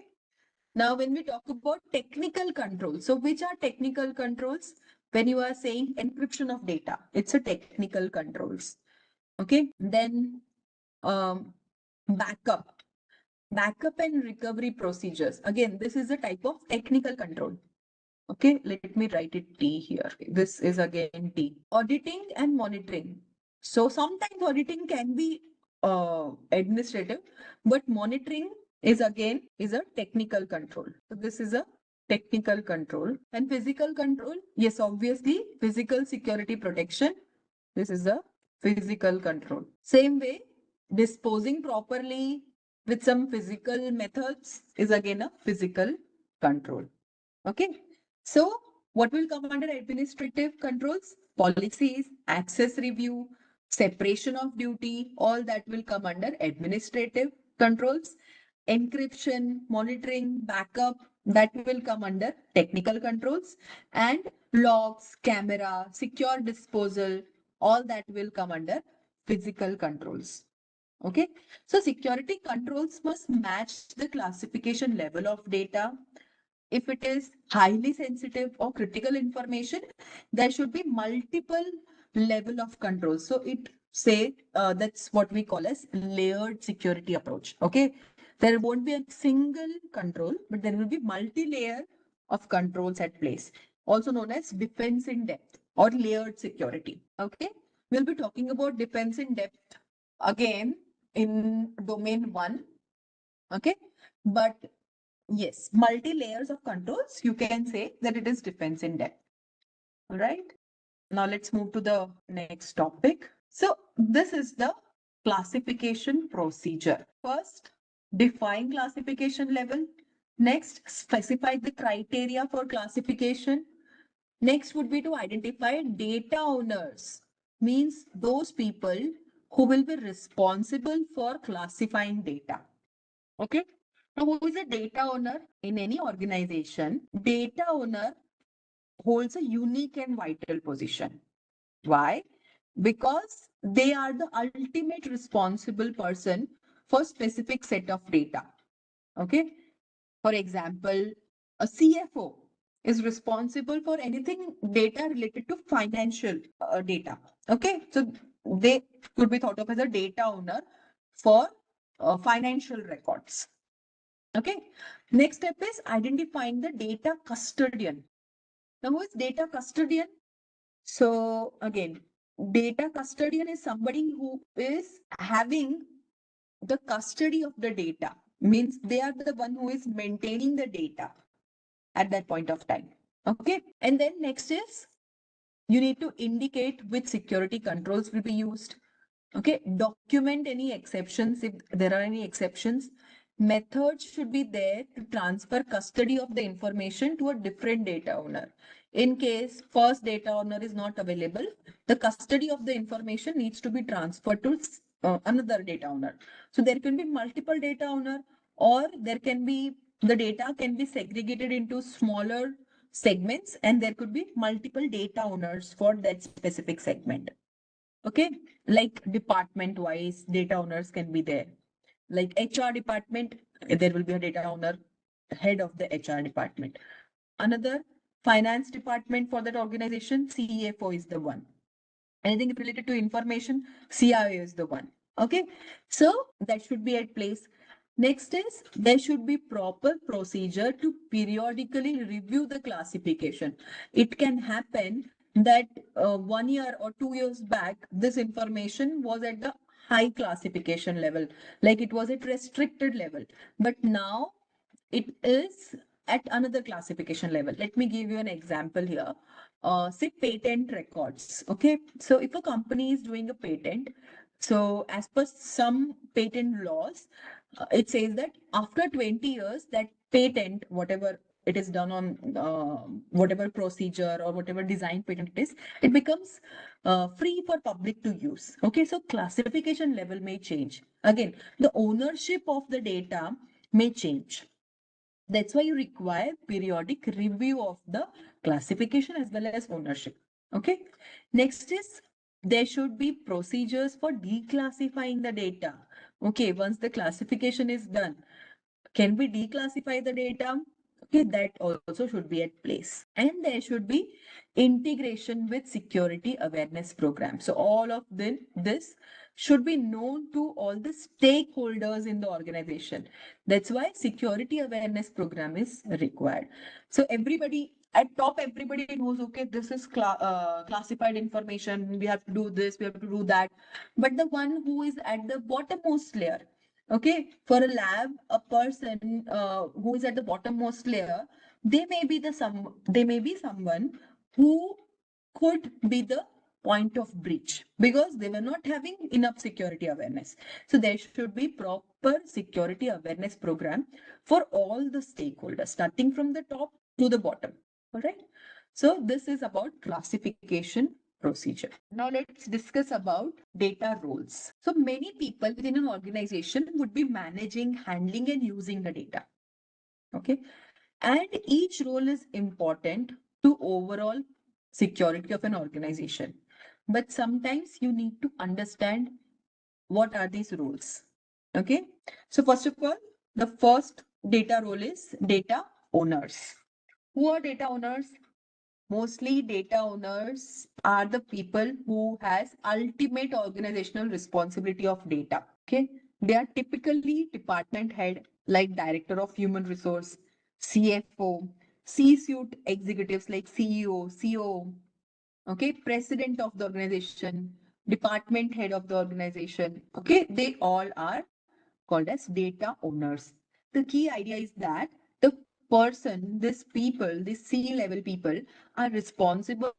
Now, when we talk about technical controls, so which are technical controls? When you are saying encryption of data, it's a technical controls. Okay. Then backup. Backup and recovery procedures. Again, this is a type of technical control. Okay, let me write it T here. This is again T. Auditing and monitoring. So sometimes auditing can be administrative, but monitoring is again is a technical control. So this is a technical control. And physical control, yes, obviously physical security protection. This is a physical control. Same way, disposing properly with some physical methods is again a physical control. Okay. So what will come under administrative controls? Policies, access review, separation of duty, all that will come under administrative controls. Encryption, monitoring, backup, that will come under technical controls. And logs, camera, secure disposal, all that will come under physical controls. Okay, so security controls must match the classification level of data. If it is highly sensitive or critical information, there should be multiple level of control. So it say that's what we call as layered security approach. Okay, there won't be a single control, but there will be multi-layer of controls at place, also known as defense in depth or layered security. Okay, we'll be talking about defense in depth again in domain 1. Okay, but yes, multi layers of controls, you can say that it is defense in depth. All right. Now let's move to the next topic. So this is the classification procedure. First, define classification level. Next, specify the criteria for classification. Next would be to identify data owners, means those people who will be responsible for classifying data. Okay. Now, who is a data owner in any organization? Data owner holds a unique and vital position. Why? Because they are the ultimate responsible person for specific set of data. Okay. For example, a CFO is responsible for anything data related to financial data. Okay. So they could be thought of as a data owner for financial records. Okay. Next step is identifying the data custodian. Now, who is data custodian? So again, data custodian is somebody who is having the custody of the data. Means they are the one who is maintaining the data at that point of time. Okay. And then next is you need to indicate which security controls will be used. Okay. Document any exceptions if there are any exceptions. Methods should be there to transfer custody of the information to a different data owner. In case first data owner is not available, the custody of the information needs to be transferred to another data owner. So there can be multiple data owner, or there can be the data can be segregated into smaller segments, and there could be multiple data owners for that specific segment. Okay, like department wise data owners can be there. Like HR department, there will be a data owner, head of the HR department. Another finance department for that organization, CFO is the one. Anything related to information, CIO is the one. Okay, so that should be at place. Next is there should be proper procedure to periodically review the classification. It can happen that 1 year or 2 years back, this information was at the high classification level, like it was at restricted level, but now it is at another classification level. Let me give you an example here. Say patent records. Okay, so if a company is doing a patent, so as per some patent laws, it says that after 20 years, that patent, whatever it is done on whatever procedure or whatever design patent it is, it becomes free for public to use. Okay, so classification level may change. Again, the ownership of the data may change. That's why you require periodic review of the classification as well as ownership. Okay. Next is there should be procedures for declassifying the data. Okay. Once the classification is done, can we declassify the data? Okay, that also should be at place. And there should be integration with security awareness program. So all of this should be known to all the stakeholders in the organization. That's why security awareness program is required. So everybody at top, everybody knows, okay, this is classified information. We have to do this, we have to do that. But the one who is at the bottommost layer, okay, for a lab, a person who is at the bottommost layer, they may be someone who could be the point of breach because they were not having enough security awareness. So there should be proper security awareness program for all the stakeholders, starting from the top to the bottom. All right. So this is about classification procedure. Now let's discuss about data roles. So many people within an organization would be managing, handling and using the data. Okay. And each role is important to overall security of an organization. But sometimes you need to understand what are these roles. Okay. So first of all, the first data role is data owners. Who are data owners? Mostly data owners are the people who has ultimate organizational responsibility of data. Okay. They are typically department head like director of human resource, CFO, C-suite executives like CEO, COO, okay, president of the organization, department head of the organization. Okay. They all are called as data owners. The key idea is that the person, these people, these C-level people are responsible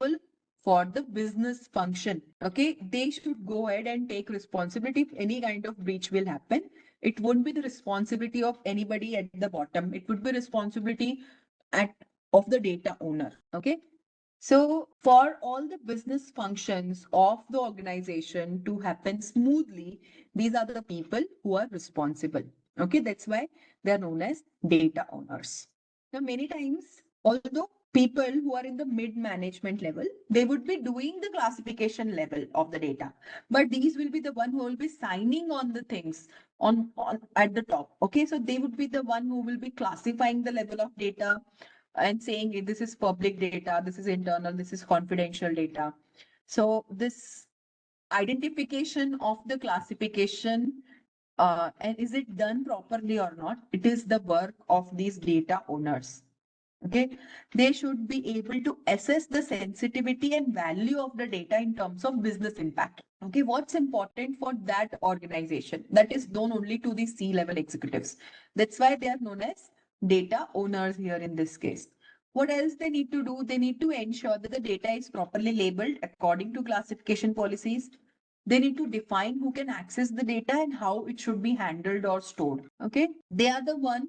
for the business function. Okay, they should go ahead and take responsibility if any kind of breach will happen. It won't be the responsibility of anybody at the bottom. It would be responsibility at of the data owner. Okay. So, for all the business functions of the organization to happen smoothly, these are the people who are responsible. Okay, that's why they are known as data owners. Now, many times, although people who are in the mid management level, they would be doing the classification level of the data, but these will be the one who will be signing on the things on at the top. Okay, so they would be the one who will be classifying the level of data and saying this is public data, this is internal, this is confidential data. So this identification of the classification and is it done properly or not, it is the work of these data owners. Okay, they should be able to assess the sensitivity and value of the data in terms of business impact. Okay, what's important for that organization, that is known only to the C-level executives. That's why they are known as data owners here in this case. What else they need to do? They need to ensure that the data is properly labeled according to classification policies. They need to define who can access the data and how it should be handled or stored. Okay, they are the one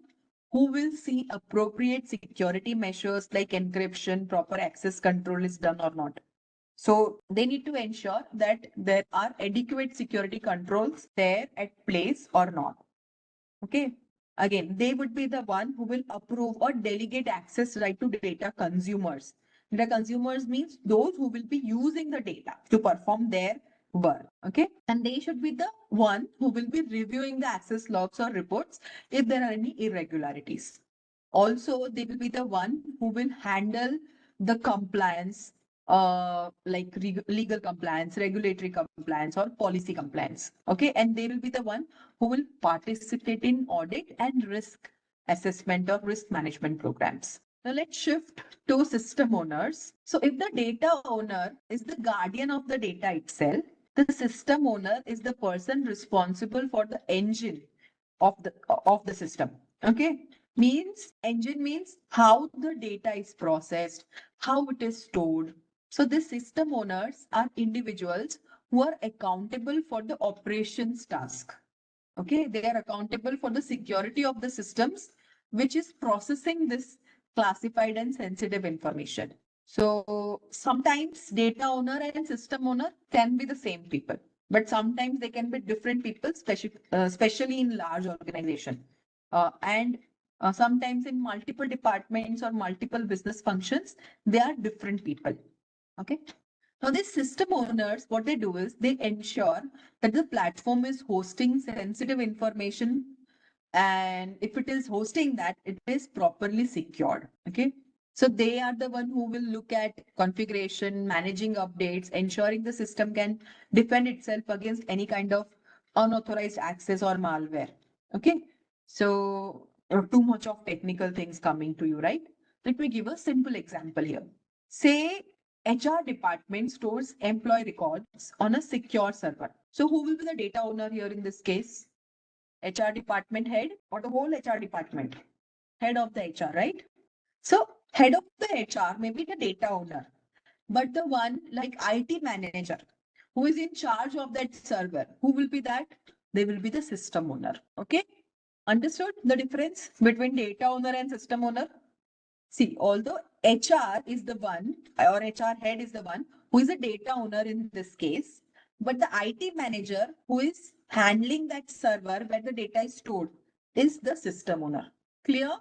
who will see appropriate security measures like encryption, proper access control is done or not. So they need to ensure that there are adequate security controls there at place or not. Okay. Again, they would be the one who will approve or delegate access right to data consumers. Data consumers means those who will be using the data to perform their work. Okay. And they should be the one who will be reviewing the access logs or reports if there are any irregularities. Also, they will be the one who will handle the compliance, like legal compliance, regulatory compliance, or policy compliance. Okay, and they will be the one who will participate in audit and risk assessment or risk management programs. Now let's shift to system owners. So if the data owner is the guardian of the data itself, the system owner is the person responsible for the engine of the system. Okay, means engine means how the data is processed, how it is stored. So the system owners are individuals who are accountable for the operations task. Okay, they are accountable for the security of the systems which is processing this classified and sensitive information. So sometimes data owner and system owner can be the same people, but sometimes they can be different people, especially in large organization. And sometimes in multiple departments or multiple business functions, they are different people. Okay. Now, these system owners, what they do is they ensure that the platform is hosting sensitive information, and if it is hosting that, it is properly secured. Okay. So they are the one who will look at configuration, managing updates, ensuring the system can defend itself against any kind of unauthorized access or malware. Okay. So too much of technical things coming to you, right? Let me give a simple example here. Say HR department stores employee records on a secure server. So who will be the data owner here in this case? HR department head or the whole HR department? Head of the HR, right? So head of the HR may be the data owner, but the one like IT manager who is in charge of that server, who will be that? They will be the system owner. Okay. Understood the difference between data owner and system owner? See, although HR is the one, or HR head is the one who is a data owner in this case, but the IT manager who is handling that server where the data is stored is the system owner. Clear?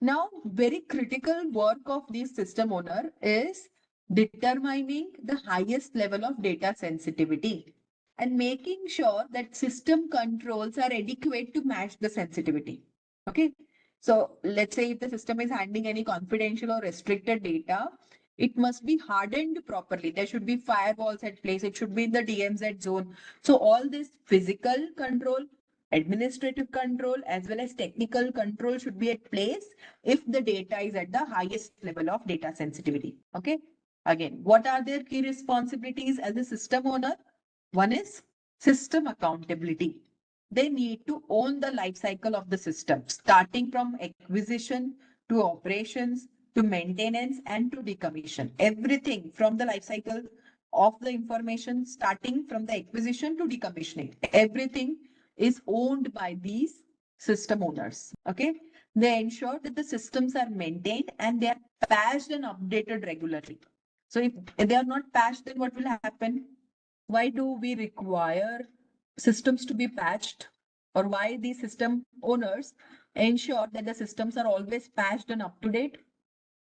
Now, very critical work of this system owner is determining the highest level of data sensitivity and making sure that system controls are adequate to match the sensitivity. Okay. So let's say if the system is handling any confidential or restricted data, it must be hardened properly. There should be firewalls at place. It should be in the DMZ zone. So all this physical control, administrative control, as well as technical control should be at place if the data is at the highest level of data sensitivity. Okay. Again, what are their key responsibilities as a system owner? One is system accountability. They need to own the life cycle of the system, starting from acquisition to operations to maintenance and to decommission. Everything from the life cycle of the information, starting from the acquisition to decommissioning. Everything is owned by these system owners. Okay. They ensure that the systems are maintained and they are patched and updated regularly. So if they are not patched, then what will happen? Why do we require systems to be patched, or why the system owners ensure that the systems are always patched and up to date?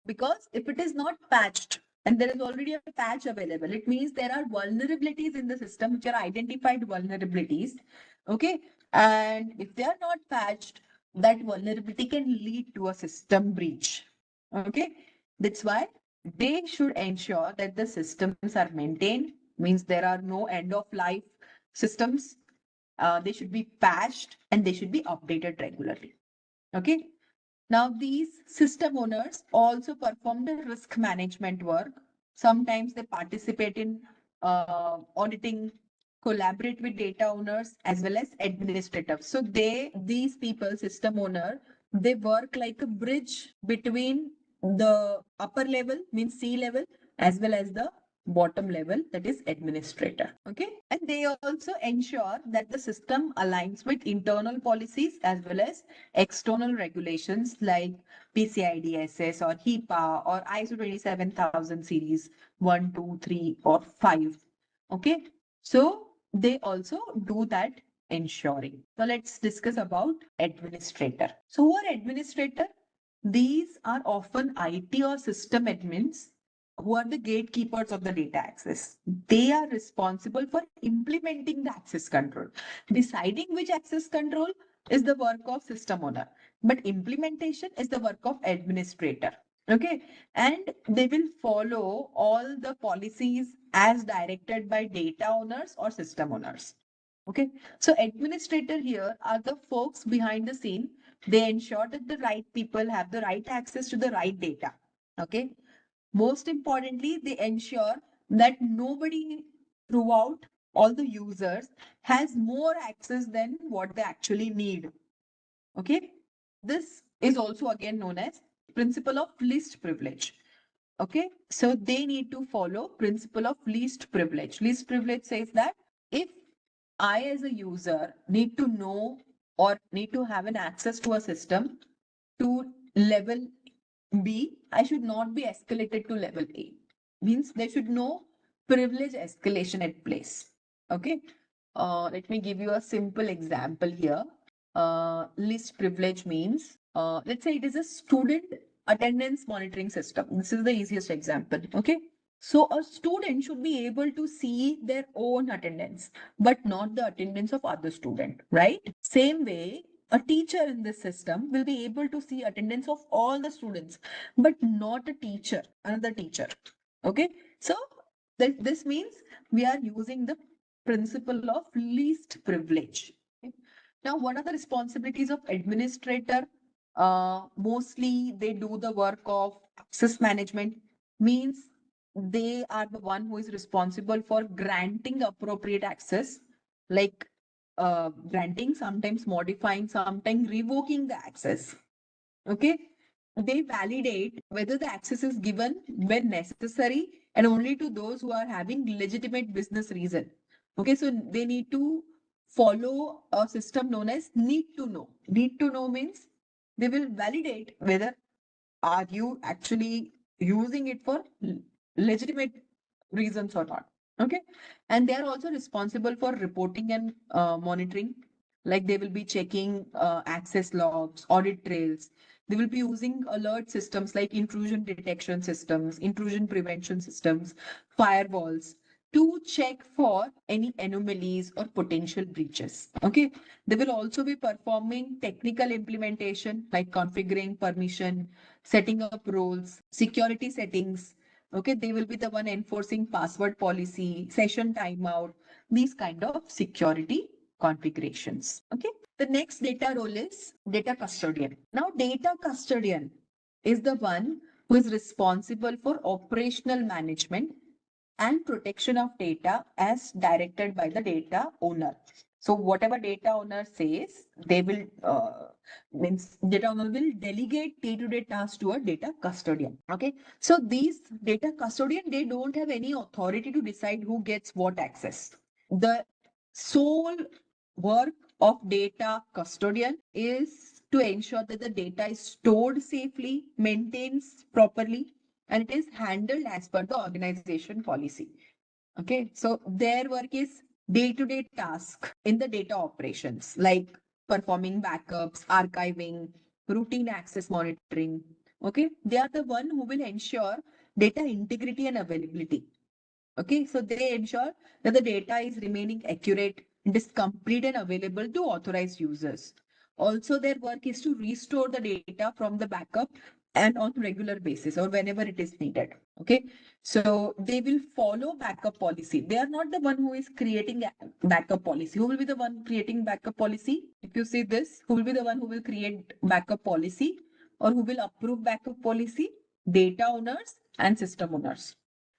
Because if it is not patched and there is already a patch available, it means there are vulnerabilities in the system which are identified vulnerabilities. Okay. And if they are not patched, that vulnerability can lead to a system breach. Okay. That's why they should ensure that the systems are maintained, means there are no end of life systems. They should be patched and they should be updated regularly. Okay. Now, these system owners also perform the risk management work. Sometimes they participate in auditing, collaborate with data owners as well as administrators. So these people, system owner, they work like a bridge between the upper level, means C level, as well as the bottom level, that is administrator. Okay. And they also ensure that the system aligns with internal policies as well as external regulations like PCI DSS or HIPAA or ISO 27000 series 1, 2, 3, or 5. Okay. So they also do that ensuring. So let's discuss about administrator. So who are administrator? These are often IT or system admins who are the gatekeepers of the data access. They are responsible for implementing the access control. Deciding which access control is the work of system owner, but implementation is the work of administrator. Okay, and they will follow all the policies as directed by data owners or system owners. Okay, so administrator here are the folks behind the scene. They ensure that the right people have the right access to the right data. Okay, most importantly, they ensure that nobody throughout all the users has more access than what they actually need. Okay, this is also again known as principle of least privilege. Okay, so they need to follow principle of least privilege. Least privilege says that if I as a user need to know or need to have an access to a system to level B, I should not be escalated to level A. Means there should no privilege escalation at place. Okay. Let me give you a simple example here. Least privilege means, let's say it is a student attendance monitoring system. This is the easiest example. Okay. So a student should be able to see their own attendance, but not the attendance of other student, right? Same way, a teacher in this system will be able to see attendance of all the students, but not a teacher, another teacher. Okay. So this means we are using the principle of least privilege. Okay? Now, what are the responsibilities of administrator? Mostly they do the work of access management, means they are the one who is responsible for granting appropriate access, like granting, sometimes modifying, sometimes revoking the access. Okay. They validate whether the access is given when necessary and only to those who are having legitimate business reason. Okay. So they need to follow a system known as need to know. Need to know means they will validate whether are you actually using it for legitimate reasons or not. Okay. And they are also responsible for reporting and monitoring. Like they will be checking access logs, audit trails. They will be using alert systems like intrusion detection systems, intrusion prevention systems, firewalls to check for any anomalies or potential breaches. Okay. They will also be performing technical implementation like configuring permission, setting up roles, security settings. Okay, they will be the one enforcing password policy, session timeout, these kind of security configurations. Okay, the next data role is data custodian. Now, data custodian is the one who is responsible for operational management and protection of data as directed by the data owner. So whatever data owner says, they will means data owner will delegate day-to-day tasks to a data custodian. Okay, so these data custodian, they don't have any authority to decide who gets what access. The sole work of data custodian is to ensure that the data is stored safely, maintained properly, and it is handled as per the organization policy. Okay, so their work is day-to-day task in the data operations, like performing backups, archiving, routine access monitoring. Okay, they are the one who will ensure data integrity and availability. Okay, so they ensure that the data is remaining accurate, it is complete and available to authorized users. Also, their work is to restore the data from the backup and on regular basis or whenever it is needed. Okay, so they will follow backup policy. They are not the one who is creating a backup policy. Who will be the one creating backup policy? If you see this, who will be the one who will create backup policy or who will approve backup policy? Data owners and system owners.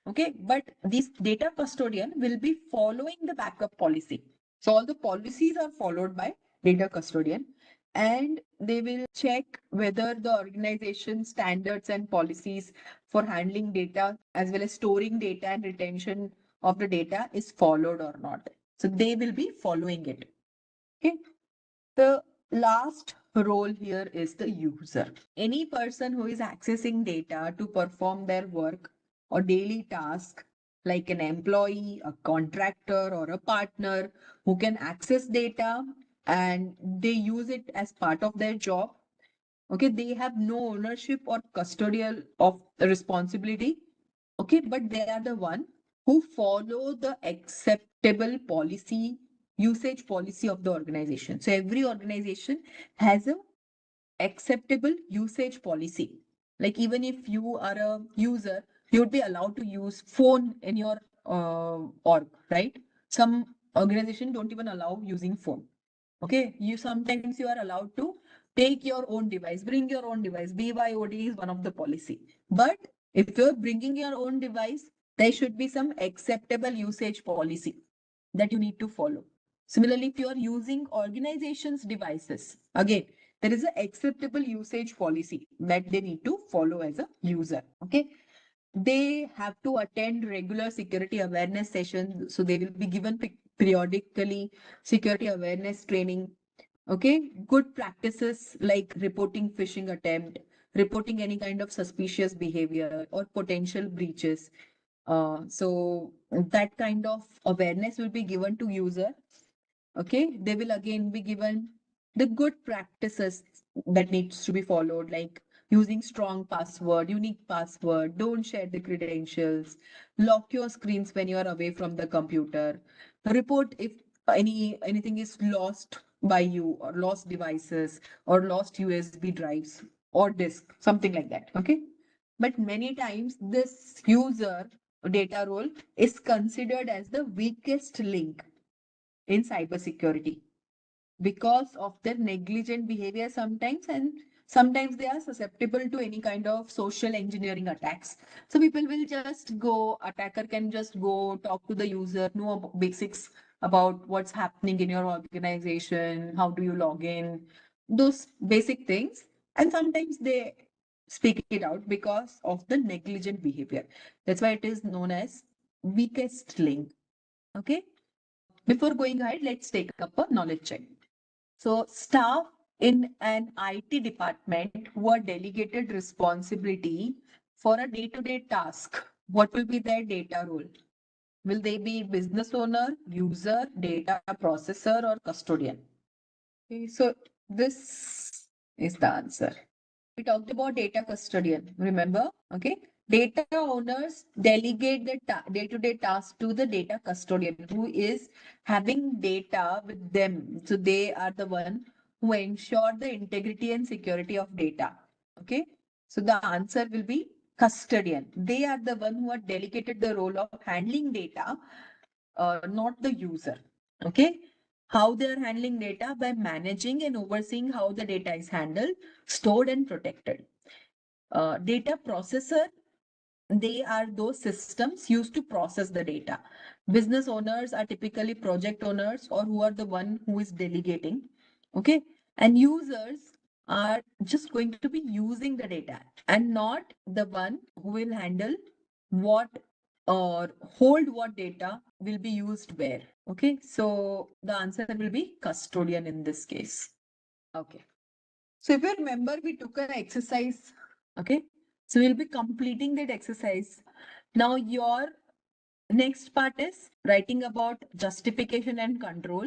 Okay, but this data custodian will be following the backup policy. So all the policies are followed by data custodian, and they will check whether the organization standards and policies for handling data as well as storing data and retention of the data is followed or not. So they will be following it. Okay. The last role here is the user. Any person who is accessing data to perform their work or daily task, like an employee, a contractor, or a partner who can access data and they use it as part of their job. Okay, they have no ownership or custodial of the responsibility. Okay, but they are the one who follow the acceptable policy, usage policy of the organization. So every organization has a acceptable usage policy. Like even if you are a user, you would be allowed to use phone in your org, right? Some organization don't even allow using phone. Okay, you sometimes you are allowed to take your own device, bring your own device. BYOD is one of the policy. But if you're bringing your own device, there should be some acceptable usage policy that you need to follow. Similarly, if you are using organizations' devices, again, there is an acceptable usage policy that they need to follow as a user. Okay, they have to attend regular security awareness sessions, so they will be given periodically security awareness training. Okay, good practices like reporting phishing attempt, reporting any kind of suspicious behavior or potential breaches. So that kind of awareness will be given to user. Okay, they will again be given the good practices that needs to be followed, like using strong password, unique password, don't share the credentials, lock your screens when you are away from the computer, report if anything is lost by you, or lost devices, or lost USB drives or disk, something like that. Okay, but many times this user data role is considered as the weakest link in cybersecurity because of their negligent behavior sometimes, and sometimes they are susceptible to any kind of social engineering attacks. So people will just go, attacker can just go talk to the user, know basics about what's happening in your organization, how do you log in, those basic things, and sometimes they speak it out because of the negligent behavior. That's why it is known as weakest link. Okay, before going ahead, let's take up a knowledge check. So staff in an IT department who are delegated responsibility for a day-to-day task, what will be their data role? Will they be business owner, user, data processor, or custodian? Okay, so this is the answer. We talked about data custodian, remember? Okay. Data owners delegate the day-to-day task to the data custodian who is having data with them. So they are the one who ensure the integrity and security of data. Okay. So the answer will be custodian. They are the one who are delegated the role of handling data, not the user. Okay. How they are handling data? By managing and overseeing how the data is handled, stored, and protected. Data processor, they are those systems used to process the data. Business owners are typically project owners or who are the one who is delegating. Okay. And users are just going to be using the data and not the one who will handle what or hold what data will be used where. Okay. So the answer will be custodian in this case. Okay. So if you remember, we took an exercise. Okay. So we'll be completing that exercise. Now your next part is writing about justification and control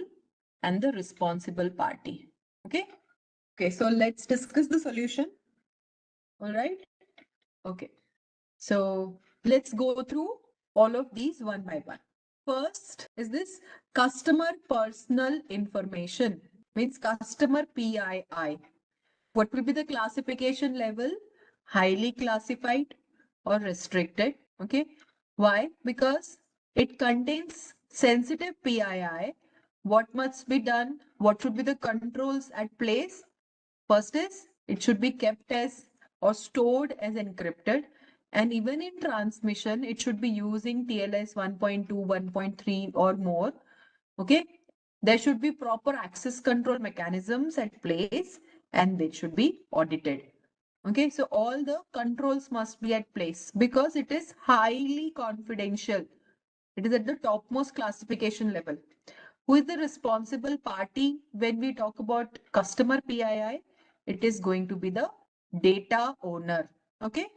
and the responsible party. Okay. Okay. So let's discuss the solution. All right. Okay. So let's go through all of these one by one. First is this customer personal information, means customer PII. What will be the classification level? Highly classified or restricted. Okay. Why? Because it contains sensitive PII. What must be done? What should be the controls at place? First is it should be kept as or stored as encrypted. And even in transmission, it should be using TLS 1.2, 1.3 or more. Okay. There should be proper access control mechanisms at place and they should be audited. Okay, so all the controls must be at place because it is highly confidential. It is at the topmost classification level. Who is the responsible party when we talk about customer PII? It is going to be the data owner. Okay.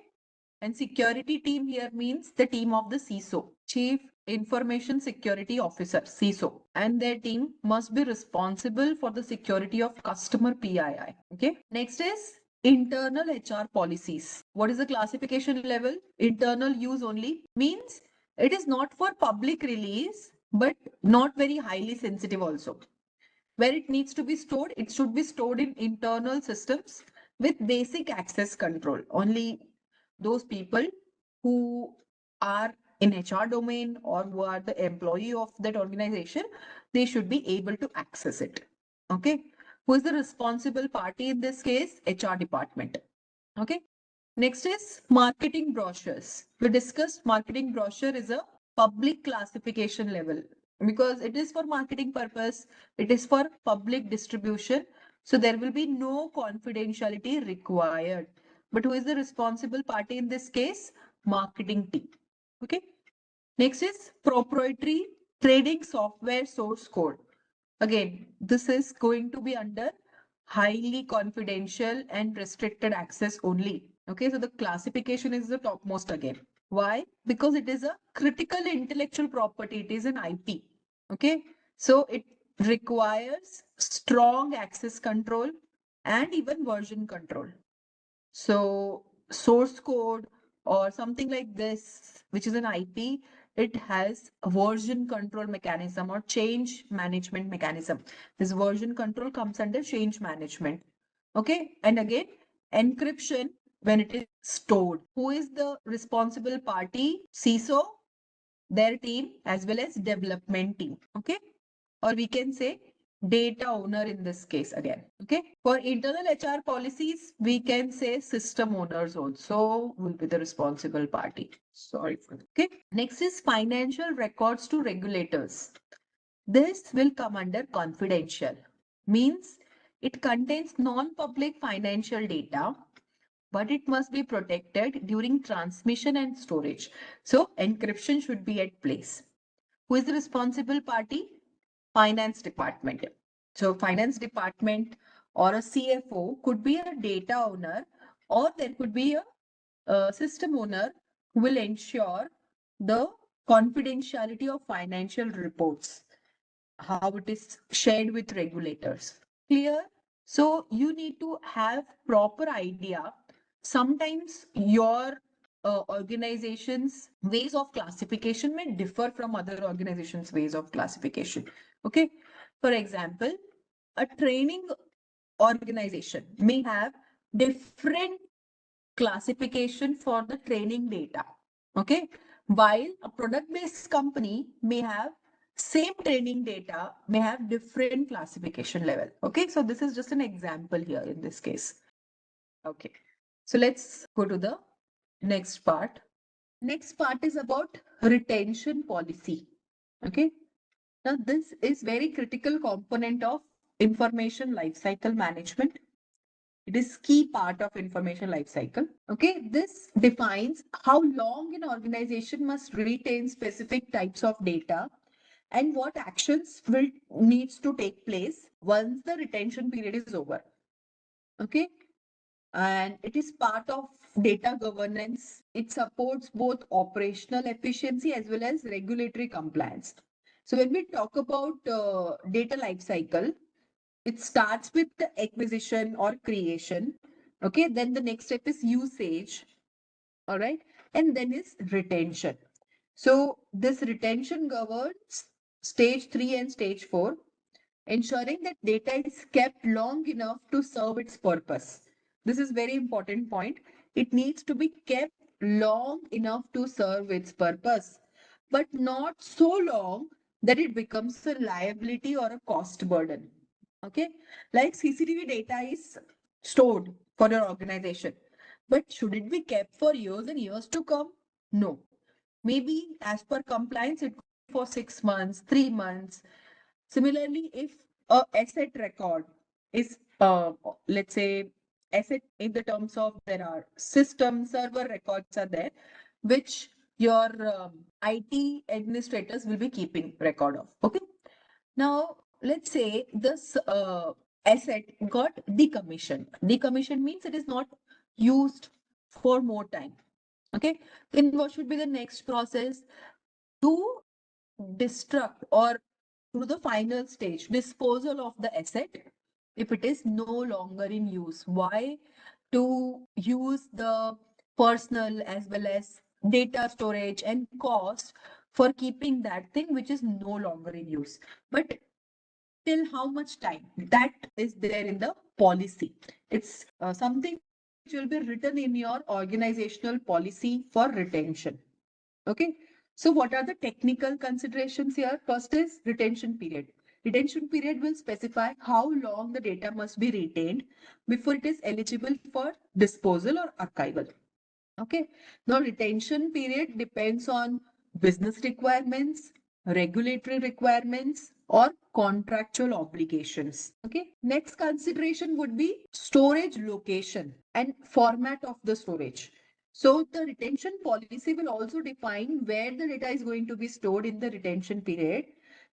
And security team here means the team of the CISO, Chief Information Security Officer, CISO, and their team must be responsible for the security of customer PII. Okay. Next is internal HR policies. What is the classification level? Internal use only means it is not for public release, but not very highly sensitive also. Where it needs to be stored, it should be stored in internal systems with basic access control. Only those people who are in HR domain or who are the employee of that organization, they should be able to access it. Okay. Who is the responsible party in this case? HR department. Okay. Next is marketing brochures. We discussed marketing brochure is a public classification level because it is for marketing purpose. It is for public distribution. So there will be no confidentiality required. But who is the responsible party in this case? Marketing team. Okay. Next is proprietary trading software source code. Again, this is going to be under highly confidential and restricted access only. Okay, so the classification is the topmost again. Why? Because it is a critical intellectual property, it is an IP. Okay, so it requires strong access control and even version control. So source code or something like this, which is an IP, it has a version control mechanism or change management mechanism. This version control comes under change management. Okay. And again, encryption when it is stored. Who is the responsible party? CISO, their team, as well as development team. Okay. Or we can say data owner in this case again. Okay. For internal HR policies, we can say system owners also will be the responsible party. Sorry for that. Okay. Next is financial records to regulators. This will come under confidential. Means it contains non-public financial data, but it must be protected during transmission and storage. So encryption should be at place. Who is the responsible party? Finance department. So finance department or a CFO could be a data owner, or there could be a system owner who will ensure the confidentiality of financial reports, how it is shared with regulators. Clear? So you need to have proper idea. Sometimes your organization's ways of classification may differ from other organizations' ways of classification. Okay. For example, a training organization may have different classification for the training data. Okay. While a product-based company may have same training data, may have different classification level. Okay. So this is just an example here in this case. Okay. So let's go to the next part. Next part is about retention policy. Okay. Now this is very critical component of information lifecycle management. It is key part of information lifecycle. Okay, this defines how long an organization must retain specific types of data and what actions will needs to take place once the retention period is over. Okay, and it is part of data governance. It supports both operational efficiency as well as regulatory compliance. So when we talk about data lifecycle, it starts with the acquisition or creation. Okay, then the next step is usage. All right, and then is retention. So this retention governs stage 3 and stage 4, ensuring that data is kept long enough to serve its purpose. This is very important point. It needs to be kept long enough to serve its purpose, but not so long that it becomes a liability or a cost burden. Okay, like CCTV data is stored for your organization, but should it be kept for years and years to come? No. Maybe as per compliance, it could be for 6 months, 3 months. Similarly, if a asset record is, let's say, asset in the terms of there are system server records are there, which your IT administrators will be keeping record of. Okay. Now, let's say this asset got decommissioned. Decommissioned means it is not used for more time. Okay. Then what should be the next process? To destruct or to the final stage, disposal of the asset if it is no longer in use. Why? To use the personal as well as data storage and cost for keeping that thing which is no longer in use. But till how much time? That is there in the policy. It's something which will be written in your organizational policy for retention. Okay. So what are the technical considerations here? First is retention period. Retention period will specify how long the data must be retained before it is eligible for disposal or archival. Okay. Now, retention period depends on business requirements, regulatory requirements, or contractual obligations. Okay. Next consideration would be storage location and format of the storage. So, the retention policy will also define where the data is going to be stored in the retention period.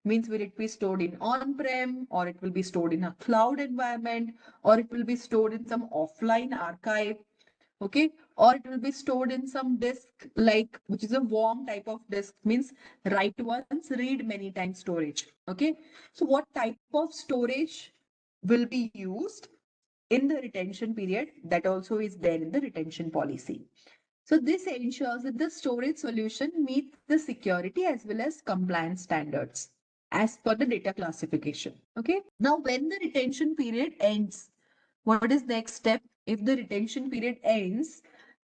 Means will it be stored in on-prem, or it will be stored in a cloud environment, or it will be stored in some offline archive, okay, or it will be stored in some disk, like, which is a warm type of disk, means write once read many times storage. Okay, so what type of storage will be used in the retention period, that also is there in the retention policy. So this ensures that the storage solution meets the security as well as compliance standards as per the data classification. Okay, now when the retention period ends, what is next step? If the retention period ends,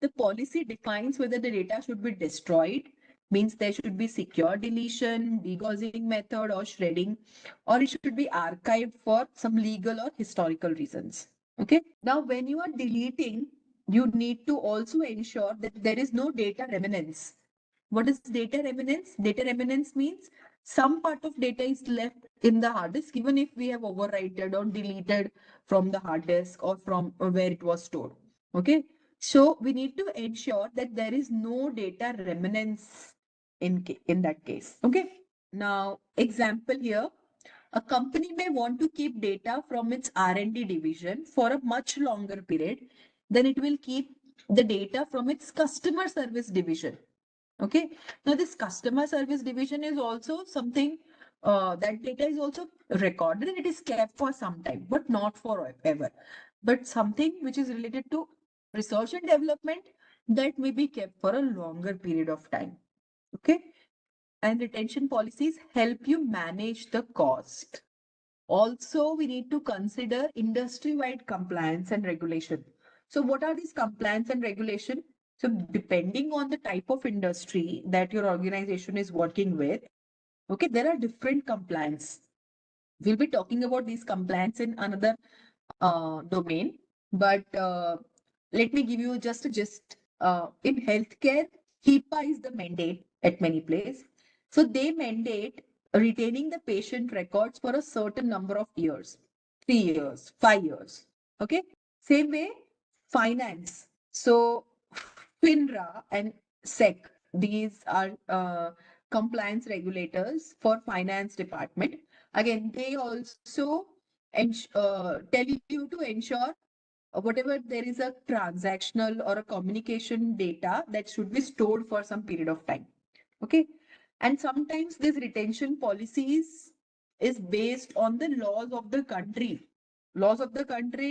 the policy defines whether the data should be destroyed, means there should be secure deletion, degaussing method, or shredding, or it should be archived for some legal or historical reasons. Okay. Now, when you are deleting, you need to also ensure that there is no data remnants. What is data remnants? Data remnants means some part of data is left in the hard disk, even if we have overwritten or deleted from the hard disk or from where it was stored. Okay. So we need to ensure that there is no data remnants in that case. Okay. Now, example here, a company may want to keep data from its R&D division for a much longer period than it will keep the data from its customer service division. Okay. Now, this customer service division is also something that data is also recorded and it is kept for some time, but not forever. But something which is related to research and development, that may be kept for a longer period of time. Okay. And retention policies help you manage the cost. Also, we need to consider industry-wide compliance and regulation. So what are these compliance and regulation? So depending on the type of industry that your organization is working with, okay, there are different compliance. We'll be talking about these compliance in another domain, but let me give you just a gist. In healthcare, HIPAA is the mandate at many places. So they mandate retaining the patient records for a certain number of years, 3 years, 5 years. Okay. Same way, finance. So FINRA and SEC, these are compliance regulators for finance department. Again, they also tell you to ensure whatever there is a transactional or a communication data that should be stored for some period of time. Okay. And sometimes this retention policies is based on the laws of the country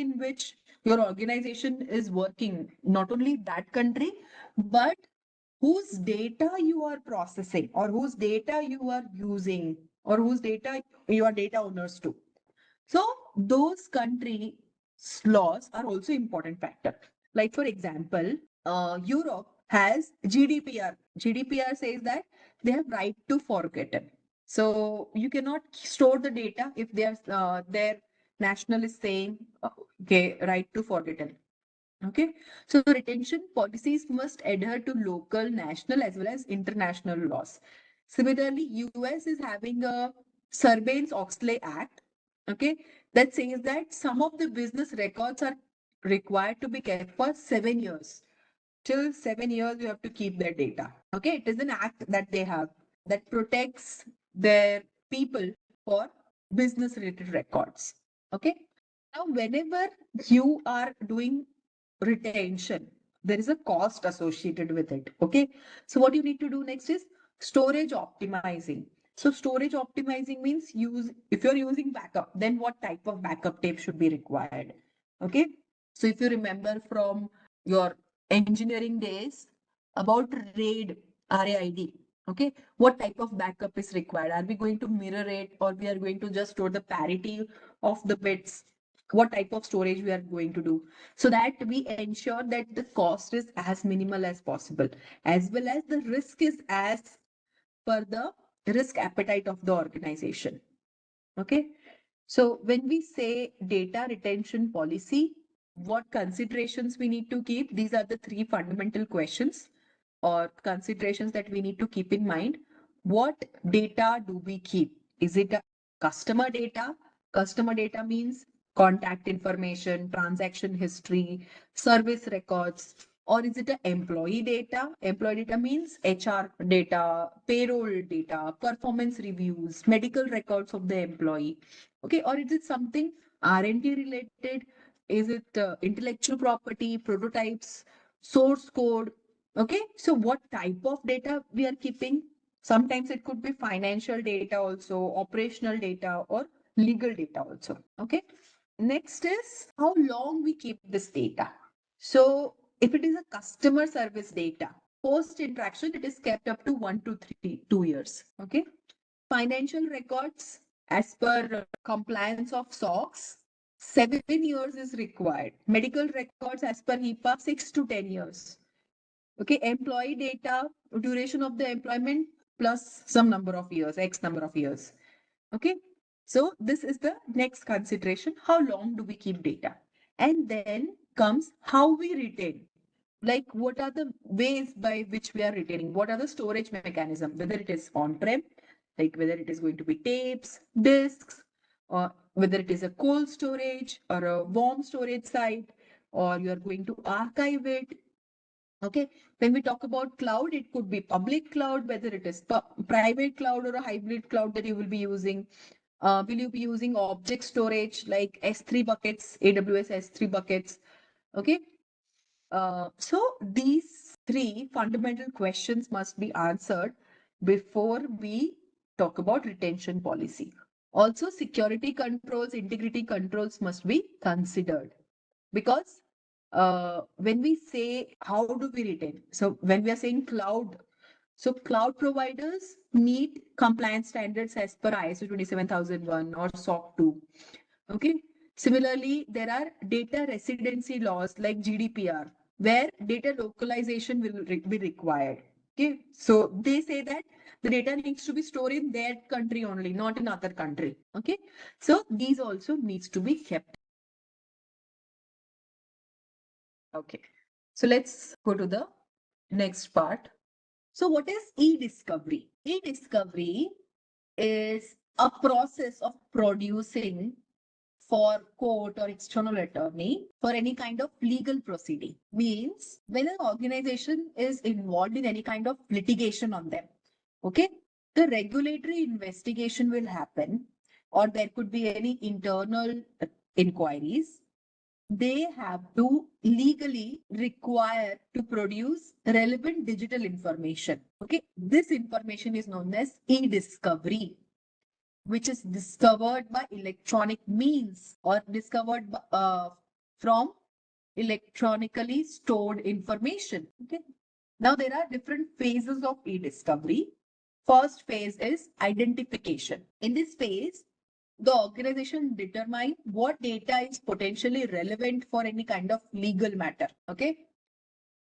in which your organization is working. Not only that country, but whose data you are processing or whose data you are using or whose data you are data owners to. So those country laws are also important factor. Like for example, Europe has GDPR. GDPR says that they have right to forgotten. So you cannot store the data if their national is saying okay, right to forgotten. Okay, so retention policies must adhere to local, national, as well as international laws. Similarly, US is having a Sarbanes-Oxley Act, okay, that says that some of the business records are required to be kept for 7 years. Till 7 years, you have to keep their data. Okay, it is an act that they have that protects their people for business related records. Okay, now whenever you are doing retention, there is a cost associated with it. Okay, so what you need to do next is storage optimizing. So storage optimizing means use, if you're using backup, then what type of backup tape should be required. Okay, so if you remember from your engineering days about RAID, okay, what type of backup is required? Are we going to mirror it, or we are going to just store the parity of the bits? what type of storage we are going to do, so that we ensure that the cost is as minimal as possible, as well as the risk is as per the risk appetite of the organization. Okay. So when we say data retention policy, what considerations we need to keep? These are the three fundamental questions or considerations that we need to keep in mind. What data do we keep? Is it a customer data? Customer data means contact information, transaction history, service records, or is it a employee data? Employee data means HR data, payroll data, performance reviews, medical records of the employee. Okay, or is it something R&D related? Is it intellectual property, prototypes, source code? Okay, so what type of data we are keeping? Sometimes it could be financial data also, operational data, or legal data also. Okay. Next is how long we keep this data. So if it is a customer service data, post interaction, it is kept up to 1 to 2 years. Okay. Financial records, as per compliance of SOX, 7 years is required. Medical records, as per HIPAA, 6 to 10 years. Okay, employee data, duration of the employment plus some number of years, X number of years. Okay, so this is the next consideration. How long do we keep data? And then comes how we retain. Like, what are the ways by which we are retaining? What are the storage mechanism? Whether it is on-prem, like whether it is going to be tapes, disks, or whether it is a cold storage or a warm storage site, or you are going to archive it. Okay, when we talk about cloud, it could be public cloud, whether it is private cloud or a hybrid cloud that you will be using. Will you be using object storage like S3 buckets, AWS S3 buckets? Okay, so these three fundamental questions must be answered before we talk about retention policy. Also, security controls, integrity controls must be considered, because when we say how do we retain, so when we are saying cloud, so cloud providers need compliance standards as per ISO 27001 or SOC 2. Okay. Similarly, there are data residency laws like GDPR, where data localization will be required. Okay. So they say that the data needs to be stored in their country only, not in other country. Okay. So these also needs to be kept. Okay. So let's go to the next part. So what is e-discovery? E-discovery is a process of producing for court or external attorney for any kind of legal proceeding. Means when an organization is involved in any kind of litigation on them, okay, the regulatory investigation will happen, or there could be any internal inquiries. They have to legally require to produce relevant digital information. Okay, this information is known as e-discovery, which is discovered by electronic means or discovered from electronically stored information. Okay. Now there are different phases of e-discovery. First phase is identification. In this phase, the organization determine what data is potentially relevant for any kind of legal matter. Okay.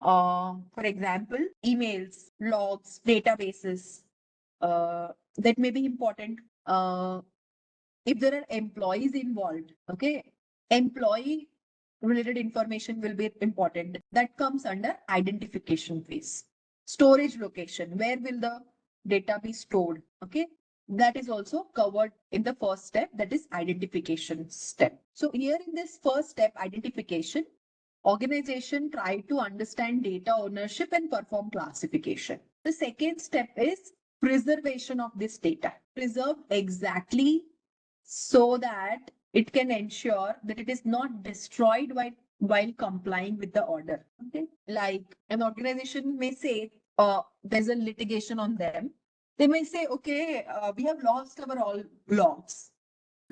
For example, emails, logs, databases, that may be important. If there are employees involved, okay, employee related information will be important. That comes under identification phase. Storage location, where will the data be stored? Okay, that is also covered in the first step, that is identification step. So here in this first step, identification, organization try to understand data ownership and perform classification. The second step is preservation of this data. Preserve exactly so that it can ensure that it is not destroyed while complying with the order. Okay, like an organization may say there's a litigation on them. They may say, okay, we have lost our all logs.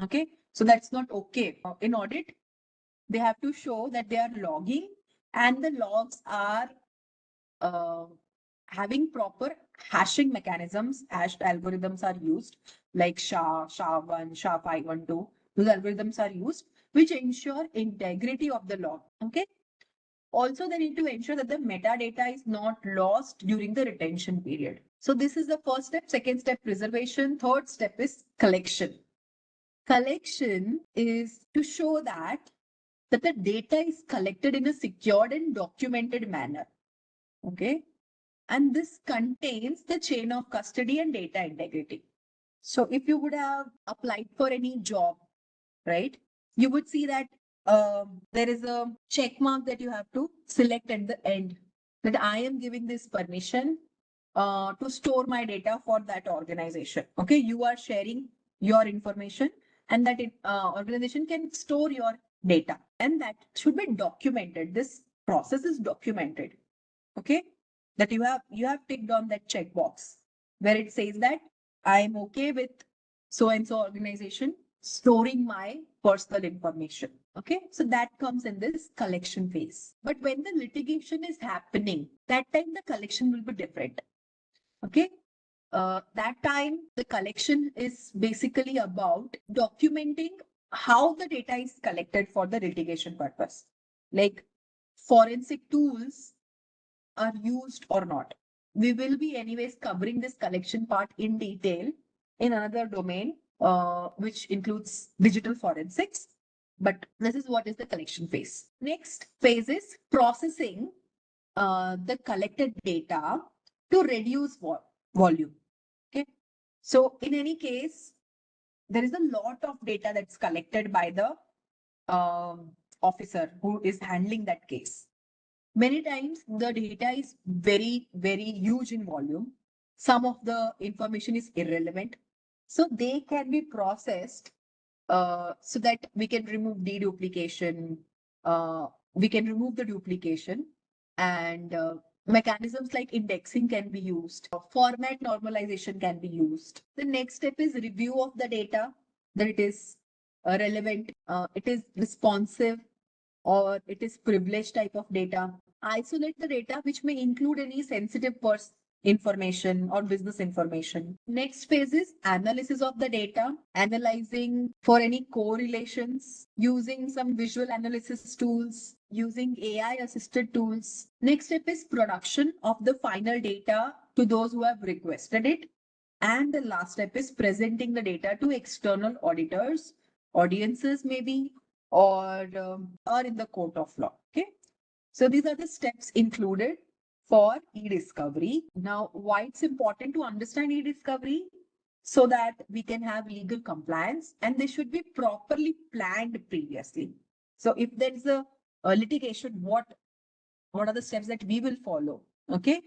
Okay, so that's not okay. In audit, they have to show that they are logging and the logs are uh, having proper hashing mechanisms. Hashed algorithms are used like SHA, SHA1, SHA512. Those algorithms are used, which ensure integrity of the log. Okay. Also, they need to ensure that the metadata is not lost during the retention period. So this is the first step. Second step, preservation. Third step is collection. Collection is to show that the data is collected in a secured and documented manner. Okay. And this contains the chain of custody and data integrity. So if you would have applied for any job, right, you would see that there is a check mark that you have to select at the end, that I am giving this permission to store my data for that organization. Okay, you are sharing your information, and that organization can store your data, and that should be documented. This process is documented. Okay, that you have ticked on that checkbox where it says that I am okay with so and so organization storing my personal information. Okay, so that comes in this collection phase. But when the litigation is happening, that time the collection will be different. Okay, that time the collection is basically about documenting how the data is collected for the litigation purpose, like forensic tools are used or not. We will be anyways covering this collection part in detail in another domain, which includes digital forensics. But this is what is the collection phase. Next phase is processing the collected data to reduce volume. Okay. So in any case, there is a lot of data that's collected by the officer who is handling that case. Many times the data is very, very huge in volume. Some of the information is irrelevant. So they can be processed so that we can remove deduplication, we can remove the duplication, and mechanisms like indexing can be used. Format normalization can be used. The next step is review of the data, that it is relevant, it is responsive, or it is privileged type of data. Isolate the data which may include any sensitive information or business information. Next phase is analysis of the data, analyzing for any correlations, using some visual analysis tools, using AI assisted tools. Next step is production of the final data to those who have requested it. And the last step is presenting the data to external auditors, audiences maybe, or in the court of law. Okay. So these are the steps included for e-discovery. Now, why it's important to understand e-discovery? So that we can have legal compliance, and they should be properly planned previously. So if there is a litigation, what are the steps that we will follow? Okay.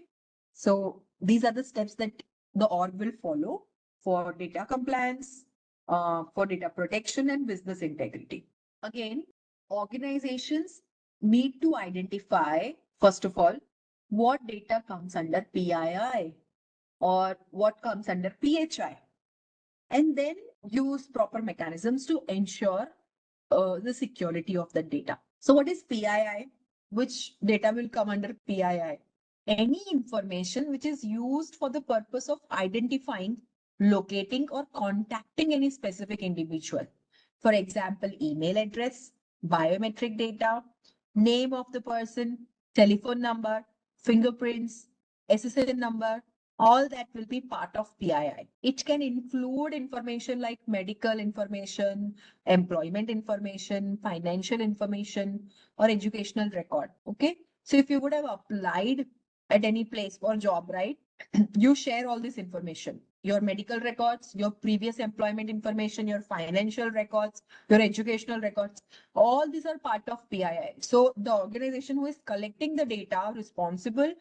So these are the steps that the org will follow for data compliance, for data protection and business integrity. Again, organizations need to identify, first of all, what data comes under PII or what comes under PHI, and then use proper mechanisms to ensure the security of the data. So what is PII? Which data will come under PII? Any information which is used for the purpose of identifying, locating, or contacting any specific individual. For example, email address, biometric data, name of the person, telephone number, fingerprints, SSN number, all that will be part of PII. It can include information like medical information, employment information, financial information, or educational record. Okay. So if you would have applied at any place for job, right? You share all this information, your medical records, your previous employment information, your financial records, your educational records, all these are part of PII. So the organization who is collecting the data are responsible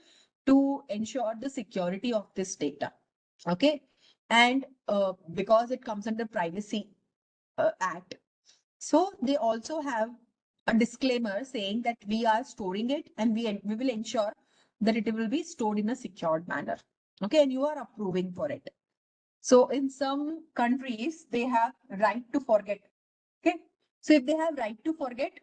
to ensure the security of this data. Okay. And because it comes under Privacy Act, so they also have a disclaimer saying that we are storing it, and we will ensure that it will be stored in a secured manner. Okay, and you are approving for it. So in some countries, they have right to forget. Okay, so if they have right to forget,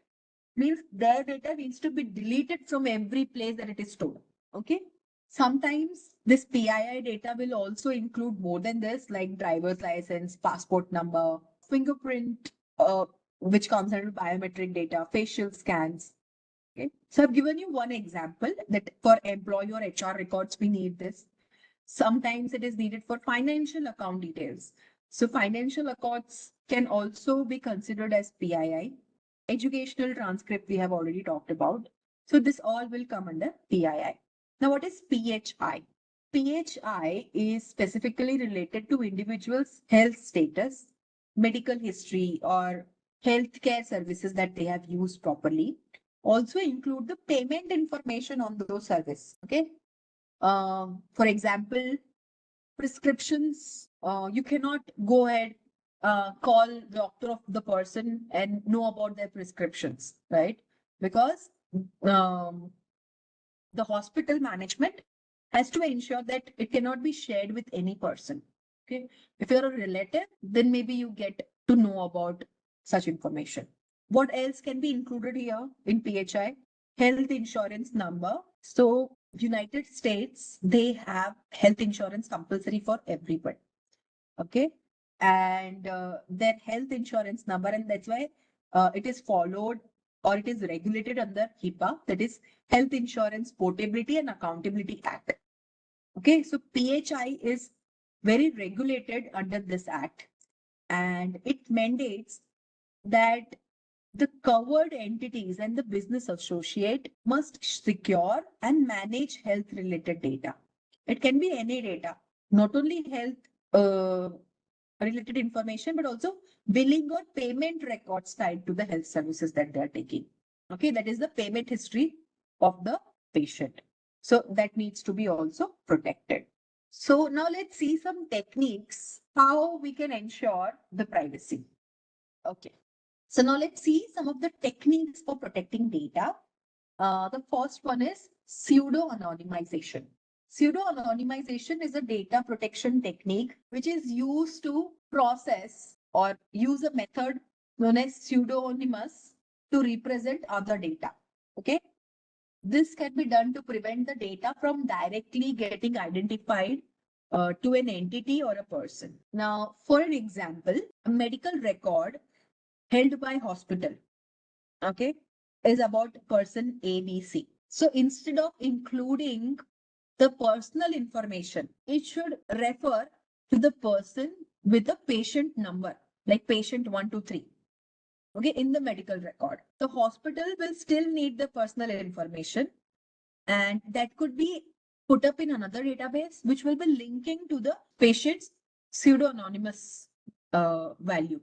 means their data needs to be deleted from every place that it is stored. Okay, sometimes this PII data will also include more than this, like driver's license, passport number, fingerprint, which comes under biometric data, facial scans. Okay. So I've given you one example that for employee or HR records, we need this. Sometimes it is needed for financial account details. So financial accounts can also be considered as PII. Educational transcript we have already talked about. So this all will come under PII. Now what is PHI? PHI is specifically related to individuals' health status, medical history, or healthcare services that they have used properly. Also include the payment information on those services. Okay. For example, prescriptions, you cannot go ahead, call doctor of the person and know about their prescriptions, right? Because um, the hospital management has to ensure that it cannot be shared with any person. Okay. If you're a relative, then maybe you get to know about such information. What else can be included here in PHI? Health insurance number. So United States, they have health insurance compulsory for everybody. Okay. And their health insurance number, and that's why it is followed or it is regulated under HIPAA, that is Health Insurance Portability and Accountability Act. Okay, so PHI is very regulated under this act, and it mandates that the covered entities and the business associate must secure and manage health related data. It can be any data, not only health related information, but also billing or payment records tied to the health services that they are taking. Okay, that is the payment history of the patient. So that needs to be also protected. So now let's see some techniques how we can ensure the privacy. Okay. So now let's see some of the techniques for protecting data. The first one is pseudo-anonymization. Pseudo-anonymization is a data protection technique which is used to process or use a method known as pseudonymous to represent other data. Okay. This can be done to prevent the data from directly getting identified to an entity or a person. Now, for an example, a medical record held by hospital, okay, is about person ABC. So instead of including the personal information, it should refer to the person with the patient number, like patient 123. Okay, in the medical record. The hospital will still need the personal information, and that could be put up in another database, which will be linking to the patient's pseudo-anonymous value.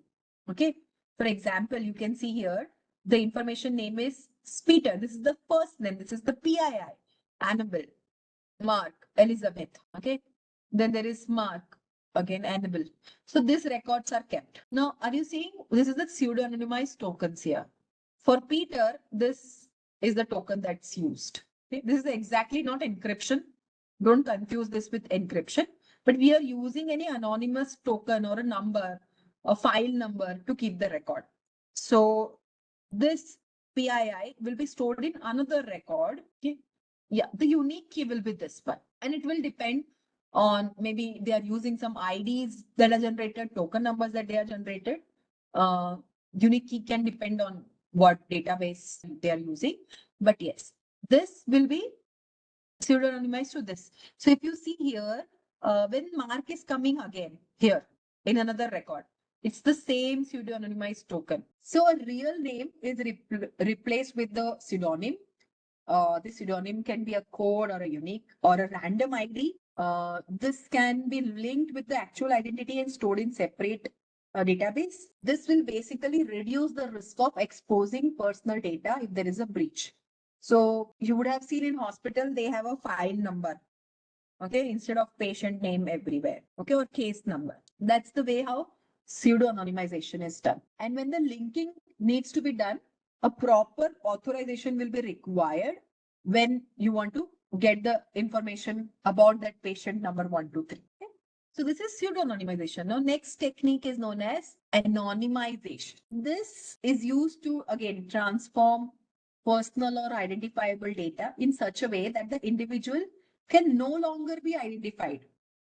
Okay. For example, you can see here, the information name is Peter. This is the first name. This is the PII, Annabelle, Mark, Elizabeth. Okay. Then there is Mark, again, Annabelle. So these records are kept. Now, are you seeing this is the pseudo-anonymized tokens here? For Peter, this is the token that's used. Okay? This is exactly not encryption. Don't confuse this with encryption, but we are using any anonymous token or a number, a file number to keep the record. So this PII will be stored in another record. Okay? Yeah, the unique key will be this one, and it will depend on maybe they are using some IDs that are generated, token numbers that they are generated. Unique key can depend on what database they are using, but yes, this will be pseudonymized to this. So if you see here, when Mark is coming again here in another record, it's the same pseudonymized token. So a real name is replaced with the pseudonym. The pseudonym can be a code or a unique or a random ID. This can be linked with the actual identity and stored in separate database. This will basically reduce the risk of exposing personal data if there is a breach. So you would have seen in hospital, they have a file number, okay, instead of patient name everywhere, okay, or case number. That's the way how pseudo-anonymization is done. And when the linking needs to be done, a proper authorization will be required when you want to get the information about that patient number 123. Okay? So this is pseudo-anonymization. Now, next technique is known as anonymization. This is used to, again, transform personal or identifiable data in such a way that the individual can no longer be identified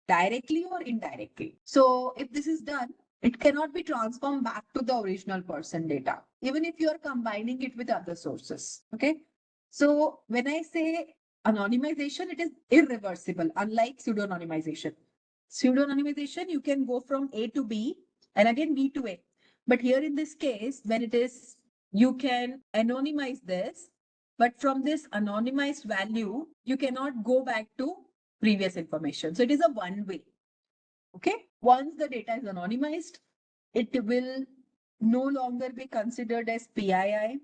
directly or indirectly. So if this is done, It cannot be transformed back to the original person data, even if you are combining it with other sources. Okay. So when I say anonymization, it is irreversible, unlike pseudo-anonymization. Pseudo-anonymization, you can go from A to B and again B to A. But here in this case, when it is, you can anonymize this, but from this anonymized value, you cannot go back to previous information. So it is a one way. Okay. Once the data is anonymized, it will no longer be considered as PII.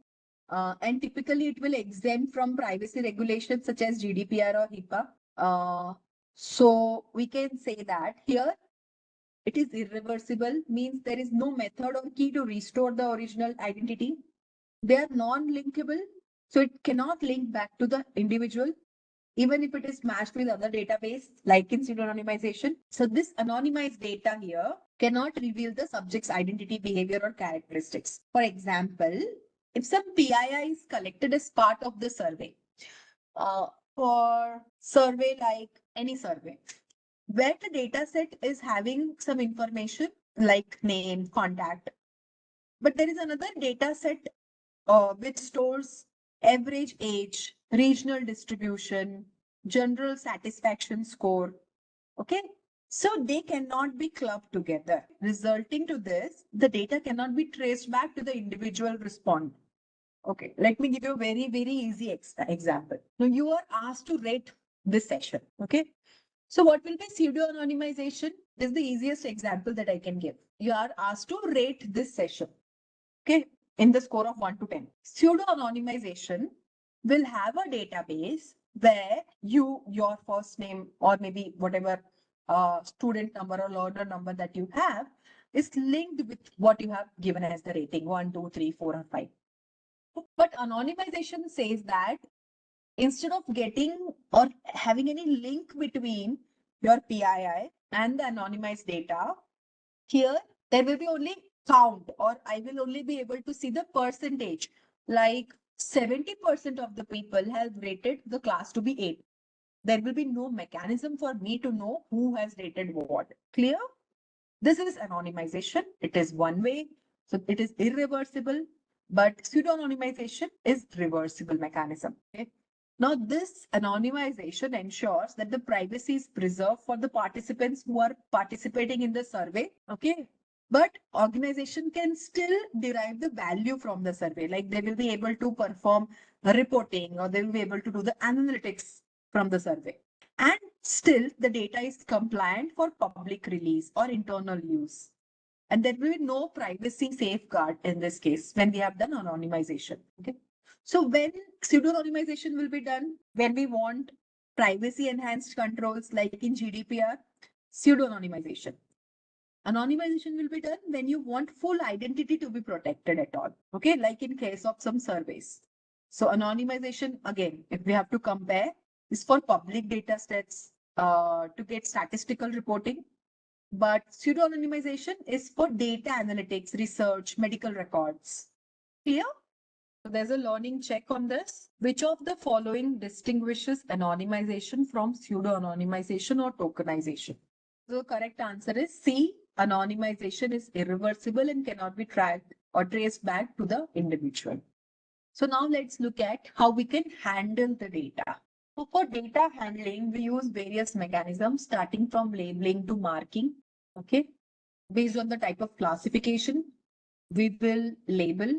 And typically it will exempt from privacy regulations such as GDPR or HIPAA. So we can say that here it is irreversible, means there is no method or key to restore the original identity. They are non-linkable, so it cannot link back to the individual, even if it is matched with other database, like in pseudo-anonymization. So this anonymized data here cannot reveal the subject's identity, behavior, or characteristics. For example, if some PII is collected as part of the survey, for survey like any survey, where the data set is having some information like name, contact, but there is another data set which stores average age, regional distribution, general satisfaction score. Okay. So they cannot be clubbed together. Resulting to this, the data cannot be traced back to the individual respondent. Okay. Let me give you a very, very easy example. Now you are asked to rate this session. Okay. So what will be pseudo-anonymization? This is the easiest example that I can give. You are asked to rate this session. Okay, in the score of 1 to 10. Pseudo-anonymization will have a database where your first name or maybe whatever student number or learner number that you have is linked with what you have given as the rating 1, 2, 3, 4, or 5. But anonymization says that instead of getting or having any link between your PII and the anonymized data, here there will be only count, or I will only be able to see the percentage. Like 70% of the people have rated the class to be 8. There will be no mechanism for me to know who has rated what. Clear? This is anonymization. It is one way. So it is irreversible, but pseudo-anonymization is reversible mechanism. Okay? Now, this anonymization ensures that the privacy is preserved for the participants who are participating in the survey. Okay. But organization can still derive the value from the survey. Like they will be able to perform reporting or they will be able to do the analytics from the survey. And still the data is compliant for public release or internal use. And there will be no privacy safeguard in this case when we have done anonymization. Okay. So when pseudo-anonymization will be done, when we want privacy enhanced controls like in GDPR, pseudo-anonymization. Anonymization will be done when you want full identity to be protected at all. Okay, like in case of some surveys. So anonymization, again, if we have to compare, is for public data sets to get statistical reporting. But pseudo-anonymization is for data analytics, research, medical records. Clear? So there's a learning check on this. Which of the following distinguishes anonymization from pseudo-anonymization or tokenization? So the correct answer is C. Anonymization is irreversible and cannot be tracked or traced back to the individual. So now let's look at how we can handle the data. So for data handling, we use various mechanisms starting from labeling to marking. Okay. Based on the type of classification, we will label.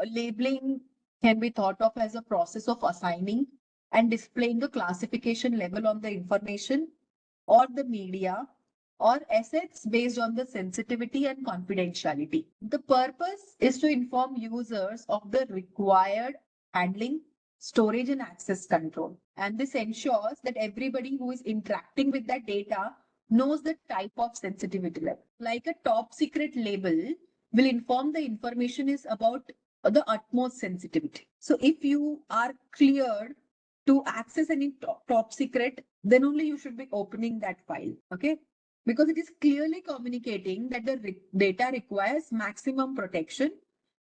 Labeling can be thought of as a process of assigning and displaying the classification level on the information or the media or assets based on the sensitivity and confidentiality. The purpose is to inform users of the required handling, storage, and access control. And this ensures that everybody who is interacting with that data knows the type of sensitivity level. Like a top secret label will inform the information is about the utmost sensitivity. So if you are cleared to access any top secret, then only you should be opening that file. Okay. Because it is clearly communicating that the data requires maximum protection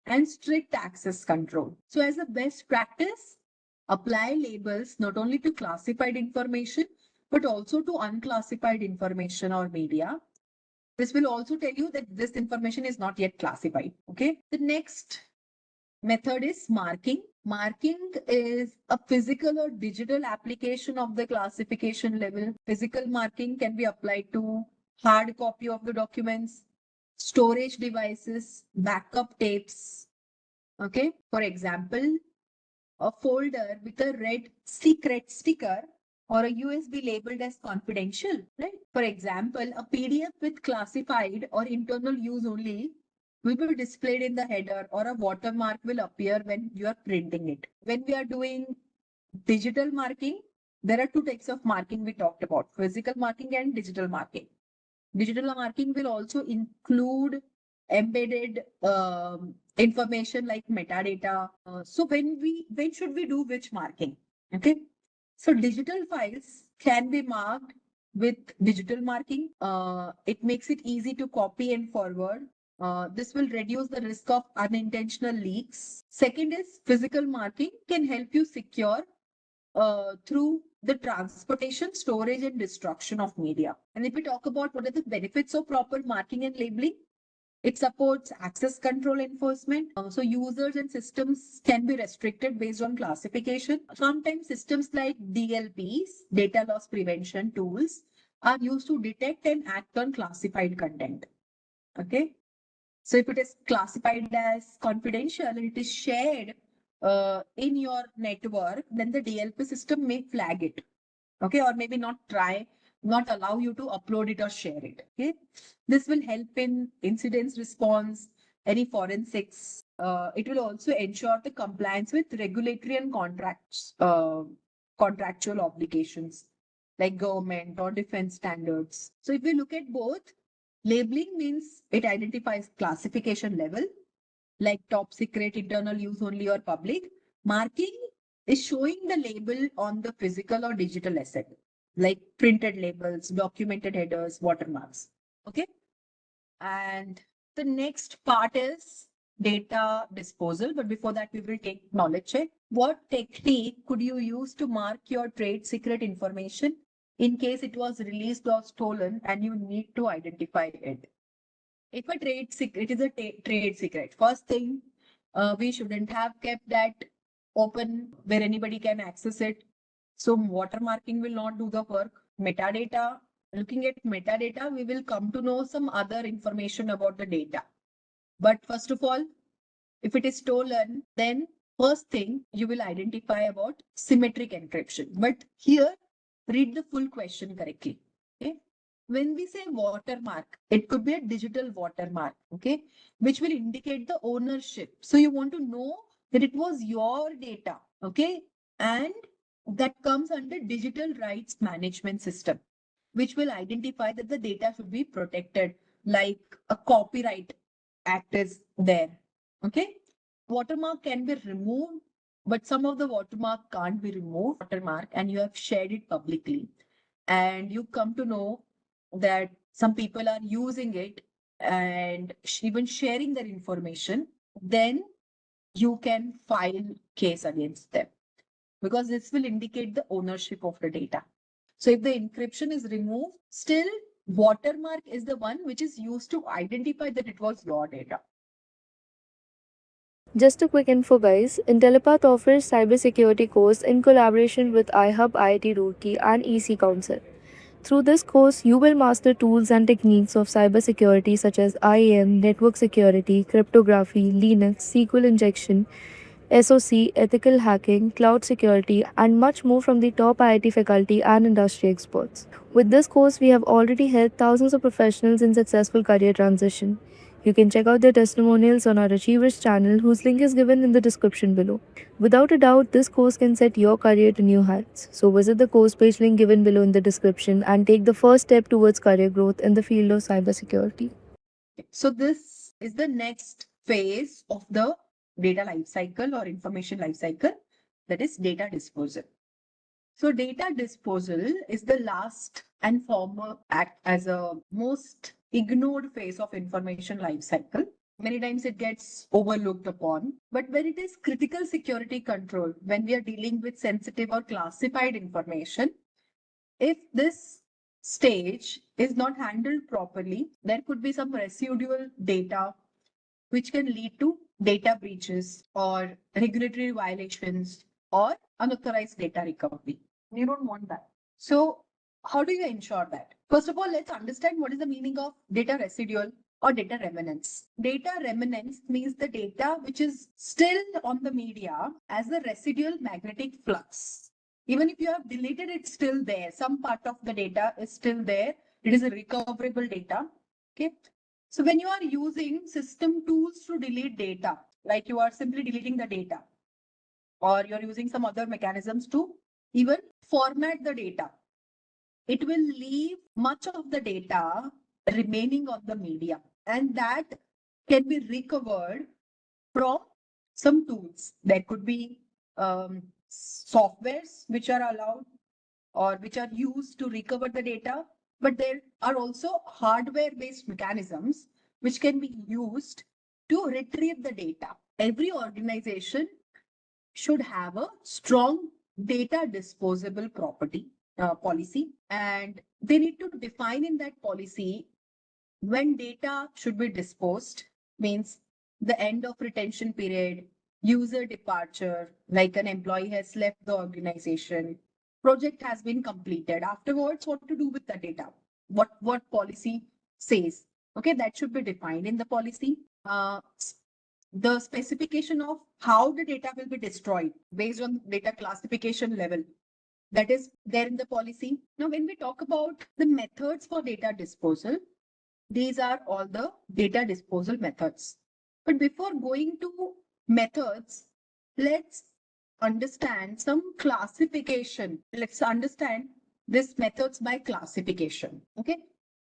and strict access control. So as a best practice, apply labels not only to classified information, but also to unclassified information or media. This will also tell you that this information is not yet classified. Okay. The next method is marking. Marking is a physical or digital application of the classification level. Physical marking can be applied to hard copy of the documents, storage devices, backup tapes. Okay. For example, a folder with a red secret sticker or a USB labeled as confidential, right? For example, a PDF with classified or internal use only will be displayed in the header, or a watermark will appear when you are printing it. When we are doing digital marking, there are two types of marking we talked about: physical marking and digital marking. Digital marking will also include embedded information like metadata. So when should we do which marking? Okay. So digital files can be marked with digital marking. It makes it easy to copy and forward. This will reduce the risk of unintentional leaks. Second is physical marking can help you secure through the transportation, storage, and destruction of media. And if we talk about what are the benefits of proper marking and labeling, it supports access control enforcement. So users and systems can be restricted based on classification. Sometimes systems like DLPs, data loss prevention tools, are used to detect and act on classified content. Okay. So if it is classified as confidential and it is shared in your network, then the DLP system may flag it. Okay. Or maybe not allow you to upload it or share it. Okay. This will help in incidents response, any forensics. It will also ensure the compliance with regulatory and contractual obligations like government or defense standards. So if we look at both, labeling means it identifies classification level, like top secret, internal use only, or public. Marking is showing the label on the physical or digital asset, like printed labels, documented headers, watermarks. Okay. And the next part is data disposal. But before that, we will take knowledge check. What technique could you use to mark your trade secret information in case it was released or stolen and you need to identify it? If a trade secret, it is a trade secret. First thing, we shouldn't have kept that open where anybody can access it. So watermarking will not do the work. Metadata, looking at metadata, we will come to know some other information about the data. But first of all, if it is stolen, then first thing you will identify about symmetric encryption. But here, read the full question correctly. Okay. When we say watermark, it could be a digital watermark, okay, which will indicate the ownership. So you want to know that it was your data, okay, and that comes under digital rights management system, which will identify that the data should be protected, like a copyright act is there, okay. Watermark can be removed, but some of the watermark can't be removed, watermark, and you have shared it publicly, and you come to know that some people are using it and even sharing their information, then you can file case against them because this will indicate the ownership of the data. So if the encryption is removed, still watermark is the one which is used to identify that it was your data. Just a quick info, guys. Intellipaat offers cybersecurity course in collaboration with iHub IIT Roorkee and EC Council. Through this course, you will master tools and techniques of cybersecurity such as IAM, network security, cryptography, Linux, SQL injection, SOC, ethical hacking, cloud security, and much more from the top IIT faculty and industry experts. With this course, we have already helped thousands of professionals in successful career transition. You can check out their testimonials on our Achievers channel, whose link is given in the description below. Without a doubt, this course can set your career to new heights. So visit the course page link given below in the description and take the first step towards career growth in the field of cybersecurity. So this is the next phase of the data lifecycle or information lifecycle, that is data disposal. So data disposal is the last and former act as a most ignored phase of information lifecycle. Many times it gets overlooked upon, but when it is critical security control, when we are dealing with sensitive or classified information, if this stage is not handled properly, there could be some residual data which can lead to data breaches or regulatory violations or unauthorized data recovery. You don't want that. So, how do you ensure that? First of all, let's understand what is the meaning of data residual or data remnants. Data remnants means the data which is still on the media as the residual magnetic flux. Even if you have deleted it, still there. Some part of the data is still there. It is a recoverable data. Okay. So when you are using system tools to delete data, like you are simply deleting the data, or you're using some other mechanisms to even format the data, it will leave much of the data remaining on the media, and that can be recovered from some tools. There could be softwares which are allowed or which are used to recover the data, but there are also hardware based mechanisms which can be used to retrieve the data. Every organization should have a strong data disposable property policy, and they need to define in that policy when data should be disposed, means the end of retention period, user departure, like an employee has left the organization, project has been completed. Afterwards, what to do with the data? What policy says? Okay, that should be defined in the policy. The specification of how the data will be destroyed based on data classification level, that is there in the policy. Now, when we talk about the methods for data disposal, these are all the data disposal methods. But before going to methods, let's understand some classification. Let's understand this methods by classification. Okay.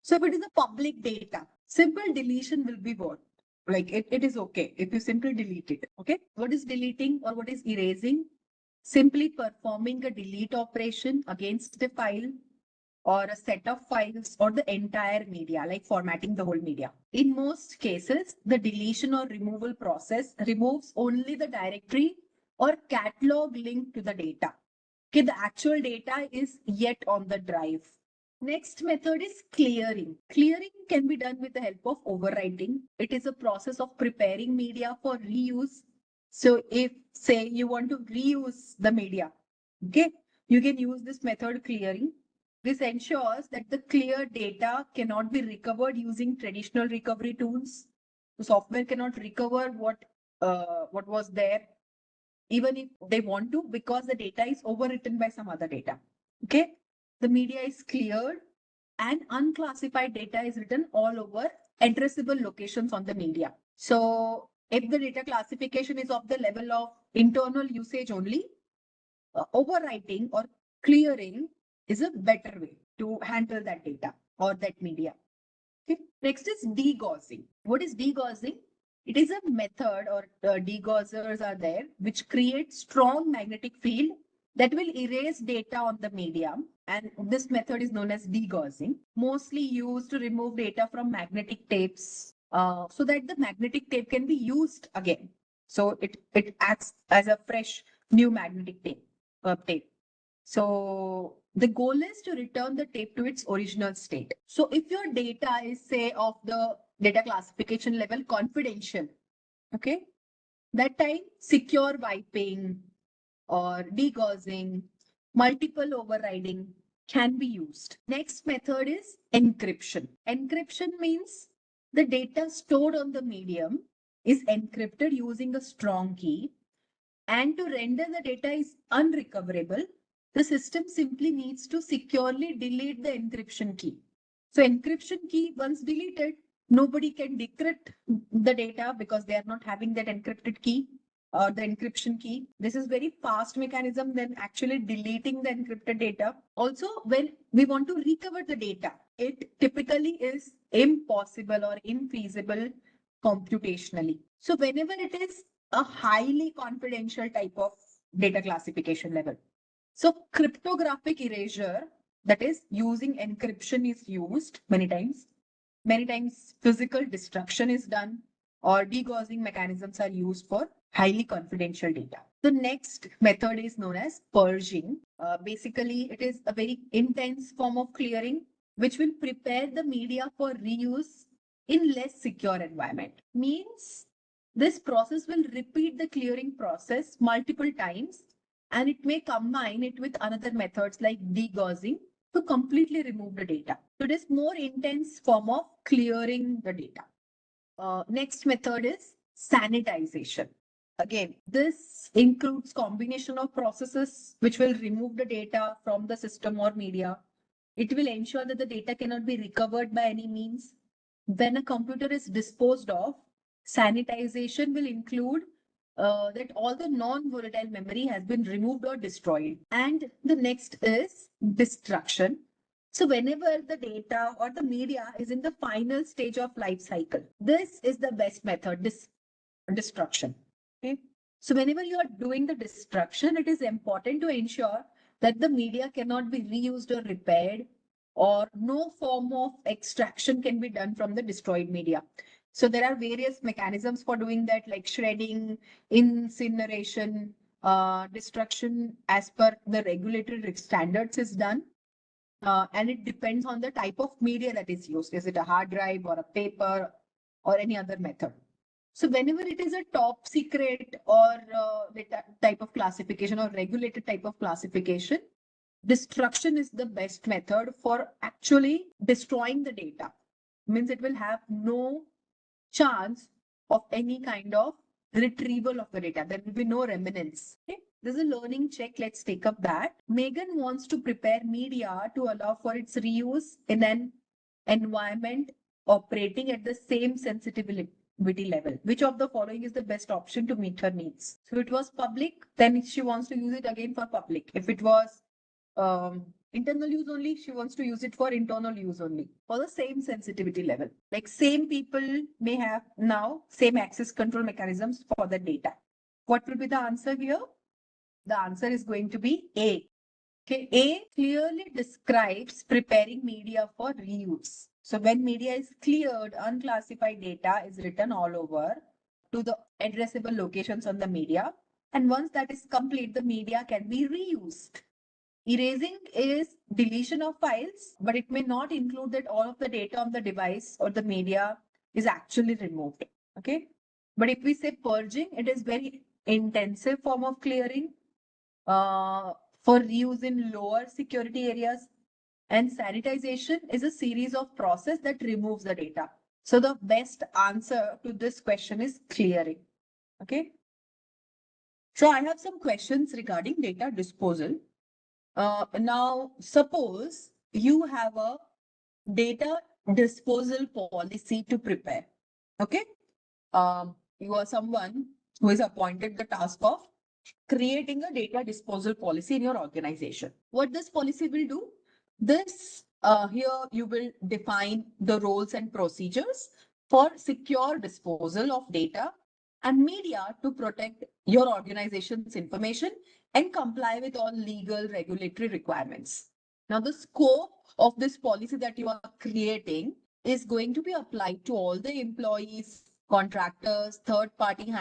So if it is a public data, simple deletion will be what? Like it is okay if you simply delete it. Okay. What is deleting or what is erasing? Simply performing a delete operation against the file or a set of files or the entire media, like formatting the whole media. In most cases, the deletion or removal process removes only the directory or catalog linked to the data. Okay, the actual data is yet on the drive. Next method is clearing. Clearing can be done with the help of overwriting. It is a process of preparing media for reuse. So if, say, you want to reuse the media, okay, you can use this method clearing. This ensures that the clear data cannot be recovered using traditional recovery tools. The software cannot recover what was there, even if they want to, because the data is overwritten by some other data. Okay, the media is cleared and unclassified data is written all over addressable locations on the media. So if the data classification is of the level of internal usage only, overwriting or clearing is a better way to handle that data or that media. Okay. Next is degaussing. What is degaussing? It is a method, or degaussers are there, which create strong magnetic field that will erase data on the medium. And this method is known as degaussing, mostly used to remove data from magnetic tapes so that the magnetic tape can be used again. So it acts as a fresh new magnetic tape. So the goal is to return the tape to its original state. So if your data is, say, of the data classification level confidential, okay, that time secure wiping or degaussing, multiple overriding can be used. Next method is encryption. Encryption means the data stored on the medium is encrypted using a strong key, and to render the data is unrecoverable, the system simply needs to securely delete the encryption key. So encryption key, once deleted, nobody can decrypt the data because they are not having that encrypted key or the encryption key. This is very fast mechanism than actually deleting the encrypted data. Also, when we want to recover the data, it typically is impossible or infeasible computationally. So whenever it is a highly confidential type of data classification level, so cryptographic erasure, that is using encryption, is used many times. Many times physical destruction is done or degaussing mechanisms are used for highly confidential data. The next method is known as purging. Basically, it is a very intense form of clearing. which will prepare the media for reuse in less secure environment. Means this process will repeat the clearing process multiple times, and it may combine it with another methods like degaussing to completely remove the data. So it is more intense form of clearing the data. Next method is sanitization. Again, this includes combination of processes which will remove the data from the system or media. It will ensure that the data cannot be recovered by any means. When a computer is disposed of, sanitization will include that all the non-volatile memory has been removed or destroyed. And the next is destruction. So whenever the data or the media is in the final stage of life cycle, this is the best method, destruction. Okay. So whenever you are doing the destruction, it is important to ensure that the media cannot be reused or repaired, or no form of extraction can be done from the destroyed media. So there are various mechanisms for doing that, like shredding, incineration, destruction as per the regulatory standards is done. And it depends on the type of media that is used. Is it a hard drive or a paper or any other method? So whenever it is a top secret or type of classification or regulated type of classification, destruction is the best method for actually destroying the data. Means it will have no chance of any kind of retrieval of the data. There will be no remnants. Okay? There's a learning check. Let's take up that. Megan wants to prepare media to allow for its reuse in an environment operating at the same sensitivity level. Which of the following is the best option to meet her needs? So it was public, then she wants to use it again for public. If it was internal use only, she wants to use it for internal use only for the same sensitivity level. Like same people may have now same access control mechanisms for the data. What will be the answer here? The answer is going to be A. Okay, A clearly describes preparing media for reuse. So when media is cleared, unclassified data is written all over to the addressable locations on the media. And once that is complete, the media can be reused. Erasing is deletion of files, but it may not include that all of the data on the device or the media is actually removed. Okay. But if we say purging, it is very intensive form of clearing for reuse in lower security areas. And sanitization is a series of process that removes the data. So the best answer to this question is clearing. Okay. So I have some questions regarding data disposal. Now, suppose you have a data disposal policy to prepare. Okay. You are someone who is appointed the task of creating a data disposal policy in your organization. What this policy will do? This here you will define the roles and procedures for secure disposal of data and media to protect your organization's information and comply with all legal regulatory requirements. Now, the scope of this policy that you are creating is going to be applied to all the employees, contractors, third parties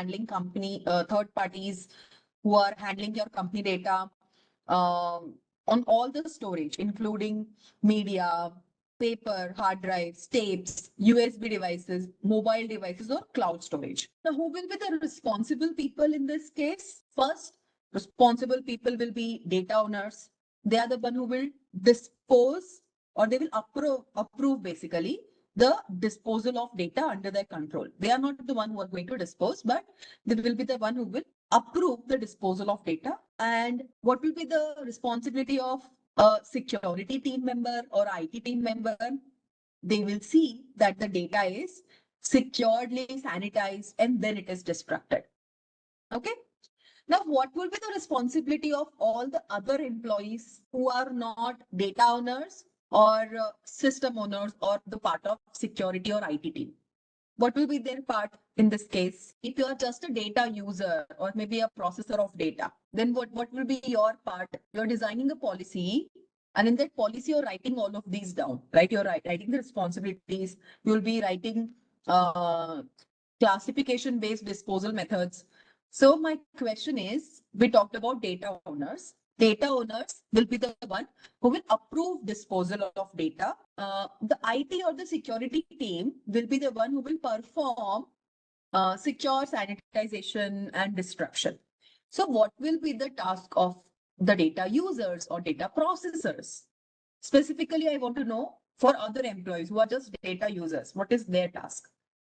who are handling your company data, on all the storage, including media, paper, hard drives, tapes, USB devices, mobile devices, or cloud storage. Now, who will be the responsible people in this case? First, responsible people will be data owners. They are the one who will dispose, or they will approve basically the disposal of data under their control. They are not the one who are going to dispose, but they will be the one who will approve the disposal of data. And what will be the responsibility of a security team member or IT team member? They will see that the data is securely sanitized and then it is destructed. Okay. Now, what will be the responsibility of all the other employees who are not data owners or system owners or the part of security or IT team? What will be their part in this case? If you are just a data user or maybe a processor of data, then what will be your part? You're designing a policy, and in that policy, you're writing all of these down, right? You're writing the responsibilities. You'll be writing classification-based disposal methods. So my question is, we talked about data owners. data owners will be the one who will approve disposal of data. The IT or the security team will be the one who will perform secure sanitization and destruction. So what will be the task of the data users or data processors? Specifically, I want to know for other employees who are just data users, what is their task?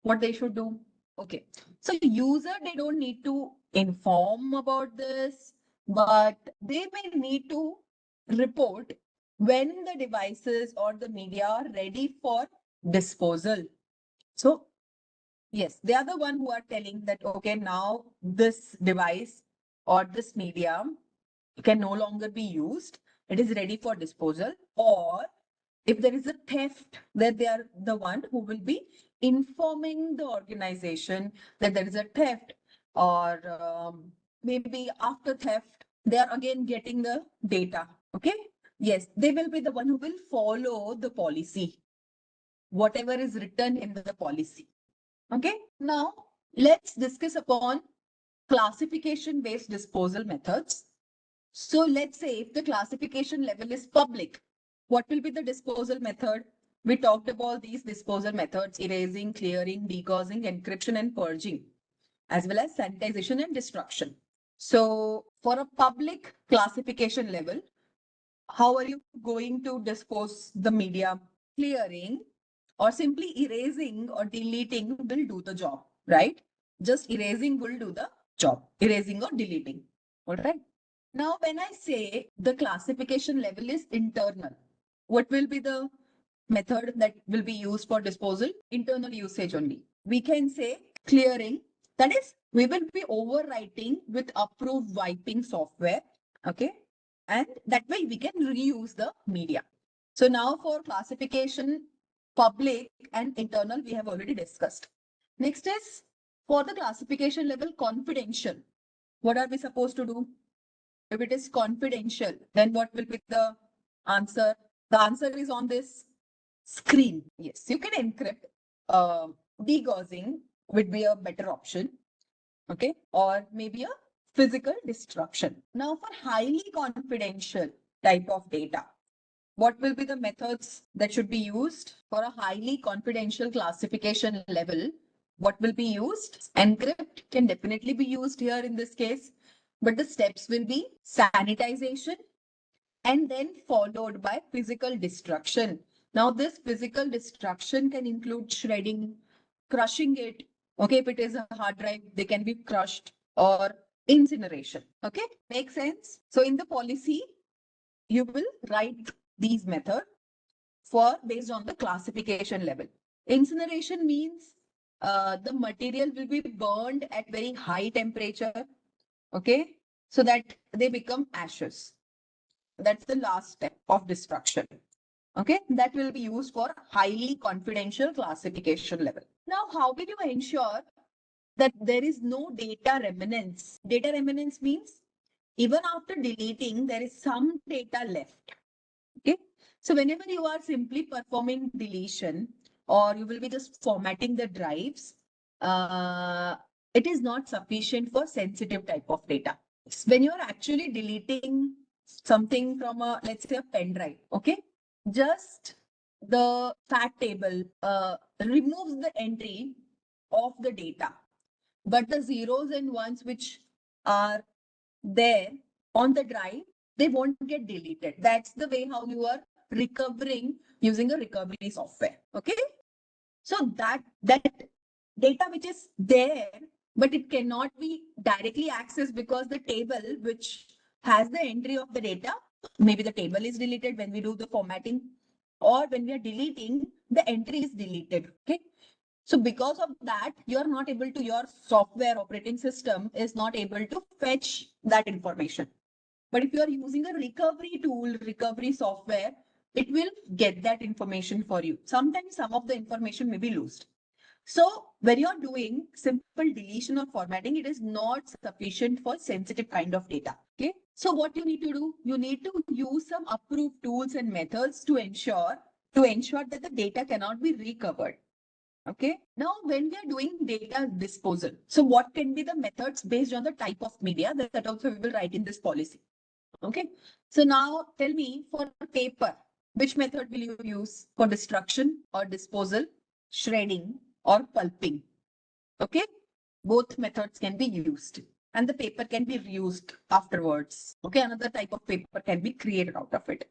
What they should do? Okay. So user, they don't need to inform about this, but they may need to report when the devices or the media are ready for disposal. So yes, they are the one who are telling that, okay, now this device or this media can no longer be used. It is ready for disposal. Or if there is a theft, that they are the one who will be informing the organization that there is a theft, or maybe after theft, they are again getting the data. Okay. Yes, they will be the one who will follow the policy, whatever is written in the policy. Okay. Now let's discuss upon classification based disposal methods. So let's say if the classification level is public, what will be the disposal method? We talked about these disposal methods: erasing, clearing, degaussing, encryption, and purging, as well as sanitization and destruction. So for a public classification level, how are you going to dispose the media? Clearing or simply erasing or deleting will do the job, right? Just erasing will do the job, erasing or deleting. All right. Now, when I say the classification level is internal, what will be the method that will be used for disposal? Internal usage only. We can say clearing. That is, we will be overwriting with approved wiping software. Okay. And that way we can reuse the media. So now for classification, public and internal, we have already discussed. Next is for the classification level confidential. What are we supposed to do? If it is confidential, then what will be the answer? The answer is on this screen. Yes, you can encrypt. Degaussing would be a better option. Okay. Or maybe a physical destruction. Now for highly confidential type of data, what will be the methods that should be used for a highly confidential classification level? What will be used? Encrypt can definitely be used here in this case, but the steps will be sanitization and then followed by physical destruction. Now, this physical destruction can include shredding, crushing it. Okay, if it is a hard drive, they can be crushed, or incineration. Okay, makes sense? So in the policy, you will write these methods for based on the classification level. Incineration means the material will be burned at very high temperature, okay, so that they become ashes. That's the last step of destruction. Okay, that will be used for highly confidential classification level. Now, how will you ensure that there is no data remnants? Data remnants means even after deleting, there is some data left. Okay. So whenever you are simply performing deletion or you will be just formatting the drives, it is not sufficient for sensitive type of data. When you are actually deleting something from a, let's say, a pen drive, okay, just the fact table removes the entry of the data, but the zeros and ones which are there on the drive, they won't get deleted. That's the way how you are recovering using a recovery software. Okay. So that data which is there, but it cannot be directly accessed because the table which has the entry of the data, maybe the table is deleted when we do the formatting, or when we are deleting, the entry is deleted. Okay. So because of that, you're not able to, your software operating system is not able to fetch that information. But if you are using a recovery tool, recovery software, it will get that information for you. Sometimes some of the information may be lost. So when you're doing simple deletion or formatting, it is not sufficient for sensitive kind of data. Okay. So what you need to do, you need to use some approved tools and methods to ensure that the data cannot be recovered. Okay. Now, when we are doing data disposal, so what can be the methods based on the type of media that also we will write in this policy? Okay. So now tell me, for paper, which method will you use for destruction or disposal, shredding or pulping? Okay. Both methods can be used and the paper can be reused afterwards. Okay. Another type of paper can be created out of it.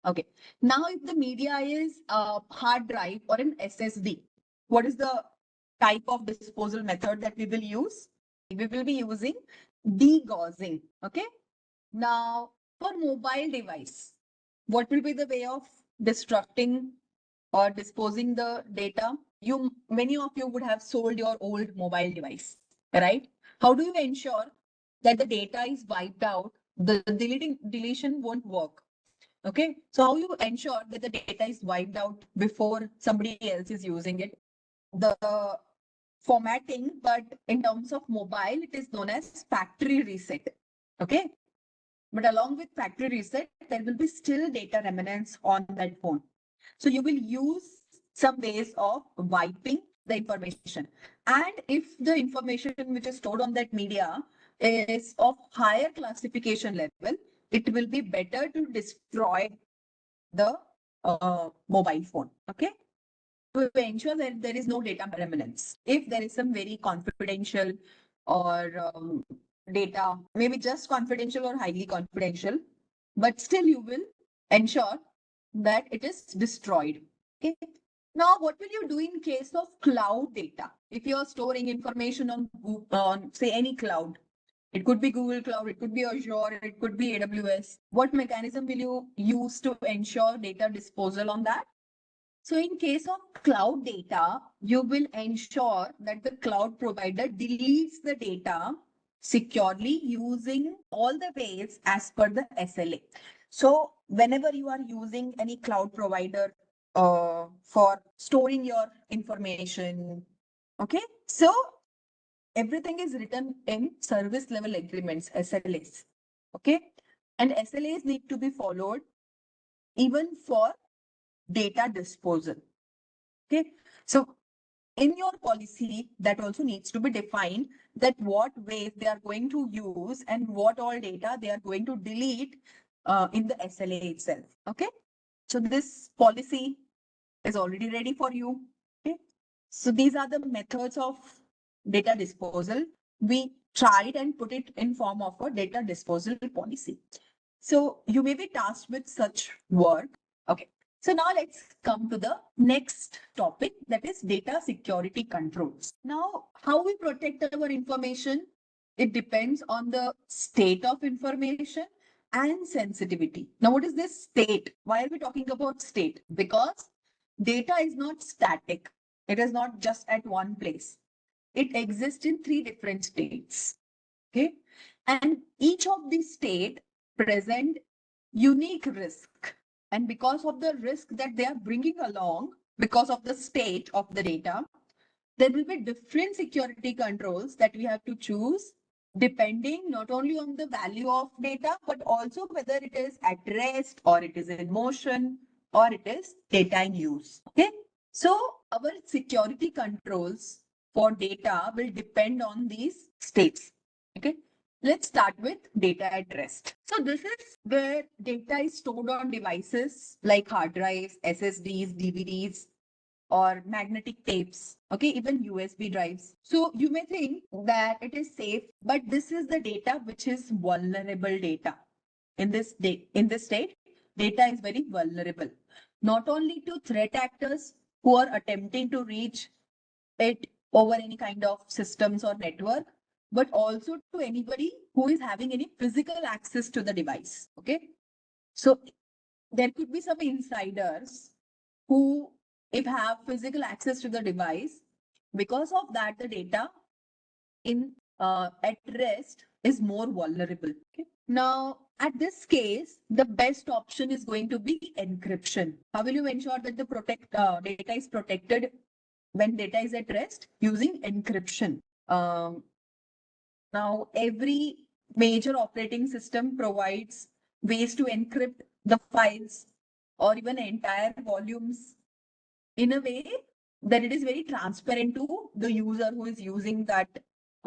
Okay. Now, if the media is a hard drive or an SSD, what is the type of disposal method that we will use? We will be using degaussing. Okay. Now, for mobile device, what will be the way of destructing or disposing the data? Many of you would have sold your old mobile device, right? How do you ensure that the data is wiped out? The deletion won't work. Okay, so how you ensure that the data is wiped out before somebody else is using it? The formatting, but in terms of mobile, it is known as factory reset. Okay, but along with factory reset, there will be still data remnants on that phone. So you will use some ways of wiping the information. And if the information which is stored on that media is of higher classification level, it will be better to destroy the mobile phone. Okay. To ensure that there is no data remnants. If there is some very confidential or data, maybe just confidential or highly confidential, but still you will ensure that it is destroyed. Okay. Now, what will you do in case of cloud data? If you are storing information on say any cloud, it could be Google Cloud, it could be Azure, it could be AWS. What mechanism will you use to ensure data disposal on that? So in case of cloud data, you will ensure that the cloud provider deletes the data securely using all the ways as per the SLA. So whenever you are using any cloud provider for storing your information, okay, so everything is written in service level agreements, SLAs, okay, and SLAs need to be followed even for data disposal. Okay, so in your policy, that also needs to be defined that what ways they are going to use and what all data they are going to delete in the SLA itself. Okay, so this policy is already ready for you. Okay, so these are the methods of data disposal. We tried and put it in form of a data disposal policy. So you may be tasked with such work. Okay. So now let's come to the next topic, that is data security controls. Now, how we protect our information, it depends on the state of information and sensitivity. Now, what is this state? Why are we talking about state? Because data is not static. It is not just at one place. It exists in three different states. Okay. And each of these state present unique risk. And because of the risk that they are bringing along, because of the state of the data, there will be different security controls that we have to choose depending not only on the value of data, but also whether it is at rest or it is in motion or it is data in use. Okay. So our security controls for data will depend on these states. Okay. Let's start with data at rest. So this is where data is stored on devices like hard drives, SSDs, DVDs, or magnetic tapes, okay, even USB drives. So you may think that it is safe, but this is the data which is vulnerable data. In this state, data is very vulnerable, not only to threat actors who are attempting to reach it over any kind of systems or network, but also to anybody who is having any physical access to the device. Okay. So there could be some insiders who, if have physical access to the device, because of that, the data in at rest is more vulnerable. Okay. Now, at this case, the best option is going to be encryption. How will you ensure that the data is protected when data is at rest? Using encryption. Now, every major operating system provides ways to encrypt the files or even entire volumes in a way that it is very transparent to the user who is using that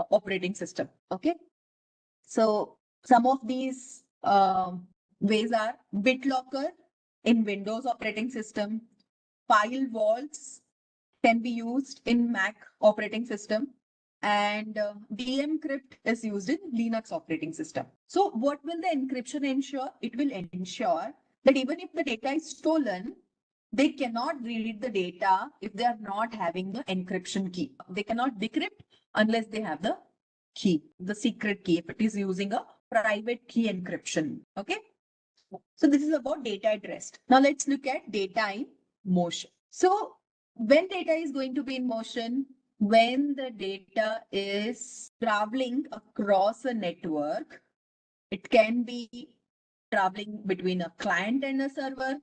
operating system. Okay. So some of these ways are BitLocker in Windows operating system, file vaults can be used in Mac operating system, and DMCrypt is used in Linux operating system. So what will the encryption ensure? It will ensure that even if the data is stolen, they cannot read the data if they are not having the encryption key. They cannot decrypt unless they have the key, the secret key, if it is using a private key encryption. Okay. So this is about data at rest. Now let's look at data in motion. So when data is going to be in motion, when the data is traveling across a network, it can be traveling between a client and a server,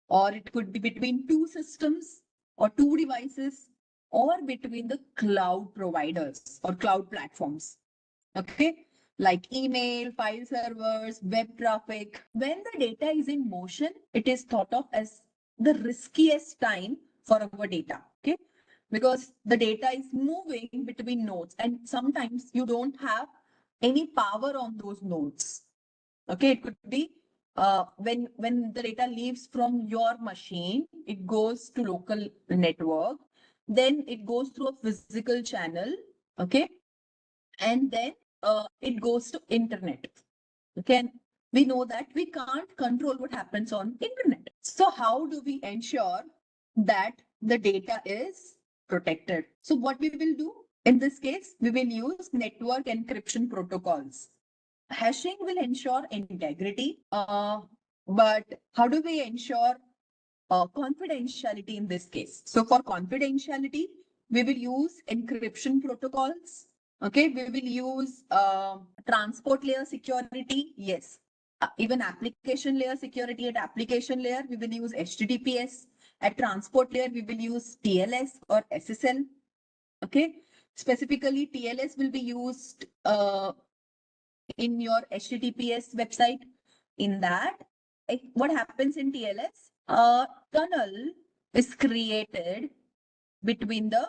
or it could be between two systems or two devices, or between the cloud providers or cloud platforms. Okay, like email, file servers, web traffic. When the data is in motion, it is thought of as the riskiest time for our data. Okay, because the data is moving between nodes, and sometimes you don't have any power on those nodes. Okay, it could be when the data leaves from your machine, it goes to local network, then it goes through a physical channel. Okay, and then it goes to internet. Okay, and we know that we can't control what happens on internet. So how do we ensure that the data is protected? So what we will do in this case, we will use network encryption protocols. Hashing will ensure integrity, but how do we ensure confidentiality in this case? So for confidentiality, we will use encryption protocols. Okay, we will use transport layer security. Yes. Even application layer security. At application layer, we will use HTTPS. At transport layer, we will use TLS or SSL. Okay. Specifically, TLS will be used in your HTTPS website. In that, what happens in TLS? A tunnel is created between the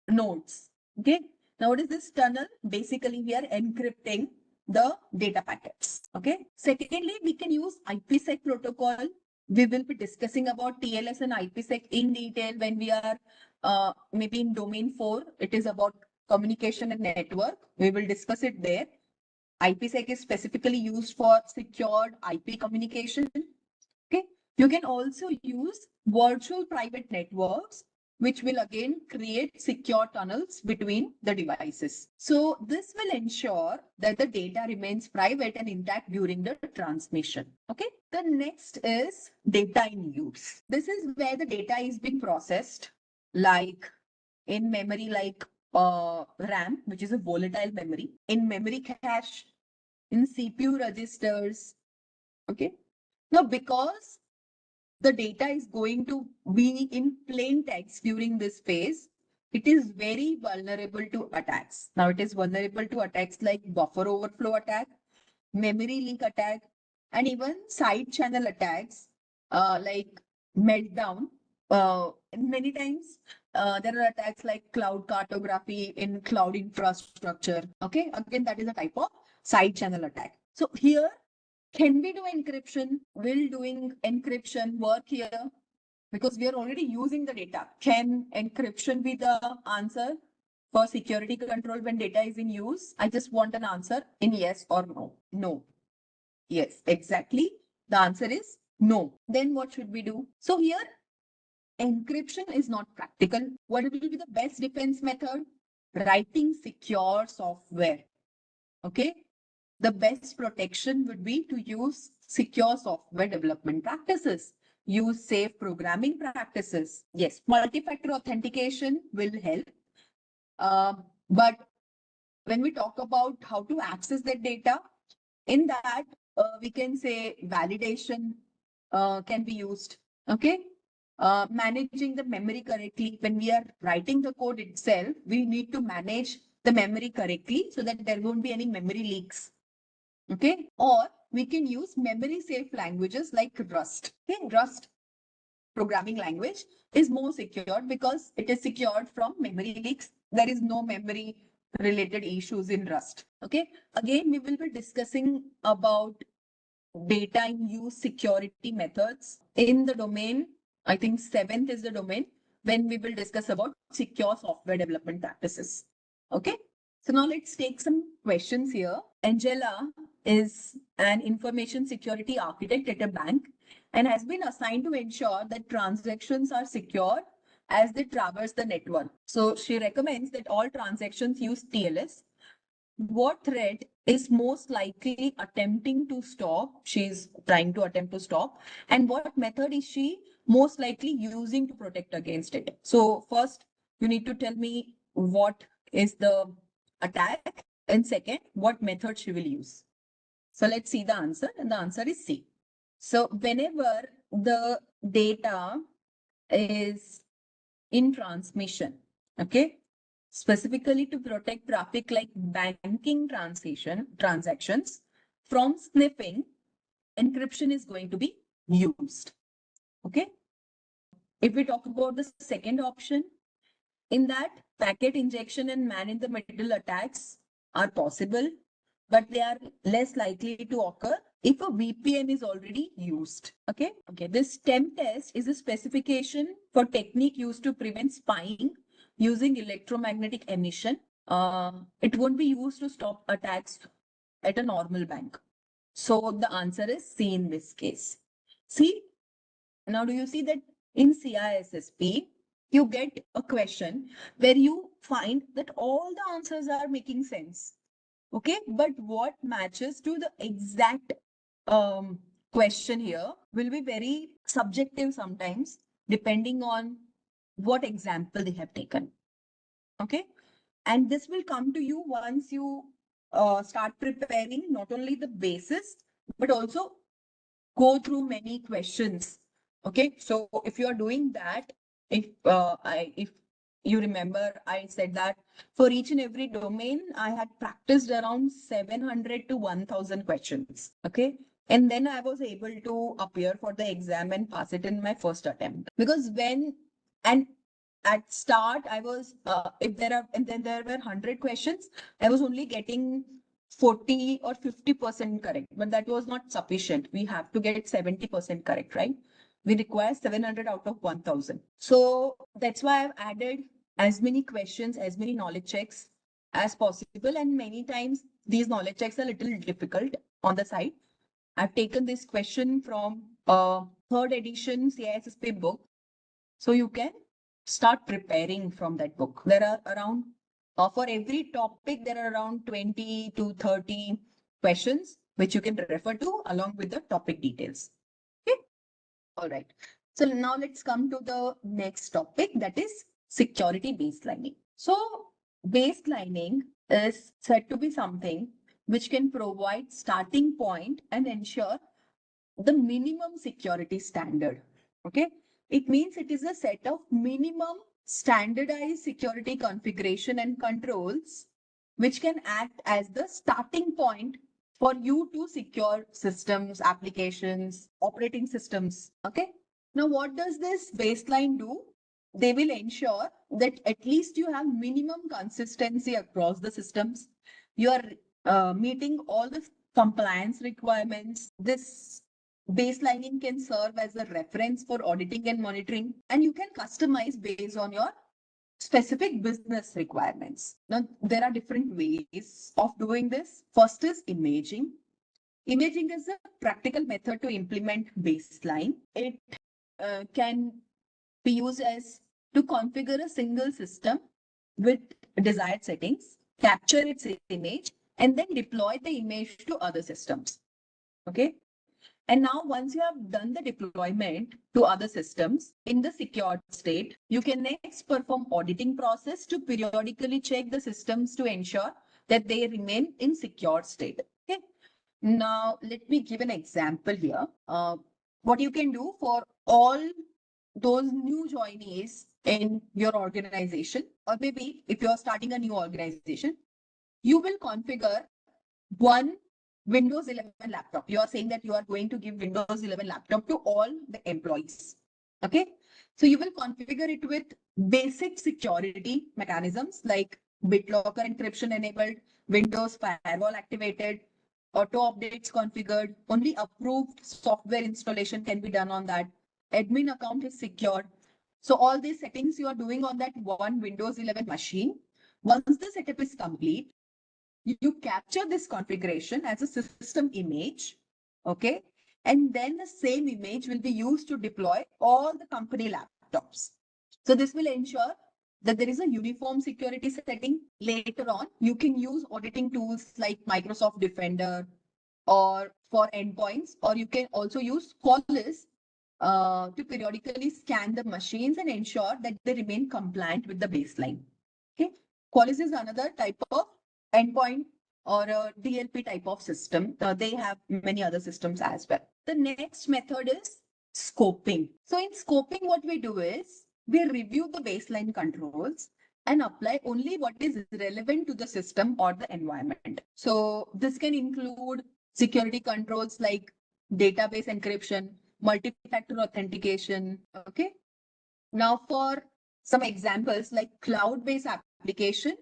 nodes. Okay. Now, what is this tunnel? Basically, we are encrypting the data packets. Okay. Secondly, we can use IPsec protocol. We will be discussing about TLS and IPsec in detail when we are maybe in domain 4. It is about communication and network. We will discuss it there. IPsec is specifically used for secured IP communication. Okay. You can also use virtual private networks, which will again create secure tunnels between the devices. So this will ensure that the data remains private and intact during the transmission. Okay. The next is data in use. This is where the data is being processed, like in memory, like RAM, which is a volatile memory, in memory cache, in CPU registers. Okay. Now, because the data is going to be in plain text during this phase, it is very vulnerable to attacks. Now, it is vulnerable to attacks like buffer overflow attack, memory leak attack, and even side channel attacks like meltdown. Many times there are attacks like cloud cartography in cloud infrastructure. Okay, again, that is a type of side channel attack. So here, can we do encryption? Will doing encryption work here? Because we are already using the data. Can encryption be the answer for security control when data is in use? I just want an answer in yes or no. No. Yes, exactly. The answer is no. Then what should we do? So here, encryption is not practical. What will be the best defense method? Writing secure software. Okay. The best protection would be to use secure software development practices. Use safe programming practices. Yes, multi-factor authentication will help. But when we talk about how to access that data, in that we can say validation can be used. Okay. Managing the memory correctly. When we are writing the code itself, we need to manage the memory correctly so that there won't be any memory leaks. Okay. Or we can use memory safe languages like Rust. Okay. Rust programming language is more secured because it is secured from memory leaks. There is no memory related issues in Rust. Okay. Again, we will be discussing about data in use security methods in the domain. I think 7th is the domain when we will discuss about secure software development practices. Okay. So now let's take some questions here. Angela is an information security architect at a bank and has been assigned to ensure that transactions are secure as they traverse the network. So she recommends that all transactions use TLS. What threat is most likely attempting to stop? She's trying to attempt to stop. And what method is she most likely using to protect against it? So first, you need to tell me what is the attack, and second, what method she will use. So let's see the answer, and the answer is C. So whenever the data is in transmission, okay, specifically to protect traffic like banking transactions from sniffing, encryption is going to be used. Okay. If we talk about the second option, in that packet injection and man in the middle attacks are possible, but they are less likely to occur if a VPN is already used. Okay. Okay. This STEM test is a specification for technique used to prevent spying using electromagnetic emission. It won't be used to stop attacks at a normal bank. So the answer is C in this case. See, now do you see that in CISSP, you get a question where you find that all the answers are making sense. Okay, but what matches to the exact question here will be very subjective sometimes, depending on what example they have taken. Okay, and this will come to you once you start preparing not only the basis, but also go through many questions. Okay, so if you are doing that, if you remember, I said that for each and every domain, I had practiced around 700 to 1000 questions. Okay. And then I was able to appear for the exam and pass it in my first attempt. Because and at start, I was, if there are, and then there were 100 questions, I was only getting 40 or 50% correct, but that was not sufficient. We have to get 70% correct, right? We require 700 out of 1000. So that's why I've added as many questions, as many knowledge checks as possible. And many times these knowledge checks are a little difficult on the side. I've taken this question from third edition CISSP book. So you can start preparing from that book. There are around, for every topic, there are around 20 to 30 questions, which you can refer to along with the topic details. Okay. All right. So now let's come to the next topic, that is security baselining. So baselining is said to be something which can provide starting point and ensure the minimum security standard. Okay. It means it is a set of minimum standardized security configuration and controls which can act as the starting point for you to secure systems, applications, operating systems. Okay. Now, what does this baseline do? They will ensure that at least you have minimum consistency across the systems. You are meeting all the compliance requirements. This baselining can serve as a reference for auditing and monitoring, and you can customize based on your specific business requirements. Now, there are different ways of doing this. First is imaging. Imaging is a practical method to implement baseline. It can be used as to configure a single system with desired settings, capture its image, and then deploy the image to other systems. Okay. And now once you have done the deployment to other systems in the secured state, you can next perform auditing process to periodically check the systems to ensure that they remain in secured state. Okay. Now let me give an example here. What you can do for all those new joinees in your organization, or maybe if you're starting a new organization, you will configure one Windows 11 laptop. You are saying that you are going to give Windows 11 laptop to all the employees. Okay. So you will configure it with basic security mechanisms like BitLocker encryption enabled, Windows firewall activated, auto updates configured, only approved software installation can be done on that. Admin account is secured. So all these settings you are doing on that one Windows 11 machine. Once the setup is complete, you capture this configuration as a system image, okay? And then the same image will be used to deploy all the company laptops. So this will ensure that there is a uniform security setting. Later on, you can use auditing tools like Microsoft Defender or for endpoints, or you can also use Qualys to periodically scan the machines and ensure that they remain compliant with the baseline. Okay, Qualys is another type of endpoint or a DLP type of system. They have many other systems as well. The next method is scoping. So in scoping, what we do is we review the baseline controls and apply only what is relevant to the system or the environment. So this can include security controls like database encryption, multi-factor authentication. Okay. Now for some examples like cloud-based application,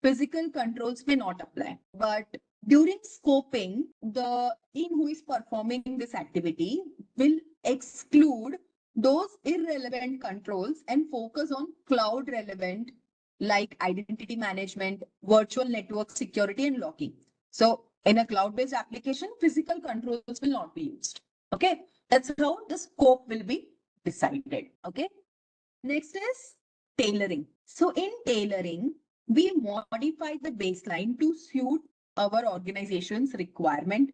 physical controls may not apply. But during scoping, the team who is performing this activity will exclude those irrelevant controls and focus on cloud relevant like identity management, virtual network security, and logging. So in a cloud-based application, physical controls will not be used. Okay, that's how the scope will be decided. Okay, next is tailoring. So in tailoring, we modify the baseline to suit our organization's requirement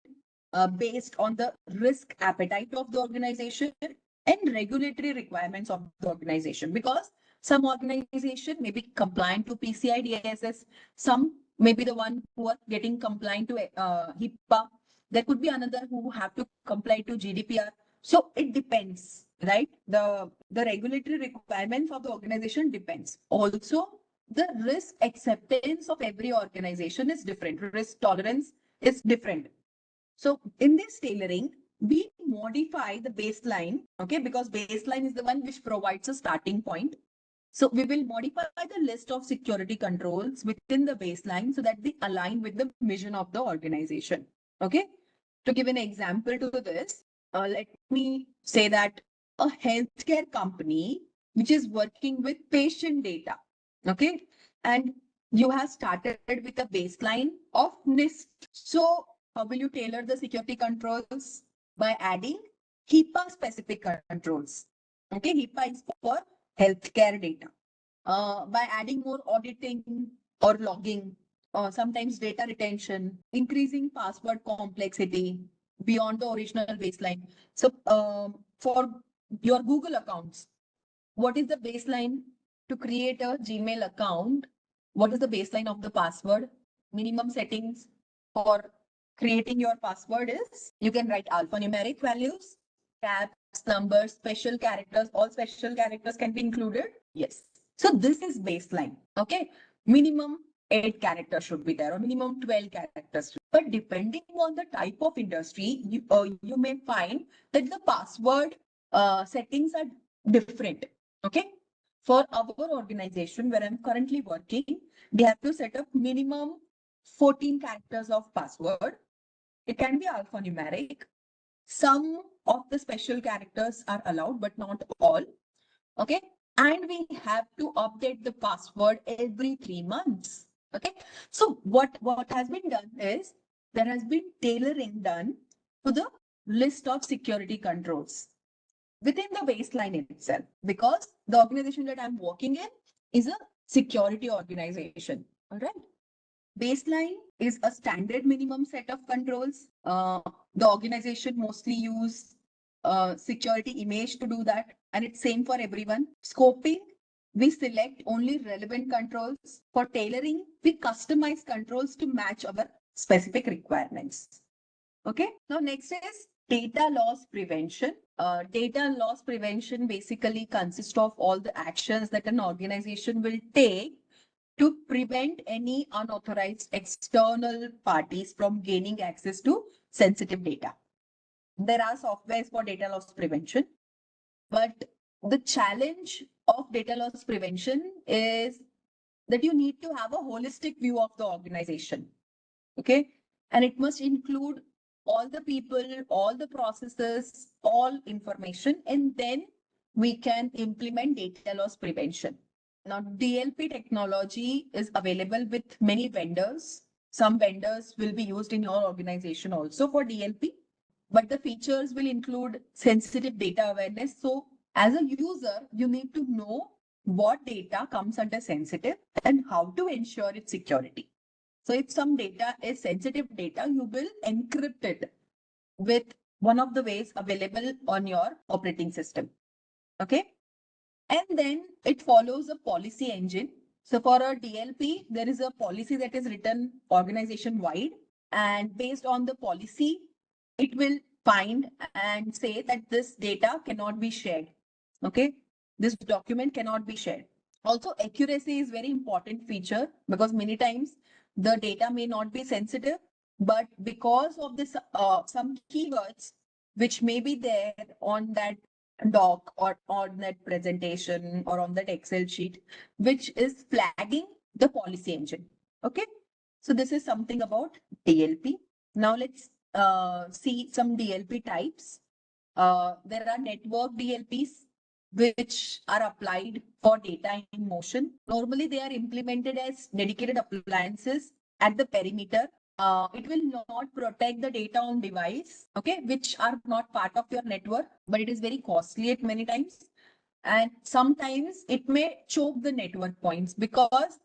based on the risk appetite of the organization and regulatory requirements of the organization. Because some organization may be compliant to PCI DSS, some may be the one who are getting compliant to HIPAA. There could be another who have to comply to GDPR. So it depends, right? The regulatory requirements of the organization depends. Also, the risk acceptance of every organization is different. Risk tolerance is different. So in this tailoring, we modify the baseline, okay, because baseline is the one which provides a starting point. So we will modify the list of security controls within the baseline so that they align with the mission of the organization. Okay. To give an example to this, let me say that a healthcare company which is working with patient data, okay, and you have started with a baseline of NIST. So how will you tailor the security controls? By adding HIPAA specific controls. Okay, HIPAA is for healthcare data. By adding more auditing or logging, sometimes data retention, increasing password complexity beyond the original baseline. So for your Google accounts, what is the baseline to create a Gmail account? What is the baseline of the password? Minimum settings for creating your password is you can write alphanumeric values, caps, numbers, special characters. All special characters can be included. Yes. So this is baseline. Okay. Minimum 8 characters should be there or minimum 12 characters. But depending on the type of industry, you may find that the password settings are different. Okay. For our organization where I'm currently working, we have to set up minimum 14 characters of password. It can be alphanumeric. Some of the special characters are allowed, but not all. Okay. And we have to update the password every 3 months. Okay. So what has been done is there has been tailoring done to the list of security controls within the baseline itself, because the organization that I'm working in is a security organization. All right. Baseline is a standard minimum set of controls. The organization mostly use security image to do that, and it's same for everyone. Scoping, we select only relevant controls. For tailoring, we customize controls to match our specific requirements. Okay. Now next is data loss prevention. Data loss prevention basically consists of all the actions that an organization will take to prevent any unauthorized external parties from gaining access to sensitive data. There are softwares for data loss prevention, but the challenge of data loss prevention is that you need to have a holistic view of the organization. Okay. and it must include all the people, all the processes, all information, and then we can implement data loss prevention. Now, DLP technology is available with many vendors. Some vendors will be used in your organization also for DLP, but the features will include sensitive data awareness. So, as a user, you need to know what data comes under sensitive and how to ensure its security. So, if some data is sensitive data, you will encrypt it with one of the ways available on your operating system. Okay. And then it follows a policy engine. So for a DLP, there is a policy that is written organization wide. And based on the policy, it will find and say that this data cannot be shared. Okay. This document cannot be shared. Also, accuracy is very important feature because many times the data may not be sensitive, but because of this, some keywords which may be there on that doc or on that presentation or on that Excel sheet, which is flagging the policy engine. Okay. So this is something about DLP. Now let's see some DLP types. There are network DLPs which are applied for data in motion. Normally, they are implemented as dedicated appliances at the perimeter. It will not protect the data on device, okay, which are not part of your network, but it is very costly at many times. And sometimes it may choke the network points because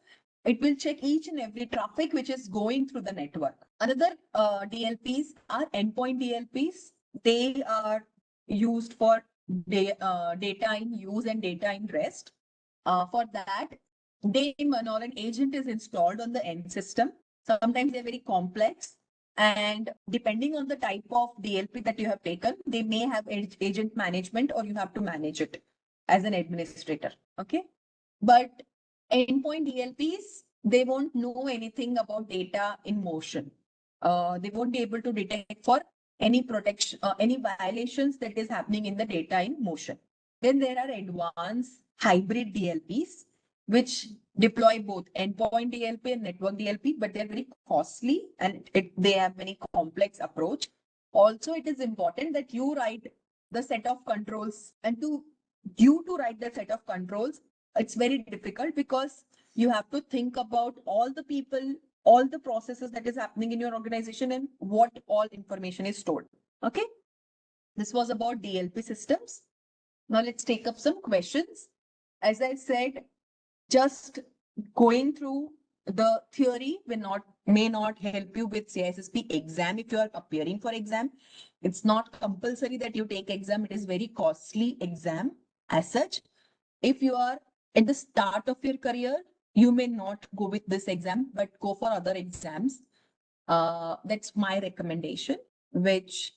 it will check each and every traffic which is going through the network. Another DLPs are endpoint DLPs. They are used for data in use and data in rest. For that, daemon or an agent is installed on the end system. Sometimes they're very complex. And depending on the type of DLP that you have taken, they may have agent management or you have to manage it as an administrator. Okay. But endpoint DLPs, they won't know anything about data in motion. They won't be able to detect for any protection, any violations that is happening in the data in motion. Then there are advanced hybrid DLPs, which deploy both endpoint DLP and network DLP, but they're very costly and they have many complex approach. Also, it is important that you write the set of controls, and to write the set of controls, it's very difficult because you have to think about all the people, all the processes that is happening in your organization and what all information is stored. Okay. This was about DLP systems. Now let's take up some questions. As I said, just going through the theory may not help you with CISSP exam if you are appearing for exam. It's not compulsory that you take exam. It is very costly exam as such. If you are at the start of your career, you may not go with this exam, but go for other exams. That's my recommendation, which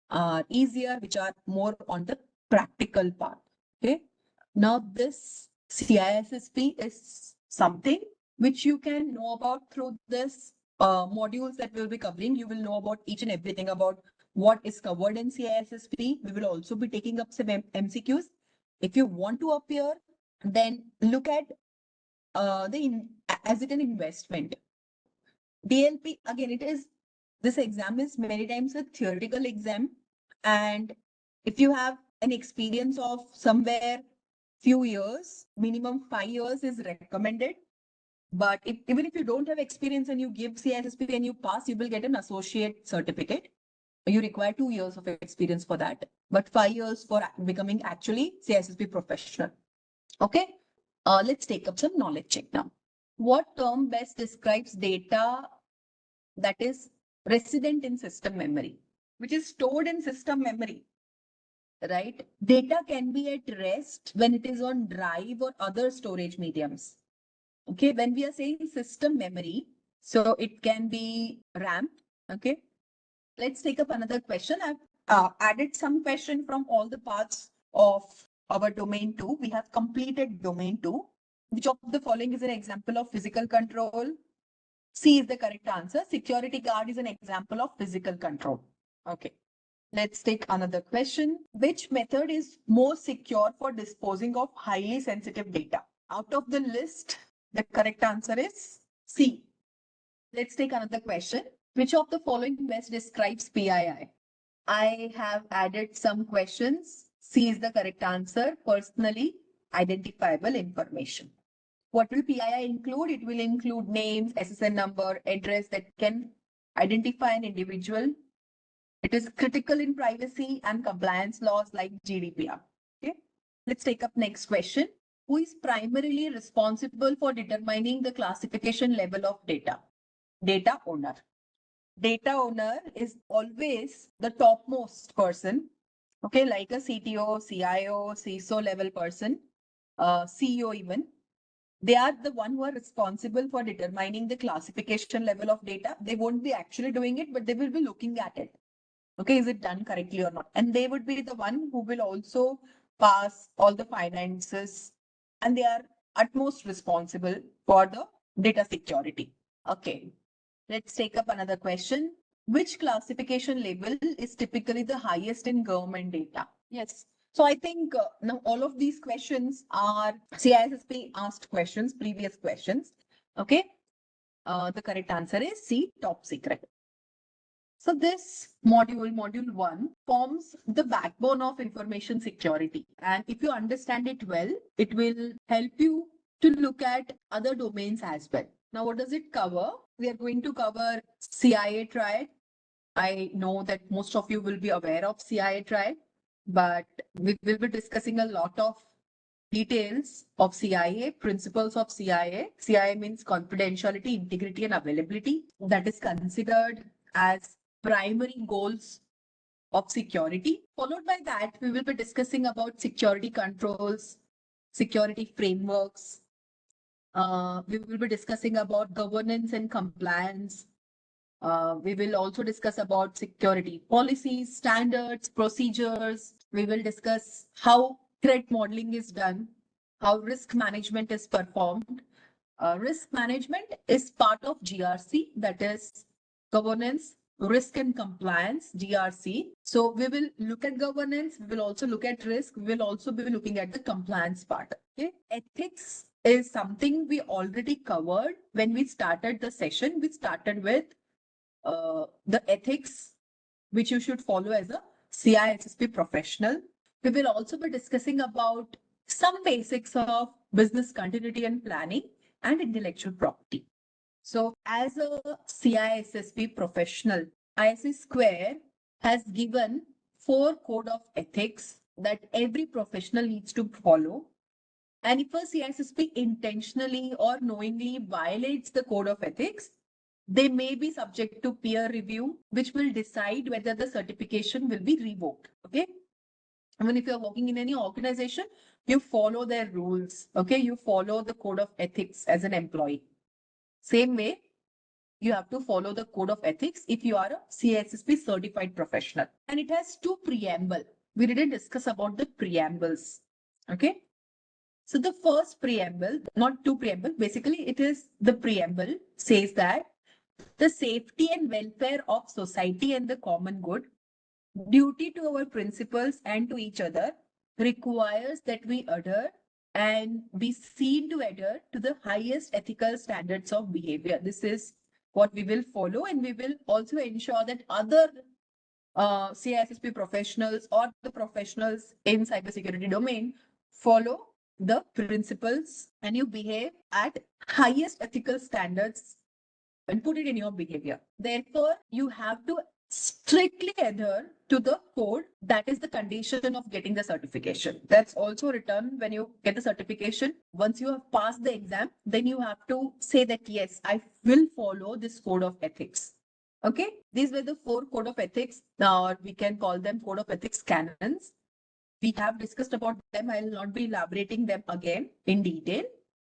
are easier, which are more on the practical part. Okay. Now this CISSP is something which you can know about through this modules that we'll be covering. You will know about each and everything about what is covered in CISSP. We will also be taking up some MCQs. If you want to appear, then look at as it an investment. DLP, again, this exam is many times a theoretical exam. And if you have an experience of somewhere few years, minimum 5 years is recommended. But even if you don't have experience and you give CISSP and you pass, you will get an associate certificate. You require 2 years of experience for that, but 5 years for becoming actually CISSP professional. Okay. Let's take up some knowledge check now. What term best describes data that is resident in system memory, which is stored in system memory, right? Data can be at rest when it is on drive or other storage mediums. Okay, when we are saying system memory, so it can be RAM. Okay, let's take up another question. I've added some question from all the parts of our domain 2. We have completed domain 2. Which of the following is an example of physical control? C is the correct answer. Security guard is an example of physical control. Okay. Let's take another question. Which method is more secure for disposing of highly sensitive data? Out of the list, the correct answer is C. Let's take another question. Which of the following best describes PII? I have added some questions. C is the correct answer. Personally identifiable information. What will PII include? It will include names, SSN number, address that can identify an individual. It is critical in privacy and compliance laws like GDPR. Okay. Let's take up next question. Who is primarily responsible for determining the classification level of data? Data owner. Data owner is always the topmost person. Okay, like a CTO, CIO, CISO level person, CEO even. They are the one who are responsible for determining the classification level of data. They won't be actually doing it, but they will be looking at it. Okay, is it done correctly or not? And they would be the one who will also pass all the finances, and they are utmost responsible for the data security. Okay, let's take up another question. Which classification level is typically the highest in government data? Yes. So I think now all of these questions are CISSP asked questions, previous questions. Okay. The correct answer is C, top secret. So this module 1, forms the backbone of information security. And if you understand it well, it will help you to look at other domains as well. Now, what does it cover? We are going to cover CIA triad. I know that most of you will be aware of CIA triad, but we will be discussing a lot of details of CIA, principles of CIA. CIA means confidentiality, integrity, and availability. That is considered as primary goals of security. Followed by that, we will be discussing about security controls, security frameworks. We will be discussing about governance and compliance. We will also discuss about security policies, standards, procedures. We will discuss how threat modeling is done, how risk management is performed. Risk management is part of GRC, that is governance, risk and compliance, GRC. So we will look at governance, we will also look at risk, we will also be looking at the compliance part. Okay. Ethics is something we already covered when we started the session. We started with the ethics which you should follow as a CISSP professional. We will also be discussing about some basics of business continuity and planning and intellectual property. So as a CISSP professional, ISC Square has given 4 code of ethics that every professional needs to follow. And if a CISSP intentionally or knowingly violates the code of ethics, they may be subject to peer review, which will decide whether the certification will be revoked. Okay. I mean, if you're working in any organization, you follow their rules. Okay. You follow the code of ethics as an employee. Same way, you have to follow the code of ethics if you are a CISSP certified professional. And it has 2 preamble. We didn't discuss about the preambles. Okay. So the first preamble, not 2 preamble, basically it is the preamble says that the safety and welfare of society and the common good, duty to our principles and to each other, requires that we adhere and be seen to adhere to the highest ethical standards of behavior. This is what we will follow, and we will also ensure that other CISSP professionals or the professionals in cybersecurity domain follow the principles and you behave at highest ethical standards and put it in your behavior. Therefore, you have to strictly adhere to the code. That is the condition of getting the certification. That's also written when you get the certification. Once you have passed the exam, then you have to say that, yes, I will follow this code of ethics. Okay, these were the 4 code of ethics. Now we can call them code of ethics canons. We have discussed about them. I will not be elaborating them again in detail,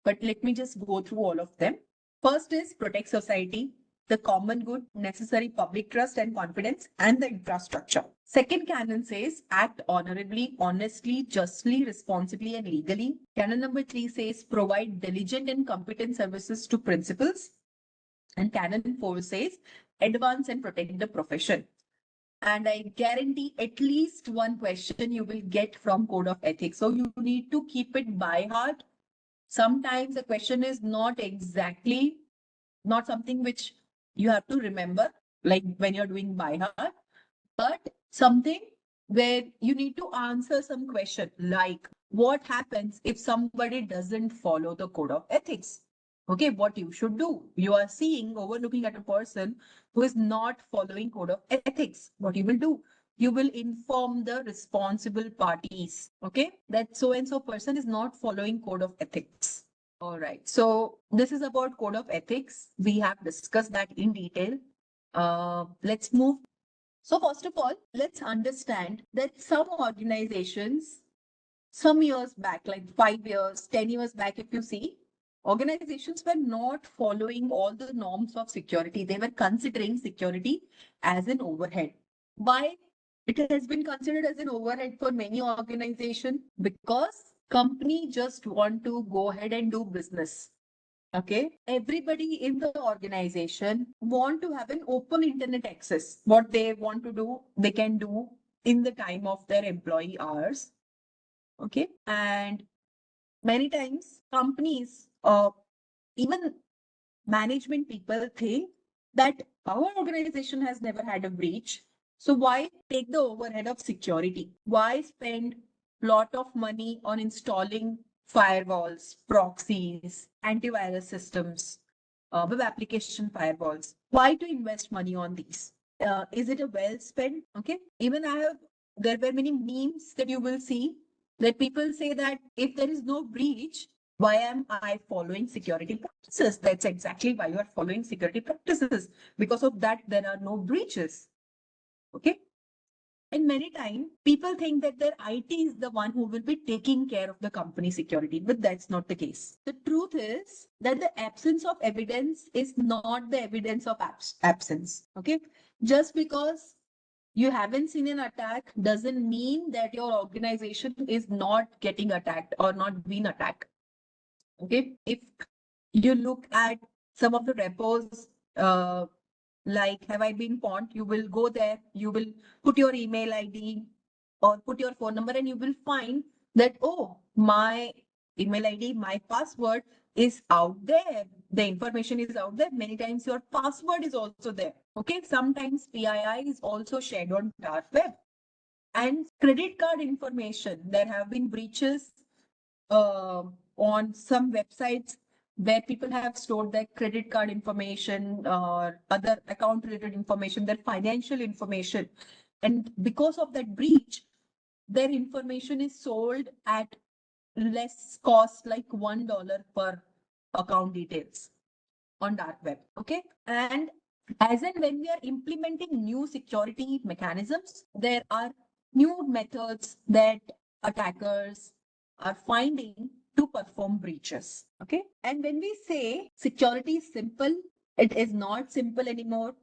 but let me just go through all of them. First is protect society, the common good, necessary public trust and confidence, and the infrastructure. Second canon says act honorably, honestly, justly, responsibly, and legally. Canon number 3 says provide diligent and competent services to principals. And canon 4 says advance and protect the profession. And I guarantee at least one question you will get from code of ethics. So you need to keep it by heart. Sometimes the question is not exactly, not something which you have to remember. like when you're doing by heart, but something where you need to answer some question like what happens if somebody doesn't follow the code of ethics. Okay, what you should do. You are seeing, overlooking at a person who is not following code of ethics. What you will do? You will inform the responsible parties. Okay, that so and so person is not following code of ethics. All right. So this is about code of ethics. We have discussed that in detail. Let's move. So first of all, let's understand that some organizations, some years back, like 5 years, 10 years back, if you see, organizations were not following all the norms of security. They were considering security as an overhead. Why? It has been considered as an overhead for many organizations because company just want to go ahead and do business. Okay, everybody in the organization want to have an open internet access. What they want to do, they can do in the time of their employee hours. Okay, and many times companies, even management people think that our organization has never had a breach. So why take the overhead of security? Why spend lot of money on installing firewalls, proxies, antivirus systems, web application firewalls? Why to invest money on these? Is it a well spent? Okay. Even there were many memes that you will see that people say that if there is no breach, why am I following security practices? That's exactly why you are following security practices. Because of that, there are no breaches. Okay. And many times people think that their IT is the one who will be taking care of the company security, but that's not the case. The truth is that the absence of evidence is not the evidence of absence. Okay. Just because you haven't seen an attack doesn't mean that your organization is not getting attacked or not being attacked. Okay, if you look at some of the repos, like have I been pawned, you will go there, you will put your email ID or put your phone number, and you will find that, oh, my email ID, my password is out there. The information is out there. Many times your password is also there. Okay, sometimes PII is also shared on dark web. And credit card information, there have been breaches uh, on some websites where people have stored their credit card information or other account related information, their financial information. And because of that breach, their information is sold at less cost, like $1 per account details on dark web. Okay. And as and when we are implementing new security mechanisms, there are new methods that attackers are finding to perform breaches. Okay. And when we say security is simple, it is not simple anymore.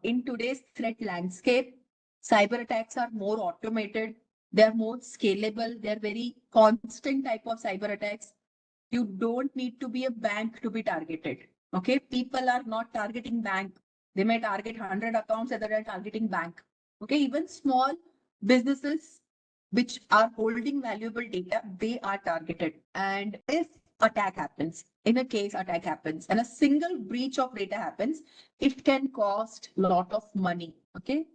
In today's threat landscape, cyber attacks are more automated, they're more scalable, they're very constant type of cyber attacks. You don't need to be a bank to be targeted. Okay, people are not targeting bank. They may target 100 accounts, other than targeting bank. Okay, even small businesses which are holding valuable data, they are targeted. And if attack happens, in a case attack happens, and a single breach of data happens, it can cost a lot of money. Okay,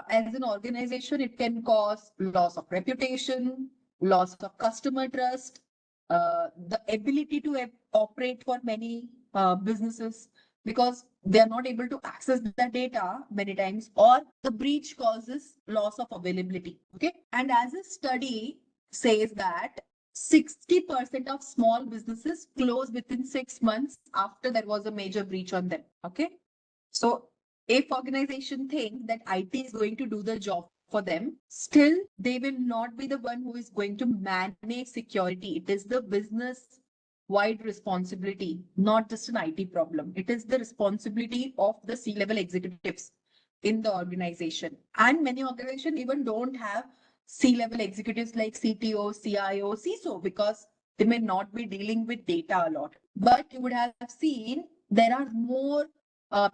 as an organization, it can cause loss of reputation, loss of customer trust, the ability to operate for many businesses because they are not able to access the data many times, or the breach causes loss of availability. Okay. And as a study says that 60% of small businesses close within 6 months after there was a major breach on them. Okay. So if organization think that IT is going to do the job for them, still they will not be the one who is going to manage security. It is the business wide responsibility, not just an IT problem. It is the responsibility of the C-level executives in the organization. And many organizations even don't have C-level executives like CTO, CIO, CISO, because they may not be dealing with data a lot. But you would have seen there are more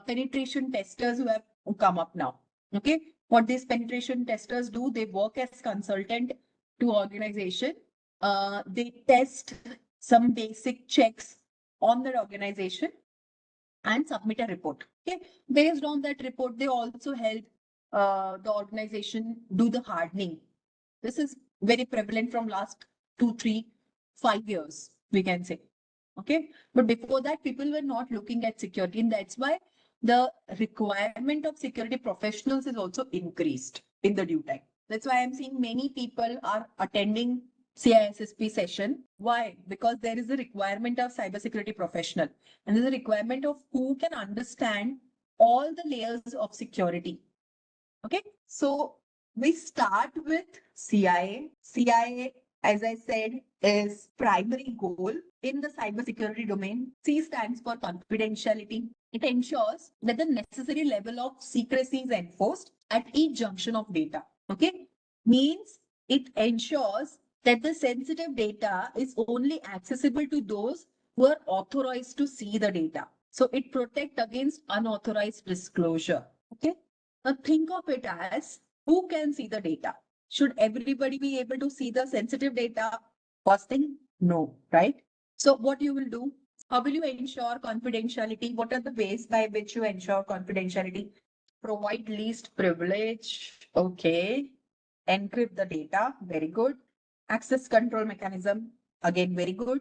penetration testers who have come up now. Okay, what these penetration testers do, they work as consultant to organization. They test some basic checks on their organization, and submit a report. Okay, based on that report, they also help the organization do the hardening. This is very prevalent from last 2, 3, 5 years, we can say. Okay, but before that, people were not looking at security, and that's why the requirement of security professionals is also increased in the due time. That's why I'm seeing many people are attending CISSP session. Why? Because there is a requirement of cybersecurity professional, and there's a requirement of who can understand all the layers of security. Okay, so we start with CIA. CIA, as I said, is primary goal in the cybersecurity domain. C stands for confidentiality. It ensures that the necessary level of secrecy is enforced at each junction of data. Okay, means it ensures that the sensitive data is only accessible to those who are authorized to see the data. So it protects against unauthorized disclosure. Okay. Now think of it as who can see the data? Should everybody be able to see the sensitive data? First thing, no, right? So what you will do? How will you ensure confidentiality? What are the ways by which you ensure confidentiality? Provide least privilege. Okay. Encrypt the data. Very good. Access control mechanism. Again, very good.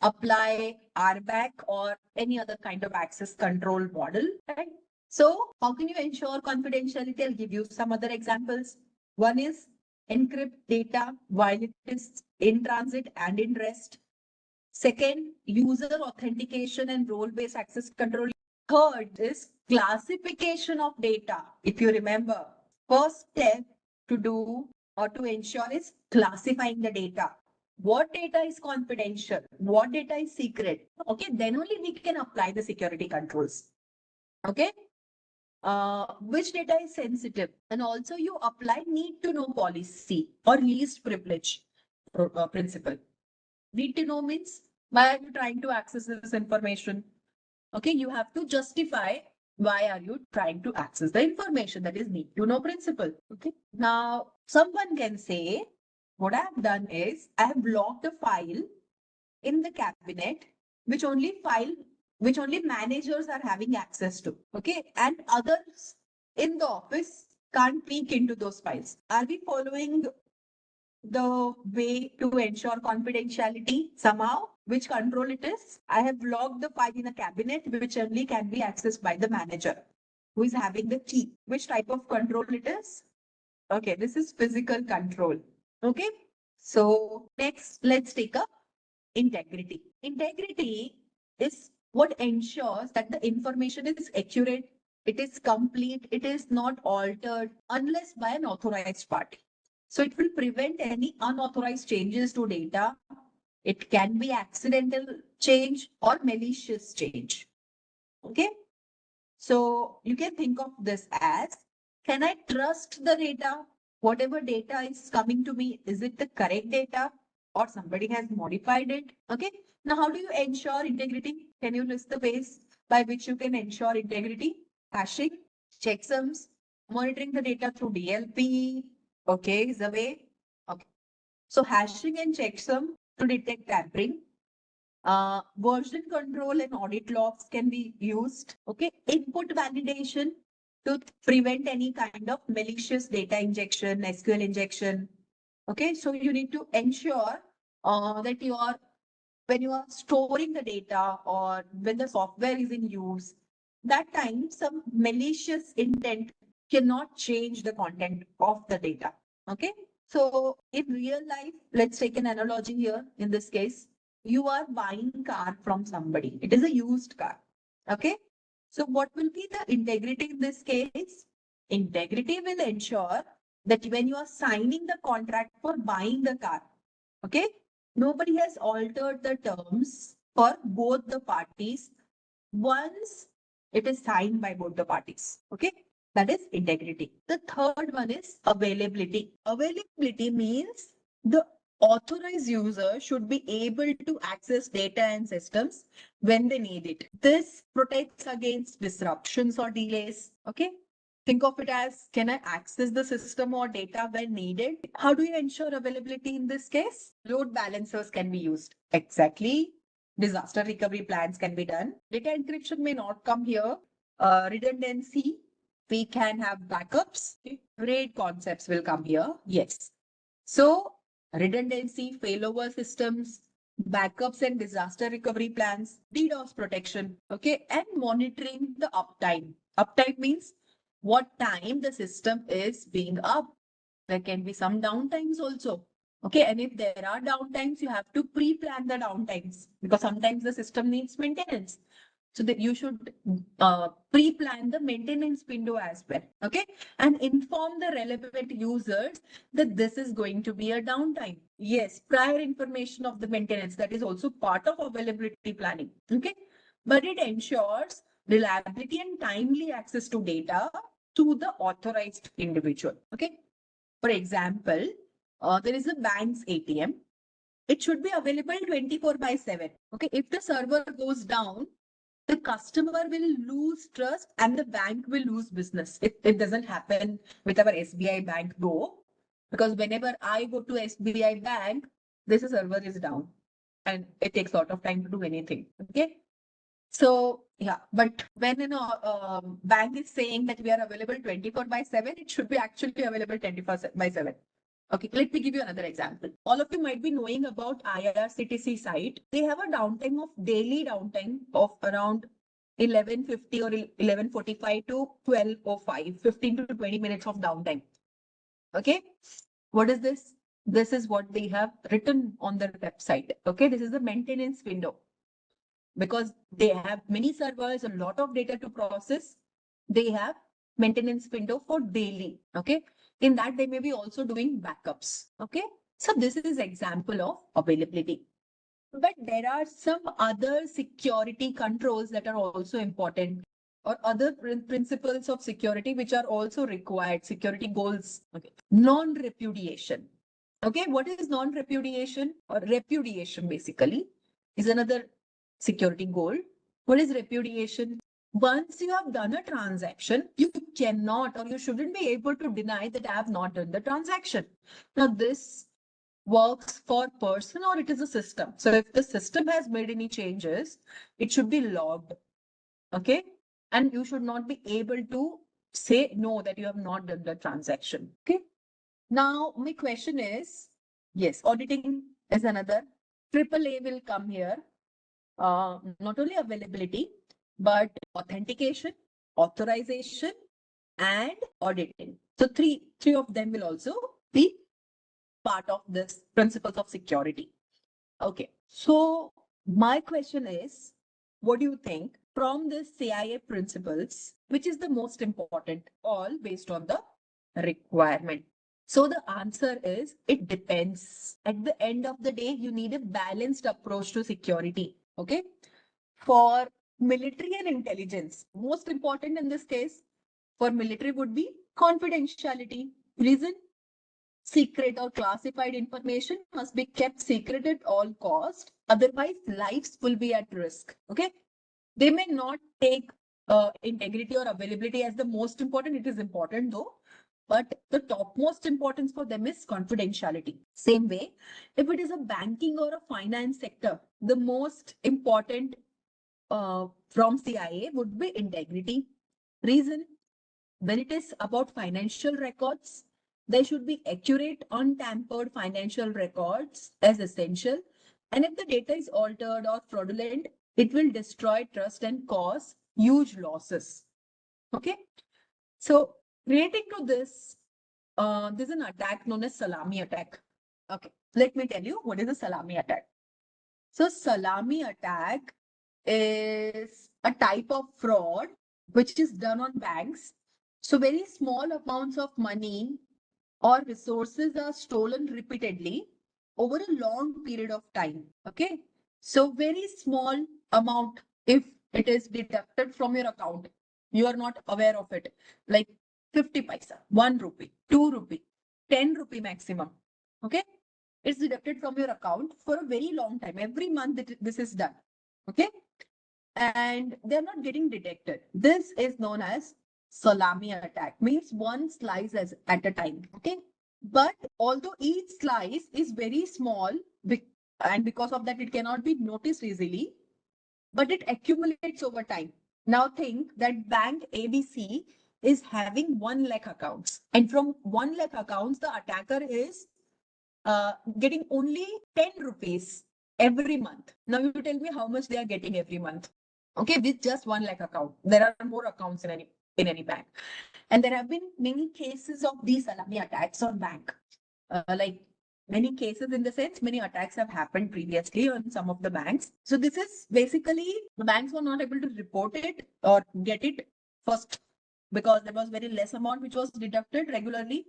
Apply RBAC or any other kind of access control model, right? So how can you ensure confidentiality? I'll give you some other examples. One is encrypt data while it is in transit and in rest. Second, user authentication and role-based access control. Third is classification of data. If you remember, first step to do or to ensure is classifying the data. What data is confidential? What data is secret? Okay, then only we can apply the security controls. Okay, which data is sensitive, and also you apply need to know policy or least privilege principle. Need to know means why are you trying to access this information? Okay, you have to justify why are you trying to access the information. That is need to know principle. Okay, now someone can say what I have done is I have locked a file in the cabinet which only managers are having access to. Okay, and others in the office can't peek into those files. Are we following the way to ensure confidentiality somehow? Which control it is? I have locked the file in a cabinet which only can be accessed by the manager who is having the key. Which type of control it is? Okay, this is physical control. Okay, so next let's take a integrity. Integrity is what ensures that the information is accurate, it is complete, it is not altered unless by an authorized party. So it will prevent any unauthorized changes to data. It can be accidental change or malicious change. Okay. So you can think of this as, can I trust the data? Whatever data is coming to me, is it the correct data or somebody has modified it? Okay. Now, how do you ensure integrity? Can you list the ways by which you can ensure integrity? Hashing, checksums, monitoring the data through DLP. Okay, is the way. Okay. So hashing and checksum to detect tampering. Version control and audit logs can be used. Okay, input validation to prevent any kind of malicious data injection, SQL injection. Okay, so you need to ensure that you are, when you are storing the data or when the software is in use, that time some malicious intent cannot change the content of the data. Okay, so in real life, let's take an analogy here. In this case, you are buying car from somebody. It is a used car. Okay, so what will be the integrity in this case? Integrity will ensure that when you are signing the contract for buying the car, okay, nobody has altered the terms for both the parties once it is signed by both the parties. Okay, that is integrity. The third one is availability. Availability means the authorized user should be able to access data and systems when they need it. This protects against disruptions or delays. Okay, think of it as, can I access the system or data when needed? How do you ensure availability in this case? Load balancers can be used. Exactly. Disaster recovery plans can be done. Data encryption may not come here. Redundancy, we can have backups. RAID concepts will come here. Yes. So redundancy, failover systems, backups and disaster recovery plans, DDoS protection, okay, and monitoring the uptime. Uptime means what time the system is being up. There can be some downtimes also. Okay, and if there are downtimes, you have to pre-plan the downtimes because sometimes the system needs maintenance. So that you should pre-plan the maintenance window as well. Okay, and inform the relevant users that this is going to be a downtime. Yes, prior information of the maintenance, that is also part of availability planning. Okay, but it ensures reliability and timely access to data to the authorized individual. Okay, for example, there is a bank's ATM. It should be available 24/7. Okay, if the server goes down, the customer will lose trust and the bank will lose business. It doesn't happen with our SBI bank though, because whenever I go to SBI bank, this server is down and it takes a lot of time to do anything. Okay. So yeah, but when bank is saying that we are available 24/7, it should be actually available 24/7. Okay, let me give you another example. All of you might be knowing about IRCTC site. They have a downtime of daily downtime of around 11:50 or 11:45 to 12:05, 15 to 20 minutes of downtime. Okay, what is this? This is what they have written on their website. Okay, this is the maintenance window because they have many servers, a lot of data to process. They have maintenance window for daily. Okay, in that they may be also doing backups. Okay, so this is example of availability. But there are some other security controls that are also important, or other principles of security which are also required, security goals. Okay, non-repudiation. Okay, what is non-repudiation or repudiation basically is another security goal. What is repudiation? Once you have done a transaction, you cannot or you shouldn't be able to deny that I have not done the transaction. Now, this works for person or it is a system. So if the system has made any changes, it should be logged. Okay. And you should not be able to say no that you have not done the transaction. Okay. Now, my question is, yes, auditing is another. AAA will come here. Not only availability, but authentication, authorization, and auditing. So three of them will also be part of this principles of security. Okay. So my question is, what do you think from the CIA principles, which is the most important, all based on the requirement? So the answer is it depends. At the end of the day, you need a balanced approach to security. Okay. For military and intelligence, most important in this case for military would be confidentiality. Reason? Secret or classified information must be kept secret at all cost. Otherwise, lives will be at risk. Okay. They may not take integrity or availability as the most important. It is important though. But the topmost importance for them is confidentiality. Same way, if it is a banking or a finance sector, the most important from CIA would be integrity. Reason? When it is about financial records, they should be accurate, untampered financial records as essential. And if the data is altered or fraudulent, it will destroy trust and cause huge losses. Okay. So relating to this, there's an attack known as salami attack. Okay. Let me tell you what is a salami attack. So salami attack is a type of fraud which is done on banks. So very small amounts of money or resources are stolen repeatedly over a long period of time. Okay. So very small amount, if it is deducted from your account, you are not aware of it. Like 50 paisa, 1 rupee, 2 rupee, 10 rupee maximum. Okay. It's deducted from your account for a very long time. Every month this is done. Okay. And they're not getting detected. This is known as salami attack, means one slice at a time. Okay. But although each slice is very small, And because of that, it cannot be noticed easily, but it accumulates over time. Now think that bank ABC is having 1 lakh accounts, and from 1 lakh accounts, the attacker is getting only 10 rupees every month. Now you tell me how much they are getting every month. Okay, with just 1 lakh account. There are more accounts in any bank. And there have been many cases of these salami attacks on bank. Like many cases in the sense, many attacks have happened previously on some of the banks. So this is basically the banks were not able to report it or get it first because there was very less amount which was deducted regularly,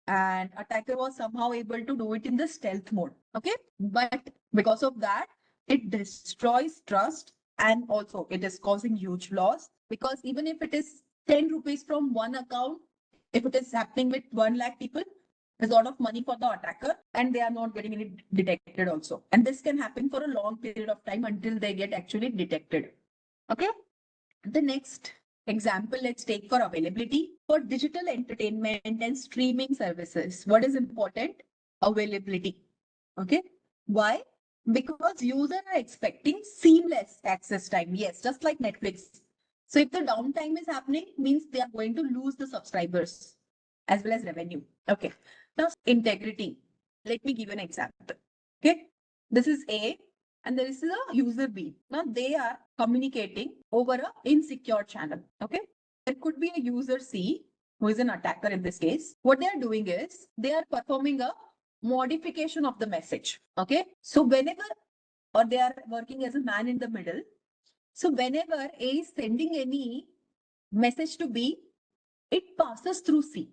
and attacker was somehow able to do it in the stealth mode. Okay, but because of that, it destroys trust, and also it is causing huge loss, because even if it is 10 rupees from one account, if it is happening with 1 lakh people, there's a lot of money for the attacker, and they are not getting it detected also. And this can happen for a long period of time until they get actually detected. Okay. The next example, let's take for availability. For digital entertainment and streaming services, what is important? Availability. Okay. Why? Because users are expecting seamless access time. Yes, just like Netflix. So if the downtime is happening, means they are going to lose the subscribers as well as revenue. Okay. Now, integrity. Let me give you an example. Okay. This is A and there is a user B. Now they are communicating over a insecure channel. Okay. There could be a user C who is an attacker in this case. What they are doing is they are performing a modification of the message. Okay. So whenever, or they are working as a man in the middle. So whenever A is sending any message to B, it passes through C.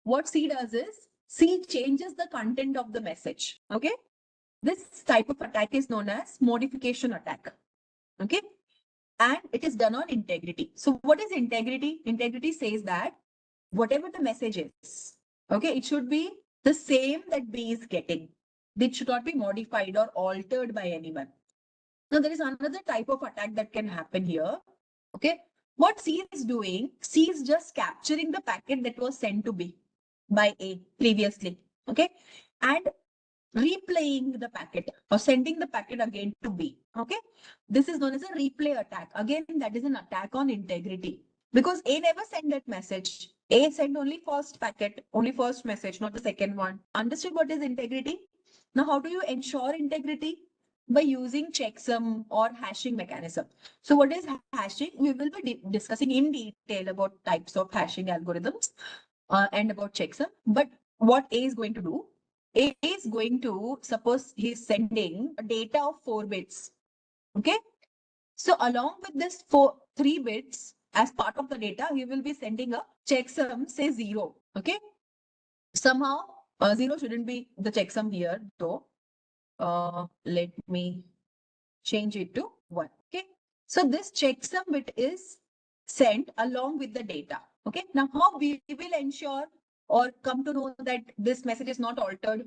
What C does is C changes the content of the message. Okay. This type of attack is known as modification attack. Okay. And it is done on integrity. So what is integrity? Integrity says that whatever the message is, okay, it should be the same that B is getting. It should not be modified or altered by anyone. Now there is another type of attack that can happen here. Okay. What C is doing, C is just capturing the packet that was sent to B by A previously. Okay. And replaying the packet or sending the packet again to B. Okay. This is known as a replay attack. Again, that is an attack on integrity because A never sent that message. A sent only first packet, only first message, not the second one. Understood what is integrity? Now, how do you ensure integrity? By using checksum or hashing mechanism. So what is hashing? We will be discussing in detail about types of hashing algorithms and about checksum. But what A is going to do? A is going to, suppose he's sending a data of 4 bits. Okay. So along with this 3 bits as part of the data, he will be sending a checksum, say 0. Okay. Somehow 0 shouldn't be the checksum here though. Let me change it to 1. Okay. So this checksum bit is sent along with the data. Okay. Now how we will ensure or come to know that this message is not altered?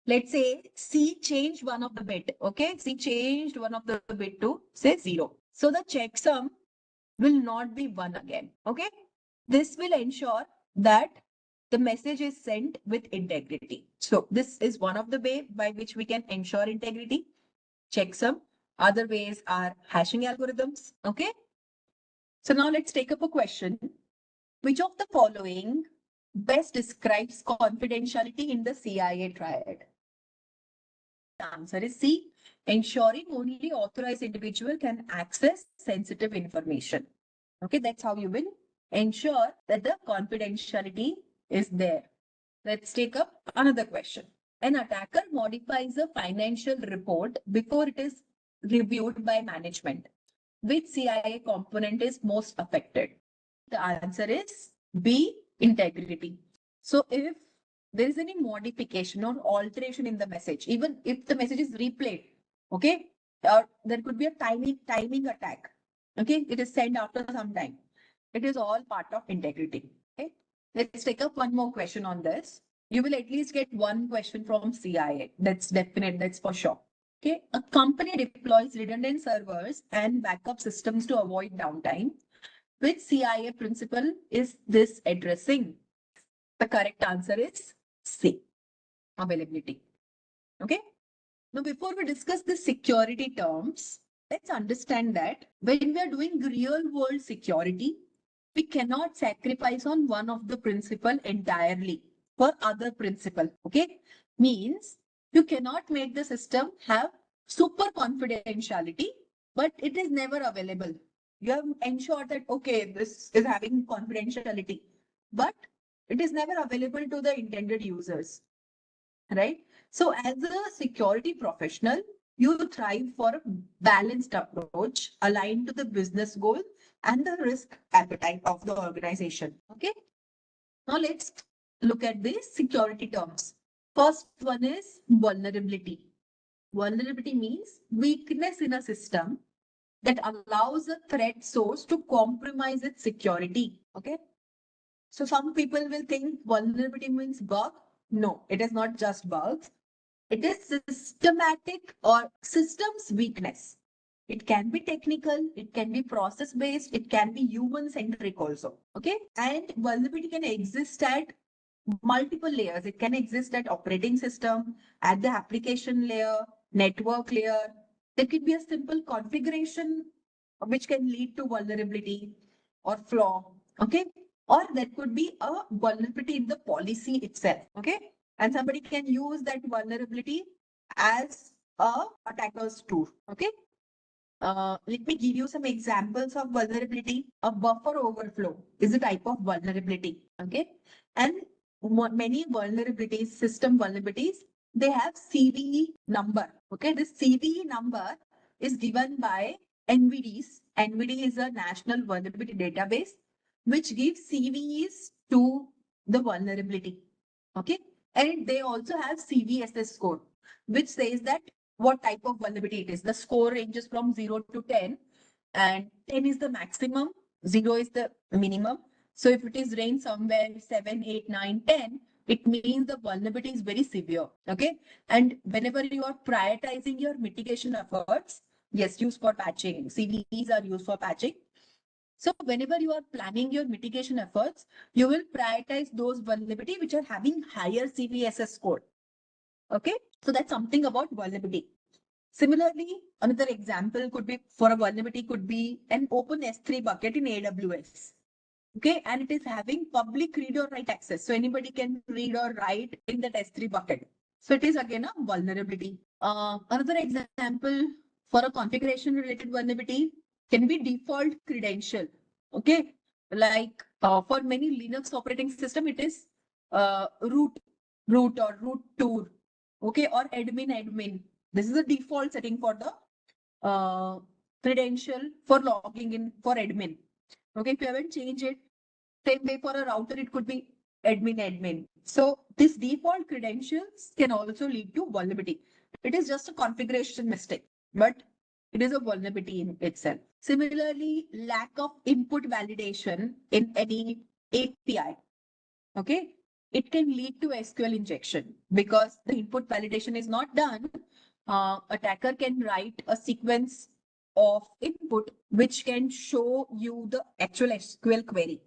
Let's say C changed one of the bit. Okay. C changed one of the bit to say 0. So the checksum will not be 1 again. Okay. This will ensure that the message is sent with integrity. So this is one of the way by which we can ensure integrity. Checksum. Other ways are hashing algorithms. Okay. So now let's take up a question. Which of the following best describes confidentiality in the CIA triad? The answer is C. Ensuring only authorized individual can access sensitive information. Okay, that's how you will ensure that the confidentiality is there. Let's take up another question. An attacker modifies a financial report before it is reviewed by management. Which CIA component is most affected? The answer is B, integrity. So if there is any modification or alteration in the message, even if the message is replayed, okay, or there could be a timing attack. Okay, it is sent after some time. It is all part of integrity. Okay, let's take up one more question on this. You will at least get one question from CIA. That's definite. That's for sure. Okay, a company deploys redundant servers and backup systems to avoid downtime. Which CIA principle is this addressing? The correct answer is C, availability. Okay. Now, before we discuss the security terms, let's understand that when we are doing real world security, we cannot sacrifice on one of the principle entirely for other principle. Okay, means you cannot make the system have super confidentiality, but it is never available. You have ensured that okay, this is having confidentiality, but it is never available to the intended users, right? So as a security professional, you thrive for a balanced approach aligned to the business goal and the risk appetite of the organization. Okay. Now let's look at the security terms. First one is vulnerability. Vulnerability means weakness in a system that allows a threat source to compromise its security. Okay. So some people will think vulnerability means bug. No, it is not just bugs. It is systematic or systems weakness. It can be technical, it can be process based, it can be human centric also. Okay. And vulnerability can exist at multiple layers. It can exist at operating system, at the application layer, network layer. There could be a simple configuration which can lead to vulnerability or flaw. Okay. Or there could be a vulnerability in the policy itself. Okay. And somebody can use that vulnerability as a attacker's tool. Okay. Let me give you some examples of vulnerability. A buffer overflow is a type of vulnerability. Okay. And many vulnerabilities, system vulnerabilities, they have CVE number. Okay. This CVE number is given by NVDs. NVD is a national vulnerability database which gives CVEs to the vulnerability. Okay. And they also have CVSS score, which says that what type of vulnerability it is. The score ranges from 0 to 10, and 10 is the maximum, 0 is the minimum. So if it is range somewhere 7, 8, 9, 10, it means the vulnerability is very severe. Okay. And whenever you are prioritizing your mitigation efforts, yes, used for patching, CVEs are used for patching. So whenever you are planning your mitigation efforts, you will prioritize those vulnerability which are having higher CVSS score. Okay. So that's something about vulnerability. Similarly, another example could be for a vulnerability could be an open S3 bucket in AWS. Okay. And it is having public read or write access. So anybody can read or write in that S3 bucket. So it is again a vulnerability. Another example for a configuration related vulnerability can be default credential. Okay. Like for many Linux operating system, it is root or root tour. Okay. Or admin. This is the default setting for the credential for logging in for admin. Okay. If you haven't changed it, same way for a router, it could be admin. So this default credentials can also lead to vulnerability. It is just a configuration mistake, but it is a vulnerability in itself. Similarly, lack of input validation in any API. Okay. It can lead to SQL injection because the input validation is not done. Attacker can write a sequence of input which can show you the actual SQL query,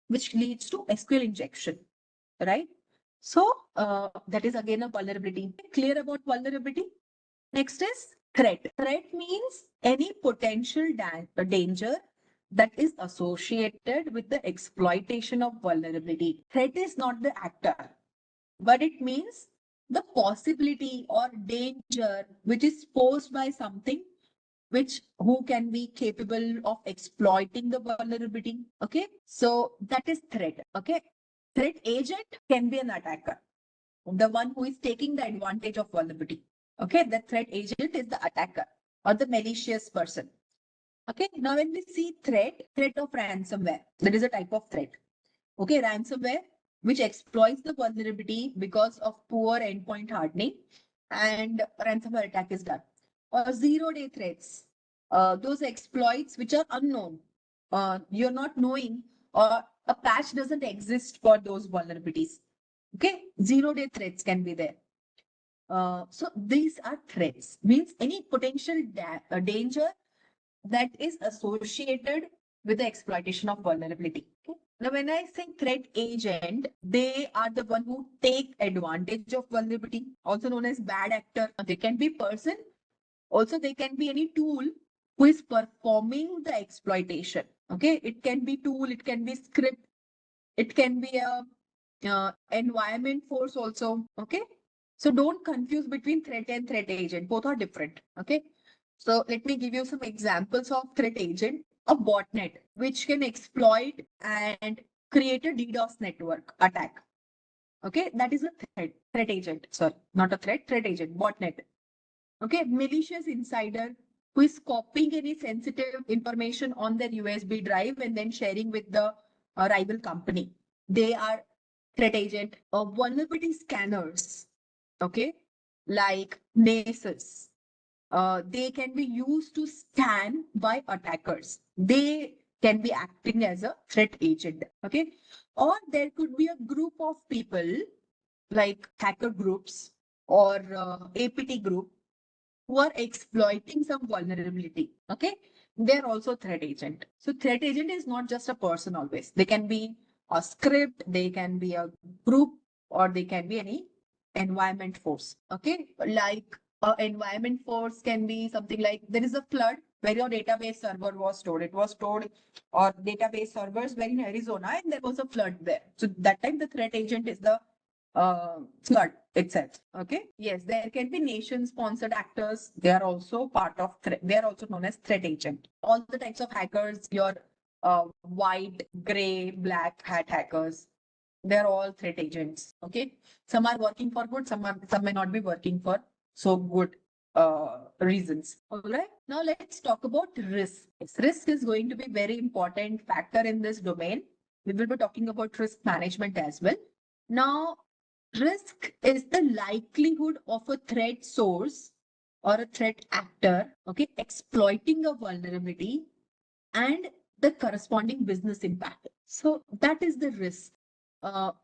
which leads to SQL injection, right? So that is again a vulnerability. Clear about vulnerability? Next is threat. Threat means any potential danger that is associated with the exploitation of vulnerability. Threat is not the actor, but it means the possibility or danger which is posed by something which who can be capable of exploiting the vulnerability. Okay. So that is threat. Okay. Threat agent can be an attacker, the one who is taking the advantage of vulnerability. Okay. The threat agent is the attacker or the malicious person. Okay. Now, when we see threat of ransomware, that is a type of threat. Okay. Ransomware, which exploits the vulnerability because of poor endpoint hardening and ransomware attack is done. Or zero-day threats, those exploits which are unknown, you're not knowing, or a patch doesn't exist for those vulnerabilities. Okay. Zero-day threats can be there. So these are threats, means any potential danger that is associated with the exploitation of vulnerability. Okay. Now, when I say threat agent, they are the one who take advantage of vulnerability, also known as bad actor. They can be person, also they can be any tool who is performing the exploitation. Okay, it can be tool, it can be script, it can be a environment force also. Okay, so don't confuse between threat and threat agent. Both are different. Okay, so let me give you some examples of threat agent. A botnet, which can exploit and create a DDoS network attack. Okay, that is a threat agent. Sorry, not a threat agent, botnet. Okay, malicious insider who is copying any sensitive information on their USB drive and then sharing with the rival company. They are threat agent. Vulnerability scanners, okay, like NASES. They can be used to scan by attackers. They can be acting as a threat agent. Okay, or there could be a group of people like hacker groups or APT group who are exploiting some vulnerability. Okay, they're also threat agent. So threat agent is not just a person always. They can be a script, they can be a group, or they can be any environment force. Okay, like environment force can be something like there is a flood where your database server was stored. It was stored, or database servers were in Arizona and there was a flood there. So that time the threat agent is the flood itself. Okay. Yes, there can be nation-sponsored actors. They are also part of threat. They are also known as threat agent. All the types of hackers, your white, gray, black hat hackers, they're all threat agents. Okay. Some are working for good. Some may not be working for so good reasons. All right. Now let's talk about risk. Yes, risk is going to be very important factor in this domain. We will be talking about risk management as well. Now, risk is the likelihood of a threat source or a threat actor, okay, exploiting a vulnerability and the corresponding business impact. So that is the risk.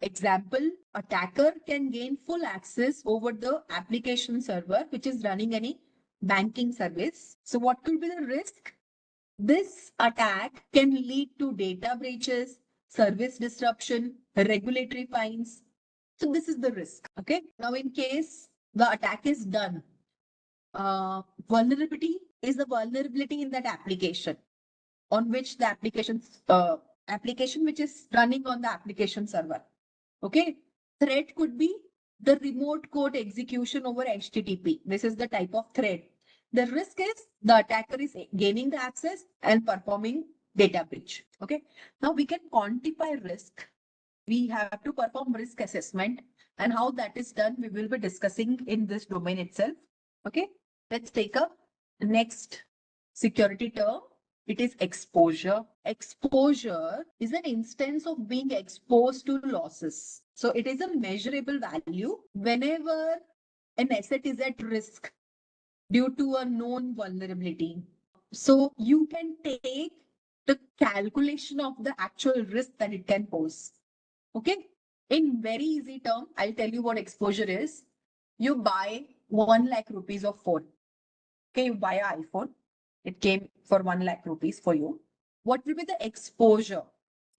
Example, attacker can gain full access over the application server, which is running any banking service. So what could be the risk? This attack can lead to data breaches, service disruption, regulatory fines. So this is the risk. Okay. Now, in case the attack is done, vulnerability is the vulnerability in that application on which the application which is running on the application server. Okay. Threat could be the remote code execution over HTTP. This is the type of threat. The risk is the attacker is gaining the access and performing data breach. Okay. Now we can quantify risk. We have to perform risk assessment, and how that is done, we will be discussing in this domain itself. Okay. Let's take a next security term. It is exposure. Exposure is an instance of being exposed to losses. So it is a measurable value whenever an asset is at risk due to a known vulnerability. So you can take the calculation of the actual risk that it can pose. Okay. In very easy term, I'll tell you what exposure is. You buy 1 lakh rupees of phone. Okay. You buy an iPhone. It came for 1 lakh rupees for you. What will be the exposure?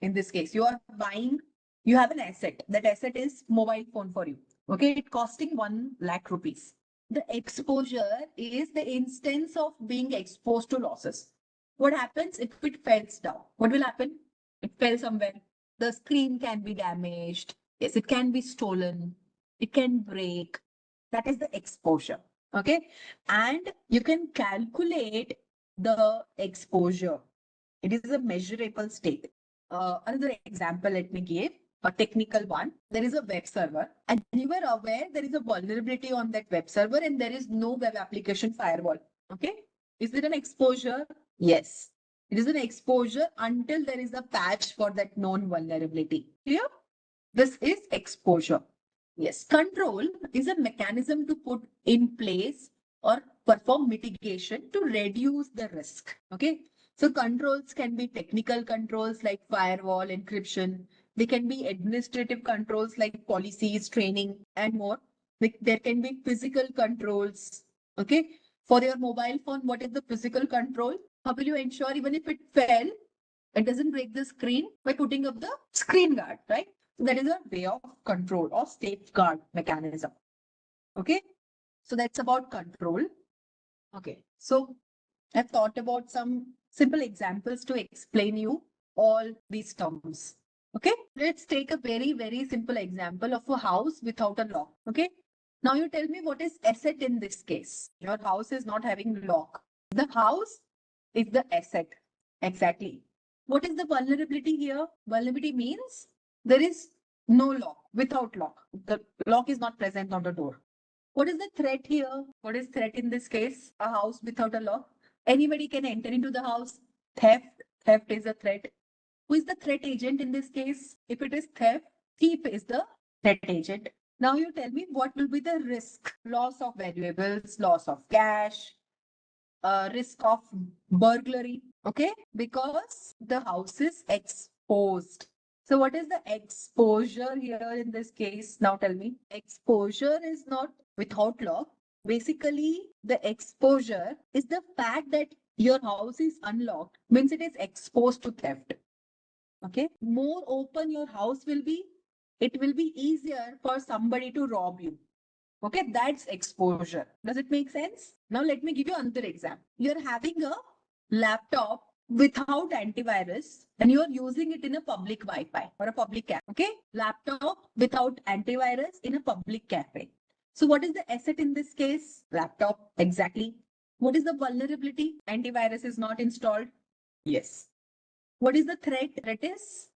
In this case, you are buying, you have an asset. That asset is mobile phone for you. Okay. It costing 1 lakh rupees. The exposure is the instance of being exposed to losses. What happens if it falls down? What will happen? It fell somewhere. The screen can be damaged. Yes, it can be stolen. It can break. That is the exposure. Okay. And you can calculate the exposure. It is a measurable state. Another example, let me give a technical one. There is a web server, and you were aware there is a vulnerability on that web server and there is no web application firewall. Okay. Is it an exposure? Yes. It is an exposure until there is a patch for that known vulnerability. Clear? This is exposure. Yes. Control is a mechanism to put in place or perform mitigation to reduce the risk. Okay. So controls can be technical controls like firewall, encryption. They can be administrative controls like policies, training, and more. Like there can be physical controls. Okay. For your mobile phone, what is the physical control? How will you ensure even if it fell, It doesn't break the screen by putting up the screen guard, right? So that is a way of control or safeguard mechanism. Okay. So that's about control. Okay. So I've thought about some simple examples to explain you all these terms. Okay. Let's take a very, very simple example of a house without a lock. Okay. Now you tell me what is asset in this case. Your house is not having lock. The house is the asset. Exactly. What is the vulnerability here? Vulnerability means there is no lock, without lock. The lock is not present on the door. What is the threat here? What is threat in this case? A house without a lock. Anybody can enter into the house. Theft. Theft is a threat. Who is the threat agent in this case? If it is theft, thief is the threat agent. Now you tell me what will be the risk? Loss of valuables, loss of cash, risk of burglary. Okay, because the house is exposed. So what is the exposure here in this case? Now tell me. Exposure is not without lock. Basically, the exposure is the fact that your house is unlocked, means it is exposed to theft. Okay. More open your house will be, it will be easier for somebody to rob you. Okay, that's exposure. Does it make sense? Now let me give you another example. You're having a laptop without antivirus and you're using it in a public Wi-Fi or a public cafe. Okay, laptop without antivirus in a public cafe. So what is the asset in this case? Laptop, exactly. What is the vulnerability? Antivirus is not installed. Yes. What is the threat? Threat is,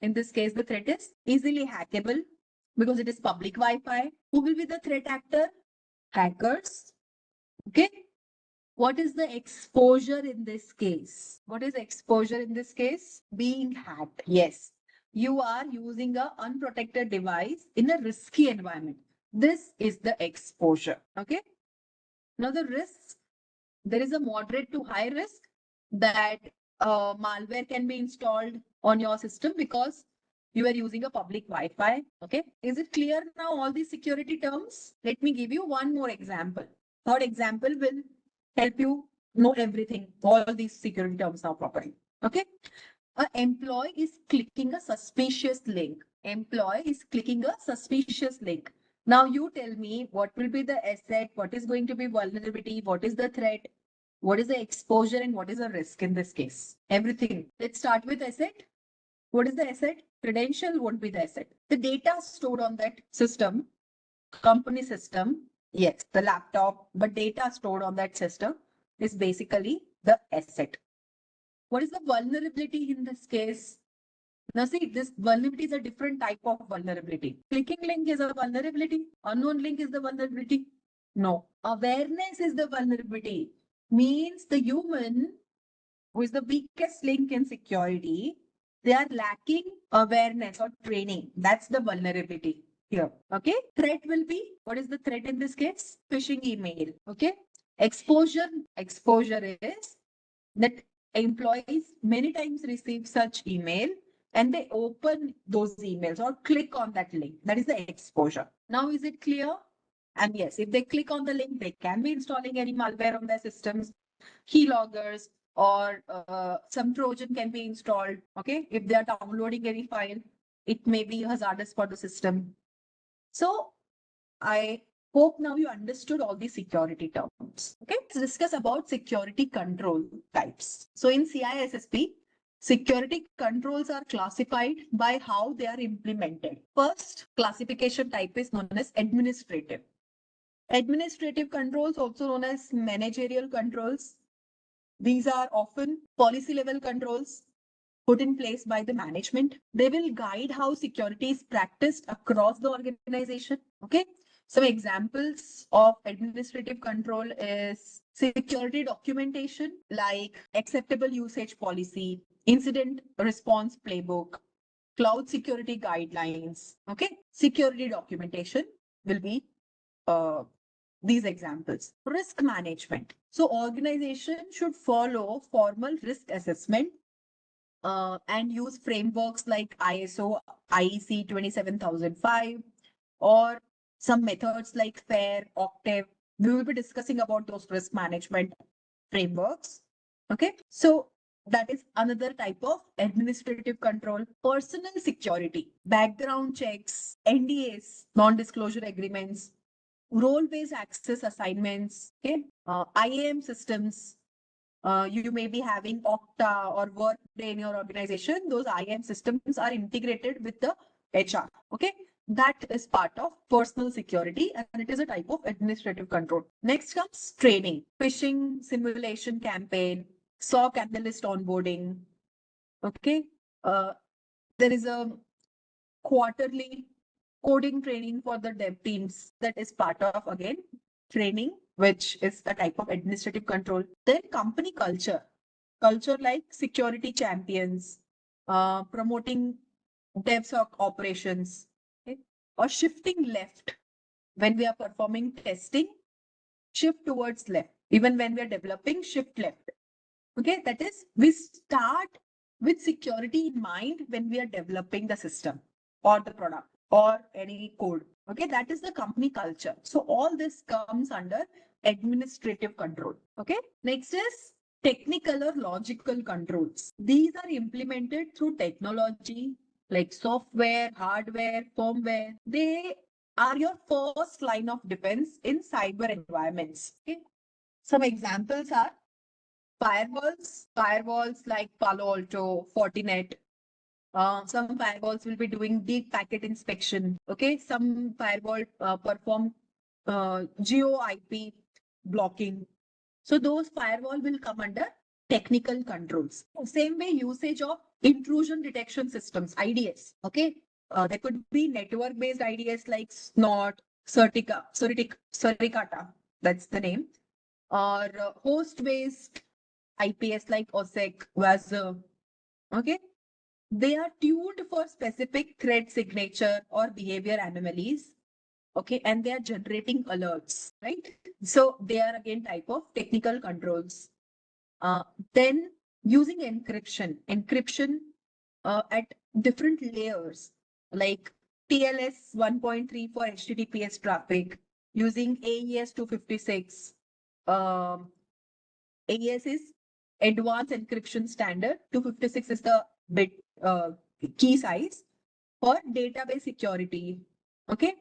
in this case, the threat is easily hackable because it is public Wi-Fi. Who will be the threat actor? Hackers. Okay. What is the exposure in this case? What is exposure in this case? Being hacked. Yes. You are using an unprotected device in a risky environment. This is the exposure. Okay. Now the risks, there is a moderate to high risk that malware can be installed on your system because you are using a public Wi-Fi. Okay. Is it clear now all these security terms? Let me give you one more example. Third example will help you know everything, all these security terms now properly. Okay. An employee is clicking a suspicious link. Employee is clicking a suspicious link. Now you tell me what will be the asset, what is going to be vulnerability, what is the threat, what is the exposure, and what is the risk in this case? Everything. Let's start with asset. What is the asset? Credential won't be the asset. The data stored on that system, company system, yes, the laptop, but data stored on that system is basically the asset. What is the vulnerability in this case? Now see, this vulnerability is a different type of vulnerability. Clicking link is a vulnerability. Unknown link is the vulnerability. No. Awareness is the vulnerability. Means the human who is the weakest link in security, they are lacking awareness or training. That's the vulnerability here. Okay. Threat will be, what is the threat in this case? Phishing email. Okay. Exposure is that employees many times receive such email and they open those emails or click on that link. That is the exposure. Now, is it clear? And yes, if they click on the link, they can be installing any malware on their systems, keyloggers, or some Trojan can be installed. Okay, if they are downloading any file, it may be hazardous for the system. So I hope now you understood all the security terms. Okay, let's discuss about security control types. So in CISSP, security controls are classified by how they are implemented. First classification type is known as administrative. Administrative controls, also known as managerial controls. These are often policy level controls put in place by the management. They will guide how security is practiced across the organization. Okay. Some examples of administrative control is security documentation like acceptable usage policy, incident response playbook, cloud security guidelines. Okay. Security documentation will be these examples. Risk management. So organization should follow formal risk assessment and use frameworks like ISO, IEC 27005, or some methods like FAIR, Octave. We will be discussing about those risk management frameworks. Okay. So That is another type of administrative control. Personal security, background checks, NDAs, non-disclosure agreements, role-based access assignments, okay, IAM systems. You may be having Okta or Workday in your organization. Those IAM systems are integrated with the HR. Okay, that is part of personal security and it is a type of administrative control. Next comes training, phishing simulation campaign, SOC analyst onboarding. Okay, uh, there is a quarterly coding training for the dev teams that is part of again training, which is a type of administrative control. Then company culture like security champions, promoting DevSoc operations, okay? Or shifting left when we are performing testing, shift towards left. Even when we are developing, shift left. Okay, that is, we start with security in mind when we are developing the system or the product or any code. Okay, that is the company culture. So all this comes under administrative control. Okay, next is technical or logical controls. These are implemented through technology like software, hardware, firmware. They are your first line of defense in cyber environments. Okay, some examples are firewalls like Palo Alto, Fortinet. Some firewalls will be doing deep packet inspection. Okay, some firewall perform geo IP blocking. So those firewall will come under technical controls. Same way usage of intrusion detection systems, IDS. Okay, there could be network based IDS like Snort, Suricata. That's the name. Or host based IPS like OSEC, WASR. Okay, they are tuned for specific threat signature or behavior anomalies. Okay, and they are generating alerts, right? So they are again type of technical controls. Then using encryption at different layers like TLS 1.3 for HTTPS traffic, using AES 256. AES is Advanced Encryption Standard. 256 is the bit key size for database security. Okay,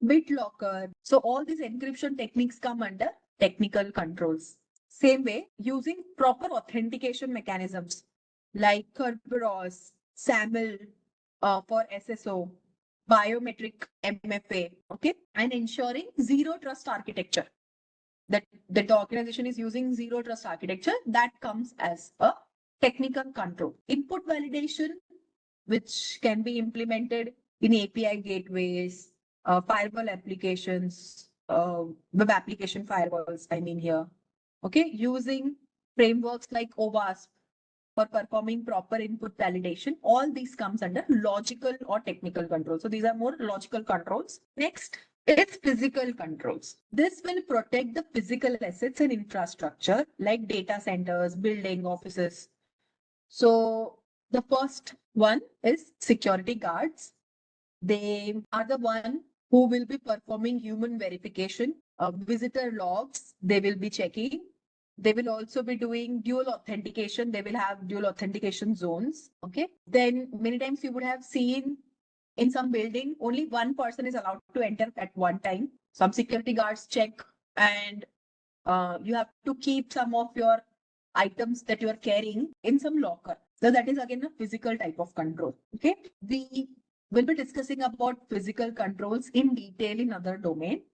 BitLocker. So all these encryption techniques come under technical controls. Same way, using proper authentication mechanisms like Kerberos, SAML for SSO, biometric MFA, okay, and ensuring zero trust architecture. That the organization is using zero trust architecture, that comes as a technical control. Input validation, which can be implemented in API gateways, firewall applications, web application firewalls, I mean here. Okay, using frameworks like OWASP for performing proper input validation. All these comes under logical or technical control. So these are more logical controls. Next, it's physical controls. This will protect the physical assets and infrastructure like data centers, building, offices. So the first one is security guards. They are the one who will be performing human verification, visitor logs, they will be checking. They will also be doing dual authentication. They will have dual authentication zones. Okay. Then many times you would have seen in some building, only one person is allowed to enter at one time. Some security guards check and you have to keep some of your items that you are carrying in some locker. So that is again a physical type of control. Okay. We will be discussing about physical controls in detail in other domain.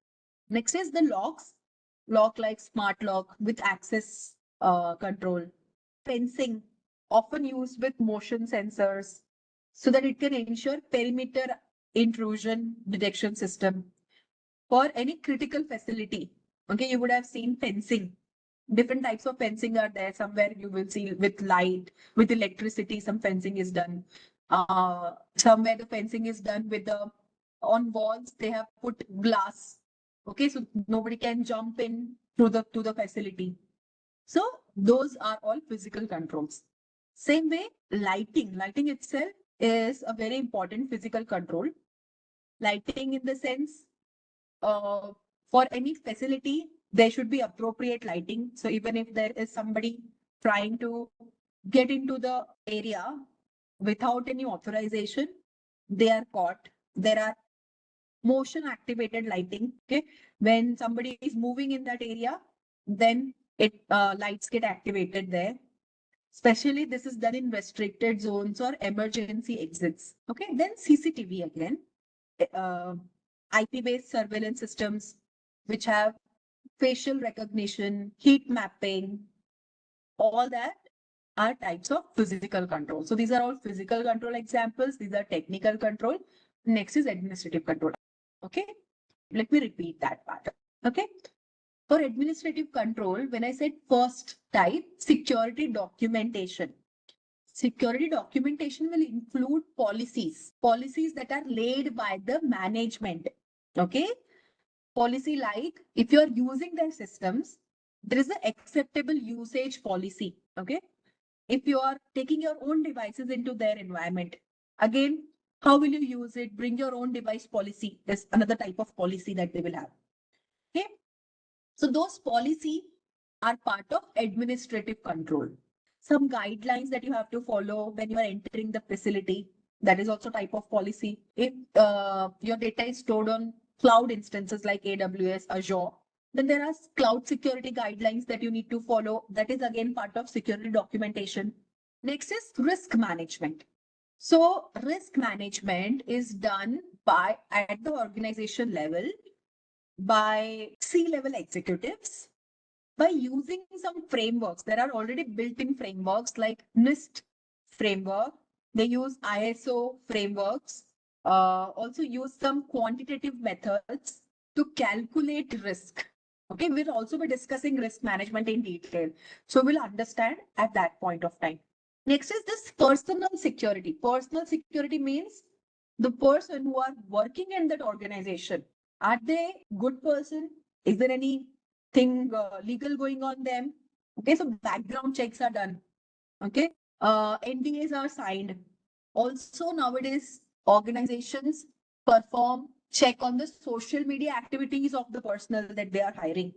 Next is the locks. Lock like smart lock with access control. Fencing, often used with motion sensors so that it can ensure perimeter intrusion detection system for any critical facility. Okay, you would have seen fencing. Different types of fencing are there. Somewhere you will see with light, with electricity, some fencing is done. Somewhere the fencing is done with the on walls, they have put glass. Okay, so nobody can jump in to the facility. So those are all physical controls. Same way, lighting. Lighting itself is a very important physical control. Lighting in the sense, for any facility, there should be appropriate lighting. So even if there is somebody trying to get into the area without any authorization, they are caught. There are motion activated lighting. Okay, when somebody is moving in that area, then it lights get activated there. Especially this is done in restricted zones or emergency exits. Okay, then CCTV again, uh, IP-based surveillance systems, which have facial recognition, heat mapping, all that are types of physical control. So these are all physical control examples. These are technical control. Next is administrative control. Okay, let me repeat that part. Okay, for administrative control, when I said first type, security documentation. Security documentation will include policies that are laid by the management. Okay, policy like if you're using their systems, there is an acceptable usage policy. Okay, if you are taking your own devices into their environment, again, how will you use it? Bring your own device policy. There's another type of policy that they will have. Okay, so those policy are part of administrative control. Some guidelines that you have to follow when you are entering the facility, that is also type of policy. If your data is stored on cloud instances like AWS, Azure, then there are cloud security guidelines that you need to follow. That is again part of security documentation. Next is risk management. So risk management is done by at the organization level by C-level executives by using some frameworks. There are already built-in frameworks like NIST framework. They use ISO frameworks. Also use some quantitative methods to calculate risk. Okay, we'll also be discussing risk management in detail. So we'll understand at that point of time. Next is this personal security. Personal security means the person who are working in that organization. Are they good person? Is there anything legal going on them? Okay, so background checks are done. Okay, NDAs are signed. Also nowadays, organizations perform check on the social media activities of the personnel that they are hiring.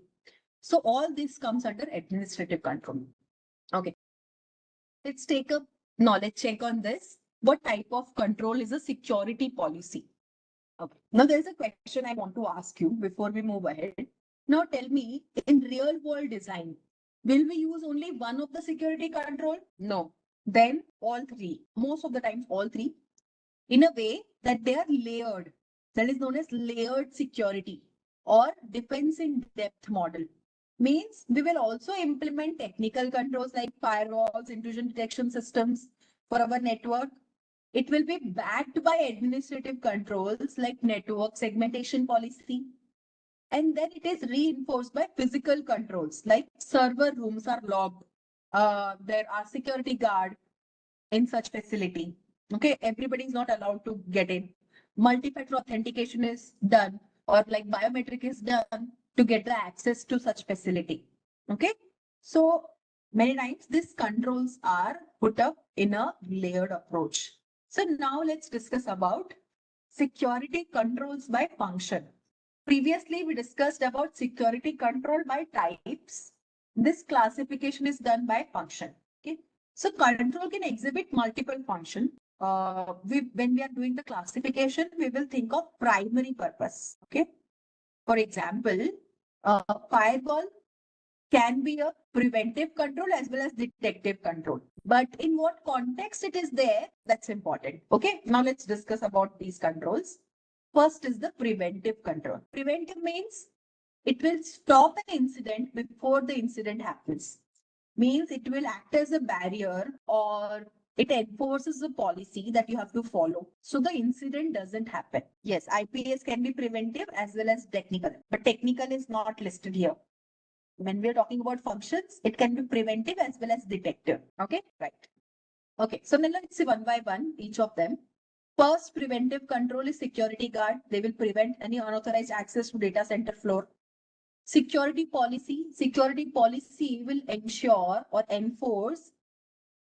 So all this comes under administrative control. Okay, let's take a knowledge check on this. What type of control is a security policy? Okay. Now there's a question I want to ask you before we move ahead. Now tell me, in real world design, will we use only one of the security control? No. Then all three. Most of the times all three. In a way that they are layered. That is known as layered security or defense in depth model. Means we will also implement technical controls like firewalls, intrusion detection systems for our network. It will be backed by administrative controls like network segmentation policy. And then it is reinforced by physical controls like server rooms are logged. There are security guard in such facility. Okay, everybody is not allowed to get in. Multi-factor authentication is done or like biometric is done to get the access to such facility. Okay, so many times these controls are put up in a layered approach. So now let's discuss about security controls by function. Previously, we discussed about security control by types. This classification is done by function. Okay, so control can exhibit multiple function. When we are doing the classification, we will think of primary purpose. Okay, for example, firewall can be a preventive control as well as detective control. But in what context it is there, that's important. Okay, now let's discuss about these controls. First is the preventive control. Preventive means it will stop an incident before the incident happens. Means it will act as a barrier or it enforces a policy that you have to follow. So the incident doesn't happen. Yes, IPS can be preventive as well as technical, but technical is not listed here. When we are talking about functions, it can be preventive as well as detective. Okay, right. Okay, so now let's see one by one, each of them. First, preventive control is security guard. They will prevent any unauthorized access to data center floor. Security policy will ensure or enforce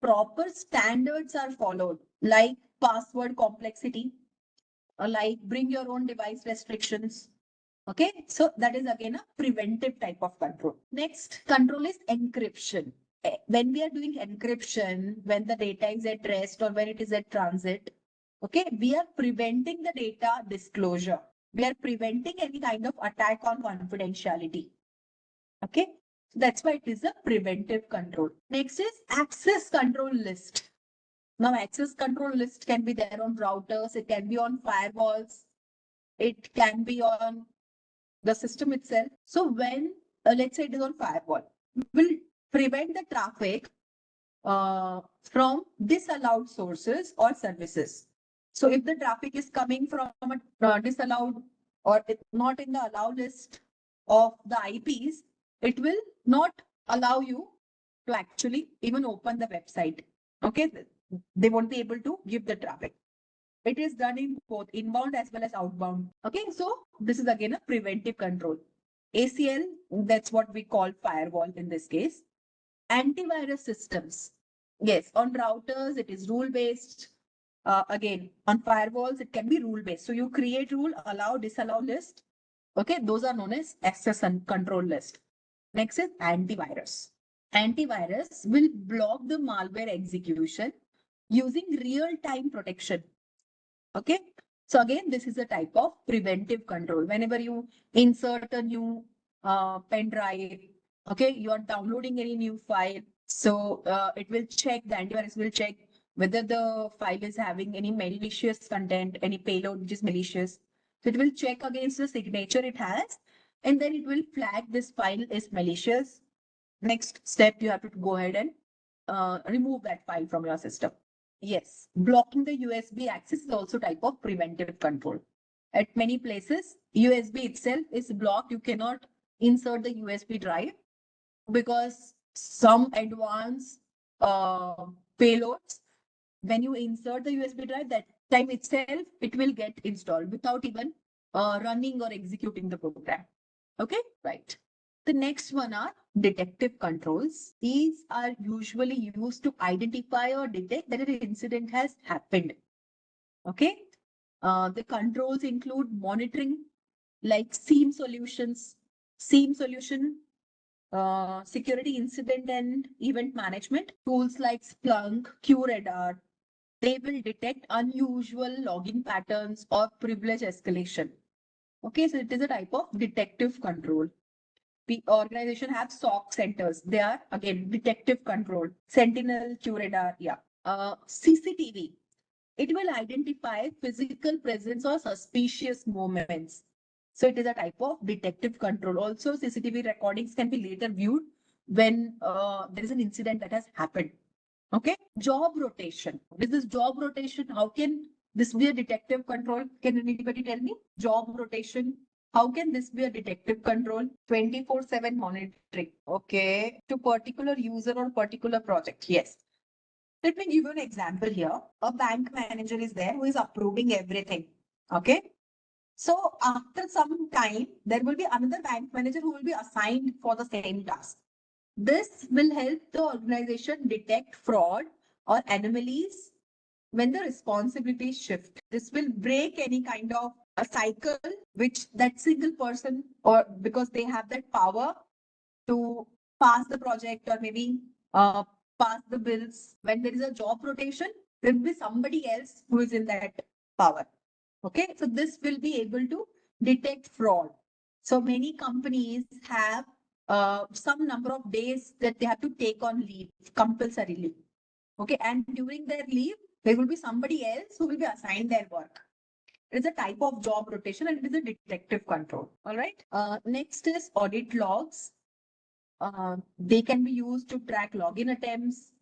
proper standards are followed, like password complexity, or like bring your own device restrictions. Okay, so that is again a preventive type of control. Next control is encryption. when we are doing encryption, when the data is at rest or when it is at transit, okay, we are preventing the data disclosure. We are preventing any kind of attack on confidentiality. Okay, so that's why it is a preventive control. Next is access control list. Now, access control list can be there on routers, it can be on firewalls, it can be on the system itself. So when, let's say it is on firewall, will prevent the traffic from disallowed sources or services. So if the traffic is coming from a disallowed or not in the allow list of the IPs, it will not allow you to actually even open the website. Okay, they won't be able to give the traffic. It is done in both inbound as well as outbound. Okay, so this is again a preventive control. ACL, that's what we call firewall in this case. Antivirus systems. Yes, on routers, it is rule based. Again, on firewalls, it can be rule based. So you create rule, allow, disallow list. Okay, those are known as access and control list. Next is antivirus. Antivirus will block the malware execution using real time protection. Okay, so again, this is a type of preventive control. Whenever you insert a new pen drive, okay, you are downloading any new file, so it will check, the antivirus will check whether the file is having any malicious content, any payload which is malicious. So it will check against the signature it has, and then it will flag this file is malicious. Next step, you have to go ahead and remove that file from your system. Yes, blocking the USB access is also type of preventive control. At many places, USB itself is blocked. You cannot insert the USB drive because some advanced payloads, when you insert the USB drive, that time itself, it will get installed without even running or executing the program. Okay, right. The next one are detective controls. These are usually used to identify or detect that an incident has happened. Okay. The controls include monitoring like SIEM solution, security incident and event management. Tools like Splunk, QRadar, they will detect unusual login patterns or privilege escalation. Okay, so it is a type of detective control. The organization have SOC centers. They are again detective control. Sentinel, QRadar, yeah. CCTV. It will identify physical presence or suspicious movements. So it is a type of detective control. Also, CCTV recordings can be later viewed when there is an incident that has happened. Okay. Job rotation. With this job rotation, how can this be a detective control? Can anybody tell me? Job rotation. How can this be a detective control? 24/7 monitoring. Okay. To particular user or particular project. Yes. Let me give you an example here. A bank manager is there who is approving everything. Okay. So after some time, there will be another bank manager who will be assigned for the same task. This will help the organization detect fraud or anomalies when the responsibilities shift. This will break any kind of a cycle which that single person, or because they have that power to pass the project or maybe pass the bills. When there is a job rotation, there will be somebody else who is in that power. Okay, so this will be able to detect fraud. So many companies have some number of days that they have to take on leave, compulsory leave. Okay, and during their leave, there will be somebody else who will be assigned their work. It is a type of job rotation and it is a detective control. All right. Next is audit logs. They can be used to track login attempts,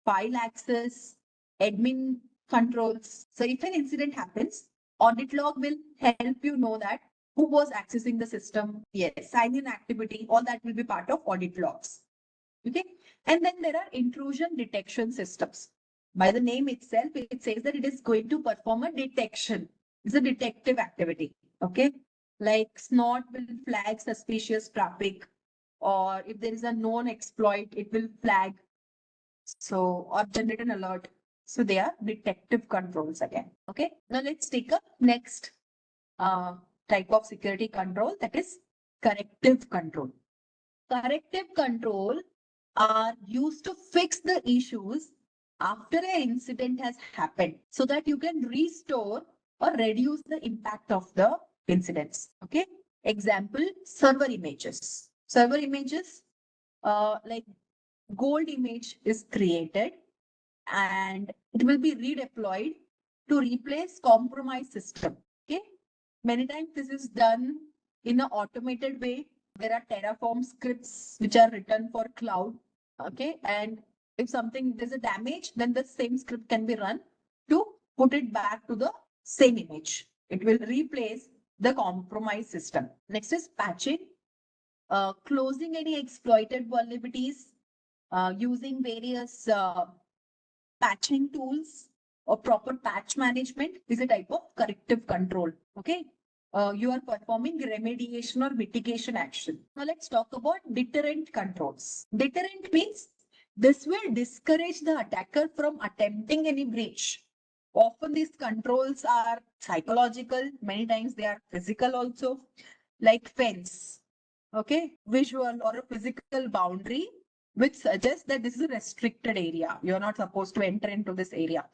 file access, admin controls. So if an incident happens, audit log will help you know that who was accessing the system. Yes, sign in activity, all that will be part of audit logs. Okay. And then there are intrusion detection systems. By the name itself, it says that it is going to perform a detection. It's a detective activity. Okay. Like Snort will flag suspicious traffic, or if there is a known exploit, it will flag. So, or generate an alert. So they are detective controls again. Okay. Now let's take a next type of security control, that is corrective control. Corrective control are used to fix the issues after an incident has happened so that you can restore or reduce the impact of the incidents. Okay. Example, server images. Server images, like gold image is created and it will be redeployed to replace compromised system. Okay. Many times this is done in an automated way. There are Terraform scripts which are written for cloud. Okay. And if something there's a damage, then the same script can be run to put it back to the same image. It will replace the compromised system. Next is patching, closing any exploited vulnerabilities, using various patching tools or proper patch management is a type of corrective control. Okay. You are performing remediation or mitigation action. Now let's talk about deterrent controls. Deterrent means this will discourage the attacker from attempting any breach. Often these controls are psychological, many times they are physical also, like fence, okay, visual or a physical boundary which suggests that this is a restricted area. You're not supposed to enter into this area.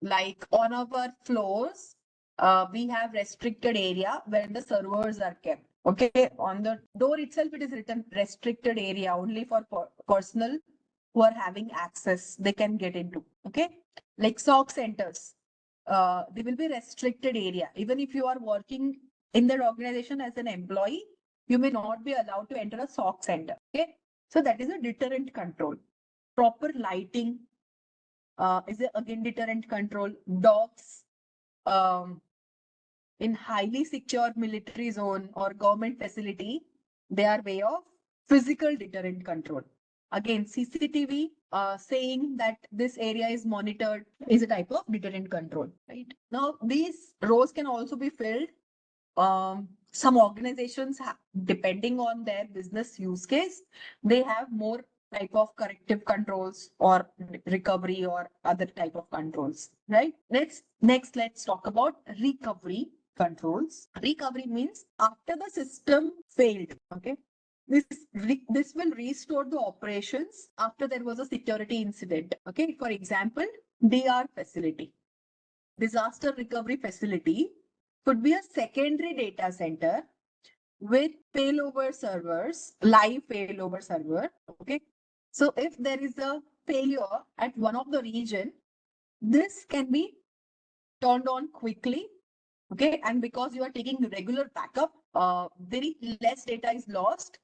Like on our floors, we have restricted area where the servers are kept. Okay, on the door itself, it is written restricted area only for personal who are having access, they can get into. Okay, like SOC centers, they will be restricted area. Even if you are working in that organization as an employee, you may not be allowed to enter a SOC center. Okay, so that is a deterrent control. Proper lighting is again deterrent control. Dogs in highly secure military zone or government facility, they are way of physical deterrent control. Again, CCTV saying that this area is monitored is a type of deterrent control. Right now, these roles can also be filled. Some organizations, depending on their business use case, they have more type of corrective controls or recovery or other type of controls, right? Next, let's talk about recovery controls. Recovery means after the system failed, okay? This will restore the operations after there was a security incident. Okay, for example, DR facility, disaster recovery facility could be a secondary data center with failover servers, live failover server. Okay. So if there is a failure at one of the region, this can be turned on quickly. Okay. And because you are taking regular backup, very less data is lost.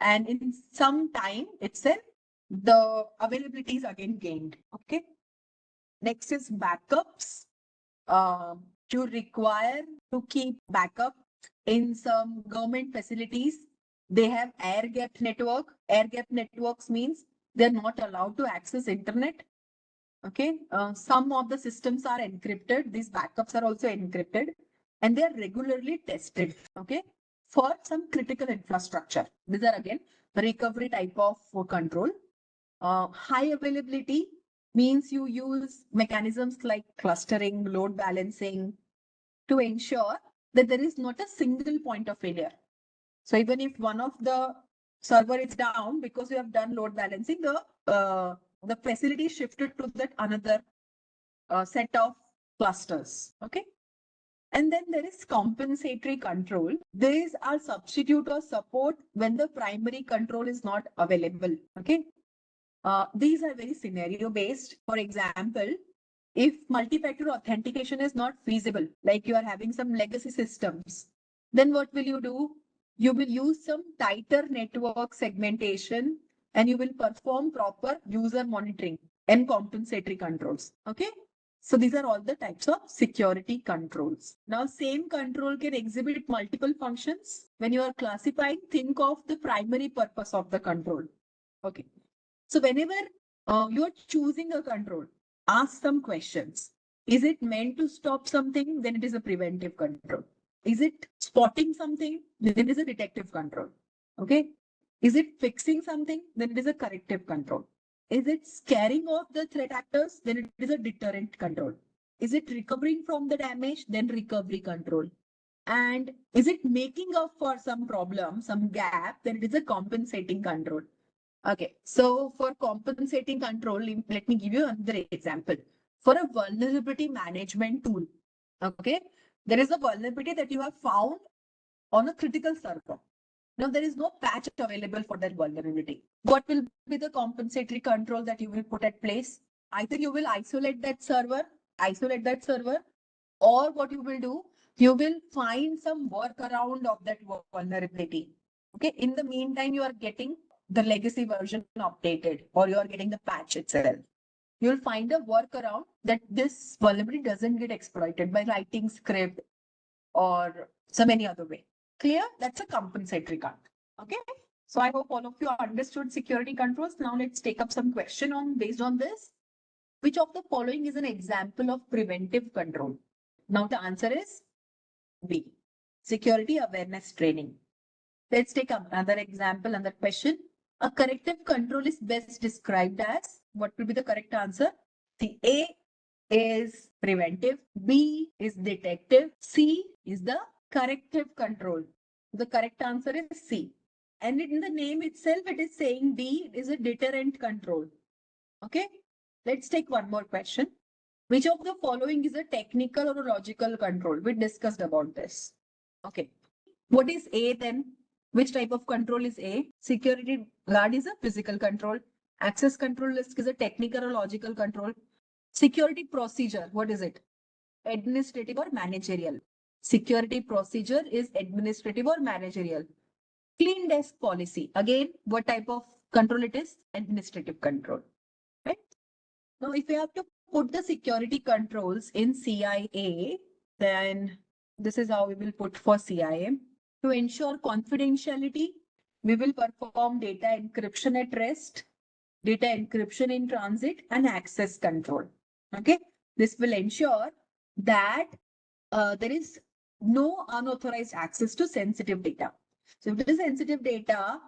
And in some time itself, the availability is again gained. Okay. Next is backups. You require to keep backup in some government facilities. They have air gap network. Air gap networks means they're not allowed to access internet. Okay. Some of the systems are encrypted. These backups are also encrypted and they are regularly tested. Okay. For some critical infrastructure. These are again recovery type of control. High availability means you use mechanisms like clustering, load balancing to ensure that there is not a single point of failure. So even if one of the server is down because you have done load balancing, the facility shifted to that another set of clusters. Okay. And then there is compensatory control. These are substitute or support when the primary control is not available. Okay. These are very scenario based. For example, if multi-factor authentication is not feasible, like you are having some legacy systems, then what will you do? You will use some tighter network segmentation and you will perform proper user monitoring and compensatory controls. Okay. So these are all the types of security controls. Now, same control can exhibit multiple functions. When you are classifying, think of the primary purpose of the control. Okay. So whenever you're choosing a control, ask some questions. Is it meant to stop something? Then it is a preventive control. Is it spotting something? Then it is a detective control. Okay. Is it fixing something? Then it is a corrective control. Is it scaring off the threat actors? Then it is a deterrent control. Is it recovering from the damage? Then recovery control. And is it making up for some problem, some gap? Then it is a compensating control. Okay, so for compensating control, let me give you another example. For a vulnerability management tool, okay, there is a vulnerability that you have found on a critical server. Now, there is no patch available for that vulnerability. What will be the compensatory control that you will put at place? Either you will isolate that server, or what you will do, you will find some workaround of that vulnerability. Okay, in the meantime, you are getting the legacy version updated, or you are getting the patch itself. You'll find a workaround that this vulnerability doesn't get exploited by writing script or some any other way. Clear? That's a compensatory cut. Okay. So I hope all of you understood security controls. Now let's take up some question on based on this. Which of the following is an example of preventive control? Now the answer is B. Security awareness training. Let's take another example, another question. A corrective control is best described as, what will be the correct answer? The A is preventive, B is detective, C is the corrective control. The correct answer is C. And in the name itself, it is saying D is a deterrent control. Okay, let's take one more question. Which of the following is a technical or a logical control? We discussed about this. Okay, what is A then? Which type of control is A? Security guard is a physical control. Access control list is a technical or logical control. Security procedure, what is it? Administrative or managerial? Security procedure is administrative or managerial. Clean desk policy, again, what type of control it is? Administrative control, right? Now, if we have to put the security controls in CIA, then this is how we will put for CIA. To ensure confidentiality, we will perform data encryption at rest, data encryption in transit, and access control. Okay, this will ensure that there is no unauthorized access to sensitive data. So if it is sensitive data,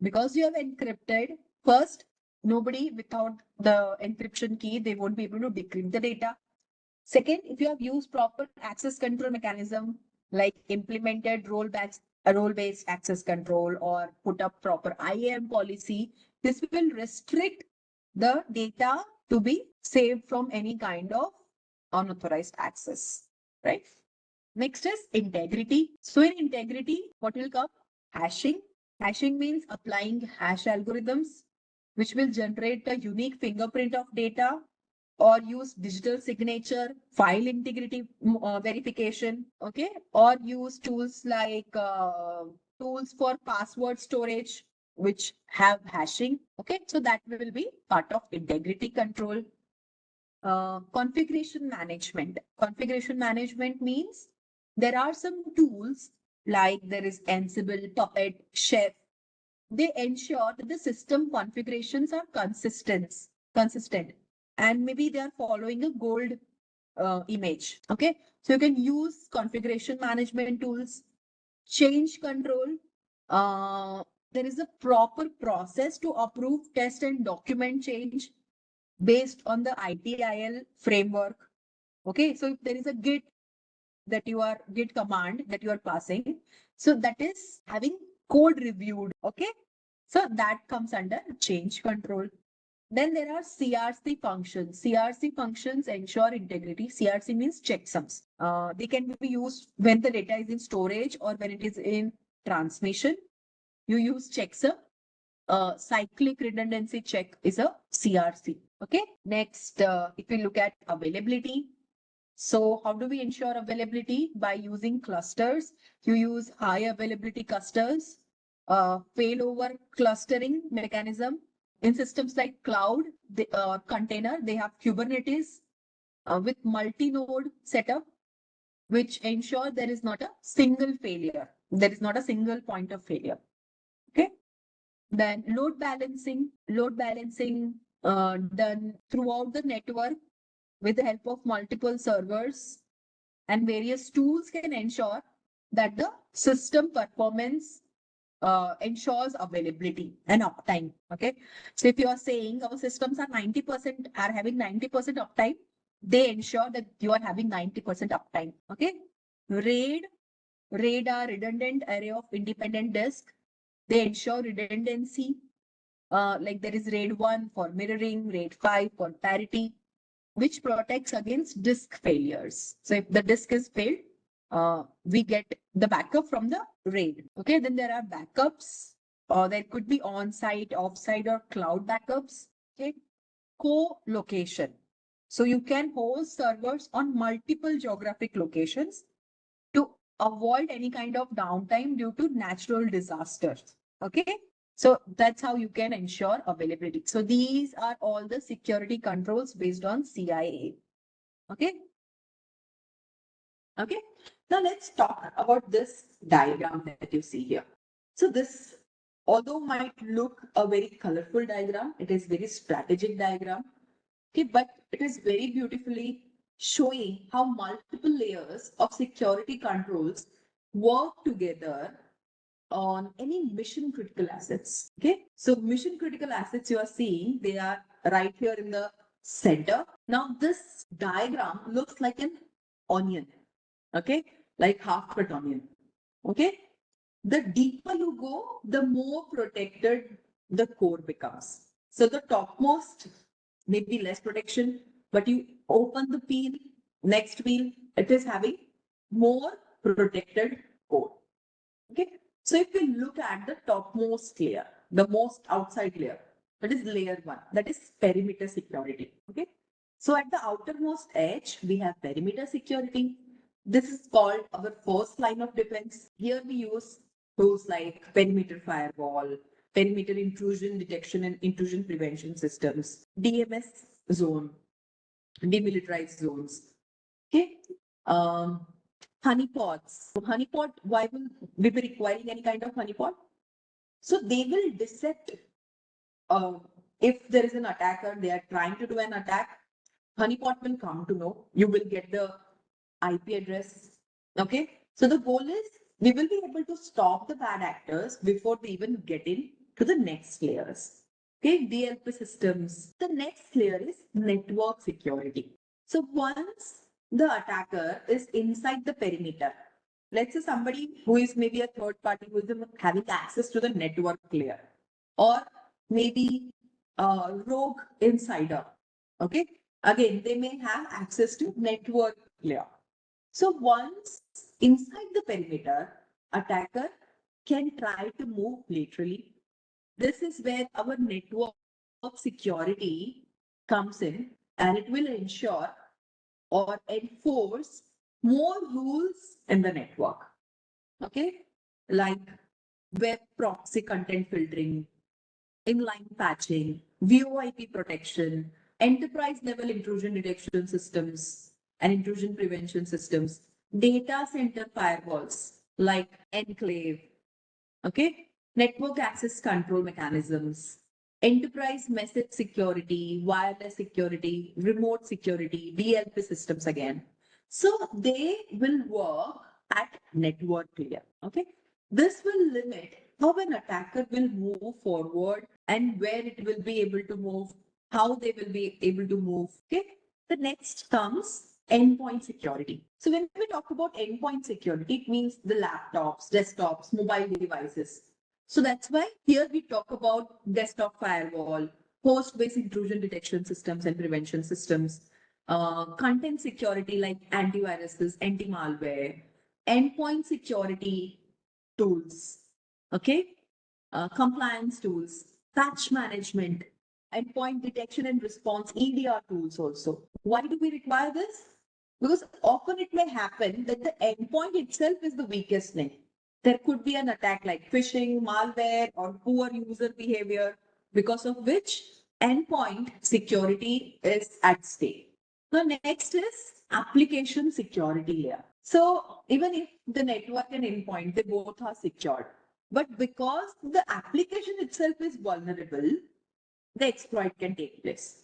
because you have encrypted, first, nobody without the encryption key, they won't be able to decrypt the data. Second, if you have used proper access control mechanism, like implemented role-based access control or put up proper IAM policy, this will restrict the data to be saved from any kind of unauthorized access, right? Next is integrity. So in integrity, what will come? Hashing. Hashing means applying hash algorithms, which will generate a unique fingerprint of data or use digital signature, file integrity verification, okay? Or use tools like tools for password storage, which have hashing, okay? So that will be part of integrity control. Configuration management. Configuration management means there are some tools like there is Ansible, Puppet, Chef. They ensure that the system configurations are consistent, and maybe they are following a gold image. Okay, so you can use configuration management tools, change control. There is a proper process to approve, test, and document change based on the ITIL framework. Okay, so if there is a Git command that you are passing, so that is having code reviewed. Okay, so that comes under change control. Then there are CRC functions. CRC functions ensure integrity. CRC means checksums. They can be used when the data is in storage or when it is in transmission. You use checksum. Cyclic redundancy check is a CRC. Okay. Next, if we look at availability. So how do we ensure availability? By using clusters. You use high availability clusters, failover clustering mechanism. In systems like cloud, container, they have Kubernetes with multi-node setup, which ensure there is not a single failure. There is not a single point of failure. Okay. Then load balancing done throughout the network with the help of multiple servers and various tools can ensure that the system performance ensures availability and uptime. Okay. So if you are saying our systems are 90% are having 90% uptime, they ensure that you are having 90% uptime. Okay. RAID are redundant array of independent disk. They ensure redundancy. Like there is RAID 1 for mirroring, RAID 5 for parity, which protects against disk failures. So if the disk is failed, we get the backup from the RAID. Okay, then there are backups, or there could be on-site, off-site, or cloud backups. Okay, co-location. So you can host servers on multiple geographic locations to avoid any kind of downtime due to natural disasters. Okay. So that's how you can ensure availability. So these are all the security controls based on CIA. Okay. Okay. Now let's talk about this diagram that you see here. So this, although might look a very colorful diagram, it is very strategic diagram. Okay, but it is very beautifully showing how multiple layers of security controls work together on any mission critical assets. Okay, so mission critical assets you are seeing, they are right here in the center. Now, this diagram looks like an onion. Okay, like half cut onion. Okay, the deeper you go, the more protected the core becomes. So the topmost maybe less protection, but you open the peel, next peel, it is having more protected core. Okay. So if you look at the topmost layer, the most outside layer, that is layer 1, that is perimeter security. Okay. So at the outermost edge, we have perimeter security. This is called our first line of defense. Here we use tools like perimeter firewall, perimeter intrusion detection and intrusion prevention systems, DMS zone, demilitarized zones. Okay. Um, honeypots. So honeypot, why will we be requiring any kind of honeypot? So they will dissect uh, if there is an attacker, they are trying to do an attack, honeypot will come to know. You will get the IP address. Okay. So the goal is we will be able to stop the bad actors before they even get in to the next layers. Okay. DLP systems. The next layer is network security. So once the attacker is inside the perimeter, let's say somebody who is maybe a third party who is having access to the network layer, or maybe a rogue insider. Okay. Again, they may have access to network layer. So once inside the perimeter, attacker can try to move laterally. This is where our network security comes in, and it will ensure or enforce more rules in the network. Okay, like web proxy content filtering, inline patching, VoIP protection, enterprise level intrusion detection systems and intrusion prevention systems, data center firewalls like Enclave, okay, network access control mechanisms, enterprise message security, wireless security, remote security, DLP systems again. So they will work at network layer. Okay. This will limit how an attacker will move forward and where it will be able to move, how they will be able to move. Okay. The next comes endpoint security. So when we talk about endpoint security, it means the laptops, desktops, mobile devices. So that's why here we talk about desktop firewall, host-based intrusion detection systems and prevention systems, content security like antiviruses, anti-malware, endpoint security tools, okay, compliance tools, patch management, endpoint detection and response, EDR tools also. Why do we require this? Because often it may happen that the endpoint itself is the weakest link. There could be an attack like phishing, malware, or poor user behavior, because of which endpoint security is at stake. The next is application security layer. So even if the network and endpoint, they both are secured, but because the application itself is vulnerable, the exploit can take place.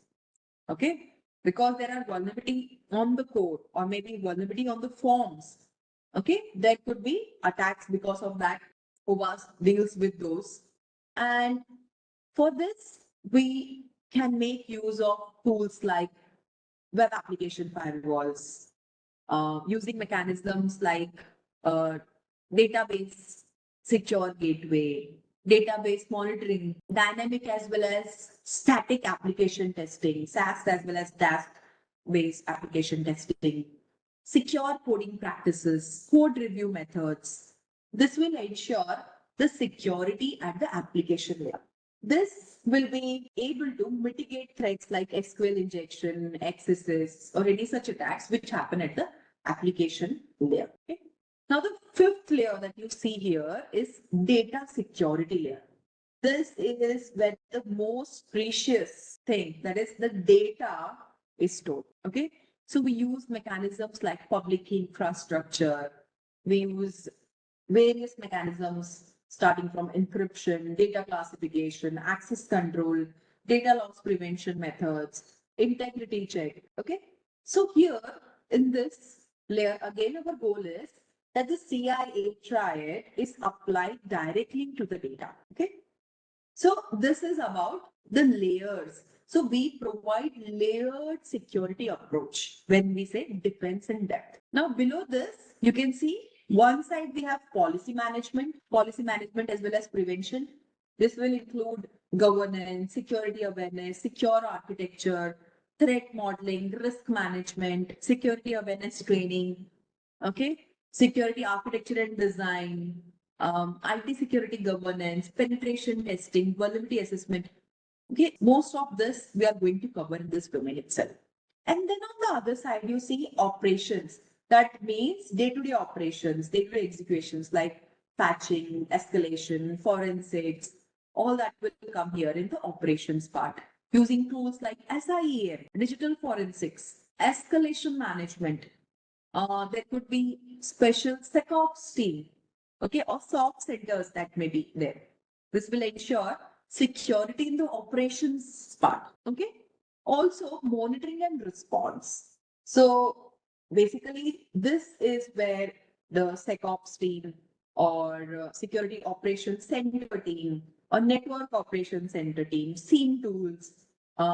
Okay, because there are vulnerability on the code or maybe vulnerability on the forms. Okay, there could be attacks because of that. OWASP deals with those. And for this, we can make use of tools like web application firewalls, using mechanisms like uh, database secure gateway, database monitoring, dynamic as well as static application testing, SaaS as well as DAST-based application testing, secure coding practices, code review methods. This will ensure the security at the application layer. This will be able to mitigate threats like SQL injection, XSS, or any such attacks which happen at the application layer. Okay? Now, the fifth layer that you see here is data security layer. This is where the most precious thing, that is the data, is stored. Okay. So we use mechanisms like public key infrastructure. We use various mechanisms starting from encryption, data classification, access control, data loss prevention methods, integrity check. Okay. So here in this layer, again, our goal is that the CIA triad is applied directly to the data. Okay. So this is about the layers. So we provide layered security approach when we say defense in depth. Now below this, you can see one side we have policy management as well as prevention. This will include governance, security awareness, secure architecture, threat modeling, risk management, security awareness training, okay, security architecture and design, IT security governance, penetration testing, vulnerability assessment. Okay, most of this we are going to cover in this domain itself. And then on the other side, you see operations. That means day-to-day operations, day-to-day executions like patching, escalation, forensics, all that will come here in the operations part. Using tools like SIEM, digital forensics, escalation management. There could be special SecOps team, okay, or SOC centers that may be there. This will ensure security in the operations part, okay. Also, monitoring and response. So basically, this is where the SecOps team or security operations center team or network operations center team, SIEM tools,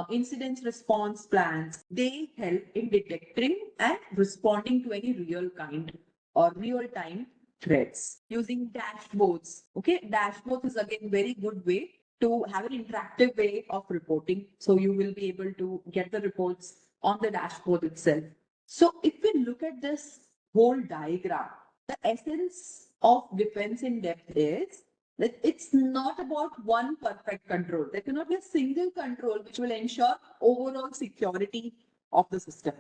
incident response plans, they help in detecting and responding to any real kind or real time threats using dashboards. Okay, dashboards is again very good way to have an interactive way of reporting. So you will be able to get the reports on the dashboard itself. So if we look at this whole diagram, the essence of defense in depth is that it's not about one perfect control. There cannot be a single control which will ensure overall security of the system.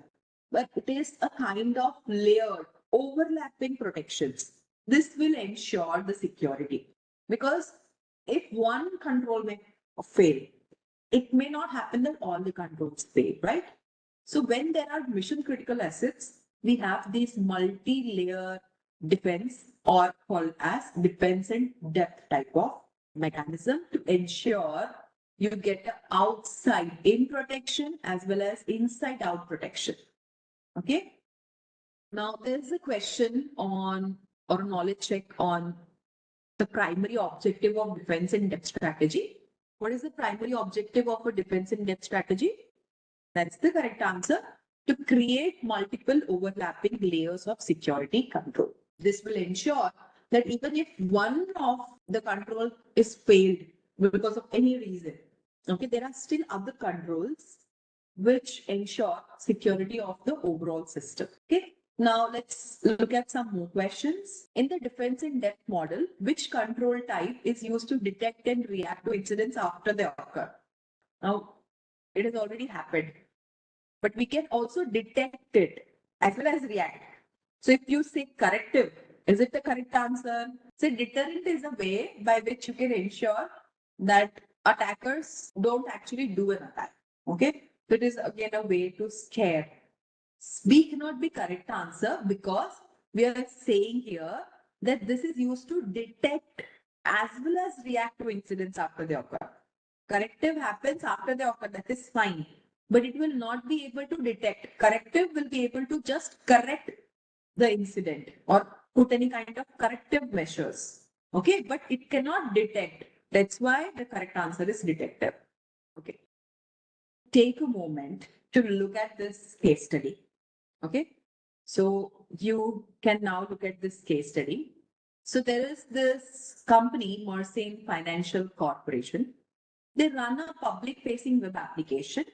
But it is a kind of layered, overlapping protections. This will ensure the security. Because if one control may fail, it may not happen that all the controls fail, right? So when there are mission critical assets, we have these multi-layer defense or called as defense in depth type of mechanism to ensure you get outside in protection as well as inside out protection. Okay. Now there's a question on or a knowledge check on the primary objective of defense in depth strategy. What is the primary objective of a defense in depth strategy? That's the correct answer. To create multiple overlapping layers of security control. This will ensure that even if one of the control is failed because of any reason, okay, there are still other controls which ensure security of the overall system. Okay. Now let's look at some more questions. In the defense in depth model, which control type is used to detect and react to incidents after they occur? Now, it has already happened, but we can also detect it as well as react. So if you say corrective, is it the correct answer? So deterrent is a way by which you can ensure that attackers don't actually do an attack. Okay. So it is again a way to scare. B cannot be correct answer because we are saying here that this is used to detect as well as react to incidents after they occur. Corrective happens after they occur, that is fine, but it will not be able to detect. Corrective will be able to just correct the incident or put any kind of corrective measures. Okay, but it cannot detect. That's why the correct answer is detective. Okay. Take a moment to look at this case study. Okay. So you can now look at this case study. So there is this company, Mersenne Financial Corporation. They run a public-facing web application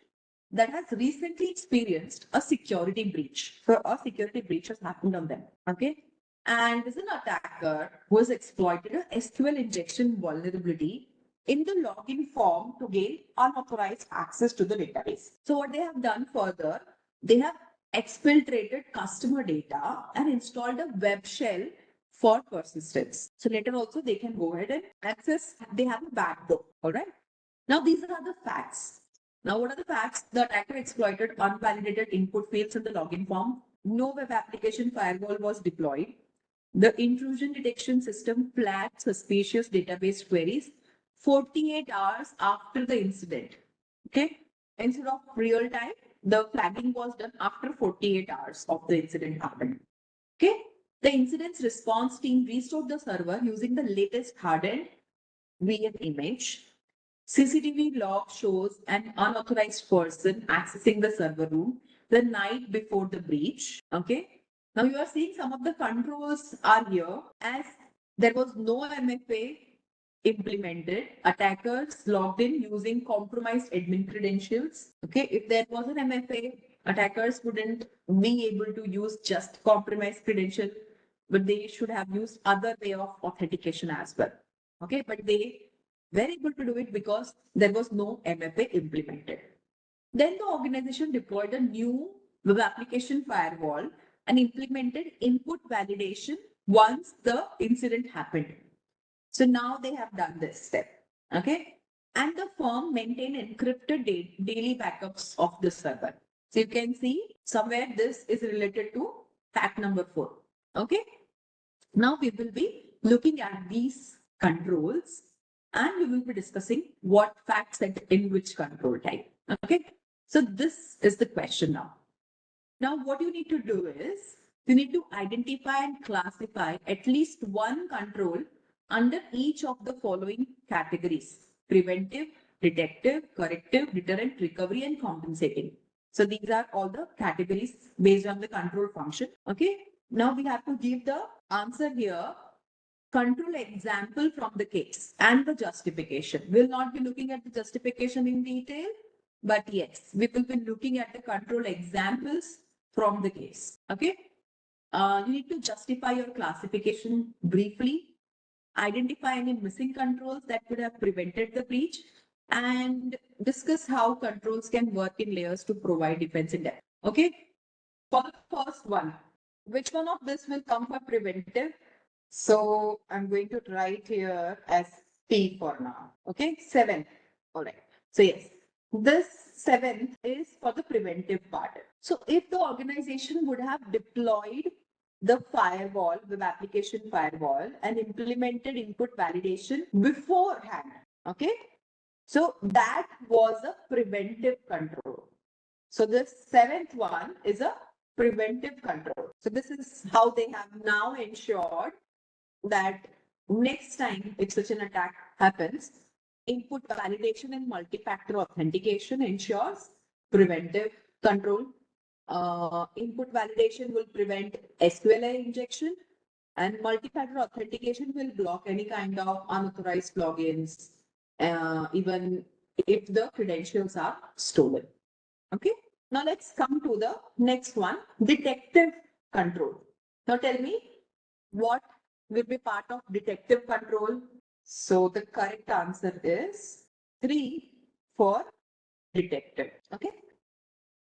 that has recently experienced a security breach. So a security breach has happened on them. Okay. And there's an attacker who has exploited a SQL injection vulnerability in the login form to gain unauthorized access to the database. So what they have done further, they have exfiltrated customer data and installed a web shell for persistence. So later also they can go ahead and access, they have a backdoor. All right. Now these are the facts. Now what are the facts? The attacker exploited unvalidated input fields in the login form. No web application firewall was deployed. The intrusion detection system flagged suspicious database queries 48 hours after the incident. Okay. Instead of real time, the flagging was done after 48 hours of the incident happened. Okay. The incident's response team restored the server using the latest hardened VM image. CCTV log shows an unauthorized person accessing the server room the night before the breach. Okay. Now you are seeing some of the controls are here as there was no MFA implemented. Attackers logged in using compromised admin credentials. Okay. If there was an MFA, attackers wouldn't be able to use just compromised credential, but they should have used other way of authentication as well. Okay. But they were able to do it because there was no MFA implemented. Then the organization deployed a new web application firewall and implemented input validation once the incident happened. So now they have done this step. Okay. And the firm maintained encrypted daily backups of the server. So you can see somewhere this is related to fact number 4. Okay. Now we will be looking at these controls and we will be discussing what fact set in which control type. Okay. So this is the question now. Now what you need to do is you need to identify and classify at least one control under each of the following categories: preventive, detective, corrective, deterrent, recovery, and compensating. So these are all the categories based on the control function. Okay. Now we have to give the answer here, control example from the case and the justification. We'll not be looking at the justification in detail, but yes, we will be looking at the control examples from the case. Okay. You need to justify your classification briefly, identify any missing controls that could have prevented the breach, and discuss how controls can work in layers to provide defense in depth. Okay. For the first one, which one of this will come for preventive? So I'm going to write here as P for now. Okay, 7. All right. So yes, this 7th is for the preventive part. So if the organization would have deployed the firewall, the application firewall, and implemented input validation beforehand, okay, so that was a preventive control. So this 7th one is a preventive control. So this is how they have now ensured that next time if such an attack happens, input validation and multi-factor authentication ensures preventive control. Input validation will prevent SQLI injection, and multi-factor authentication will block any kind of unauthorized logins, even if the credentials are stolen. Okay. Now let's come to the next one, detective control. Now tell me what will be part of detective control. So the correct answer is 3 for detective. Okay.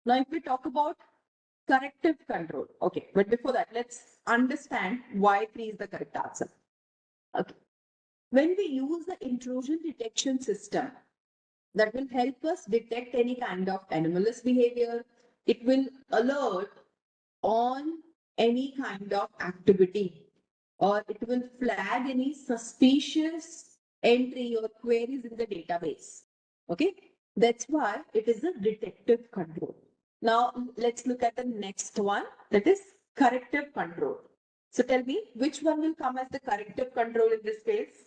Now if we talk about corrective control. Okay. But before that, let's understand why 3 is the correct answer. Okay. When we use the intrusion detection system, that will help us detect any kind of anomalous behavior. It will alert on any kind of activity, or it will flag any suspicious entry or queries in the database. Okay, that's why it is a detective control. Now let's look at the next one, that is corrective control. So tell me which one will come as the corrective control in this case.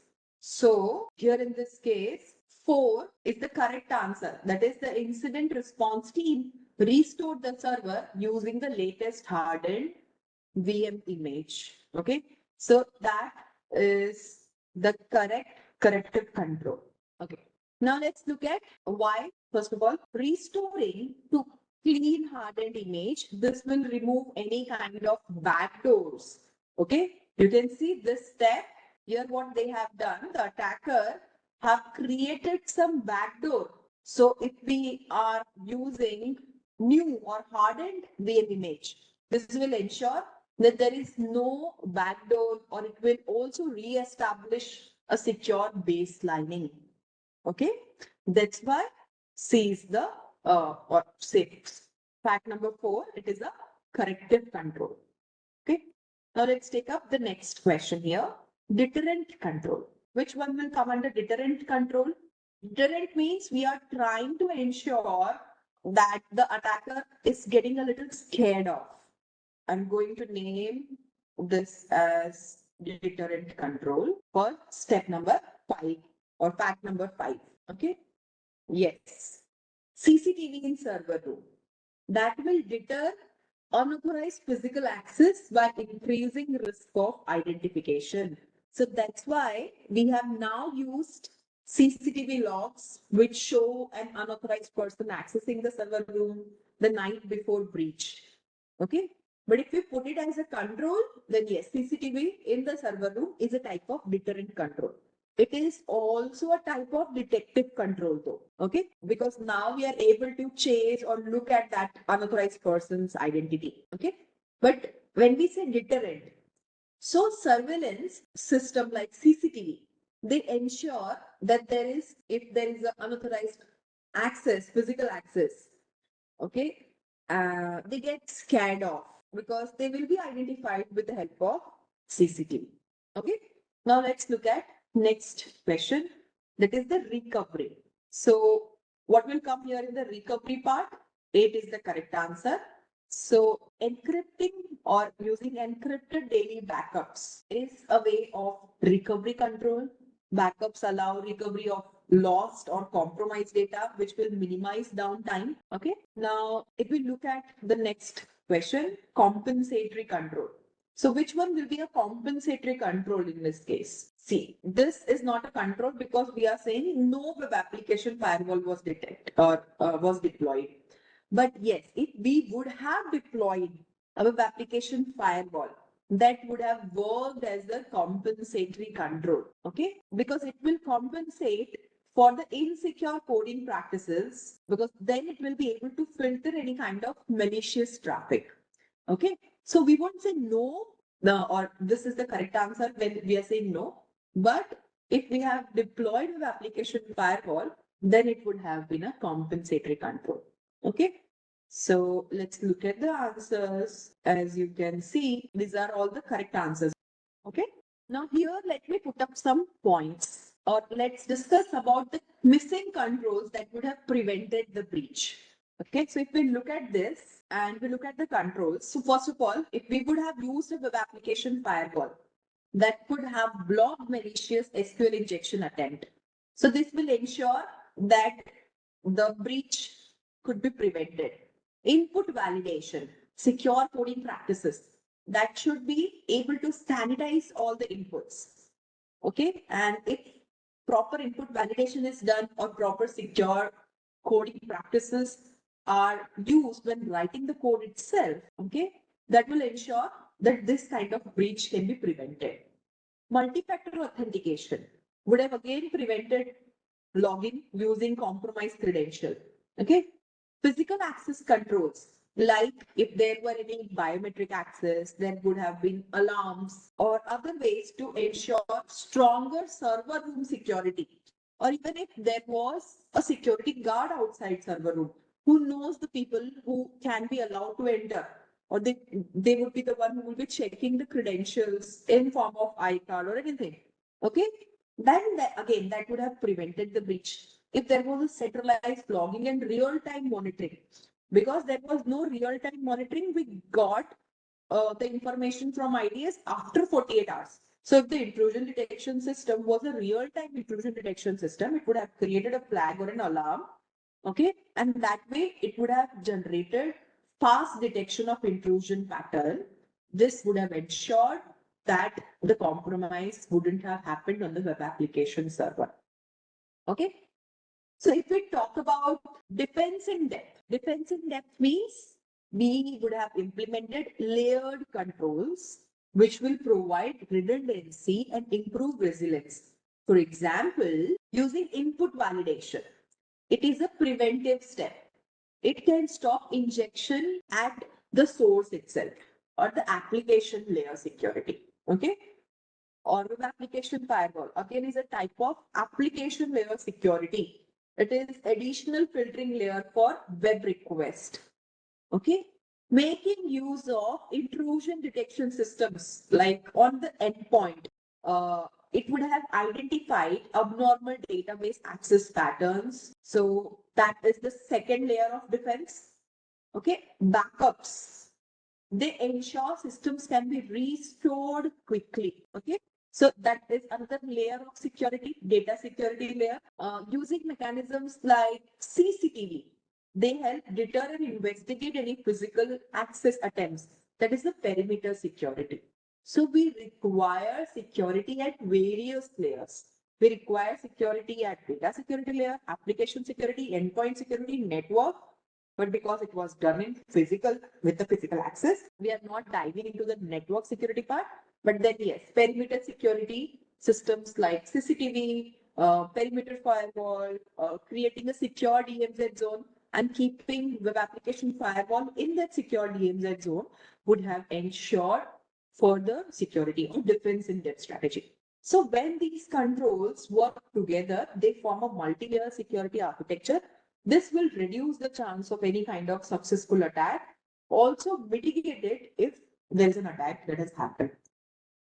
So here in this case, 4 is the correct answer. That is, the incident response team restored the server using the latest hardened VM image. Okay. So that is the correct corrective control. Okay. Now let's look at why. First of all, restoring to clean hardened image. This will remove any kind of backdoors. Okay. You can see this step here. What they have done, the attacker have created some backdoor. So if we are using new or hardened VM image, this will ensure that there is no backdoor, or it will also re-establish a secure baselining. Okay, that's why C is the or say fact number 4. It is a corrective control. Okay, now let's take up the next question here. Deterrent control. Which one will come under deterrent control? Deterrent means we are trying to ensure that the attacker is getting a little scared of. I'm going to name this as deterrent control for step number 5 or fact number 5. Okay. Yes. CCTV in server room. That will deter unauthorized physical access by increasing risk of identification. So that's why we have now used CCTV logs which show an unauthorized person accessing the server room the night before breach. Okay. But if we put it as a control, then yes, CCTV in the server room is a type of deterrent control. It is also a type of detective control though, okay? Because now we are able to chase or look at that unauthorized person's identity, okay? But when we say deterrent, so surveillance system like CCTV, they ensure that if there is an unauthorized access, physical access, okay, they get scared off because they will be identified with the help of CCTV. Okay, now let's look at next question, that is the recovery. So what will come here in the recovery part? 8 is the correct answer. So encrypting or using encrypted daily backups is a way of recovery control. Backups allow recovery of lost or compromised data, which will minimize downtime. Okay. Now, if we look at the next question, compensatory control. So which one will be a compensatory control in this case? See, this is not a control because we are saying no web application firewall was detected or was deployed. But yes, if we would have deployed a web application firewall, that would have worked as a compensatory control, okay? Because it will compensate for the insecure coding practices, because then it will be able to filter any kind of malicious traffic, okay? So we won't say no, or this is the correct answer when we are saying no, but if we have deployed an application firewall, then it would have been a compensatory control, okay? So let's look at the answers. As you can see, these are all the correct answers. Okay. Now here, let me put up some points, or let's discuss about the missing controls that would have prevented the breach. Okay. So if we look at this and we look at the controls. So first of all, if we would have used a web application firewall, that could have blocked malicious SQL injection attempt. So this will ensure that the breach could be prevented. Input validation, secure coding practices that should be able to sanitize all the inputs. Okay, and if proper input validation is done or proper secure coding practices are used when writing the code itself, okay, that will ensure that this kind of breach can be prevented. Multi-factor authentication would have again prevented login using compromised credential. Okay. Physical access controls, like if there were any biometric access, there would have been alarms or other ways to ensure stronger server room security. Or even if there was a security guard outside server room who knows the people who can be allowed to enter, or they would be the one who will be checking the credentials in form of iCard or anything. Okay, then again that would have prevented the breach if there was a centralized logging and real-time monitoring. Because there was no real-time monitoring, we got the information from IDS after 48 hours. So if the intrusion detection system was a real-time intrusion detection system, it would have created a flag or an alarm. Okay, and that way it would have generated fast detection of intrusion pattern. This would have ensured that the compromise wouldn't have happened on the web application server. Okay. So if we talk about defense in depth means we would have implemented layered controls which will provide redundancy and improve resilience. For example, using input validation. It is a preventive step. It can stop injection at the source itself or the application layer security. Okay. Or web application firewall again is a type of application layer security. It is additional filtering layer for web request. Okay. Making use of intrusion detection systems like on the endpoint. It would have identified abnormal database access patterns. So that is the second layer of defense. Okay. Backups. They ensure systems can be restored quickly. Okay. So that is another layer of security, data security layer. Using mechanisms like CCTV, they help deter and investigate any physical access attempts. That is the perimeter security. So we require security at various layers. We require security at data security layer, application security, endpoint security, network. But because it was done in physical with the physical access, we are not diving into the network security part. But then yes, perimeter security systems like CCTV, perimeter firewall, creating a secure DMZ zone and keeping web application firewall in that secure DMZ zone would have ensured further security or defense in depth strategy. So when these controls work together, they form a multi-layer security architecture. This will reduce the chance of any kind of successful attack, also mitigate it if there is an attack that has happened.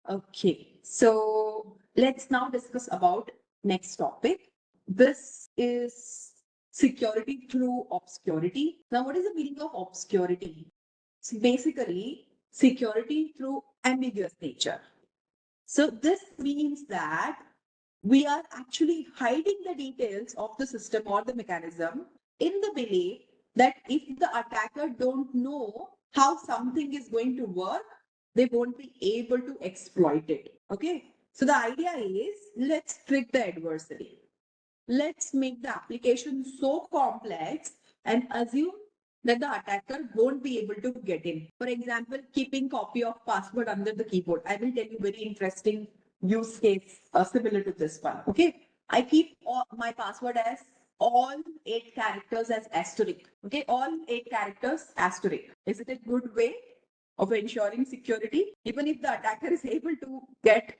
Okay, so let's now discuss about next topic. This is security through obscurity. Now, what is the meaning of obscurity? So basically, security through ambiguous nature. So this means that we are actually hiding the details of the system or the mechanism in the belief that if the attacker don't know how something is going to work, they won't be able to exploit it. Okay. So the idea is let's trick the adversary. Let's make the application so complex and assume that the attacker won't be able to get in. For example, keeping copy of password under the keyboard. I will tell you very interesting use case similar to this one. Okay. I keep my password as all 8 characters as asterisk. Okay. All 8 characters asterisk. Is it a good way of ensuring security? Even if the attacker is able to get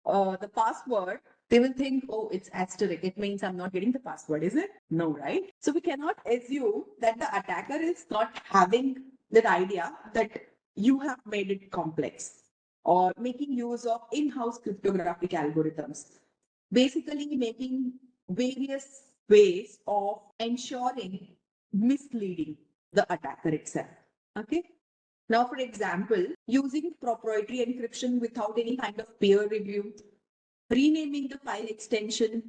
the password, they will think, oh, it's asterisk. It means I'm not getting the password, is it? No, right? So we cannot assume that the attacker is not having that idea that you have made it complex or making use of in-house cryptographic algorithms. Basically making various ways of ensuring misleading the attacker itself. Okay. Now, for example, using proprietary encryption without any kind of peer review, renaming the file extension.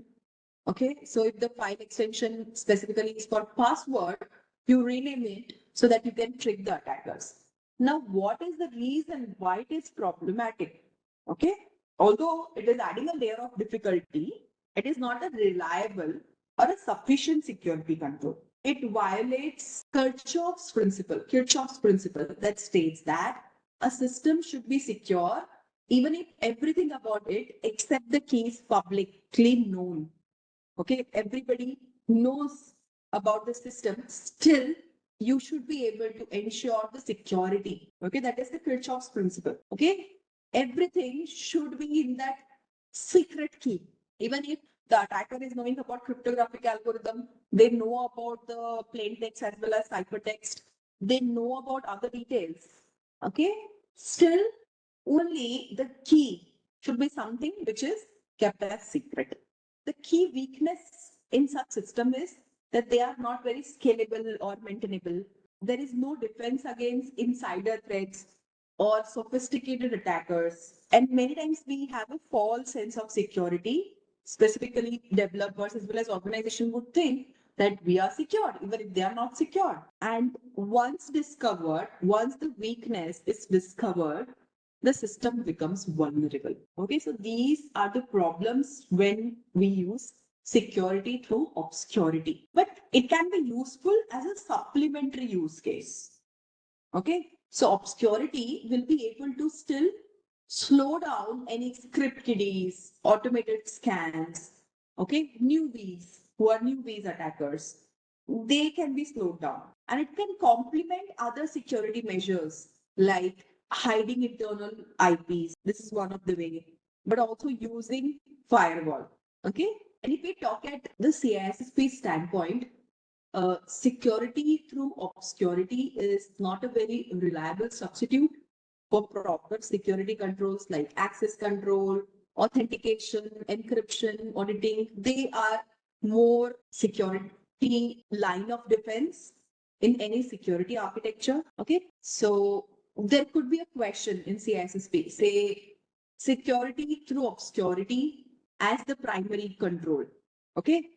Okay, so if the file extension specifically is for password, you rename it so that you can trick the attackers. Now, what is the reason why it is problematic? Okay, although it is adding a layer of difficulty, it is not a reliable or a sufficient security control. It violates Kirchhoff's principle that states that a system should be secure even if everything about it except the key is publicly known. Okay, everybody knows about the system, still you should be able to ensure the security. Okay, that is the Kirchhoff's principle. Okay, everything should be in that secret key. Even if the attacker is knowing about cryptographic algorithm, they know about the plain text as well as ciphertext, they know about other details. Okay, still only the key should be something which is kept as secret. The key weakness in such system is that they are not very scalable or maintainable. There is no defense against insider threats or sophisticated attackers. And many times we have a false sense of security. Specifically, developers as well as organization would think that we are secure, even if they are not secure. And once the weakness is discovered, the system becomes vulnerable. Okay, so these are the problems when we use security through obscurity. But it can be useful as a supplementary use case. Okay, so obscurity will be able to still slow down any script kiddies, automated scans, okay, newbies who are newbies attackers. They can be slowed down, and it can complement other security measures like hiding internal IPs. This is one of the way, but also using firewall. Okay, and if we talk at the CISSP standpoint, security through obscurity is not a very reliable substitute for proper security controls like access control, authentication, encryption, auditing. They are more security line of defense in any security architecture. Okay, so there could be a question in CISSP, say security through obscurity as the primary control. Okay,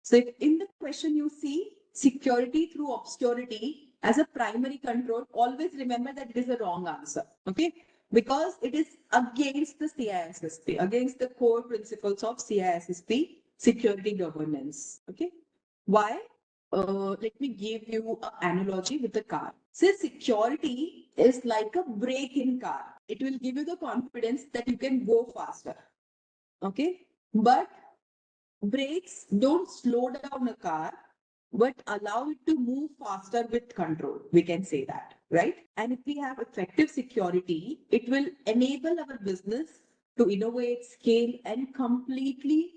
so if in the question you see security through obscurity as a primary control, always remember that it is a wrong answer. Okay, because it is against the CISSP, against the core principles of CISSP security governance. Okay, why? Let me give you an analogy with the car. Say security is like a brake in car. It will give you the confidence that you can go faster. Okay, but brakes don't slow down a car, but allow it to move faster with control. We can say that, right? And if we have effective security, it will enable our business to innovate, scale, and completely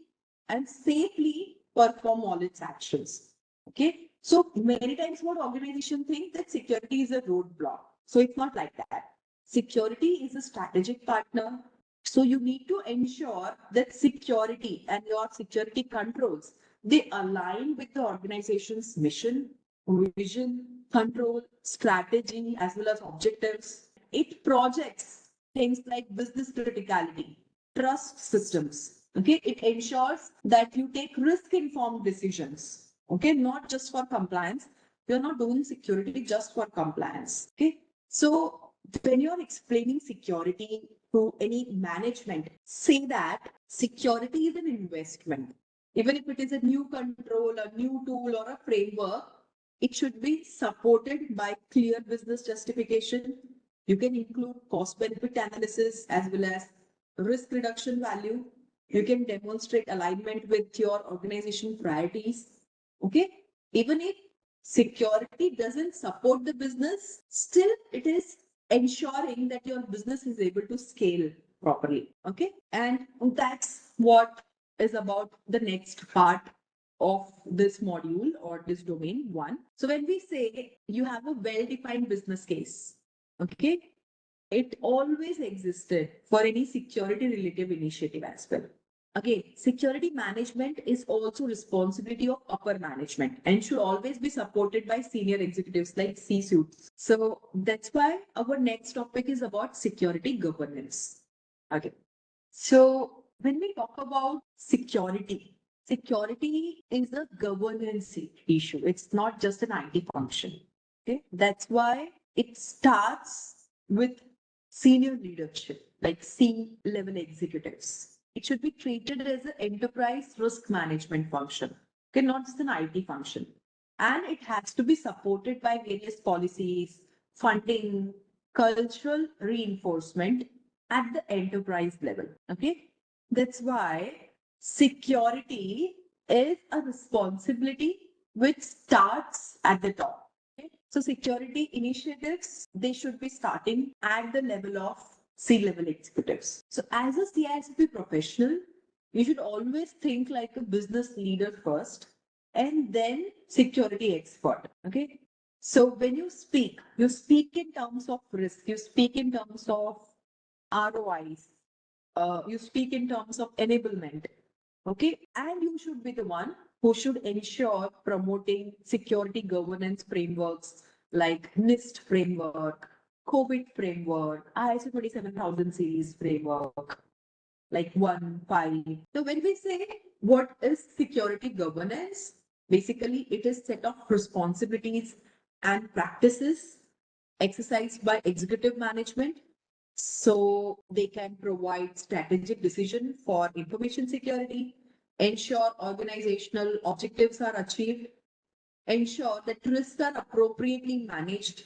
and safely perform all its actions. Okay. So many times what organization think that security is a roadblock. So it's not like that. Security is a strategic partner. So you need to ensure that security and your security controls, they align with the organization's mission, vision, control, strategy, as well as objectives. It projects things like business criticality, trust systems. Okay, it ensures that you take risk-informed decisions. Okay, not just for compliance. You're not doing security just for compliance. Okay, so when you're explaining security to any management, say that security is an investment. Even if it is a new control, a new tool, or a framework, it should be supported by clear business justification. You can include cost benefit analysis as well as risk reduction value. You can demonstrate alignment with your organization priorities. Okay. Even if security doesn't support the business, still it is ensuring that your business is able to scale properly. Okay. And that's what is about the next part of this module or this domain one. So when we say you have a well-defined business case, okay, it always existed for any security related initiative as well. Again, security management is also responsibility of upper management and should always be supported by senior executives like C-suites. So that's why our next topic is about security governance. Okay. So when we talk about security, security is a governance issue. It's not just an IT function. Okay. That's why it starts with senior leadership, like C-level executives. It should be treated as an enterprise risk management function, okay, not just an IT function. And it has to be supported by various policies, funding, cultural reinforcement at the enterprise level. Okay, that's why security is a responsibility which starts at the top. Okay? So security initiatives, they should be starting at the level of C-level executives. So as a CISP professional, you should always think like a business leader first and then security expert. Okay. So when you speak in terms of risk, you speak in terms of ROIs, you speak in terms of enablement. Okay. And you should be the one who should ensure promoting security governance frameworks like NIST framework, COVID framework, ISO 27000 series framework, like 1, 5. So when we say what is security governance, basically it is set of responsibilities and practices exercised by executive management So they can provide strategic decision for information security, ensure organizational objectives are achieved, ensure that risks are appropriately managed.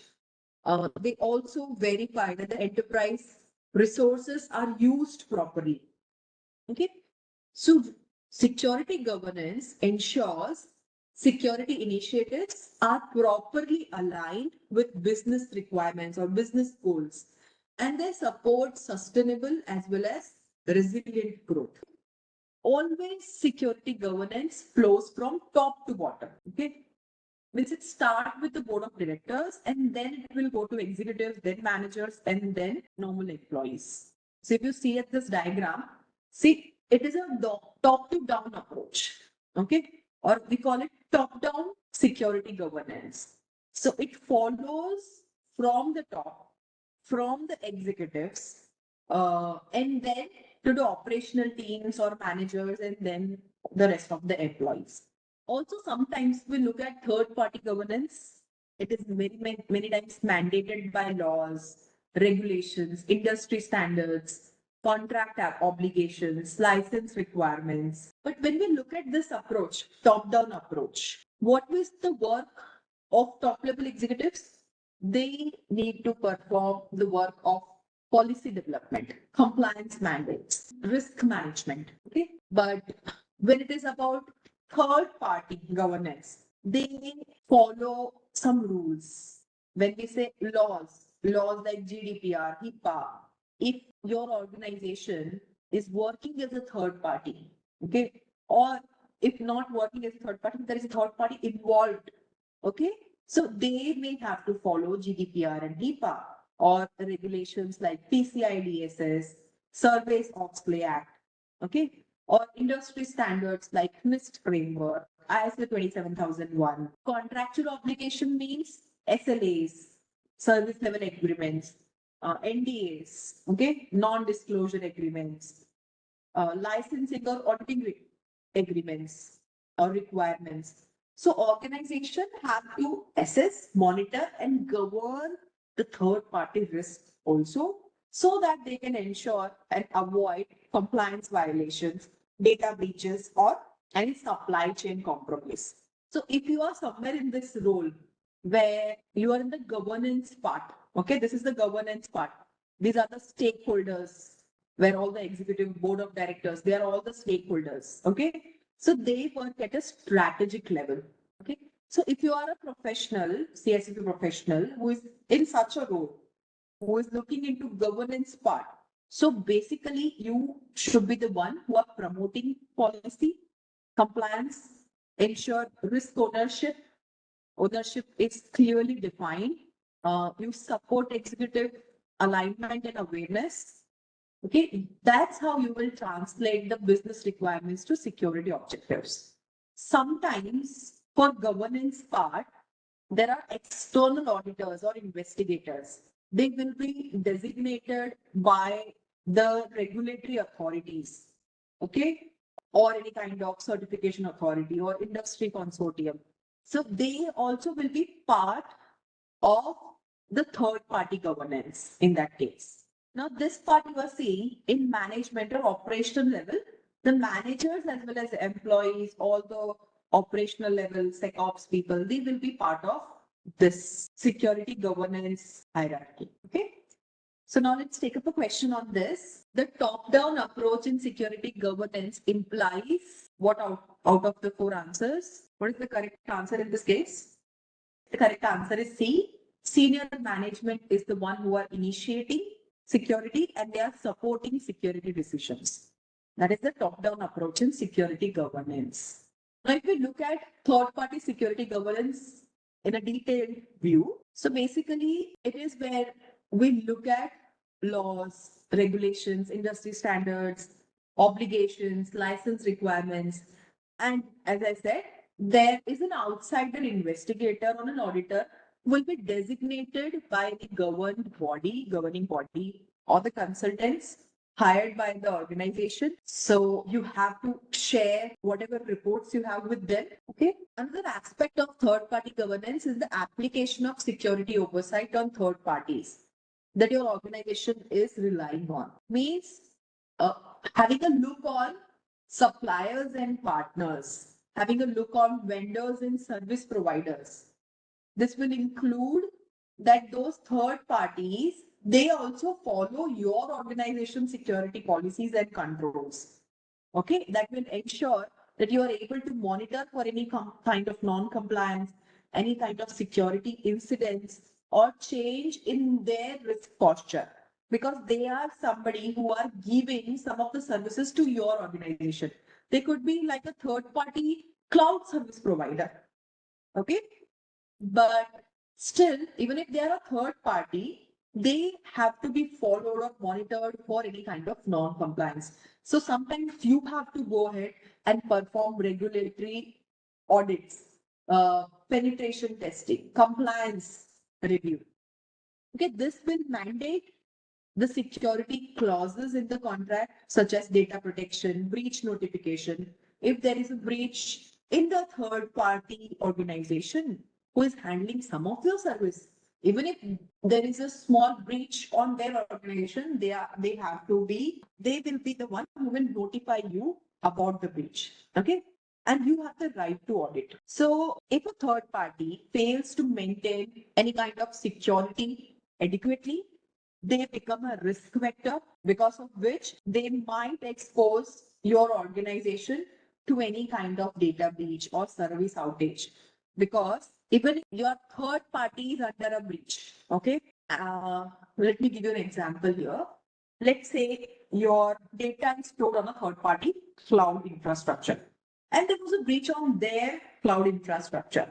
They also verify that the enterprise resources are used properly. Okay. So security governance ensures security initiatives are properly aligned with business requirements or business goals, and they support sustainable as well as resilient growth. Always security governance flows from top to bottom. Okay. Means it start with the board of directors and then it will go to executives, then managers, and then normal employees. So if you see at this diagram, see it is a top to down approach. Okay. Or we call it top down security governance. So it follows from the top, from the executives, and then to the operational teams or managers, and then the rest of the employees. Also, sometimes we look at third party governance. It is many times mandated by laws, regulations, industry standards, obligations, license requirements. But when we look at this approach, top down approach, what is the work of top level executives? They need to perform the work of policy development, compliance mandates, risk management. Okay. But when it is about third party governance, they follow some rules. When we say laws like GDPR, HIPAA, if your organization is working as a third party, okay, or if not working as a third party, there is a third party involved, okay, so they may have to follow GDPR and HIPAA or regulations like PCI DSS, Surveys Oxley Act, okay, or industry standards like NIST framework, ISO 27001. Contractual obligation means SLAs, service level agreements, NDAs, okay, non-disclosure agreements, licensing or auditing agreements or requirements. So organization have to assess, monitor, and govern the third party risk also, so that they can ensure and avoid compliance violations, data breaches, or any supply chain compromise. So if you are somewhere in this role where you are in the governance part, okay, this is the governance part. These are the stakeholders where all the executive board of directors, they are all the stakeholders. Okay. So they work at a strategic level. Okay. So if you are a professional, CSP professional who is in such a role, who is looking into governance part, so basically you should be the one who are promoting policy, compliance, ensure risk ownership. Ownership is clearly defined. You support executive alignment and awareness. Okay, that's how you will translate the business requirements to security objectives. Sometimes for governance part, there are external auditors or investigators. They will be designated by the regulatory authorities, okay, or any kind of certification authority or industry consortium. So they also will be part of the third party governance in that case. Now, this part you are seeing in management or operational level, the managers as well as the employees, all the operational level, SecOps people, they will be part of this security governance hierarchy. Okay. So now let's take up a question on this. The top-down approach in security governance implies what out of the four answers? What is the correct answer in this case? The correct answer is C. Senior management is the one who are initiating security and they are supporting security decisions. That is the top-down approach in security governance. Now, if we look at third-party security governance in a detailed view, so basically it is where we look at laws, regulations, industry standards, obligations, license requirements, and as I said, there is an outsider investigator or an auditor who will be designated by the governing body, or the consultants hired by the organization. So you have to share whatever reports you have with them. Okay. Another aspect of third party governance is the application of security oversight on third parties. that your organization is relying on. Means uh, having a look on suppliers and partners, having a look on vendors and service providers. This will include that those third parties, they also follow your organization security policies and controls. Okay, that will ensure that you are able to monitor for any kind of non-compliance, any kind of security incidents or change in their risk posture, because they are somebody who are giving some of the services to your organization. They could be like a third party cloud service provider. Okay, but still, even if they are a third party, they have to be followed or monitored for any kind of non-compliance. So sometimes you have to go ahead and perform regulatory audits, penetration testing, compliance review. Okay, this will mandate the security clauses in the contract, such as data protection, breach notification. If there is a breach in the third party organization who is handling some of your service, even if there is a small breach on their organization, they will be the one who will notify you about the breach. Okay. And you have the right to audit. So if a third party fails to maintain any kind of security adequately, they become a risk vector, because of which they might expose your organization to any kind of data breach or service outage. Because even if your third party is under a breach, okay, let me give you an example here. Let's say your data is stored on a third party cloud infrastructure, and there was a breach on their cloud infrastructure.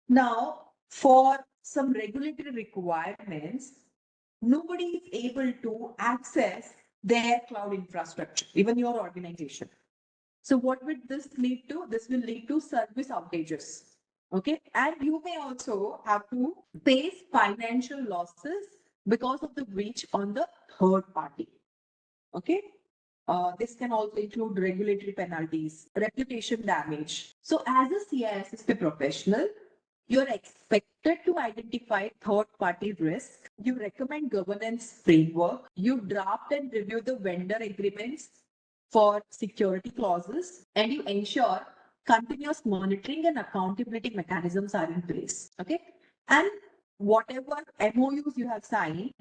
Now, for some regulatory requirements, nobody is able to access their cloud infrastructure, even your organization. So what would this lead to? This will lead to service outages. Okay. And you may also have to face financial losses because of the breach on the third party. Okay. This can also include regulatory penalties, reputation damage. So as a CISSP professional, you're expected to identify third-party risk. You recommend governance framework. You draft and review the vendor agreements for security clauses, and you ensure continuous monitoring and accountability mechanisms are in place. Okay, and whatever MOUs you have signed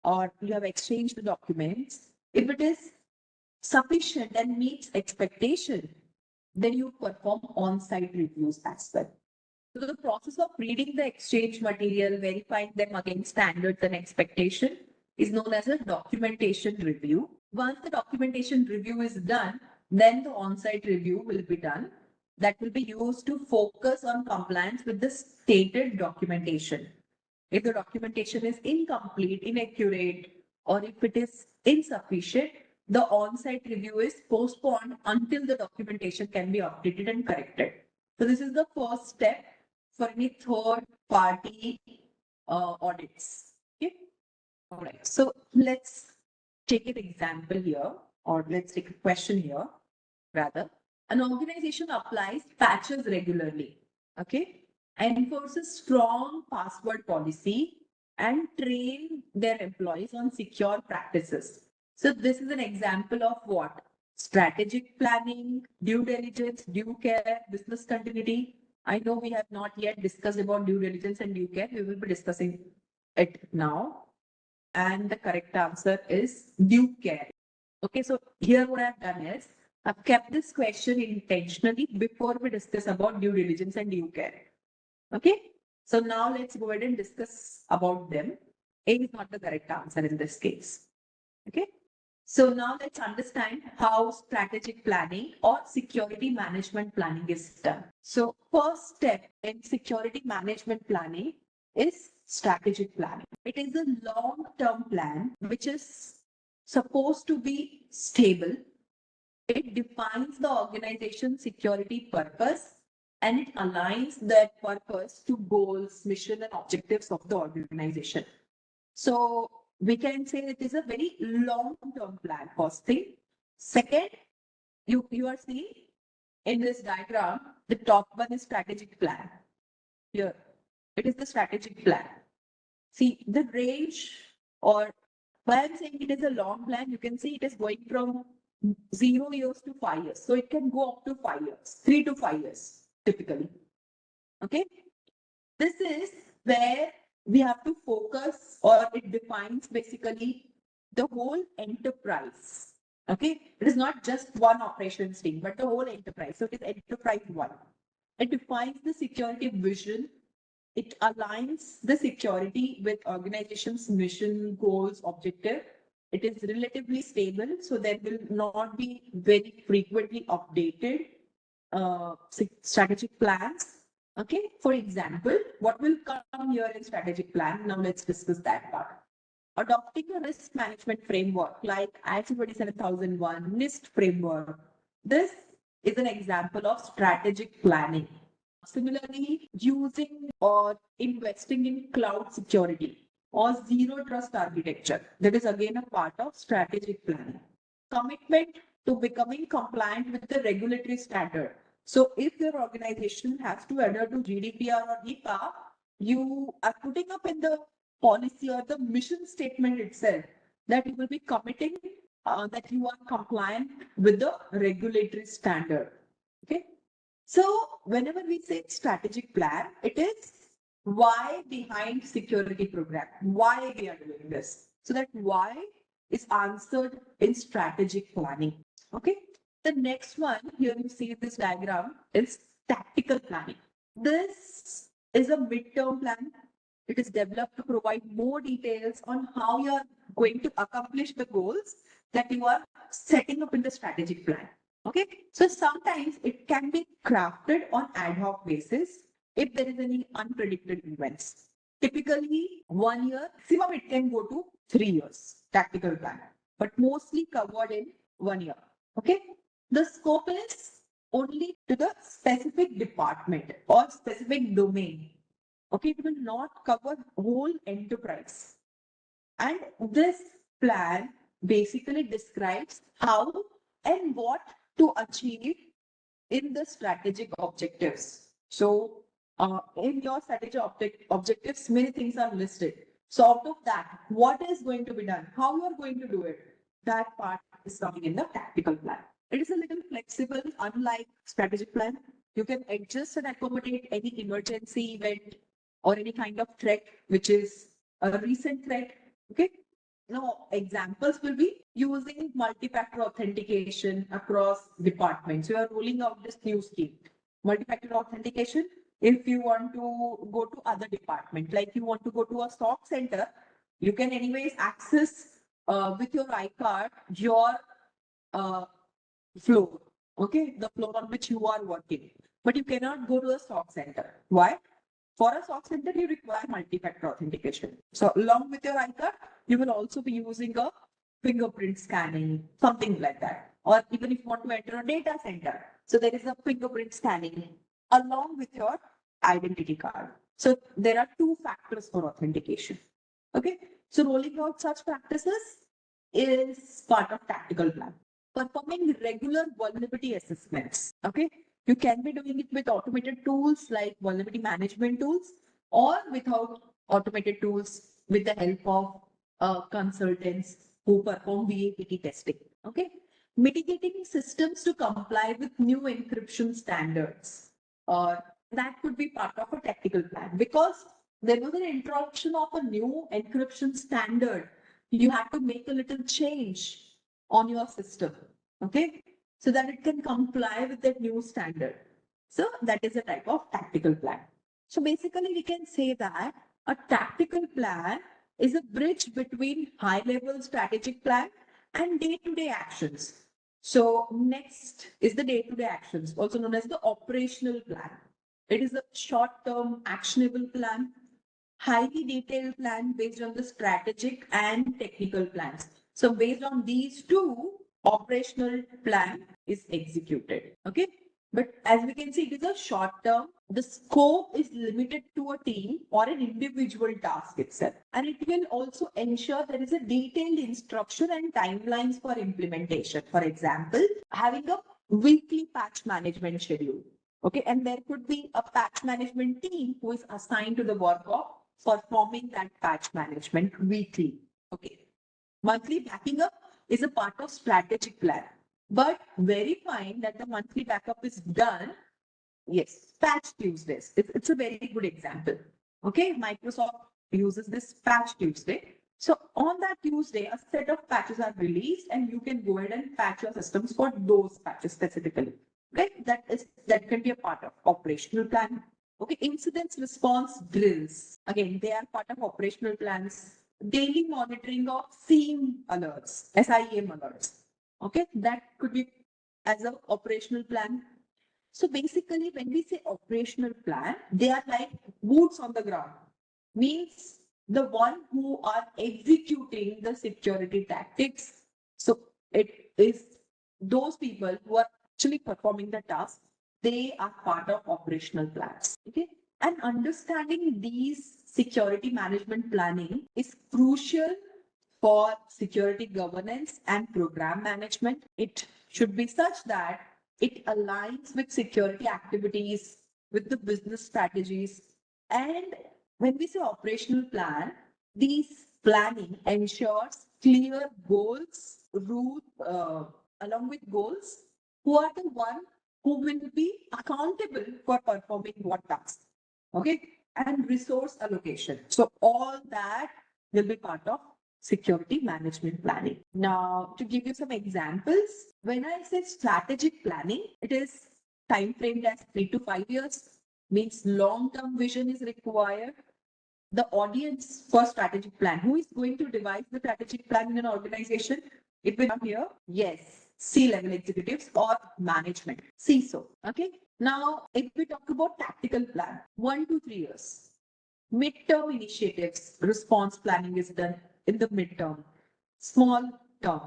or you have exchanged the documents, if it is sufficient and meets expectation, then you perform on-site reviews as well. So the process of reading the exchange material, verifying them against standards and expectation is known as a documentation review. Once the documentation review is done, then the on-site review will be done. That will be used to focus on compliance with the stated documentation. If the documentation is incomplete, inaccurate, or if it is insufficient, the on-site review is postponed until the documentation can be updated and corrected. So this is the first step for any third party audits. Okay. All right. So let's take an example here, or let's take a question here rather. An organization applies patches regularly. Okay. Enforces strong password policy and train their employees on secure practices. So this is an example of what? Strategic planning, due diligence, due care, business continuity. I know we have not yet discussed about due diligence and due care. We will be discussing it now. And the correct answer is due care. Okay, so here what I've done is I've kept this question intentionally before we discuss about due diligence and due care. Okay, so now let's go ahead and discuss about them. A is not the correct answer in this case. Okay, so now let's understand how strategic planning or security management planning is done. So first step in security management planning is strategic planning. It is a long-term plan which is supposed to be stable. It defines the organization's security purpose and it aligns that purpose to goals, mission, and objectives of the organization. So we can say it is a very long-term plan, first thing. Second, you are seeing in this diagram, the top one is strategic plan. Here, it is the strategic plan. See, the range Or why I'm saying it is a long plan, you can see it is going from 0 years to 5 years. So it can go up to 5 years, 3 to 5 years typically. Okay. This is where we have to focus, or it defines basically the whole enterprise. Okay. It is not just one operations team, but the whole enterprise. So it is enterprise one. It defines the security vision. It aligns the security with organization's mission, goals, objective. It is relatively stable, so there will not be very frequently updated strategic plans. Okay, for example, what will come here in strategic plan? Now let's discuss that part. Adopting a risk management framework like ISO 27001, NIST framework. This is an example of strategic planning. Similarly, using or investing in cloud security or zero trust architecture. That is again a part of strategic planning. Commitment to becoming compliant with the regulatory standard. So if your organization has to adhere to GDPR or HIPAA, you are putting up in the policy or the mission statement itself that you will be committing that you are compliant with the regulatory standard. Okay. So whenever we say strategic plan, it is why behind security program, why we are doing this. So that why is answered in strategic planning. Okay. The next one, here you see this diagram, is tactical planning. This is a midterm plan. It is developed to provide more details on how you are going to accomplish the goals that you are setting up in the strategic plan. Okay, so sometimes it can be crafted on ad hoc basis if there is any unpredicted events. Typically, 1 year, maximum it can go to 3 years, tactical plan, but mostly covered in 1 year. Okay, the scope is only to the specific department or specific domain. Okay, it will not cover whole enterprise. And this plan basically describes how and what to achieve in the strategic objectives. So, in your strategic objectives, many things are listed. So, out of that, what is going to be done? How you are going to do it? That part is coming in the tactical plan. It is a little flexible, unlike strategic plan. You can adjust and accommodate any emergency event or any kind of threat, which is a recent threat. Okay. Now, examples will be using multi-factor authentication across departments. You are rolling out this new scheme. Multi-factor authentication, if you want to go to other department, like you want to go to a stock center, you can anyways access with your iCard your uh, floor, okay, the floor on which you are working. But you cannot go to a stock center. Why? For a SOC center, you require multi-factor authentication. So along with your iCard, you will also be using a fingerprint scanning, something like that. Or even if you want to enter a data center, so there is a fingerprint scanning along with your identity card. So there are two factors for authentication. Okay, so rolling out such practices is part of tactical plan. Performing regular vulnerability assessments. Okay, you can be doing it with automated tools like vulnerability management tools, or without automated tools with the help of consultants who perform VAPT testing. Okay, mitigating systems to comply with new encryption standards, or that could be part of a tactical plan, because there was an introduction of a new encryption standard. You have to make a little change on your system, okay, so that it can comply with that new standard. So that is a type of tactical plan. So basically, we can say that a tactical plan is a bridge between high level strategic plan and day-to-day actions. So next is the day-to-day actions, also known as the operational plan. It is a short-term actionable plan, highly detailed plan based on the strategic and technical plans. So based on these two, operational plan is executed. Okay. But as we can see, it is a short term. The scope is limited to a team or an individual task itself. And it will also ensure there is a detailed instruction and timelines for implementation. For example, having a weekly patch management schedule. Okay. And there could be a patch management team who is assigned to the work of performing that patch management weekly. Okay. Monthly backing up is a part of strategic plan, but verifying that the monthly backup is done. Yes, Patch Tuesdays. It's a very good example. Okay, Microsoft uses this Patch Tuesday. So on that Tuesday, a set of patches are released, and you can go ahead and patch your systems for those patches specifically. Okay, that can be a part of operational plan. Okay, incidents response drills. Again, they are part of operational plans. Daily monitoring of SIEM alerts, SIEM alerts. Okay, that could be as an operational plan. So basically, when we say operational plan, they are like boots on the ground, means the one who are executing the security tactics. So it is those people who are actually performing the task, they are part of operational plans. Okay. And understanding these security management planning is crucial for security governance and program management. It should be such that it aligns with security activities, with the business strategies. And when we say operational plan, these planning ensures clear goals, along with goals, who are the one who will be accountable for performing what tasks. Okay. And resource allocation. So all that will be part of security management planning. Now, to give you some examples, when I say strategic planning, it is time framed as 3 to 5 years, means long-term vision is required. The audience for strategic plan, who is going to devise the strategic plan in an organization? It will come here. Yes, C-level executives or management, CISO. Okay. Now, if we talk about tactical plan, 1 to 3 years. Midterm initiatives, response planning is done in the midterm, small term.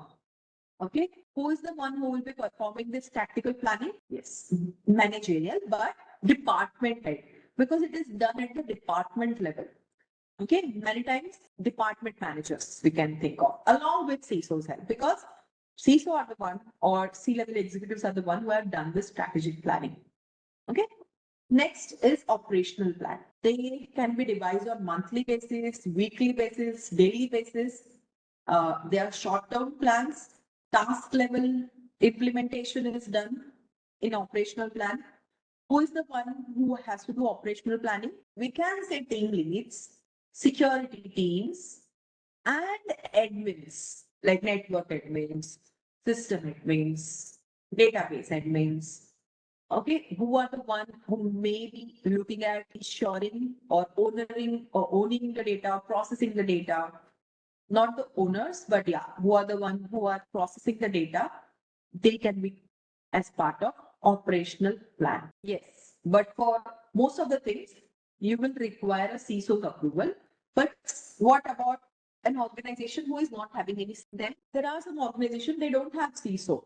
Okay. Who is the one who will be performing this tactical planning? Yes, managerial, but department head, because it is done at the department level. Okay. Many times department managers we can think of along with CISO's help, because CISO are the one or C-level executives are the one who have done this strategic planning. Okay. Next is operational plan. They can be devised on monthly basis, weekly basis, daily basis. They are short-term plans. Task level implementation is done in operational plan. Who is the one who has to do operational planning? We can say team leads, security teams, and admins like network admins, system admins, database admins. Okay, who are the one who may be looking at ensuring or owning the data, processing the data, not the owners, but yeah, who are the one who are processing the data, they can be as part of operational plan. Yes, but for most of the things, you will require a CISO's approval. But what about an organization who is not having any? Then there are some organizations, they don't have CISO.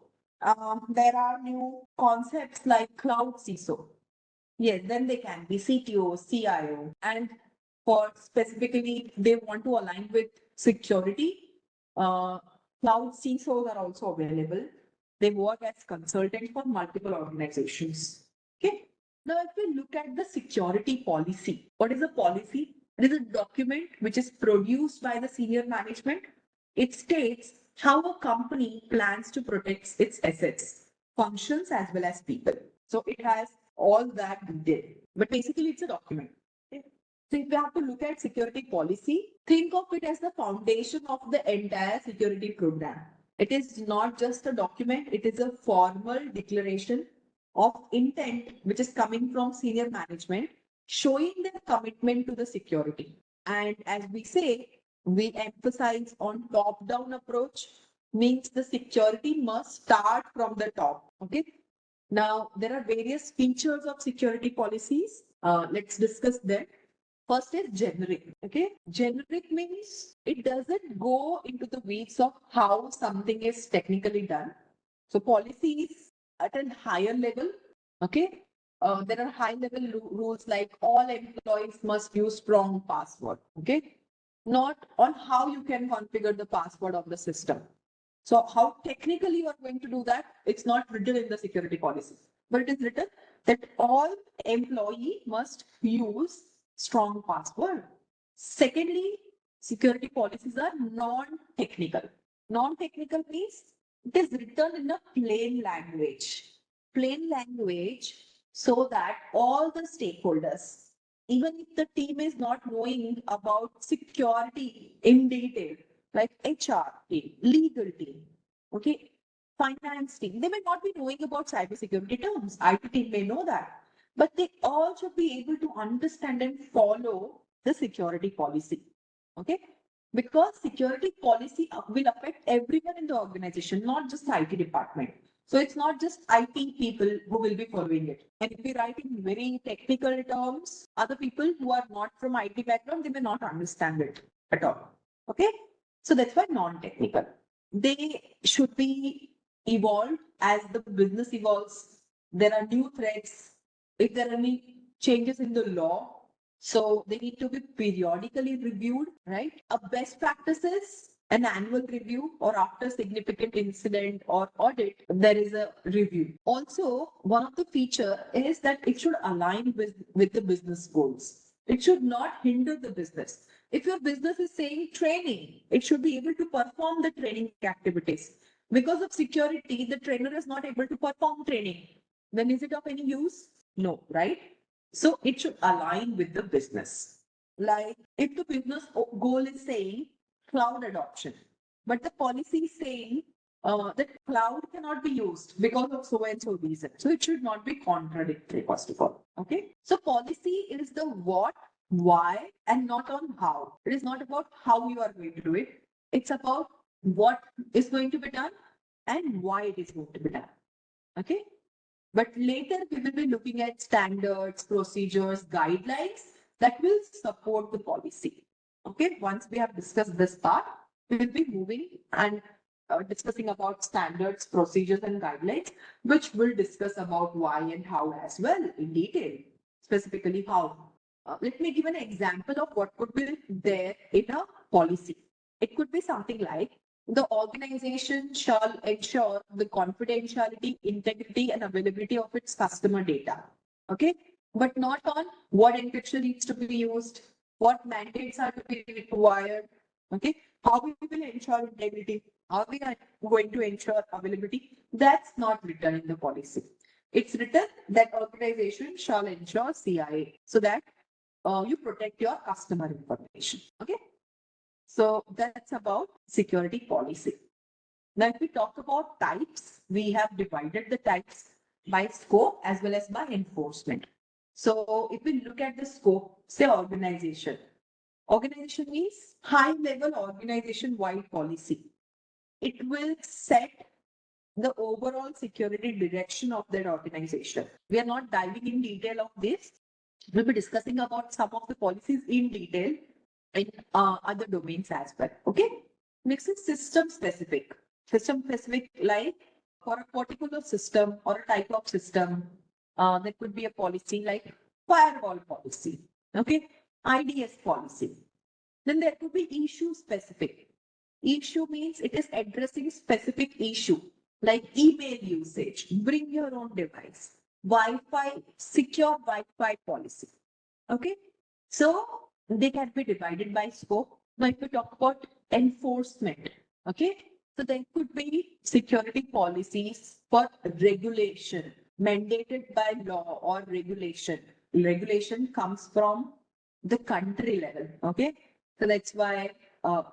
There are new concepts like cloud CISO. Yes, then they can be CTO, CIO, and for specifically they want to align with security. Uh, Cloud CISOs are also available. They work as consultants for multiple organizations. Okay. Now, if we look at the security policy, what is a policy? It is a document which is produced by the senior management. It states how a company plans to protect its assets, functions, as well as people. So it has all that detail. But basically, it's a document. Okay? So if we have to look at security policy, think of it as the foundation of the entire security program. It is not just a document, it is a formal declaration of intent which is coming from senior management, showing their commitment to the security. And as we say, we emphasize on top-down approach, means the security must start from the top. Okay. Now, there are various features of security policies. Let's discuss them. First is generic. Okay. Generic means it doesn't go into the weeds of how something is technically done. So policies at a higher level. Okay. There are high level rules like all employees must use strong password. Okay. Not on how you can configure the password of the system. So how technically you are going to do that, it's not written in the security policy, but it is written that all employee must use strong password. Secondly, security policies are non-technical. Non-technical means it is written in a plain language. Plain language so that all the stakeholders, even if the team is not knowing about security in detail, like HR team, legal team, okay, finance team, they may not be knowing about cybersecurity terms. IT team may know that, but they all should be able to understand and follow the security policy. Okay, because security policy will affect everyone in the organization, not just IT department. So it's not just IT people who will be following it. And if we write in very technical terms, other people who are not from IT background, they may not understand it at all. Okay, so that's why non-technical. They should be evolved as the business evolves. There are new threats. If there are any changes in the law, so they need to be periodically reviewed, right? A best practices, an annual review, or after significant incident or audit, there is a review. Also, one of the feature is that it should align with the business goals. It should not hinder the business. If your business is saying training, it should be able to perform the training activities. Because of security, the trainer is not able to perform training. Then is it of any use? No, right? So it should align with the business. Like if the business goal is saying cloud adoption, but the policy is saying that cloud cannot be used because of so and so reason. So it should not be contradictory, first of all. Okay. So policy is the what, why, and not on how. It is not about how you are going to do it. It's about what is going to be done and why it is going to be done. Okay. But later we will be looking at standards, procedures, guidelines that will support the policy. Okay, once we have discussed this part, we will be moving and discussing about standards, procedures, and guidelines, which will discuss about why and how as well in detail, specifically how. Let me give an example of what could be there in a policy. It could be something like the organization shall ensure the confidentiality, integrity, and availability of its customer data. Okay, but not on what encryption needs to be used, what mandates are to be required. Okay, how we will ensure integrity, how we are going to ensure availability. That's not written in the policy. It's written that organization shall ensure CIA so that you protect your customer information. Okay. So that's about security policy. Now, if we talk about types, we have divided the types by scope as well as by enforcement. So if we look at the scope, say organization. Organization means high level organization wide policy. It will set the overall security direction of that organization. We are not diving in detail of this. We'll be discussing about some of the policies in detail in other domains as well. Okay. Next is system specific. System specific, like for a particular system or a type of system, there could be a policy like firewall policy. Okay. IDS policy. Then there could be issue specific. Issue means it is addressing specific issue like email usage, bring your own device, Wi-Fi, secure Wi-Fi policy. Okay. So they can be divided by scope. Now, if we talk about enforcement, okay, so there could be security policies for regulation mandated by law or regulation. Regulation comes from the country level. Okay, so that's why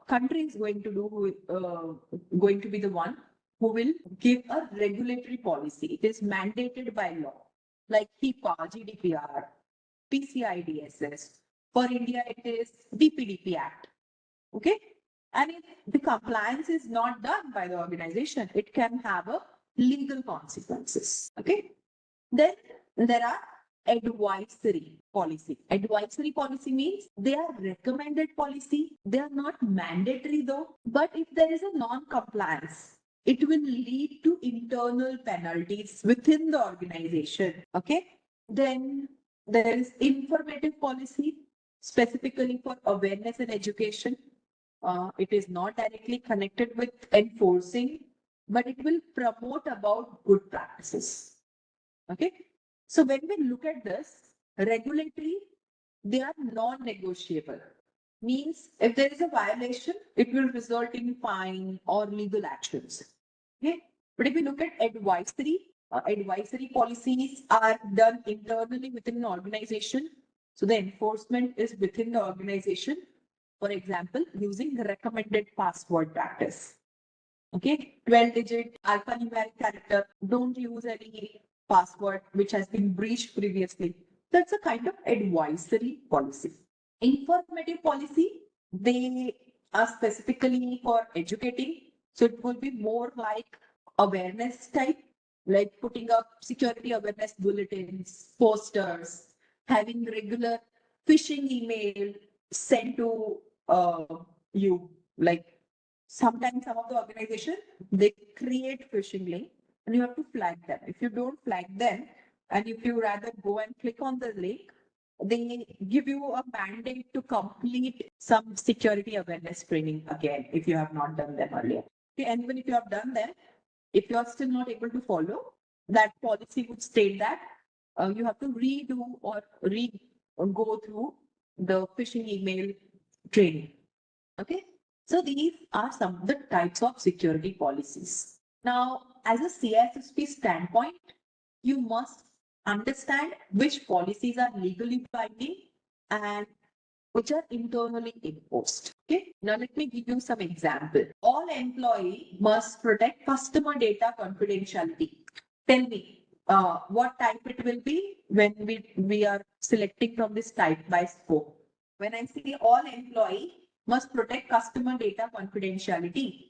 country is going to be the one who will give a regulatory policy. It is mandated by law, like HIPAA, GDPR, PCI DSS. For India, it is DPDP Act. Okay. And if the compliance is not done by the organization, it can have a legal consequences. Okay. Then there are advisory policy. Advisory policy means they are recommended policy. They are not mandatory though. But if there is a non-compliance, it will lead to internal penalties within the organization. Okay. Then there is informative policy, specifically for awareness and education. It is not directly connected with enforcing, but it will promote about good practices. Okay. So when we look at this, regulatory, they are non-negotiable. Means if there is a violation, it will result in fine or legal actions. Okay. But if you look at advisory policies are done internally within an organization. So the enforcement is within the organization. For example, using the recommended password practice. Okay, 12-digit alphanumeric character. Don't use any password which has been breached previously. That's a kind of advisory policy. Informative policy, they are specifically for educating. So it will be more like awareness type, like putting up security awareness bulletins, posters, having regular phishing email sent to you. Like sometimes some of the organization, they create phishing link and you have to flag them. If you don't flag them, and if you rather go and click on the link, they give you a mandate to complete some security awareness training again if you have not done them earlier. Okay, and even if you have done them, if you are still not able to follow, that policy would state that you have to redo or go through the phishing email training. Okay, so these are some of the types of security policies. Now, as a CISSP standpoint, you must understand which policies are legally binding and which are internally imposed. Okay, now let me give you some example. All employee must protect customer data confidentiality. Tell me what type it will be when we are selecting from this type by scope. When I say all employee must protect customer data confidentiality.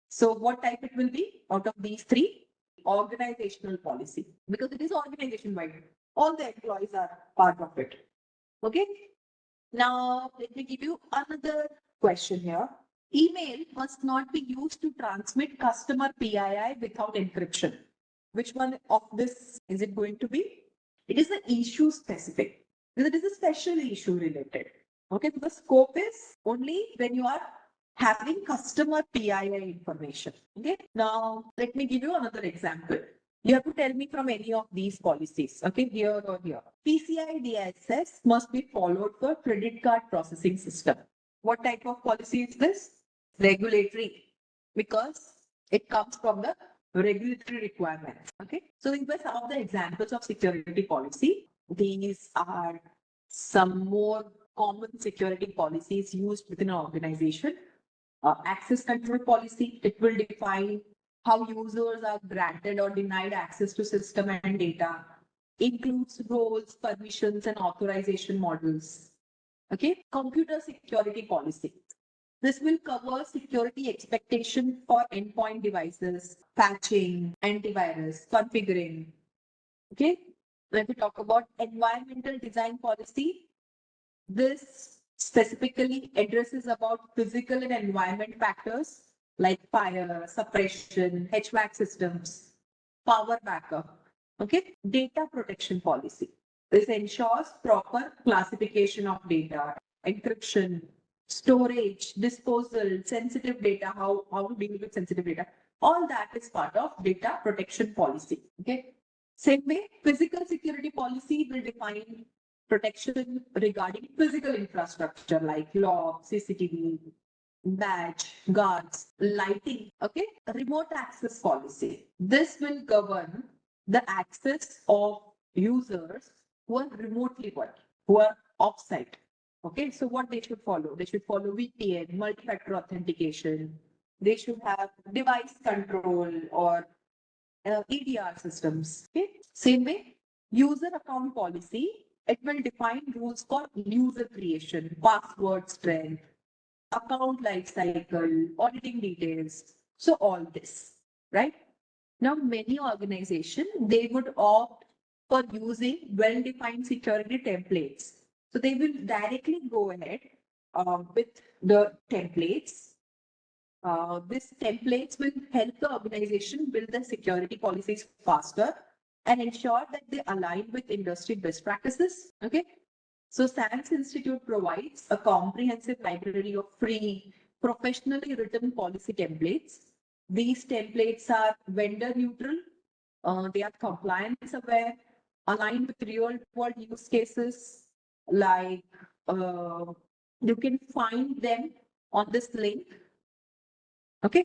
So what type it will be out of these three? Organizational policy, because it is organization wide. All the employees are part of it. Okay. Now, let me give you another question here. Email must not be used to transmit customer PII without encryption. Which one of this is it going to be? It is the issue specific, because it is a special issue related. Okay, so the scope is only when you are having customer PII information. Okay, now let me give you another example. You have to tell me from any of these policies, okay, here or here. PCI DSS must be followed for credit card processing system. What type of policy is this? Regulatory, because it comes from the regulatory requirements. Okay, so these were some of the examples of security policy. These are some more common security policies used within an organization. Access control policy, it will define how users are granted or denied access to system and data, includes roles, permissions, and authorization models. Okay, computer security policy. This will cover security expectation for endpoint devices, patching, antivirus, configuring. Okay, when we talk about environmental design policy, this specifically addresses about physical and environment factors like fire, suppression, HVAC systems, power backup. Okay, data protection policy. This ensures proper classification of data, encryption, storage, disposal, sensitive data, how to deal with sensitive data. All that is part of data protection policy. Okay. Same way, physical security policy will define protection regarding physical infrastructure like law, CCTV, badge, guards, lighting, okay? Remote access policy. This will govern the access of users who are remotely working, who are off-site. Okay, so what they should follow? They should follow VPN, multi-factor authentication. They should have device control or EDR systems. Okay, same way, user account policy. It will define rules for user creation, password strength, account life cycle, auditing details. So all this, right? Now, many organizations, they would opt for using well-defined security templates. So they will directly go ahead with the templates. These templates will help the organization build the security policies faster and ensure that they align with industry best practices. Okay. So SANS Institute provides a comprehensive library of free, professionally written policy templates. These templates are vendor neutral, they are compliance aware, aligned with real world use cases like You can find them on this link. Okay.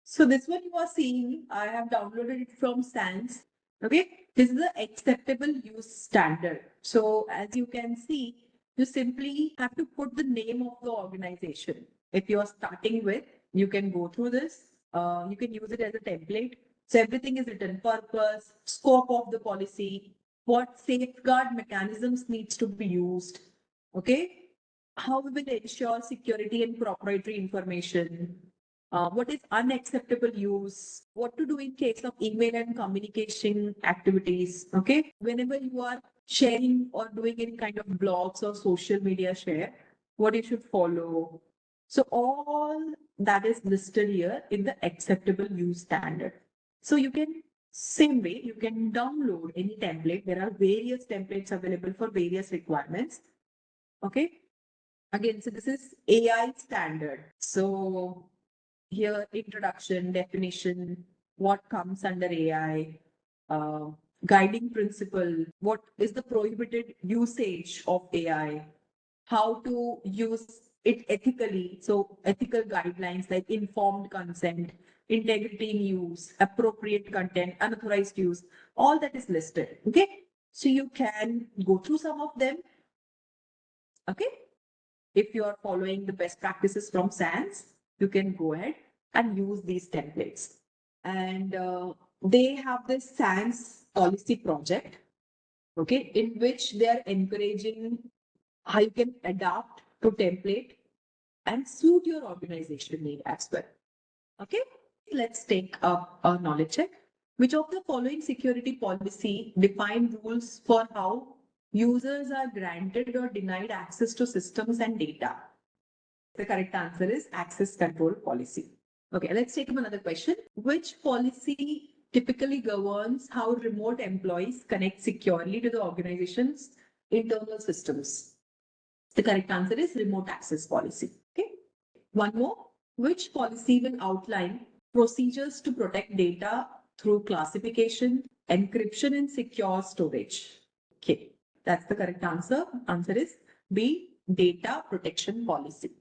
So this one you are seeing, I have downloaded it from SANS. Okay. This is the acceptable use standard. So as you can see, you simply have to put the name of the organization. If you are starting with, you can go through this. You can use it as a template. So everything is written: purpose, scope of the policy, what safeguard mechanisms needs to be used. Okay. How we will ensure security and proprietary information, what is unacceptable use, what to do in case of email and communication activities. Okay, whenever you are sharing or doing any kind of blogs or social media share, what you should follow. So all that is listed here in the acceptable use standard. So you can, same way, you can download any template. There are various templates available for various requirements. Okay. Again, so this is AI standard. So here, introduction, definition, what comes under AI, uh, guiding principle, what is the prohibited usage of AI, how to use it ethically. So ethical guidelines like informed consent, integrity in use, appropriate content, unauthorized use, all that is listed. Okay. So you can go through some of them. Okay. If you are following the best practices from SANS, you can go ahead and use these templates. And they have this SANS policy project, okay, in which they are encouraging how you can adapt to template and suit your organization need as well. Okay, let's take up a knowledge check. Which of the following security policy define rules for how users are granted or denied access to systems and data? The correct answer is access control policy. Okay, let's take up another question. Which policy typically governs how remote employees connect securely to the organization's internal systems? The correct answer is remote access policy. Okay. One more. Which policy will outline procedures to protect data through classification, encryption, and secure storage? Okay, that's the correct answer. Answer is B, data protection policy.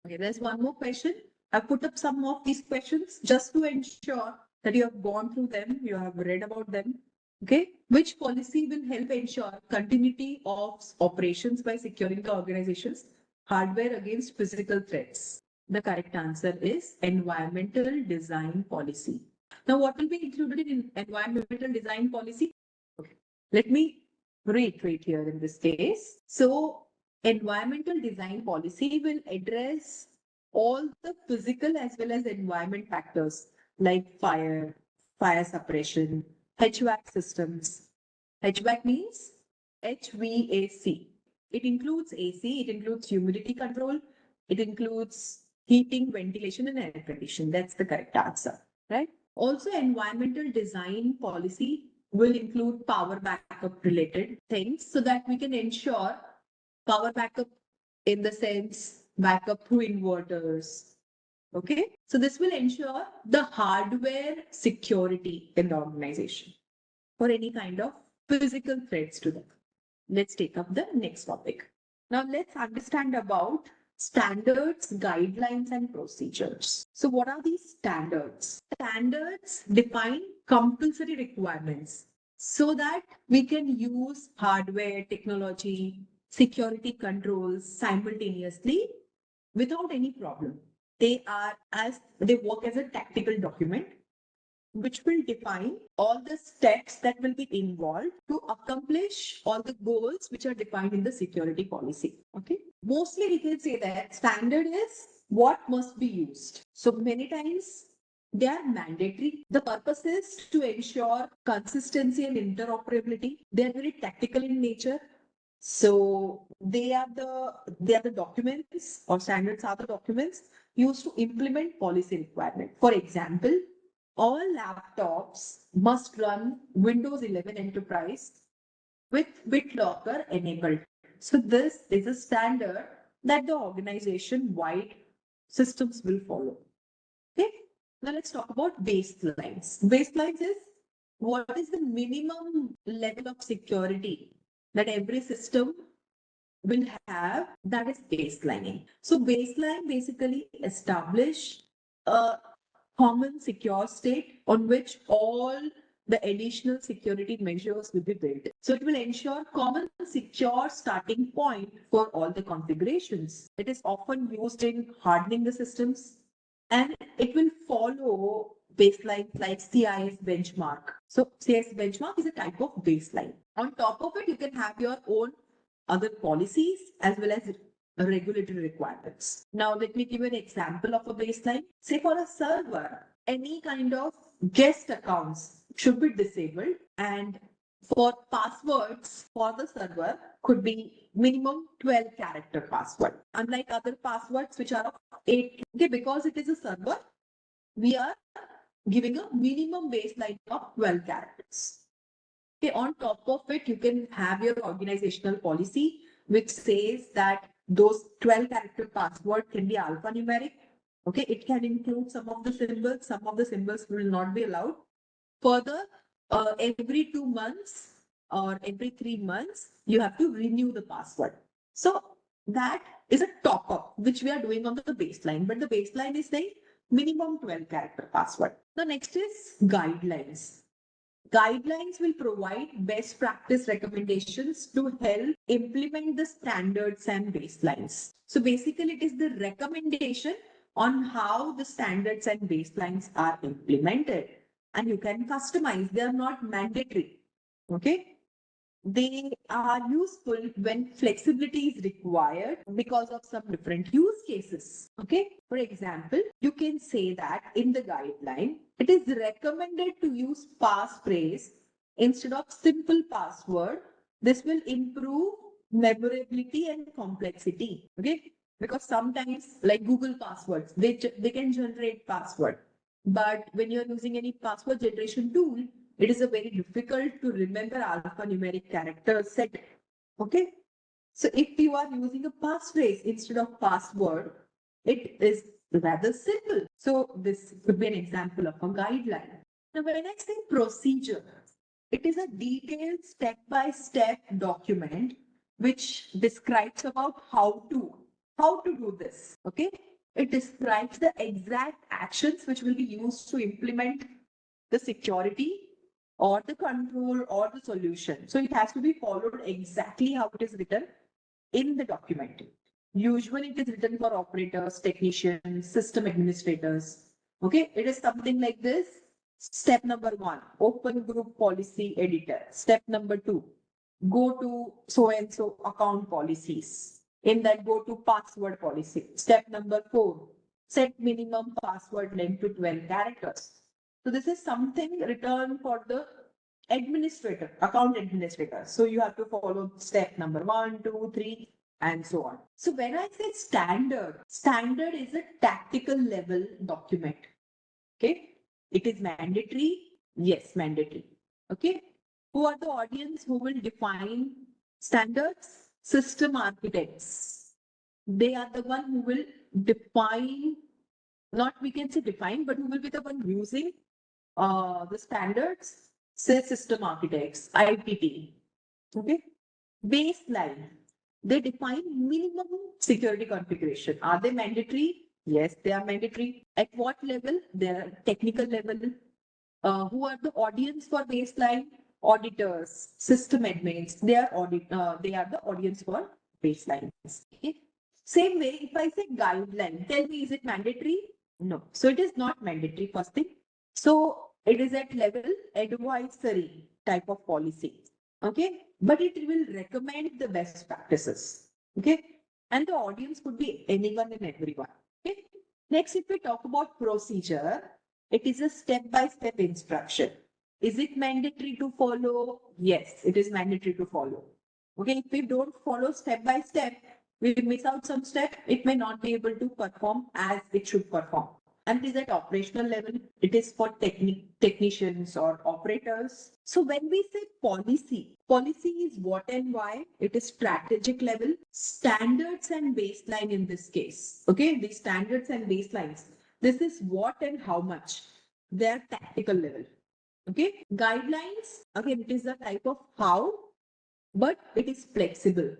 Okay, there's one more question. I've put up some of these questions just to ensure that you have gone through them, you have read about them. Okay, which policy will help ensure continuity of operations by securing the organization's hardware against physical threats? The correct answer is environmental design policy. Now, what will be included in environmental design policy? Okay, let me reiterate here in this case. So, environmental design policy will address all the physical as well as environment factors like fire, fire suppression, HVAC systems. HVAC means HVAC. It includes AC, it includes humidity control, it includes heating, ventilation, and air conditioning. That's the correct answer, right? Also, environmental design policy will include power backup related things so that we can ensure power backup in the sense backup through inverters. Okay, so this will ensure the hardware security in the organization for any kind of physical threats to them. Let's take up the next topic. Now let's understand about standards, guidelines, and procedures. So what are these standards? Standards define compulsory requirements so that we can use hardware, technology, security controls simultaneously without any problem. They work as a tactical document which will define all the steps that will be involved to accomplish all the goals which are defined in the security policy. Okay. Mostly we can say that standard is what must be used. So many times they are mandatory. The purpose is to ensure consistency and interoperability. They are very tactical in nature. So they are the documents, or standards are the documents used to implement policy requirement. For example, all laptops must run Windows 11 Enterprise with BitLocker enabled. So this is a standard that the organization-wide systems will follow. Okay. Now let's talk about baselines. Baselines is what is the minimum level of security that every system will have, that is baselining. So baseline basically establish a common secure state on which all the additional security measures will be built. So it will ensure common secure starting point for all the configurations. It is often used in hardening the systems, and it will follow baselines like CIS benchmark. So CIS benchmark is a type of baseline. On top of it, you can have your own other policies as well as regulatory requirements. Now, let me give you an example of a baseline. Say for a server, any kind of guest accounts should be disabled, and for passwords for the server could be minimum 12 character password. Unlike other passwords which are of 8, okay, because it is a server, we are giving a minimum baseline of 12 characters. Okay, on top of it, you can have your organizational policy, which says that those 12 character password can be alphanumeric. Okay, it can include some of the symbols will not be allowed. Further, every 2 months or every 3 months, you have to renew the password. So that is a top up, which we are doing on the baseline, but the baseline is saying minimum 12 character password. The next is guidelines. Guidelines will provide best practice recommendations to help implement the standards and baselines. So basically, it is the recommendation on how the standards and baselines are implemented. And you can customize, they are not mandatory. Okay. They are useful when flexibility is required because of some different use cases. Okay. For example, you can say that in the guideline, it is recommended to use passphrase instead of simple password. This will improve memorability and complexity. Okay. Because sometimes, like Google passwords, they can generate password. But when you're using any password generation tool, it is a very difficult to remember alphanumeric character set. Okay. So if you are using a passphrase instead of password, it is rather simple. So this could be an example of a guideline. Now, when I say procedure, it is a detailed step-by-step document which describes about how to do this. Okay. It describes the exact actions which will be used to implement the security or the control or the solution. So it has to be followed exactly how it is written in the document. Usually it is written for operators, technicians, system administrators. Okay, it is something like this. Step number 1, open group policy editor. Step number 2, go to so and so account policies. In that, go to password policy. Step number 4, set minimum password length to 12 characters. So this is something written for the administrator, account administrator. So you have to follow step number 1, 2, 3, and so on. So when I say standard is a tactical level document. Okay. It is mandatory. Yes, mandatory. Okay. Who are the audience who will define standards? System architects. They are the one who will define, not we can say define, but who will be the one using the standards, say system architects, IPT. Okay. Baseline. They define minimum security configuration. Are they mandatory? Yes, they are mandatory. At what level? They are technical level. Who are the audience for baseline? Auditors, system admins. They are they are the audience for baselines. Okay. Same way, if I say guideline, tell me, is it mandatory? No. So it is not mandatory, first thing. So it is at level advisory type of policy. Okay. But it will recommend the best practices. Okay. And the audience could be anyone and everyone. Okay. Next, if we talk about procedure, it is a step-by-step instruction. Is it mandatory to follow? Yes, it is mandatory to follow. Okay. If we don't follow step by step, we miss out some step, it may not be able to perform as it should perform. And it is at operational level, it is for technicians or operators. So when we say policy is what and why, it is strategic level, standards and baseline in this case. Okay, these standards and baselines, this is what and how much. They are tactical level. Okay, guidelines, again, it is a type of how, but it is flexible.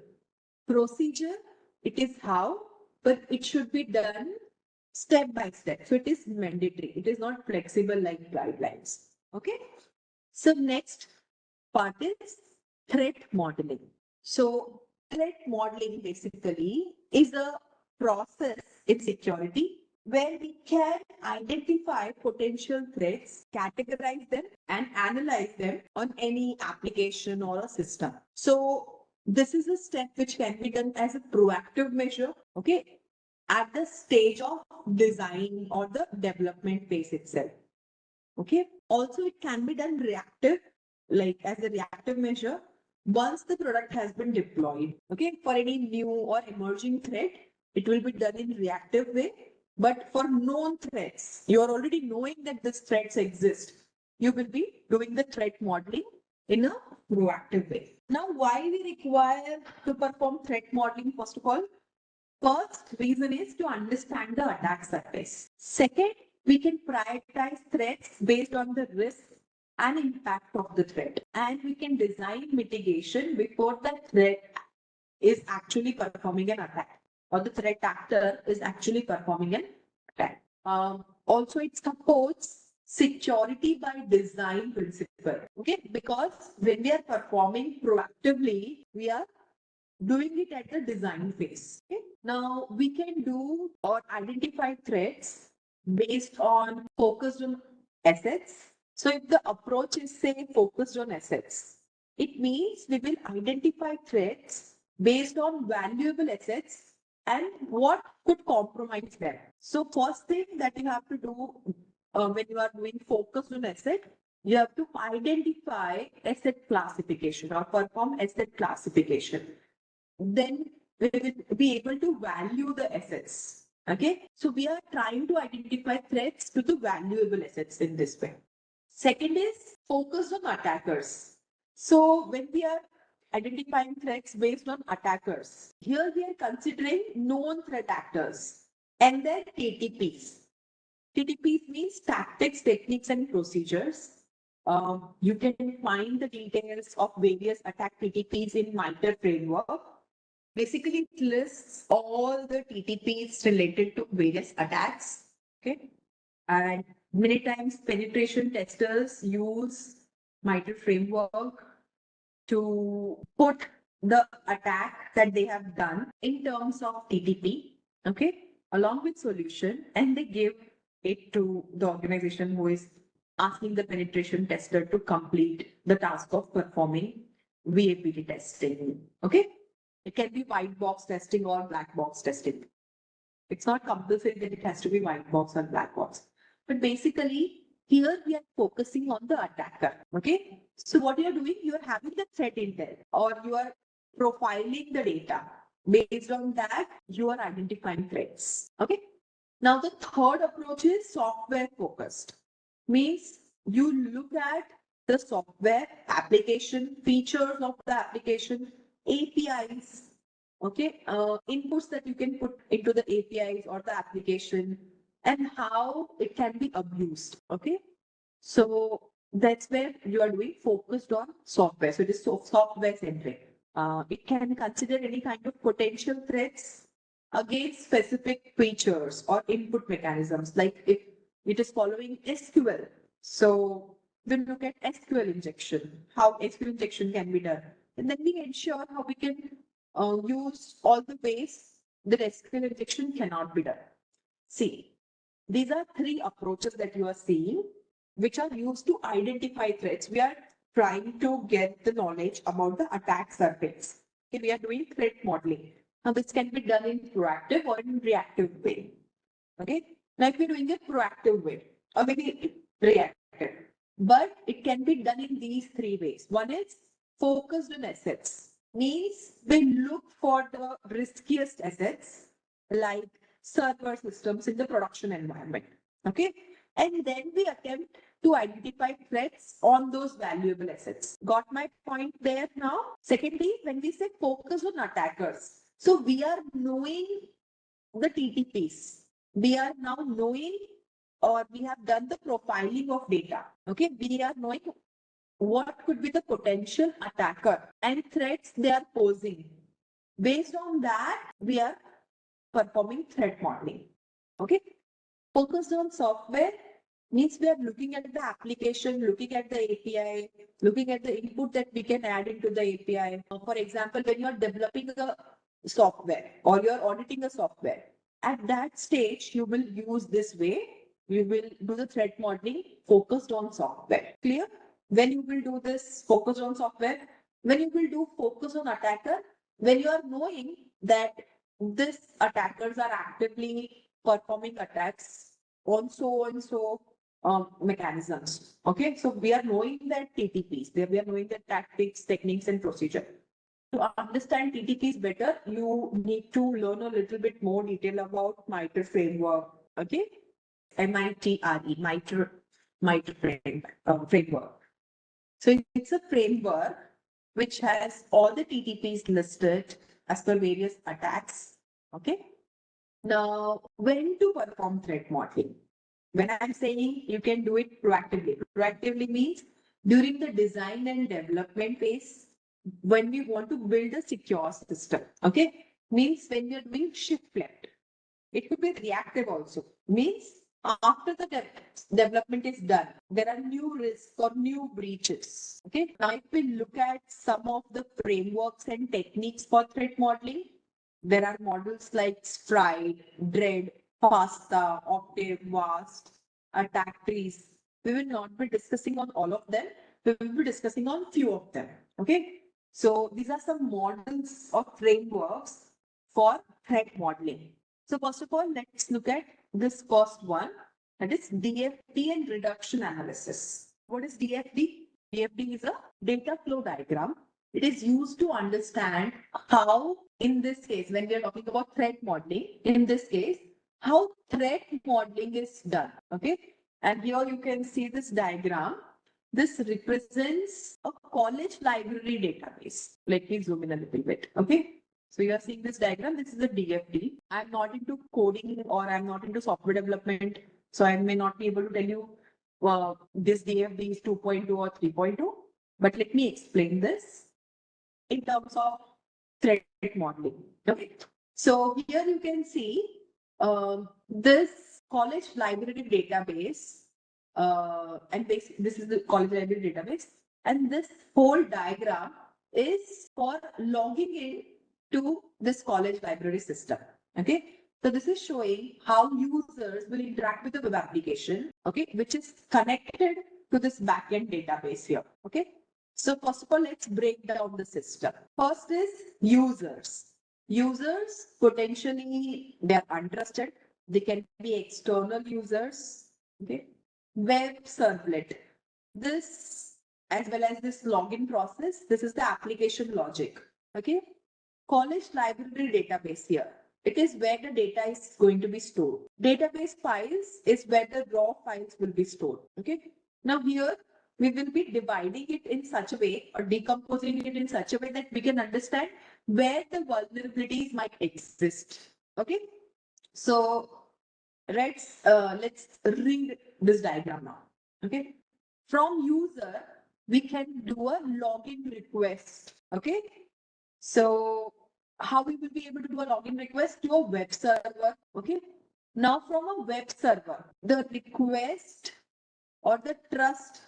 procedure, it is how, but it should be done step by step. So it is mandatory. It is not flexible like guidelines. Okay. So next part is threat modeling. So threat modeling basically is a process in security where we can identify potential threats, categorize them, and analyze them on any application or a system. So this is a step which can be done as a proactive measure, okay, at the stage of design or the development phase itself. Okay. Also, it can be done reactive, like as a reactive measure, once the product has been deployed. Okay. For any new or emerging threat, it will be done in reactive way. But for known threats, you are already knowing that these threats exist. You will be doing the threat modeling in a proactive way. Now, why we require to perform threat modeling, first of all? First reason is to understand the attack surface. Second, we can prioritize threats based on the risk and impact of the threat. And we can design mitigation before the threat is actually performing an attack or the threat actor is actually performing an attack. Also, it supports security by design principle. Okay, because when we are performing proactively, we are doing it at the design phase. Okay? Now we can do or identify threats based on focused on assets. So if the approach is say focused on assets, it means we will identify threats based on valuable assets and what could compromise them. So first thing that you have to do when you are doing focus on asset, you have to identify asset classification or perform asset classification. Then we will be able to value the assets. Okay, so we are trying to identify threats to the valuable assets in this way. Second is focus on attackers. So when we are identifying threats based on attackers, here we are considering known threat actors and their TTPs. TTPs means tactics, techniques, and procedures. You can find the details of various attack TTPs in MITRE framework. Basically, it lists all the TTPs related to various attacks. Okay. And many times penetration testers use MITRE framework to put the attack that they have done in terms of TTP, okay, along with solution, and they give it to the organization who is asking the penetration tester to complete the task of performing VAPT testing. Okay, it can be white box testing or black box testing. It's not compulsory that it has to be white box or black box. But basically, here we are focusing on the attacker. Okay. So what you are doing, you are having the threat intel or you are profiling the data. Based on that, you are identifying threats. Okay. Now the third approach is software focused. Means you look at the software application, features of the application, APIs, okay, inputs that you can put into the APIs or the application and how it can be abused. Okay, so that's where you are doing focused on software. So it is software centric. It can consider any kind of potential threats against specific features or input mechanisms. Like if it is following SQL, so we'll look at SQL injection, how SQL injection can be done, and then we ensure how we can use all the ways that SQL injection cannot be done. See, these are three approaches that you are seeing, which are used to identify threats. We are trying to get the knowledge about the attack surface. Okay, we are doing threat modeling. Now, this can be done in proactive or in reactive way. Okay. Now, if you're doing it proactive way, or maybe reactive, but it can be done in these three ways. One is focused on assets, means we look for the riskiest assets like server systems in the production environment. Okay. And then we attempt to identify threats on those valuable assets. Got my point there now? Secondly, when we say focus on attackers, so we are knowing the TTPs. We are now knowing or we have done the profiling of data. Okay, we are knowing what could be the potential attacker and threats they are posing. Based on that, we are performing threat modeling. Okay. Focused on software means we are looking at the application, looking at the API, looking at the input that we can add into the API. For example, when you are developing a software or you are auditing a software, at that stage, you will use this way. You will do the threat modeling focused on software. Clear? When you will do this focused on software, when you will do focus on attacker, when you are knowing that this attackers are actively performing attacks on so and so mechanisms. Okay, so we are knowing that TTPs, we are knowing the tactics, techniques, and procedure. To understand TTPs better, you need to learn a little bit more detail about MITRE framework. Okay, MITRE, framework. So it's a framework which has all the TTPs listed as per various attacks. Okay. Now, when to perform threat modeling? When I'm saying you can do it proactively. Proactively means during the design and development phase, when we want to build a secure system. Okay. Means when you're doing shift left. It could be reactive also. Means after the development is done, there are new risks or new breaches. Okay. Now, if we look at some of the frameworks and techniques for threat modeling, there are models like Stride, Dread, FASTA, Octave, VAST, attack trees. We will not be discussing on all of them. We will be discussing on few of them. Okay. So these are some models or frameworks for threat modeling. So first of all, let's look at this first one, that is DFD and reduction analysis. What is DFD? DFD is a data flow diagram. It is used to understand how, in this case, when we are talking about threat modeling, in this case, how threat modeling is done. Okay. And here you can see this diagram. This represents a college library database. Let me zoom in a little bit. Okay. So you are seeing this diagram. This is a DFD. I'm not into coding or I'm not into software development. So I may not be able to tell you this DFD is 2.2 or 3.2. But let me explain this in terms of threat modeling. Okay. So here you can see this college library database. And this is the college library database. And this whole diagram is for logging in to this college library system. Okay. So this is showing how users will interact with the web application, okay, which is connected to this backend database here. Okay. So first of all, let's break down the system. First is users. Users potentially they are untrusted. They can be external users. Okay. Web servlet. This as well as this login process. This is the application logic. Okay. College library database here. It is where the data is going to be stored. Database files is where the raw files will be stored. Okay. Now here we will be dividing it in such a way or decomposing it in such a way that we can understand where the vulnerabilities might exist. Okay. So let's read this diagram now. Okay. From user, we can do a login request. Okay. So how we will be able to do a login request to a web server? Okay. Now from a web server, the request or the trust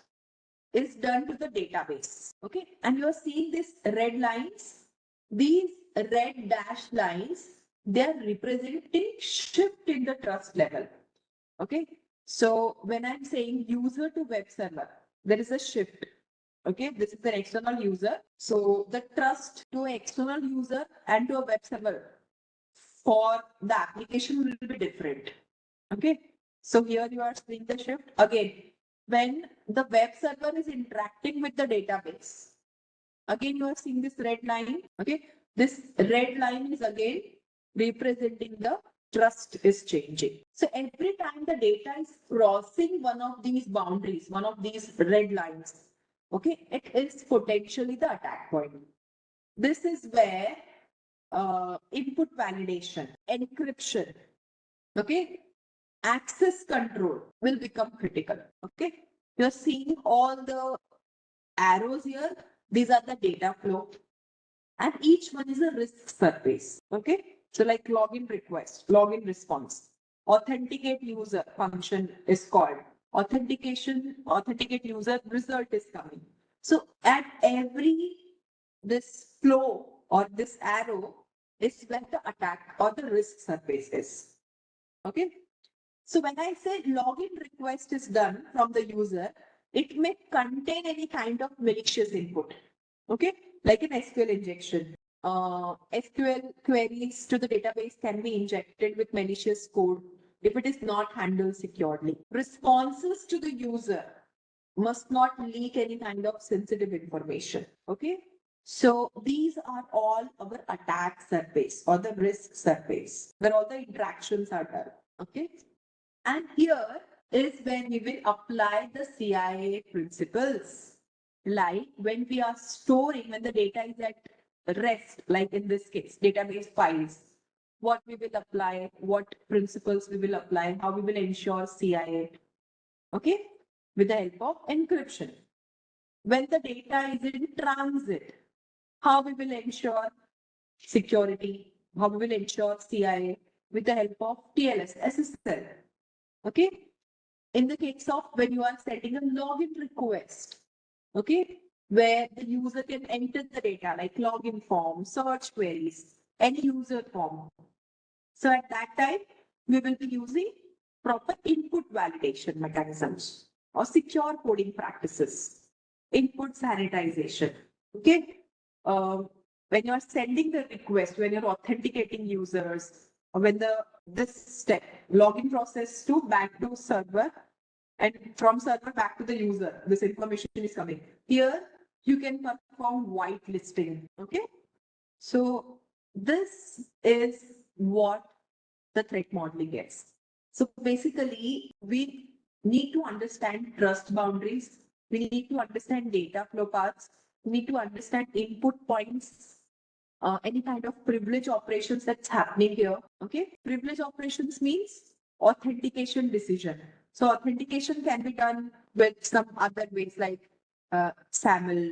is done to the database. Okay. And you are seeing these red lines. These red dashed lines, they are representing shift in the trust level. Okay. So when I'm saying user to web server, there is a shift. Okay, this is the external user. So the trust to an external user and to a web server for the application will be different. Okay, so here you are seeing the shift. Again, when the web server is interacting with the database, again you are seeing this red line. Okay, this red line is again representing the trust is changing. So every time the data is crossing one of these boundaries, one of these red lines, okay, it is potentially the attack point. This is where input validation, encryption, okay, access control will become critical. Okay, you're seeing all the arrows here. These are the data flow. And each one is a risk surface. Okay. So like login request, login response, authenticate user function is called. Authenticate user result is coming. So at every this flow or this arrow is where the attack or the risk surface is. Okay. So when I say login request is done from the user, it may contain any kind of malicious input. Okay, like an SQL injection. SQL queries to the database can be injected with malicious code if it is not handled securely. Responses to the user must not leak any kind of sensitive information. Okay, so these are all our attack surface or the risk surface where all the interactions are done. Okay, and here is when we will apply the CIA principles. Like when we are storing, when the data is at rest, like in this case, database files, what we will apply, what principles we will apply, how we will ensure CIA, okay, with the help of encryption. When the data is in transit, how we will ensure security, how we will ensure CIA with the help of TLS, SSL, okay. In the case of when you are setting a login request, okay, where the user can enter the data like login form, search queries, any user form. So at that time, we will be using proper input validation mechanisms or secure coding practices, input sanitization. Okay. When you're sending the request, when you're authenticating users, or when this step, login process to back to server, and from server back to the user, this information is coming. Here, you can perform whitelisting. Okay. So this is what the threat modeling is. So basically, we need to understand trust boundaries. We need to understand data flow paths. We need to understand input points, any kind of privilege operations that's happening here. Okay. Privilege operations means authentication decision. So authentication can be done with some other ways like SAML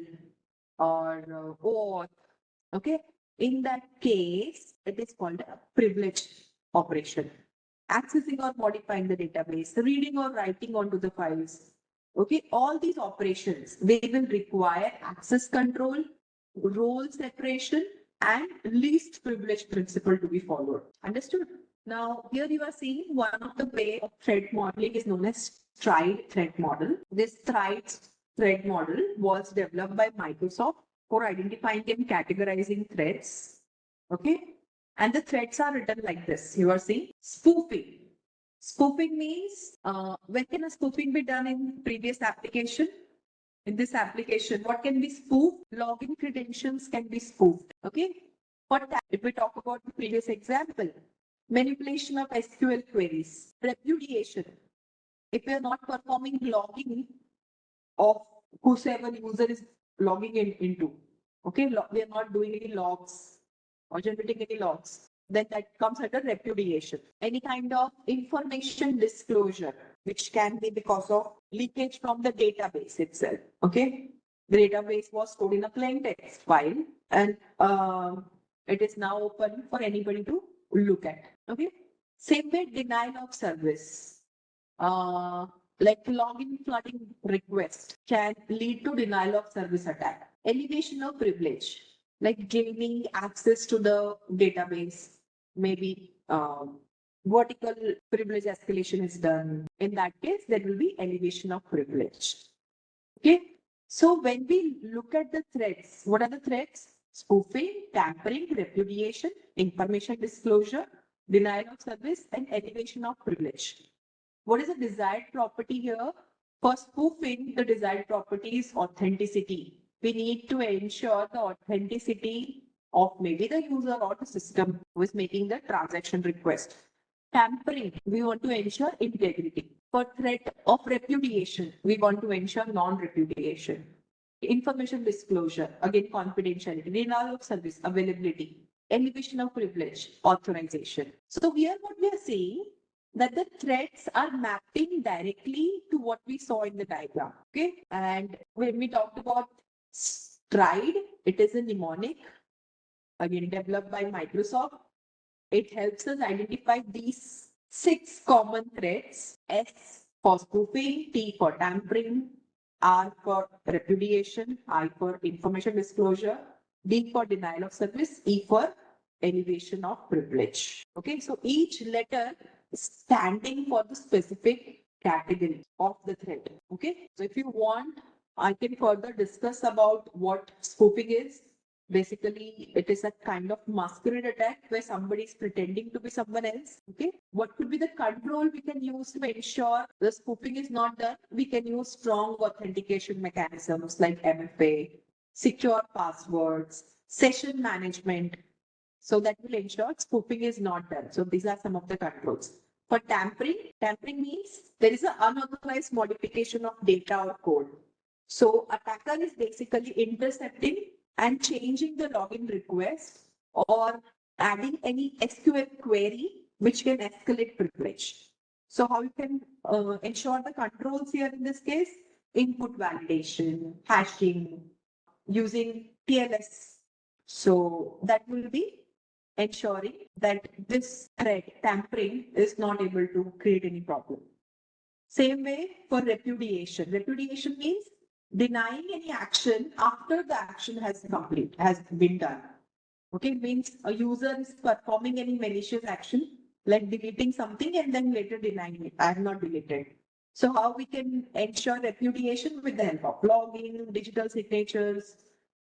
or OAuth. Okay. In that case, it is called a privilege operation. Accessing or modifying the database, reading or writing onto the files. Okay, all these operations, they will require access control, role separation, and least privilege principle to be followed. Understood? Now, here you are seeing one of the way of threat modeling is known as triad threat model. This triad threat model was developed by Microsoft for identifying and categorizing threats. Okay. And the threats are written like this. You are seeing spoofing. Spoofing means when can a spoofing be done in previous application? In this application, what can be spoofed? Login credentials can be spoofed. Okay. What if we talk about the previous example? Manipulation of SQL queries, repudiation. If we are not performing logging of whosoever user is logging into, okay, we are not doing any logs or generating any logs, then that comes under repudiation. Any kind of information disclosure, which can be because of leakage from the database itself. Okay, the database was stored in a plain text file, and it is now open for anybody to look at. Okay, same way denial of service. Like login flooding request can lead to denial of service attack. Elevation of privilege, like gaining access to the database, maybe vertical privilege escalation is done. In that case, there will be elevation of privilege. Okay. So when we look at the threats, what are the threats? Spoofing, tampering, repudiation, information disclosure, denial of service, and elevation of privilege. What is the desired property here? For spoofing, the desired property is authenticity. We need to ensure the authenticity of maybe the user or the system who is making the transaction request. Tampering, we want to ensure integrity. For threat of repudiation, we want to ensure non-repudiation. Information disclosure, again confidentiality, denial of service, availability, elevation of privilege, authorization. So here what we are saying that the threats are mapping directly to what we saw in the diagram. Okay. And when we talked about stride, it is a mnemonic. again developed by Microsoft. It helps us identify these 6 common threats: S for spoofing, T for tampering, R for repudiation, I for information disclosure, D for denial of service, E for elevation of privilege. Okay, so each letter is standing for the specific category of the threat. Okay, so if you want, I can further discuss about what spoofing is. Basically, it is a kind of masquerade attack where somebody is pretending to be someone else. Okay, what could be the control we can use to ensure the spoofing is not done? We can use strong authentication mechanisms like MFA, secure passwords, session management. So that will ensure spoofing is not done. So these are some of the controls. For tampering means there is an unauthorized modification of data or code. So attacker is basically intercepting and changing the login request or adding any SQL query which can escalate privilege. So how you can ensure the controls here in this case? Input validation, hashing, using TLS. So that will be ensuring that this threat tampering is not able to create any problem. Same way for repudiation. Repudiation means denying any action after the action has been done. Okay, it means a user is performing any malicious action like deleting something and then later denying it. I have not deleted. So how we can ensure repudiation? With the help of logging, digital signatures,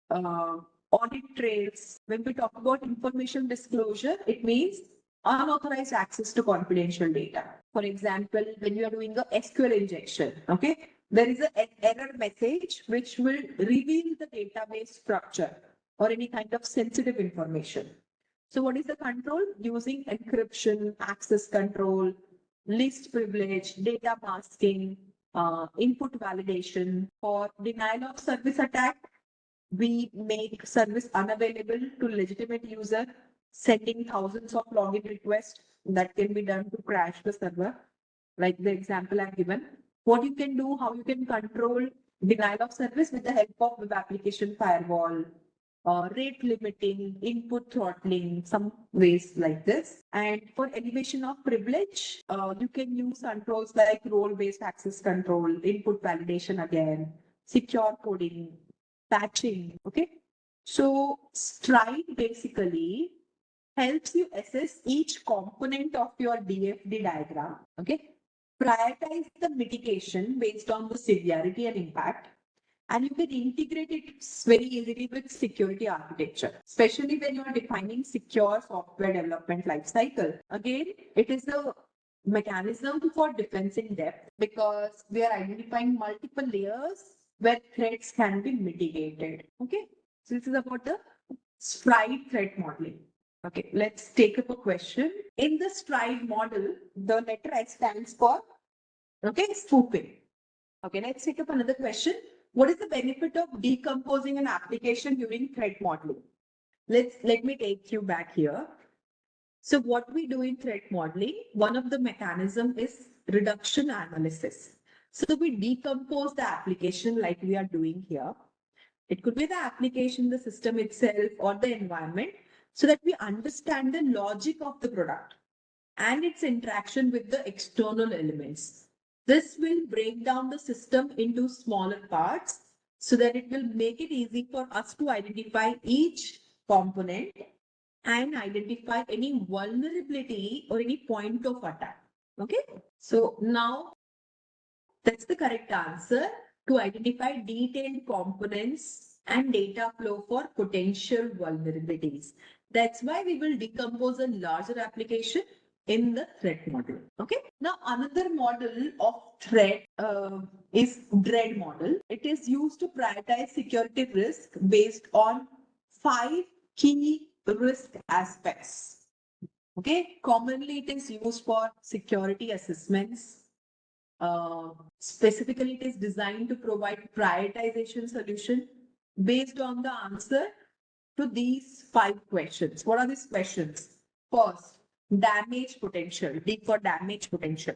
uh, audit trails. When we talk about information disclosure, it means unauthorized access to confidential data. For example, when you are doing a SQL injection, okay, there is an error message which will reveal the database structure or any kind of sensitive information. So what is the control? Using encryption, access control, least privilege, data masking, input validation. For denial of service attack, we make service unavailable to legitimate user, sending thousands of login requests that can be done to crash the server, like the example I've given. What you can do, how you can control denial of service with the help of web application firewall, rate limiting, input throttling, some ways like this. And for elevation of privilege, you can use controls like role-based access control, input validation again, secure coding, patching. Okay, so stride basically helps you assess each component of your DFD diagram. Okay, prioritize the mitigation based on the severity and impact, and you can integrate it very easily with security architecture, especially when you are defining secure software development lifecycle. Again, it is a mechanism for defense in depth because we are identifying multiple layers where threats can be mitigated. Okay, so this is about the stride threat modeling. Okay, let's take up a question. In the stride model, the letter S stands for, okay, spoofing. Okay, let's take up another question. What is the benefit of decomposing an application during threat modeling? Let me take you back here. So what we do in threat modeling, one of the mechanism is reduction analysis. So we decompose the application like we are doing here. It could be the application, the system itself, or the environment, so that we understand the logic of the product and its interaction with the external elements. This will break down the system into smaller parts so that it will make it easy for us to identify each component and identify any vulnerability or any point of attack. Okay, so now that's the correct answer, to identify detailed components and data flow for potential vulnerabilities. That's why we will decompose a larger application in the threat model. Okay. Now another model of threat is dread model. It is used to prioritize security risk based on 5 key risk aspects. Okay. Commonly it is used for security assessments. Specifically, it is designed to provide prioritization solution based on the answer to these 5 questions. What are these questions? First, damage potential. D for damage potential.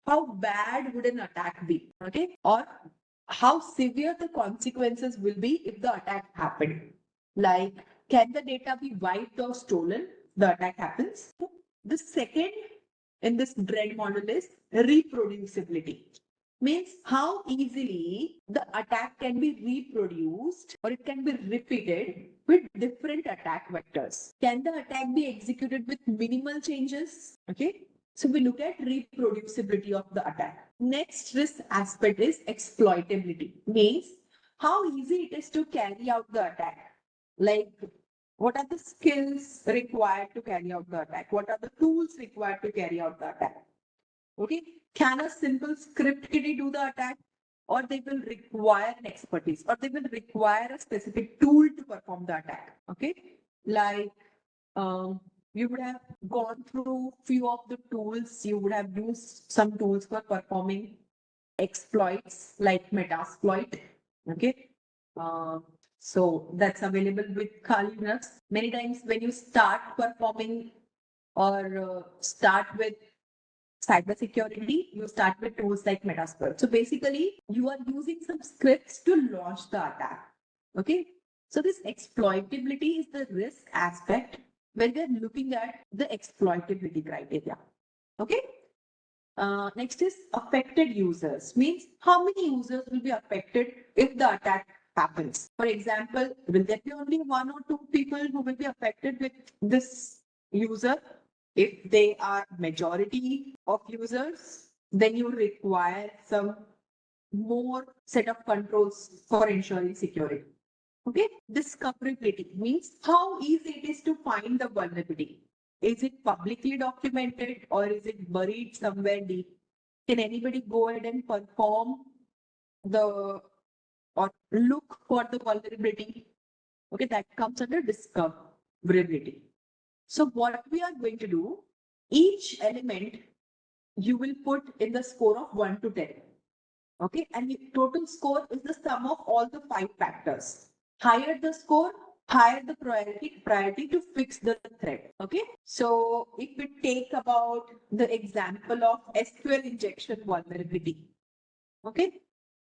How bad would an attack be? Okay, or how severe the consequences will be if the attack happened. Like Can the data be wiped or stolen? The attack happens. The second in this dread model is reproducibility. Means how easily the attack can be reproduced or it can be repeated with different attack vectors. Can the attack be executed with minimal changes? Okay. So we look at reproducibility of the attack. Next risk aspect is exploitability. Means how easy it is to carry out the attack. Like what are the skills required to carry out the attack? What are the tools required to carry out the attack? Okay. Can a simple script kiddie do the attack? Or they will require an expertise, or they will require a specific tool to perform the attack. Okay. Like you would have gone through few of the tools. You would have used some tools for performing exploits like Metasploit. Okay. So that's available with Kali Linux. Many times when you start performing or start with cybersecurity, you start with tools like Metasploit. So basically, you are using some scripts to launch the attack. Okay. So this exploitability is the risk aspect where we are looking at the exploitability criteria. Okay. Next is affected users. Means how many users will be affected if the attack happens. For example, will there be only one or two people who will be affected with this user? If they are majority of users, then you require some more set of controls for ensuring security. Okay, discoverability means how easy it is to find the vulnerability. Is it publicly documented or is it buried somewhere deep? Can anybody go ahead and perform the or look for the vulnerability? Okay, that comes under discoverability. So what we are going to do, each element you will put in the score of 1 to 10. Okay, and the total score is the sum of all the 5 factors. Higher the score, higher the priority to fix the threat. Okay, so if we take about the example of SQL injection vulnerability. Okay,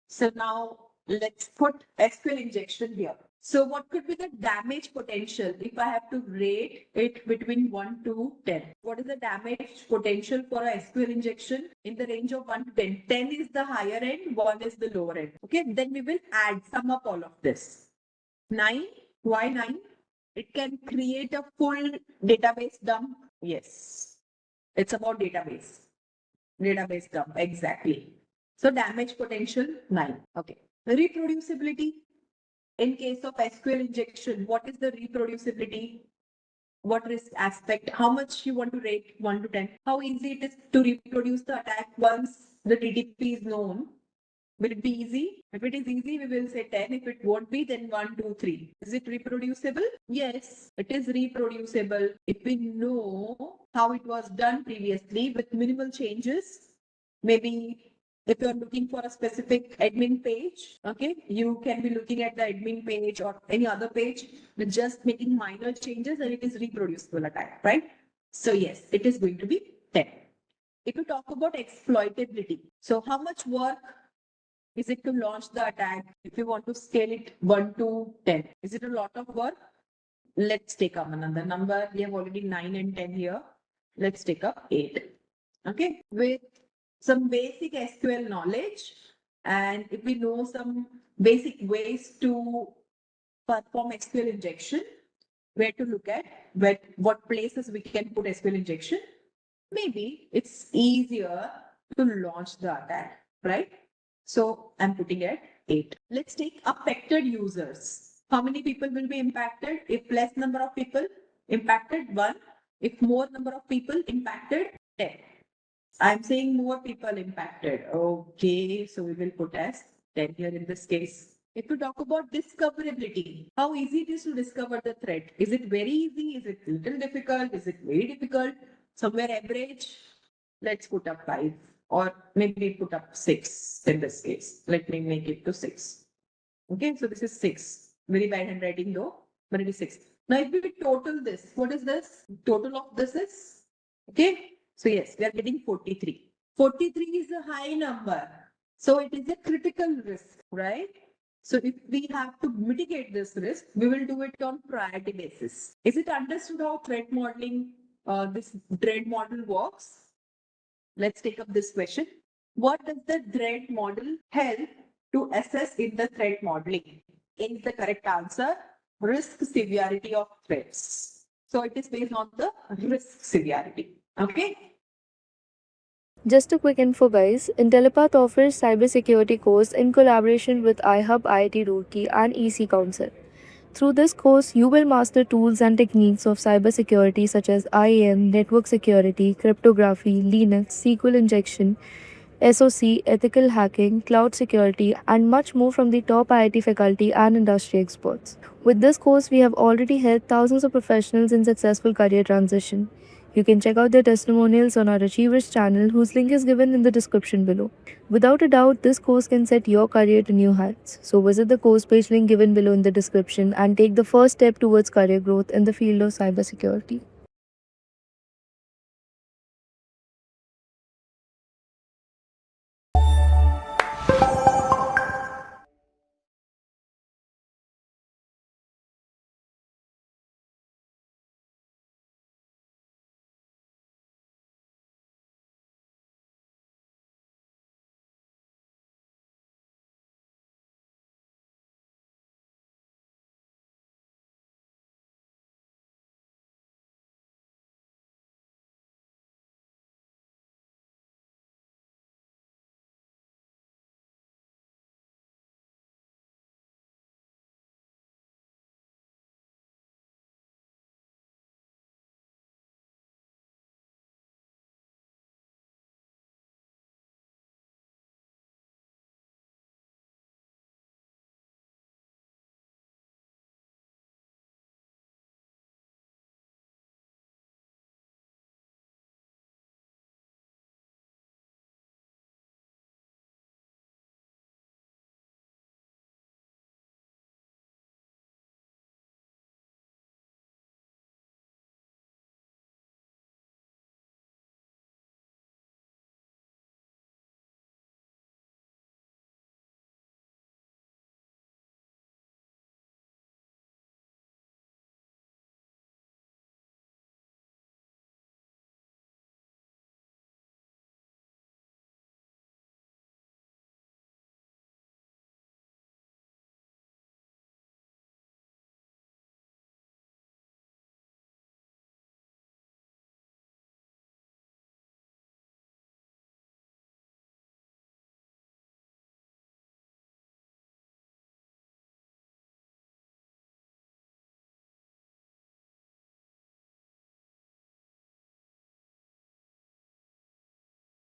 so now let's put SQL injection here. So what could be the damage potential if I have to rate it between 1 to 10? What is the damage potential for a SQL injection in the range of 1 to 10? 10 is the higher end, 1 is the lower end. Okay, then we will sum up all of this. 9, why 9? It can create a full database dump. Yes, it's about database dump, exactly. So damage potential 9. Okay. Reproducibility. In case of SQL injection, what is the reproducibility? What risk aspect? How much you want to rate 1 to 10? How easy it is to reproduce the attack once the TTP is known? Will it be easy? If it is easy, we will say 10. If it won't be, then 1, 2, 3. Is it reproducible? Yes, it is reproducible. If we know how it was done previously with minimal changes, maybe if you're looking for a specific admin page, okay, you can be looking at the admin page or any other page with just making minor changes and it is reproducible attack, right? So yes, it is going to be 10. If you talk about exploitability, so how much work is it to launch the attack? If you want to scale it 1 to 10, is it a lot of work? Let's take up another number. We have already 9 and 10 here. Let's take up 8. Okay, with some basic SQL knowledge, and if we know some basic ways to perform SQL injection, where to look at, what places we can put SQL injection, maybe it's easier to launch the attack, right? So I'm putting at 8. Let's take affected users. How many people will be impacted? If less number of people impacted, 1. If more number of people impacted, 10. I'm saying more people impacted. Okay, so we will put as 10 here in this case. If you talk about discoverability, how easy it is to discover the threat? Is it very easy? Is it little difficult? Is it very difficult? Somewhere average? Let's put up 5 or maybe put up 6 in this case. Let me make it to 6. Okay, so this is 6. Very bad handwriting though, but it is 6. Now if we total this, what is this? Total of this is, okay. So yes, we are getting 43. 43 is a high number. So it is a critical risk, right? So if we have to mitigate this risk, we will do it on priority basis. Is it understood how threat modeling, this threat model works? Let's take up this question. What does the threat model help to assess in the threat modeling? Is the correct answer risk severity of threats? So it is based on the risk severity. Okay. Just a quick info guys, Intellipaat offers cybersecurity course in collaboration with iHub IIT Roorkee and EC Council. Through this course, you will master tools and techniques of cybersecurity such as IAM, network security, cryptography, Linux, SQL injection, SOC, ethical hacking, cloud security, and much more from the top IIT faculty and industry experts. With this course, we have already helped thousands of professionals in successful career transition. You can check out their testimonials on our Achievers channel, whose link is given in the description below. Without a doubt, this course can set your career to new heights. So visit the course page link given below in the description and take the first step towards career growth in the field of cybersecurity.